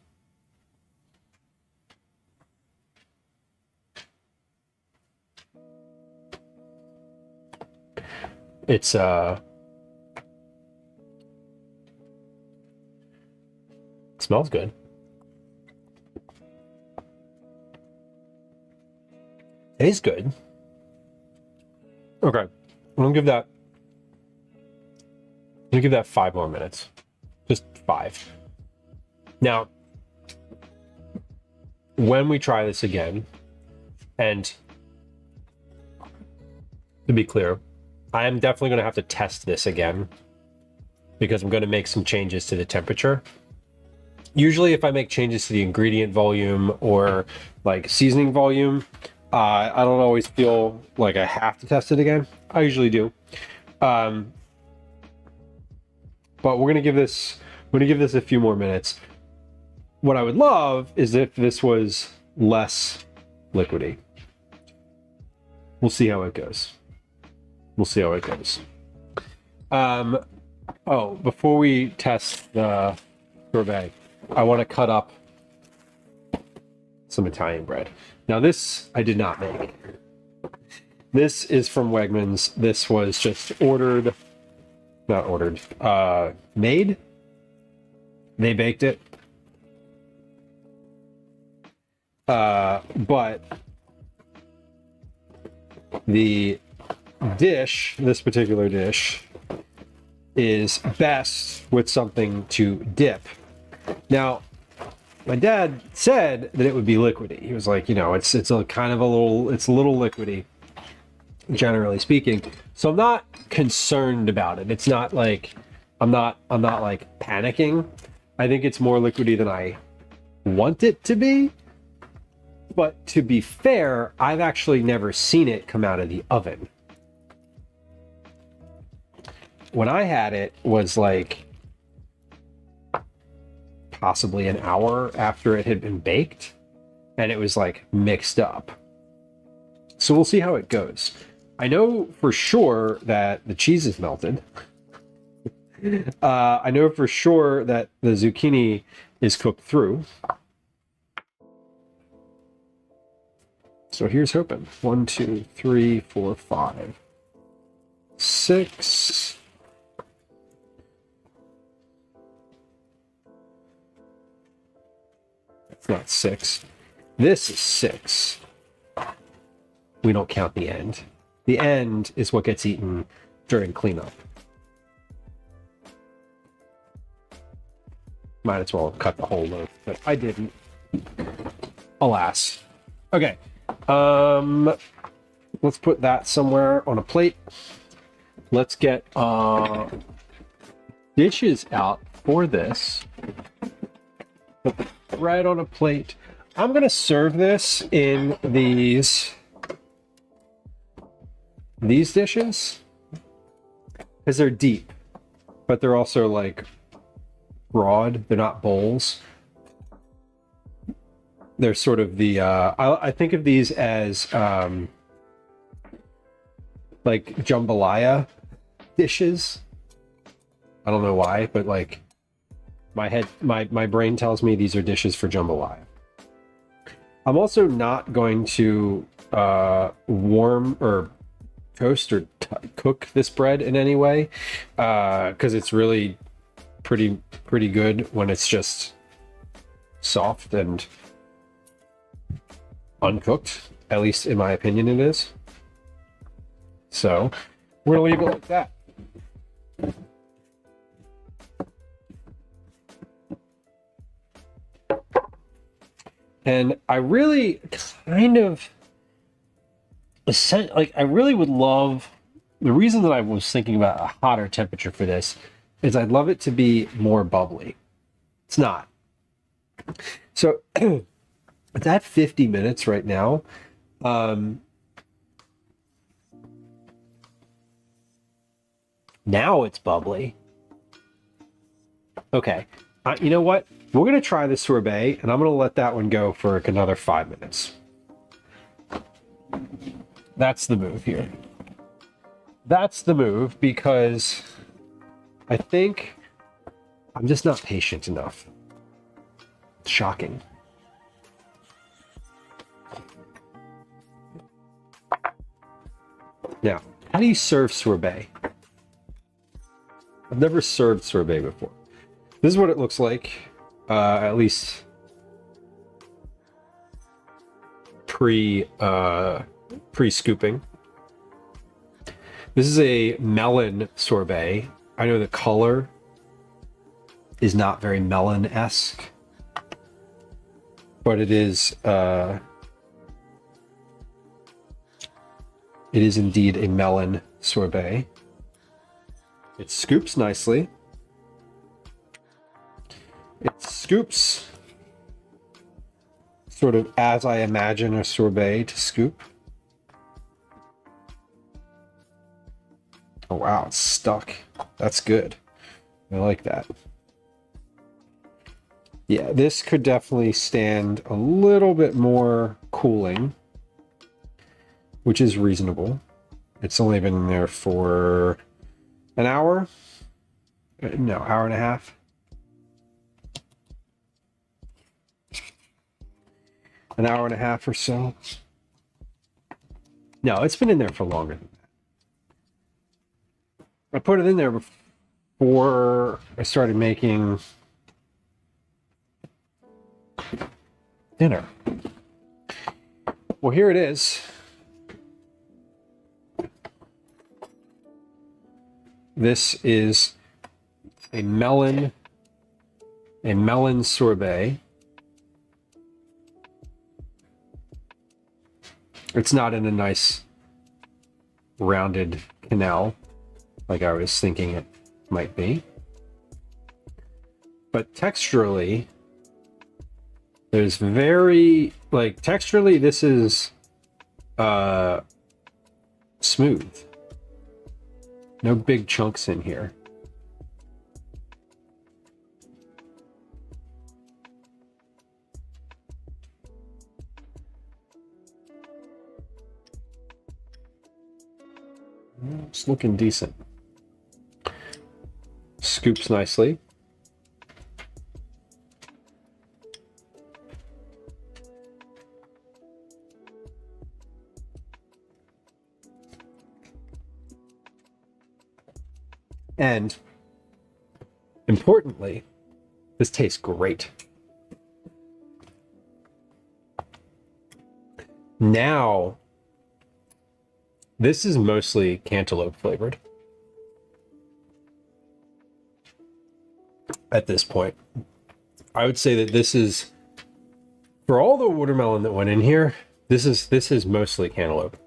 It's it smells good. Tastes good. Okay, I'm gonna give that 5 more minutes. Just 5. Now, when we try this again, and to be clear, I am definitely gonna have to test this again because I'm gonna make some changes to the temperature. Usually if I make changes to the ingredient volume or like seasoning volume, I don't always feel like I have to test it again. I usually do. But we're gonna give this a few more minutes. What I would love is if this was less liquidy. We'll see how it goes. Oh, before we test the sorbet, I want to cut up some Italian bread. Now this I did not make. This is from Wegmans. This was just made. They baked it. But the dish, this particular dish, is best with something to dip. Now, my dad said that it would be liquidy. He was like, you know, it's a little liquidy, generally speaking. So I'm not concerned about it. It's not like I'm not like panicking. I think it's more liquidy than I want it to be. But to be fair, I've actually never seen it come out of the oven. When I had it was like possibly an hour after it had been baked, and it was like mixed up. So we'll see how it goes. I know for sure that the cheese is melted. I know for sure that the zucchini is cooked through. So here's hoping. 1, 2, 3, 4, 5, 6. It's not 6. This is 6. We don't count the end. The end is what gets eaten during cleanup. Might as well cut the whole loaf, but I didn't. Alas. Okay. Let's put that somewhere on a plate. Let's get dishes out for this. Put the bread on a plate. I'm gonna serve this in these dishes because they're deep, but they're also like broad. They're not bowls. They're sort of the I think of these as like jambalaya dishes. I don't know why, but like my brain tells me these are dishes for jambalaya. I'm also not going to warm or toast or cook this bread in any way because it's really pretty good when it's just soft and uncooked. At least in my opinion it is. So we're gonna leave it like that. And I really kind of like, I really would love, the reason that I was thinking about a hotter temperature for this is I'd love it to be more bubbly. It's not. So it's at 50 minutes right now. Now it's bubbly. Okay. You know what? We're going to try the sorbet, and I'm going to let that one go for another 5 minutes. That's the move here. That's the move because I think I'm just not patient enough. It's shocking. Now, how do you serve sorbet? I've never served sorbet before. This is what it looks like, at least pre-scooping. This is a melon sorbet. I know the color is not very melon-esque, but it is indeed a melon sorbet. It scoops nicely. It scoops sort of as I imagine a sorbet to scoop. Oh wow, it's stuck. That's good. I like that. Yeah, this could definitely stand a little bit more cooling, which is reasonable. It's only been in there for an hour? No, hour and a half. An hour and a half or so. No, it's been in there for longer than that. I put it in there before I started making dinner. Well, here it is. This is a melon sorbet. It's not in a nice rounded canal like I was thinking it might be. But texturally, there's very, like, texturally this is smooth. No big chunks in here. It's looking decent. Scoops nicely. And importantly, this tastes great. Now, this is mostly cantaloupe flavored at this point. I would say that this is, for all the watermelon that went in here, this is mostly cantaloupe.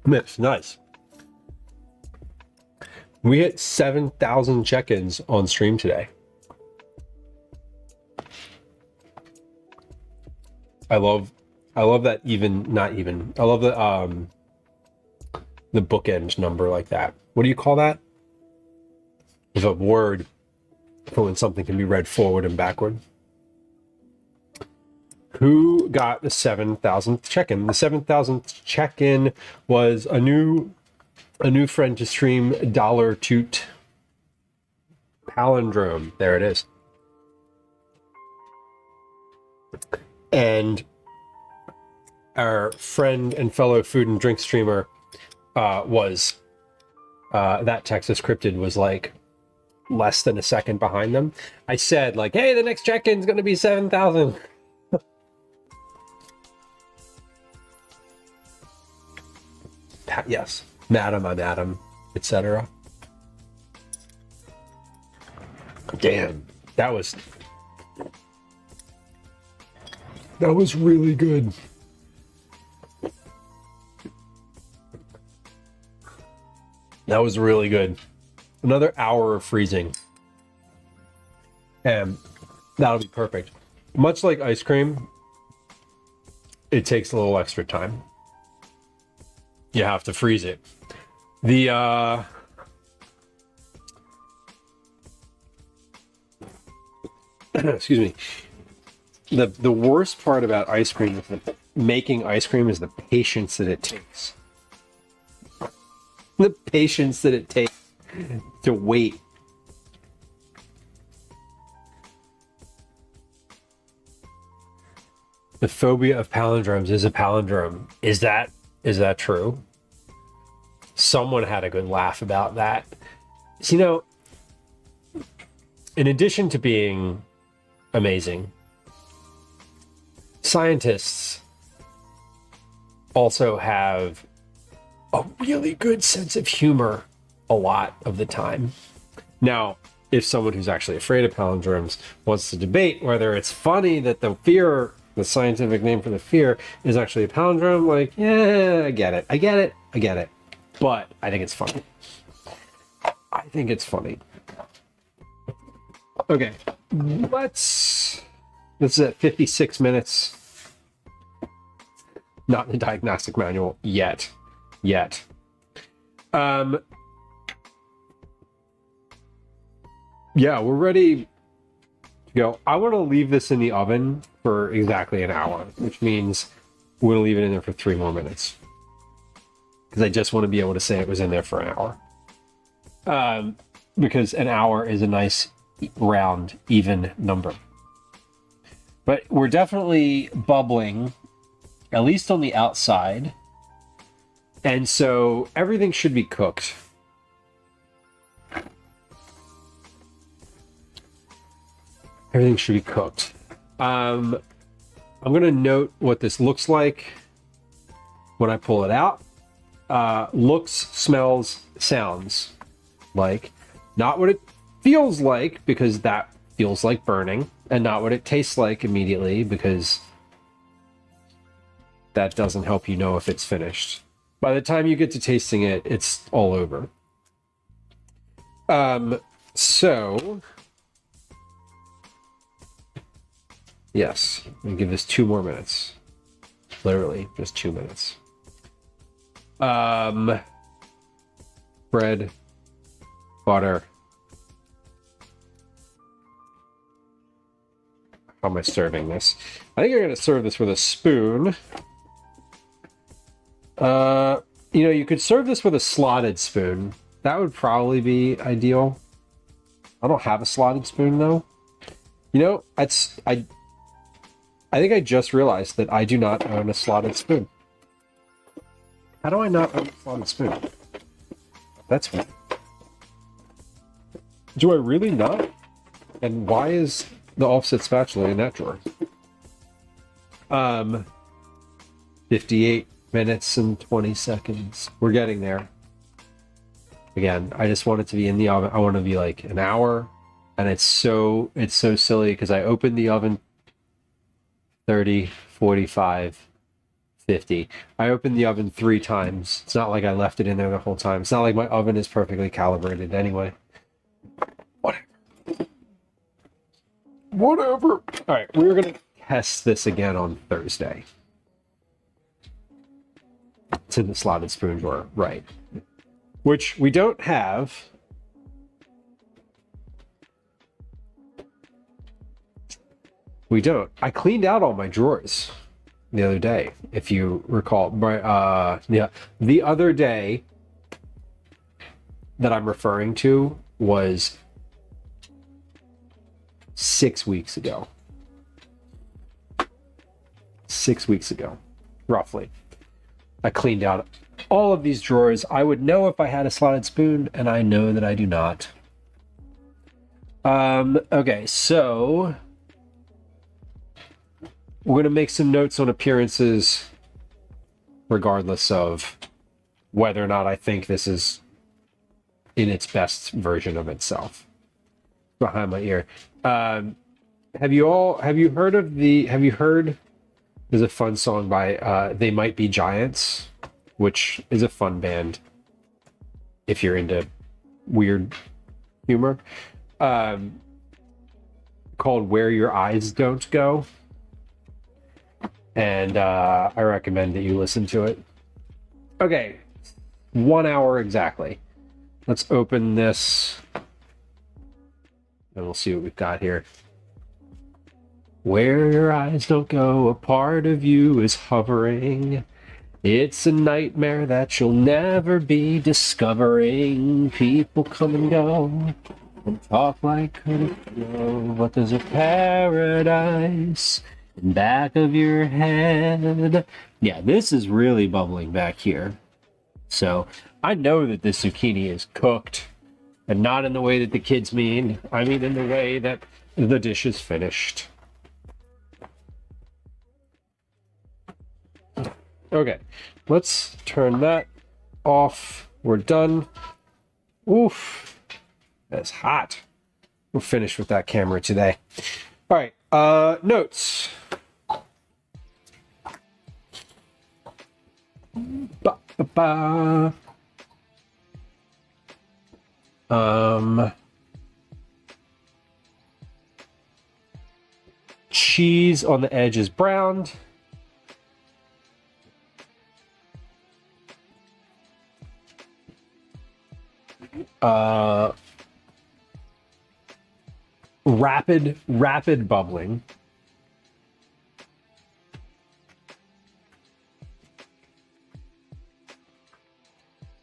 It's nice. We hit 7,000 check-ins on stream today. I love that I love the bookend number like that. What do you call that? Is a word for when something can be read forward and backward. Who got the 7,000th check-in? The 7,000th check-in was a new friend to stream, Dollar Toot Palindrome. There it is. And our friend and fellow food and drink streamer was that Texas Cryptid was like less than a second behind them. I said like, hey, the next check-in is going to be 7,000. Yes, madam, I'm Adam, etc. Damn, that was really good. That was really good. Another hour of freezing. And that'll be perfect. Much like ice cream, it takes a little extra time. You have to freeze it. The excuse me. The worst part about ice cream is making ice cream is the patience that it takes. The patience that it takes to wait. The phobia of palindromes is a palindrome. Is that true? Someone had a good laugh about that. So, you know, in addition to being amazing, scientists also have a really good sense of humor a lot of the time. Now, if someone who's actually afraid of palindromes wants to debate whether it's funny that the scientific name for the fear is actually a palindrome, like, yeah, I get it. But I think it's funny. Okay, this is at 56 minutes. Not in the diagnostic manual yet. Yeah, we're ready to go. I want to leave this in the oven for exactly an hour, which means we're going to leave it in there for 3 more minutes. Because I just want to be able to say it was in there for an hour. Because an hour is a nice, round, even number. But we're definitely bubbling, at least on the outside. And so everything should be cooked. Everything should be cooked. I'm going to note what this looks like when I pull it out. Looks, smells, sounds like. Not what it feels like, because that feels like burning. And not what it tastes like immediately, because that doesn't help you know if it's finished. By the time you get to tasting it, it's all over. So, yes, I'm gonna give this 2 more minutes. Literally, just 2 minutes. Bread, butter. How am I serving this? I think I'm gonna serve this with a spoon. You could serve this with a slotted spoon. That would probably be ideal. I don't have a slotted spoon though. I think I just realized that I do not own a slotted spoon. How do I not own a slotted spoon? That's weird. Do I really not? And why is the offset spatula in that drawer? 58 minutes and 20 seconds. We're getting there. Again, I just want it to be in the oven. I want it to be like an hour. And it's so silly because I opened the oven 30, 45, 50. I opened the oven 3 times. It's not like I left it in there the whole time. It's not like my oven is perfectly calibrated anyway. Whatever. All right, we're going to test this again on Thursday. It's in the slotted spoon drawer, right. Which we don't have. We don't. I cleaned out all my drawers the other day, if you recall. Yeah, the other day that I'm referring to was 6 weeks ago. 6 weeks ago, roughly. I cleaned out all of these drawers. I would know if I had a slotted spoon, and I know that I do not. Okay, so we're going to make some notes on appearances, regardless of whether or not I think this is in its best version of itself. Behind my ear. Have you heard there's a fun song by They Might Be Giants, which is a fun band if you're into weird humor, called Where Your Eyes Don't Go. And I recommend that you listen to it. Okay, 1 hour exactly. Let's open this and we'll see what we've got here. Where your eyes don't go, a part of you is hovering. It's a nightmare that you'll never be discovering. People come and go and talk like could it go, but there's a paradise in back of your head. Yeah, this is really bubbling back here. So I know that this zucchini is cooked, and not in the way that the kids mean. I mean in the way that the dish is finished. Okay, let's turn that off. We're done. Oof, that's hot. We're finished with that camera today. All right, notes. Ba-ba-ba. Cheese on the edge is browned. Rapid bubbling.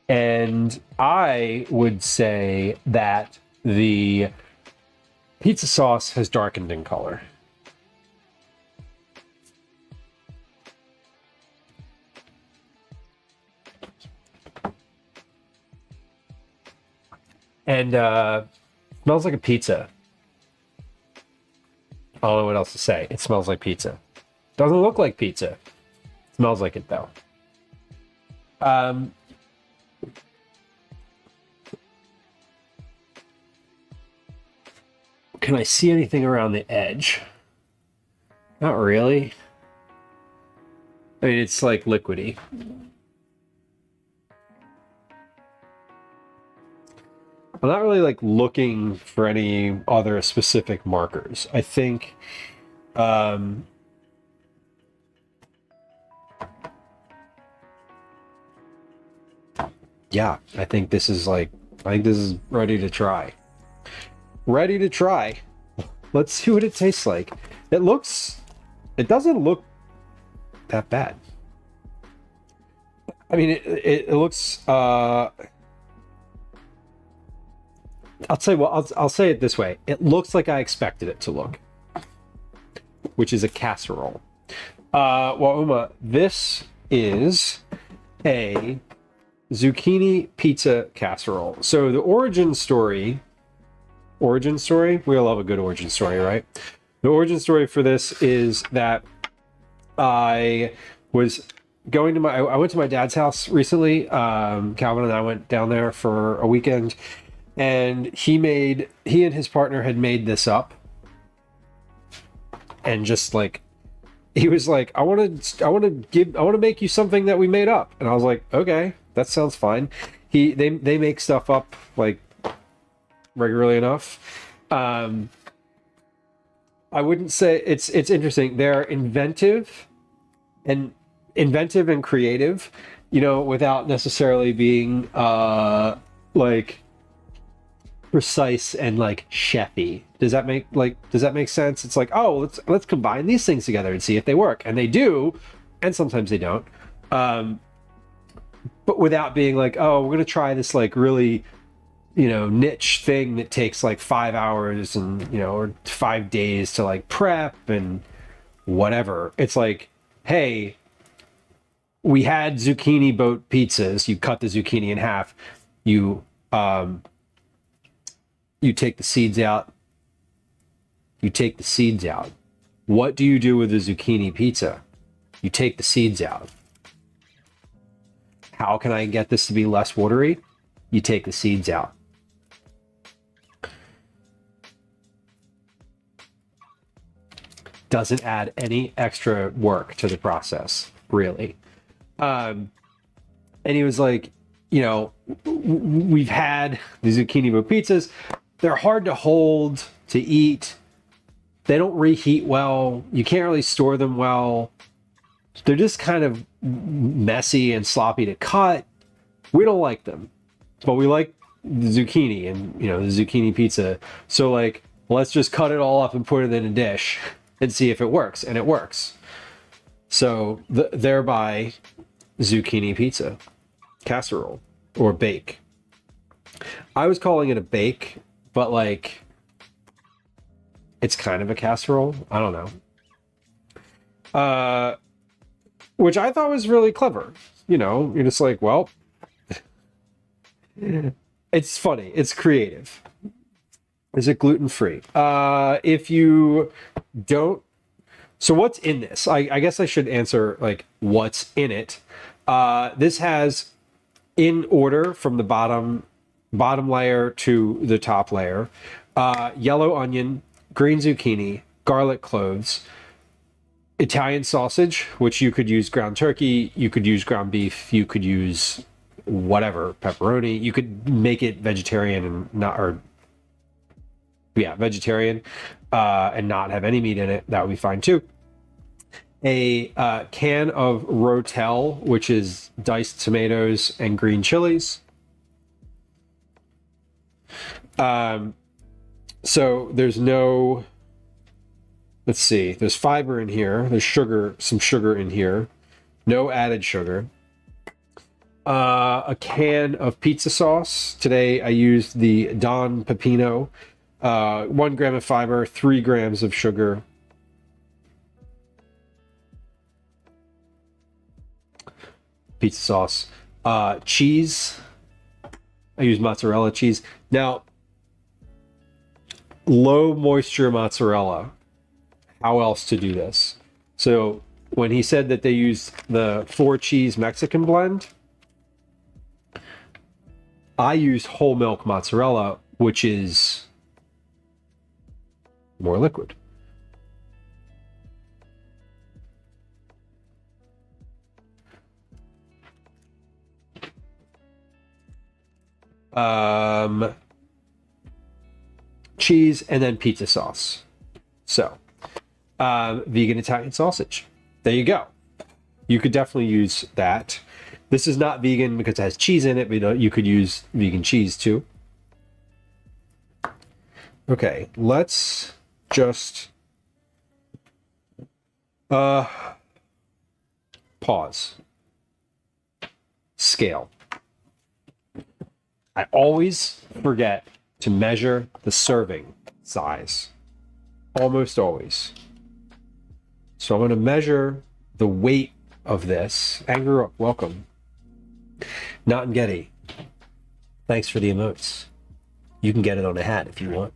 And I would say that the pizza sauce has darkened in color. And smells like a pizza. I don't know what else to say. It smells like pizza. Doesn't look like pizza. Smells like it though. Can I see anything around the edge? Not really. I mean, it's like liquidy. I'm not really like looking for any other specific markers. I think yeah, I think this is ready to try. Ready to try. Let's see what it tastes like. It doesn't look that bad. I mean, it looks I'll say it this way. It looks like I expected it to look, which is a casserole. Well, Uma, this is a zucchini pizza casserole. So the origin story, we all love a good origin story, right? The origin story for this is that I was I went to my dad's house recently. Calvin and I went down there for a weekend, and he and his partner had made this up, and just like, he was like, I want to make you something that we made up. And I was like, okay, that sounds fine. They make stuff up like regularly enough. I wouldn't say it's interesting. They're inventive and creative, you know, without necessarily being like precise and like chefy. Does that make sense? It's like, oh, let's combine these things together and see if they work. And they do, and sometimes they don't. But without being like, oh, we're gonna try this like really, you know, niche thing that takes like 5 hours and, you know, or 5 days to like prep and whatever. It's like, hey, we had zucchini boat pizzas. You cut the zucchini in half. You take the seeds out. What do you do with a zucchini pizza? You take the seeds out. How can I get this to be less watery? You take the seeds out. Doesn't add any extra work to the process, really. And he was like, you know, we've had the zucchini boat pizzas. They're hard to hold, to eat. They don't reheat well. You can't really store them well. They're just kind of messy and sloppy to cut. We don't like them, but we like the zucchini and, you know, the zucchini pizza. So like, let's just cut it all up and put it in a dish and see if it works. And it works. So thereby zucchini pizza casserole or bake. I was calling it a bake, but like, it's kind of a casserole. I don't know. Which I thought was really clever. You know, you're just like, well, it's funny. It's creative. Is it gluten-free? If you don't, so what's in this? I guess I should answer like what's in it. This has, in order from the bottom layer to the top layer, yellow onion, green zucchini, garlic cloves, Italian sausage, which you could use ground turkey, you could use ground beef, you could use whatever, pepperoni. You could make it vegetarian and not, or yeah, vegetarian, and not have any meat in it. That would be fine too. A can of Rotel, which is diced tomatoes and green chilies. So there's no, let's see, there's fiber in here. There's sugar, some sugar in here. No added sugar. A can of pizza sauce. Today I used the Don Pepino. 1 gram of fiber, 3 grams of sugar. Pizza sauce. Cheese. I use mozzarella cheese. Now, low moisture mozzarella. How else to do this? So when he said that they used the 4-cheese Mexican blend, I used whole milk mozzarella, which is more liquid. Cheese and then pizza sauce. So, vegan Italian sausage. There you go. You could definitely use that. This is not vegan because it has cheese in it, but you could use vegan cheese too. Okay, let's just pause. Scale. I always forget to measure the serving size. Almost always. So I'm going to measure the weight of this. Angry Up, welcome. Not and Getty. Thanks for the emotes. You can get it on a hat if you want.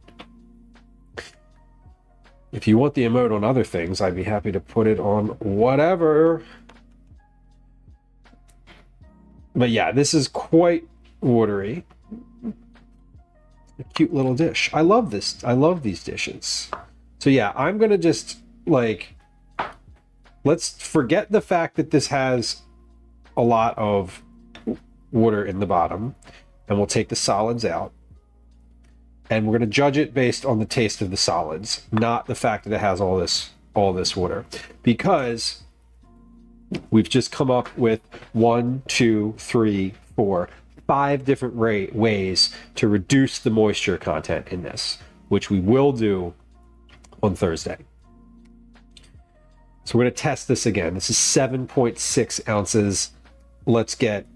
If you want the emote on other things, I'd be happy to put it on whatever. But yeah, this is quite watery. A cute little dish. I love this. I love these dishes. So yeah, I'm going to just like, let's forget the fact that this has a lot of water in the bottom, and we'll take the solids out. And we're going to judge it based on the taste of the solids, not the fact that it has all this water. Because we've just come up with 1, 2, 3, 4, 5 different ways to reduce the moisture content in this, which we will do on Thursday. So we're going to test this again. This is 7.6 ounces. Let's get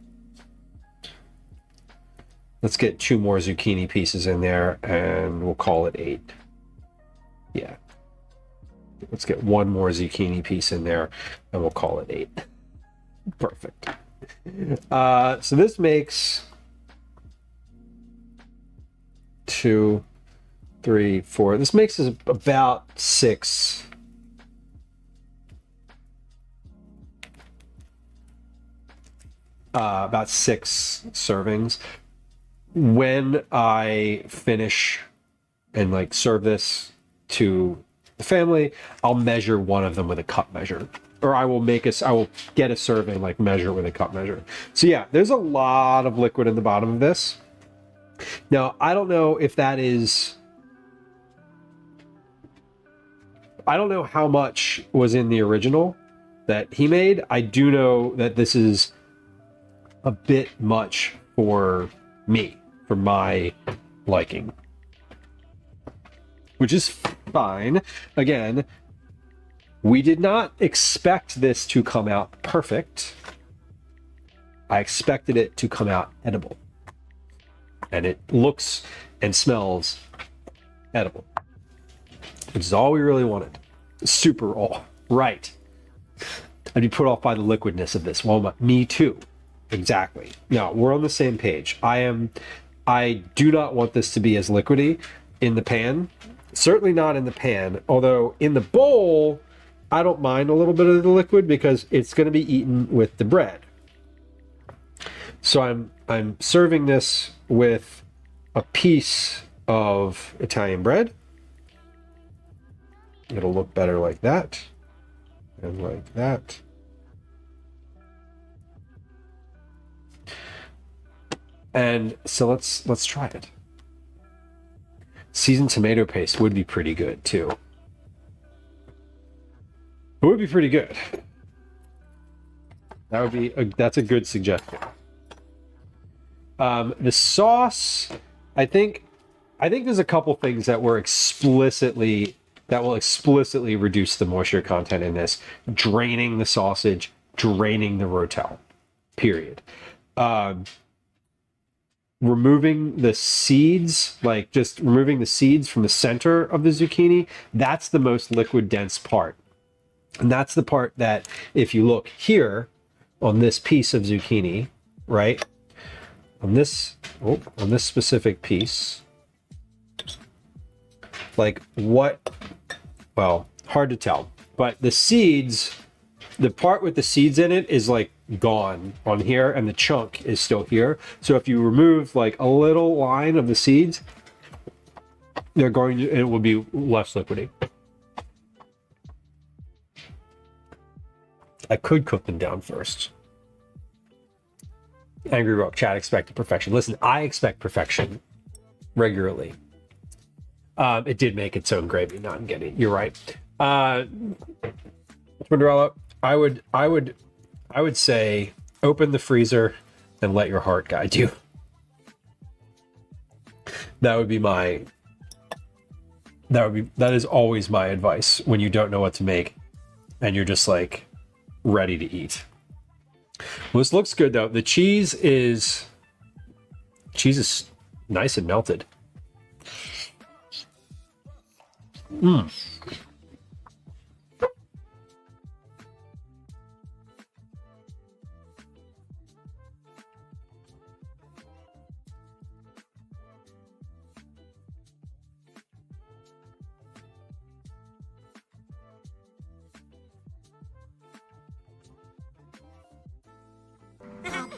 2 more zucchini pieces in there, and we'll call it 8. Yeah. Let's get 1 more zucchini piece in there, and we'll call it 8. Perfect. So this makes 2, 3, 4. This makes us about 6. About 6 servings. When I finish and like serve this to the family, I'll measure one of them with a cup measure, or I will get a serving, like measure with a cup measure. So yeah, there's a lot of liquid in the bottom of this. Now, I don't know if that is, I don't know how much was in the original that he made. I do know that this is a bit much for me, for my liking, which is fine. Again, we did not expect this to come out perfect. I expected it to come out edible, and it looks and smells edible, which is all we really wanted. Super all right. I'd be put off by the liquidness of this. Well, me too. Exactly. No, we're on the same page. I do not want this to be as liquidy in the pan. Certainly not in the pan. Although in the bowl, I don't mind a little bit of the liquid because it's going to be eaten with the bread. So I'm serving this with a piece of Italian bread. It'll look better like that, and like that. And so let's try it. Seasoned tomato paste would be pretty good too. It would be pretty good. That's a good suggestion. The sauce, I think there's a couple things that will explicitly reduce the moisture content in this. Draining the sausage, draining the rotel. Period. Removing the seeds, like just removing the seeds from the center of the zucchini, that's the most liquid dense part. And that's the part that, if you look here on this piece of zucchini, right? On this specific piece, like well, hard to tell, but the seeds, the part with the seeds in it is like gone on here, and the chunk is still here. So if you remove like a little line of the seeds, it will be less liquidy. I could cook them down first. Angry Rock chat expected perfection. Listen, I expect perfection regularly. It did make its own gravy, not in getting. You're right. Cinderella, I would say open the freezer and let your heart guide you. That is always my advice when you don't know what to make and you're just like ready to eat. Well, this looks good though. The cheese is nice and melted.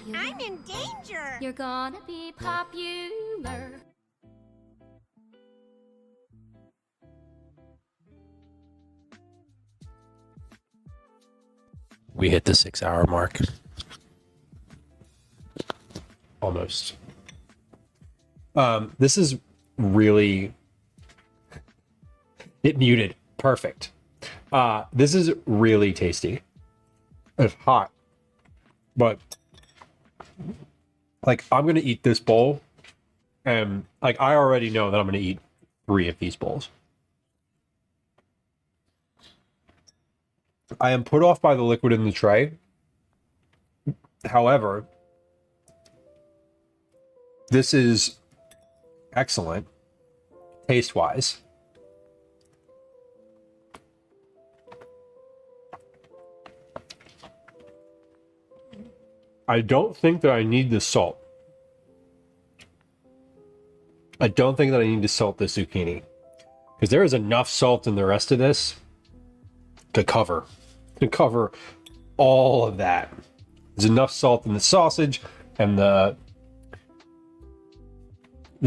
popular. I'm in danger. You're gonna be popular. We hit the 6-hour mark. Almost. This is really... It muted. Perfect. This is really tasty. It's hot. But, like, I'm going to eat this bowl. And, like, I already know that I'm going to eat 3 of these bowls. I am put off by the liquid in the tray. However, this is excellent taste-wise. I don't think that I need the salt. I don't think that I need to salt the zucchini. Because there is enough salt in the rest of this to cover all of that. There's enough salt in the sausage and the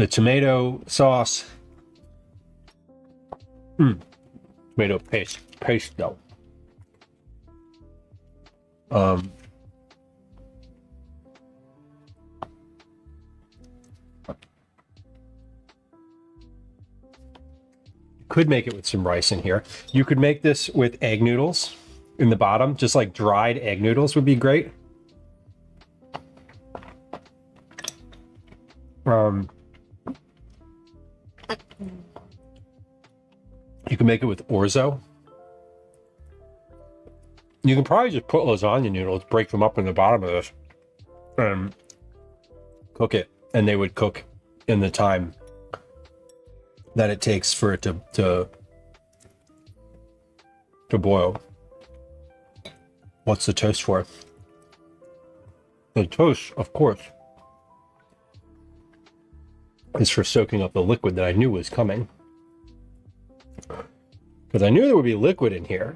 tomato sauce. Tomato paste though. Could make it with some rice in here. You could make this with egg noodles in the bottom. Just like dried egg noodles would be great. You can make it with orzo. You can probably just put lasagna noodles, break them up in the bottom of this, and cook it. And they would cook in the time that it takes for it to boil. What's the toast for? The toast, of course, is for soaking up the liquid that I knew was coming. Because I knew there would be liquid in here.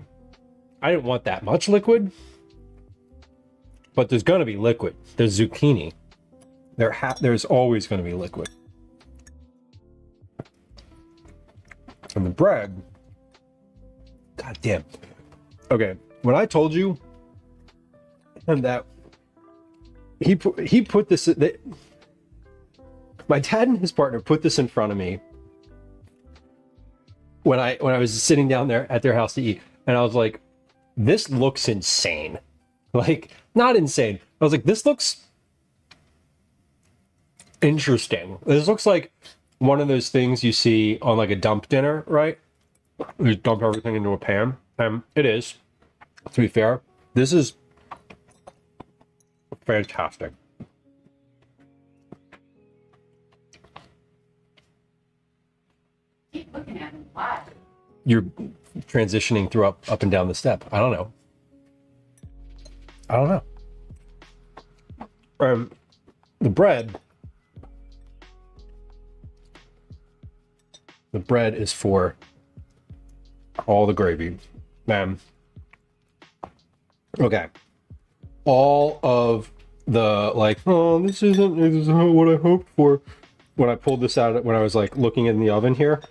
I didn't want that much liquid, but there's going to be liquid. There's zucchini. There's always going to be liquid. And the bread, god damn. Okay, when I told you and that he put this, my dad and his partner put this in front of me when I was sitting down there at their house to eat, and I was like, this looks insane. Like, not insane. I was like, this looks interesting. This looks like one of those things you see on like a dump dinner, right? You dump everything into a pan. It is, to be fair. This is fantastic. Keep looking at him. Why? You're transitioning through up and down the step. I don't know. The bread. The bread is for all the gravy. Man. Okay. All of the, like, oh, this isn't what I hoped for. When I pulled this out, when I was like looking in the oven here,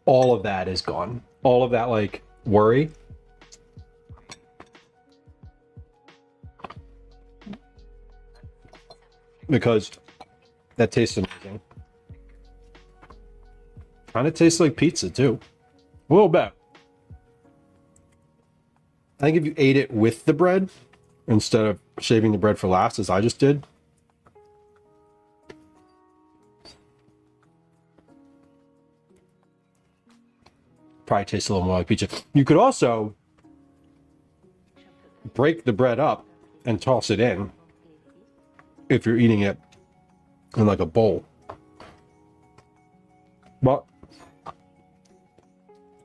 all of that is gone. All of that, like, worry. Because that tastes amazing. Kind of tastes like pizza too. A little bit. I think if you ate it with the bread instead of shaving the bread for last, as I just did, probably tastes a little more like pizza. You could also break the bread up and toss it in if you're eating it in like a bowl. But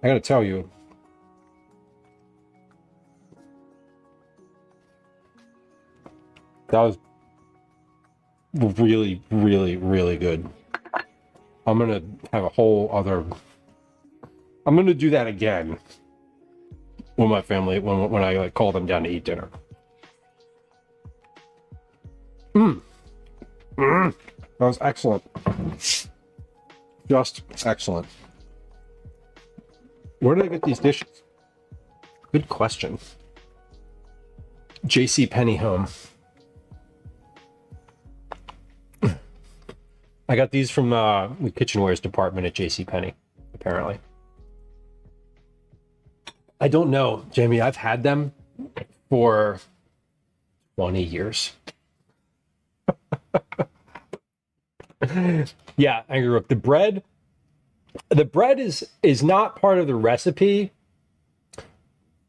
I gotta tell you, that was really, really, really good. I'm gonna have a whole other... I'm gonna do that again with my family when I like call them down to eat dinner. That was excellent. Just excellent. Where do they get these dishes? Good question. J.C. Penney home. I got these from the kitchenwares department at J.C. Penney, apparently. I don't know, Jamie. I've had them for 20 years. Yeah, I grew up. The bread is not part of the recipe,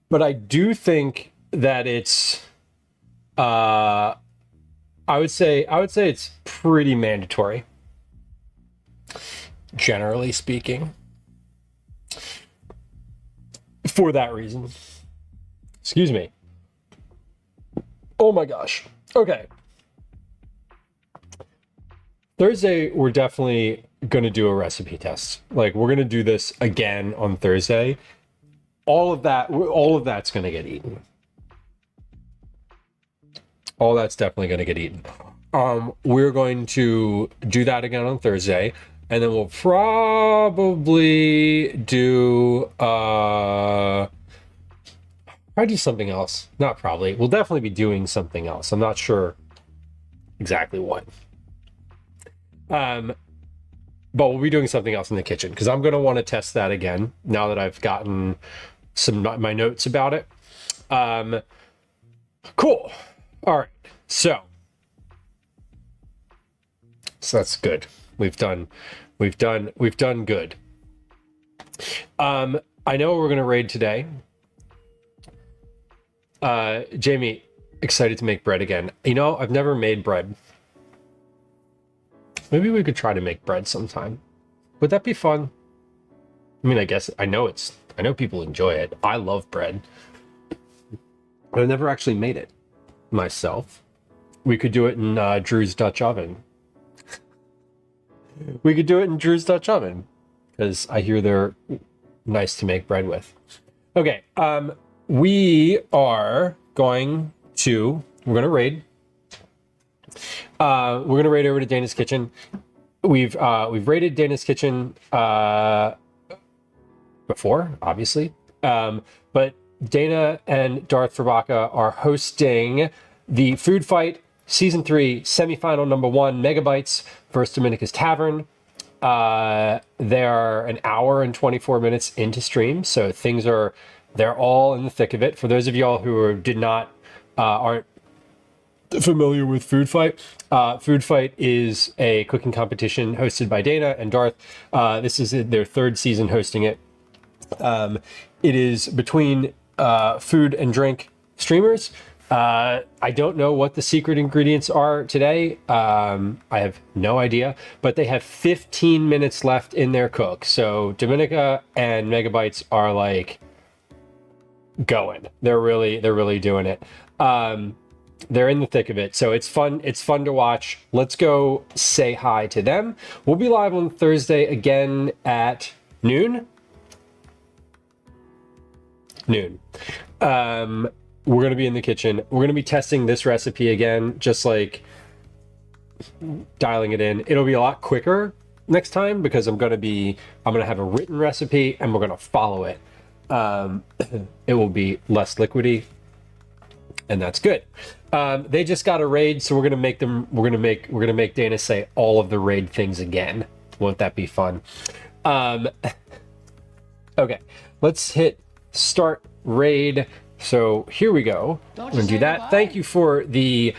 but I do think that it's I would say it's pretty mandatory, generally speaking, for that reason. Excuse me. Oh my gosh. Okay. Thursday, we're definitely going to do a recipe test. Like, we're going to do this again on Thursday. All of that's going to get eaten. All that's definitely going to get eaten. We're going to do that again on Thursday, and then we'll probably do something else. Not probably. We'll definitely be doing something else. I'm not sure exactly what. But we'll be doing something else in the kitchen because I'm going to want to test that again now that I've gotten my notes about it. Cool. All right. So that's good. We've done good. I know we're going to raid today. Jamie, excited to make bread again. You know, I've never made bread. Maybe we could try to make bread sometime. Would that be fun? I mean, I know people enjoy it. I love bread. But I've never actually made it myself. We could do it in Drew's Dutch oven. We could do it in Drew's Dutch oven because I hear they're nice to make bread with. Okay, we're going to raid. We're gonna raid over to Dana's Kitchen. We've raided Dana's Kitchen before, obviously, but Dana and Darth Verbaka are hosting the Food Fight Season 3 semifinal number 1 Megabytes versus Dominica's Tavern. They're an hour and 24 minutes into stream, so they're all in the thick of it. For those of y'all who aren't familiar with Food Fight, Food Fight is a cooking competition hosted by Dana and Darth. This is their 3rd season hosting it. It is between food and drink streamers. I don't know what the secret ingredients are today. I have no idea, but they have 15 minutes left in their cook. So Dominica and Megabytes are like going. They're really doing it. They're in the thick of it, so it's fun to watch. Let's go say hi to them. We'll be live on Thursday again at noon. We're going to be in the kitchen. We're going to be testing this recipe again, just like dialing it in. It'll be a lot quicker next time because I'm going to have a written recipe and we're going to follow it. It will be less liquidy, and that's good. They just got a raid, so we're gonna make Dana say all of the raid things again. Won't that be fun? Okay, let's hit start raid. So here we go. We're gonna do that. Thank you for the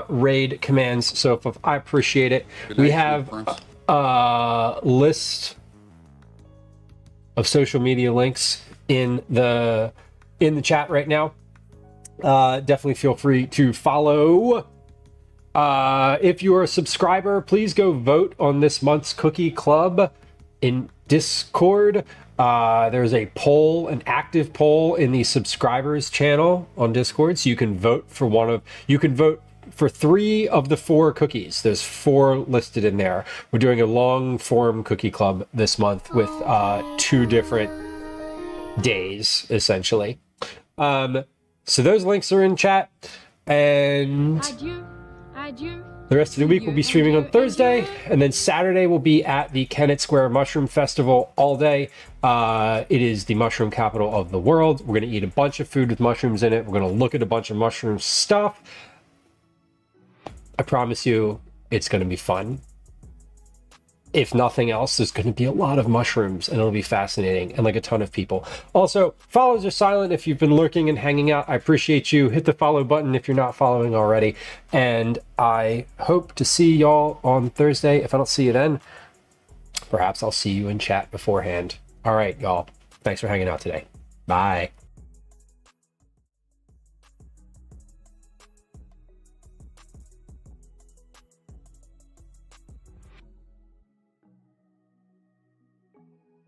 raid commands, Soph. I appreciate it. We have a list of social media links in the chat right now. Definitely feel free to follow. If you're a subscriber, please go vote on this month's Cookie Club in Discord. There's a poll, an active poll in the subscribers channel on Discord, so you can vote for for 3 of the 4 cookies. There's 4 listed in there. We're doing a long form Cookie Club this month with 2 different days, essentially. So those links are in chat, and adieu. The rest of the week we'll be streaming on Thursday, and then Saturday we'll be at the Kennett Square Mushroom Festival all day. It is the mushroom capital of the world. We're going to eat a bunch of food with mushrooms in it. We're going to look at a bunch of mushroom stuff. I promise you, it's going to be fun. If nothing else, there's going to be a lot of mushrooms, and it'll be fascinating, and like a ton of people. Also, follows are silent if you've been lurking and hanging out. I appreciate you. Hit the follow button if you're not following already. And I hope to see y'all on Thursday. If I don't see you then, perhaps I'll see you in chat beforehand. All right, y'all. Thanks for hanging out today. Bye.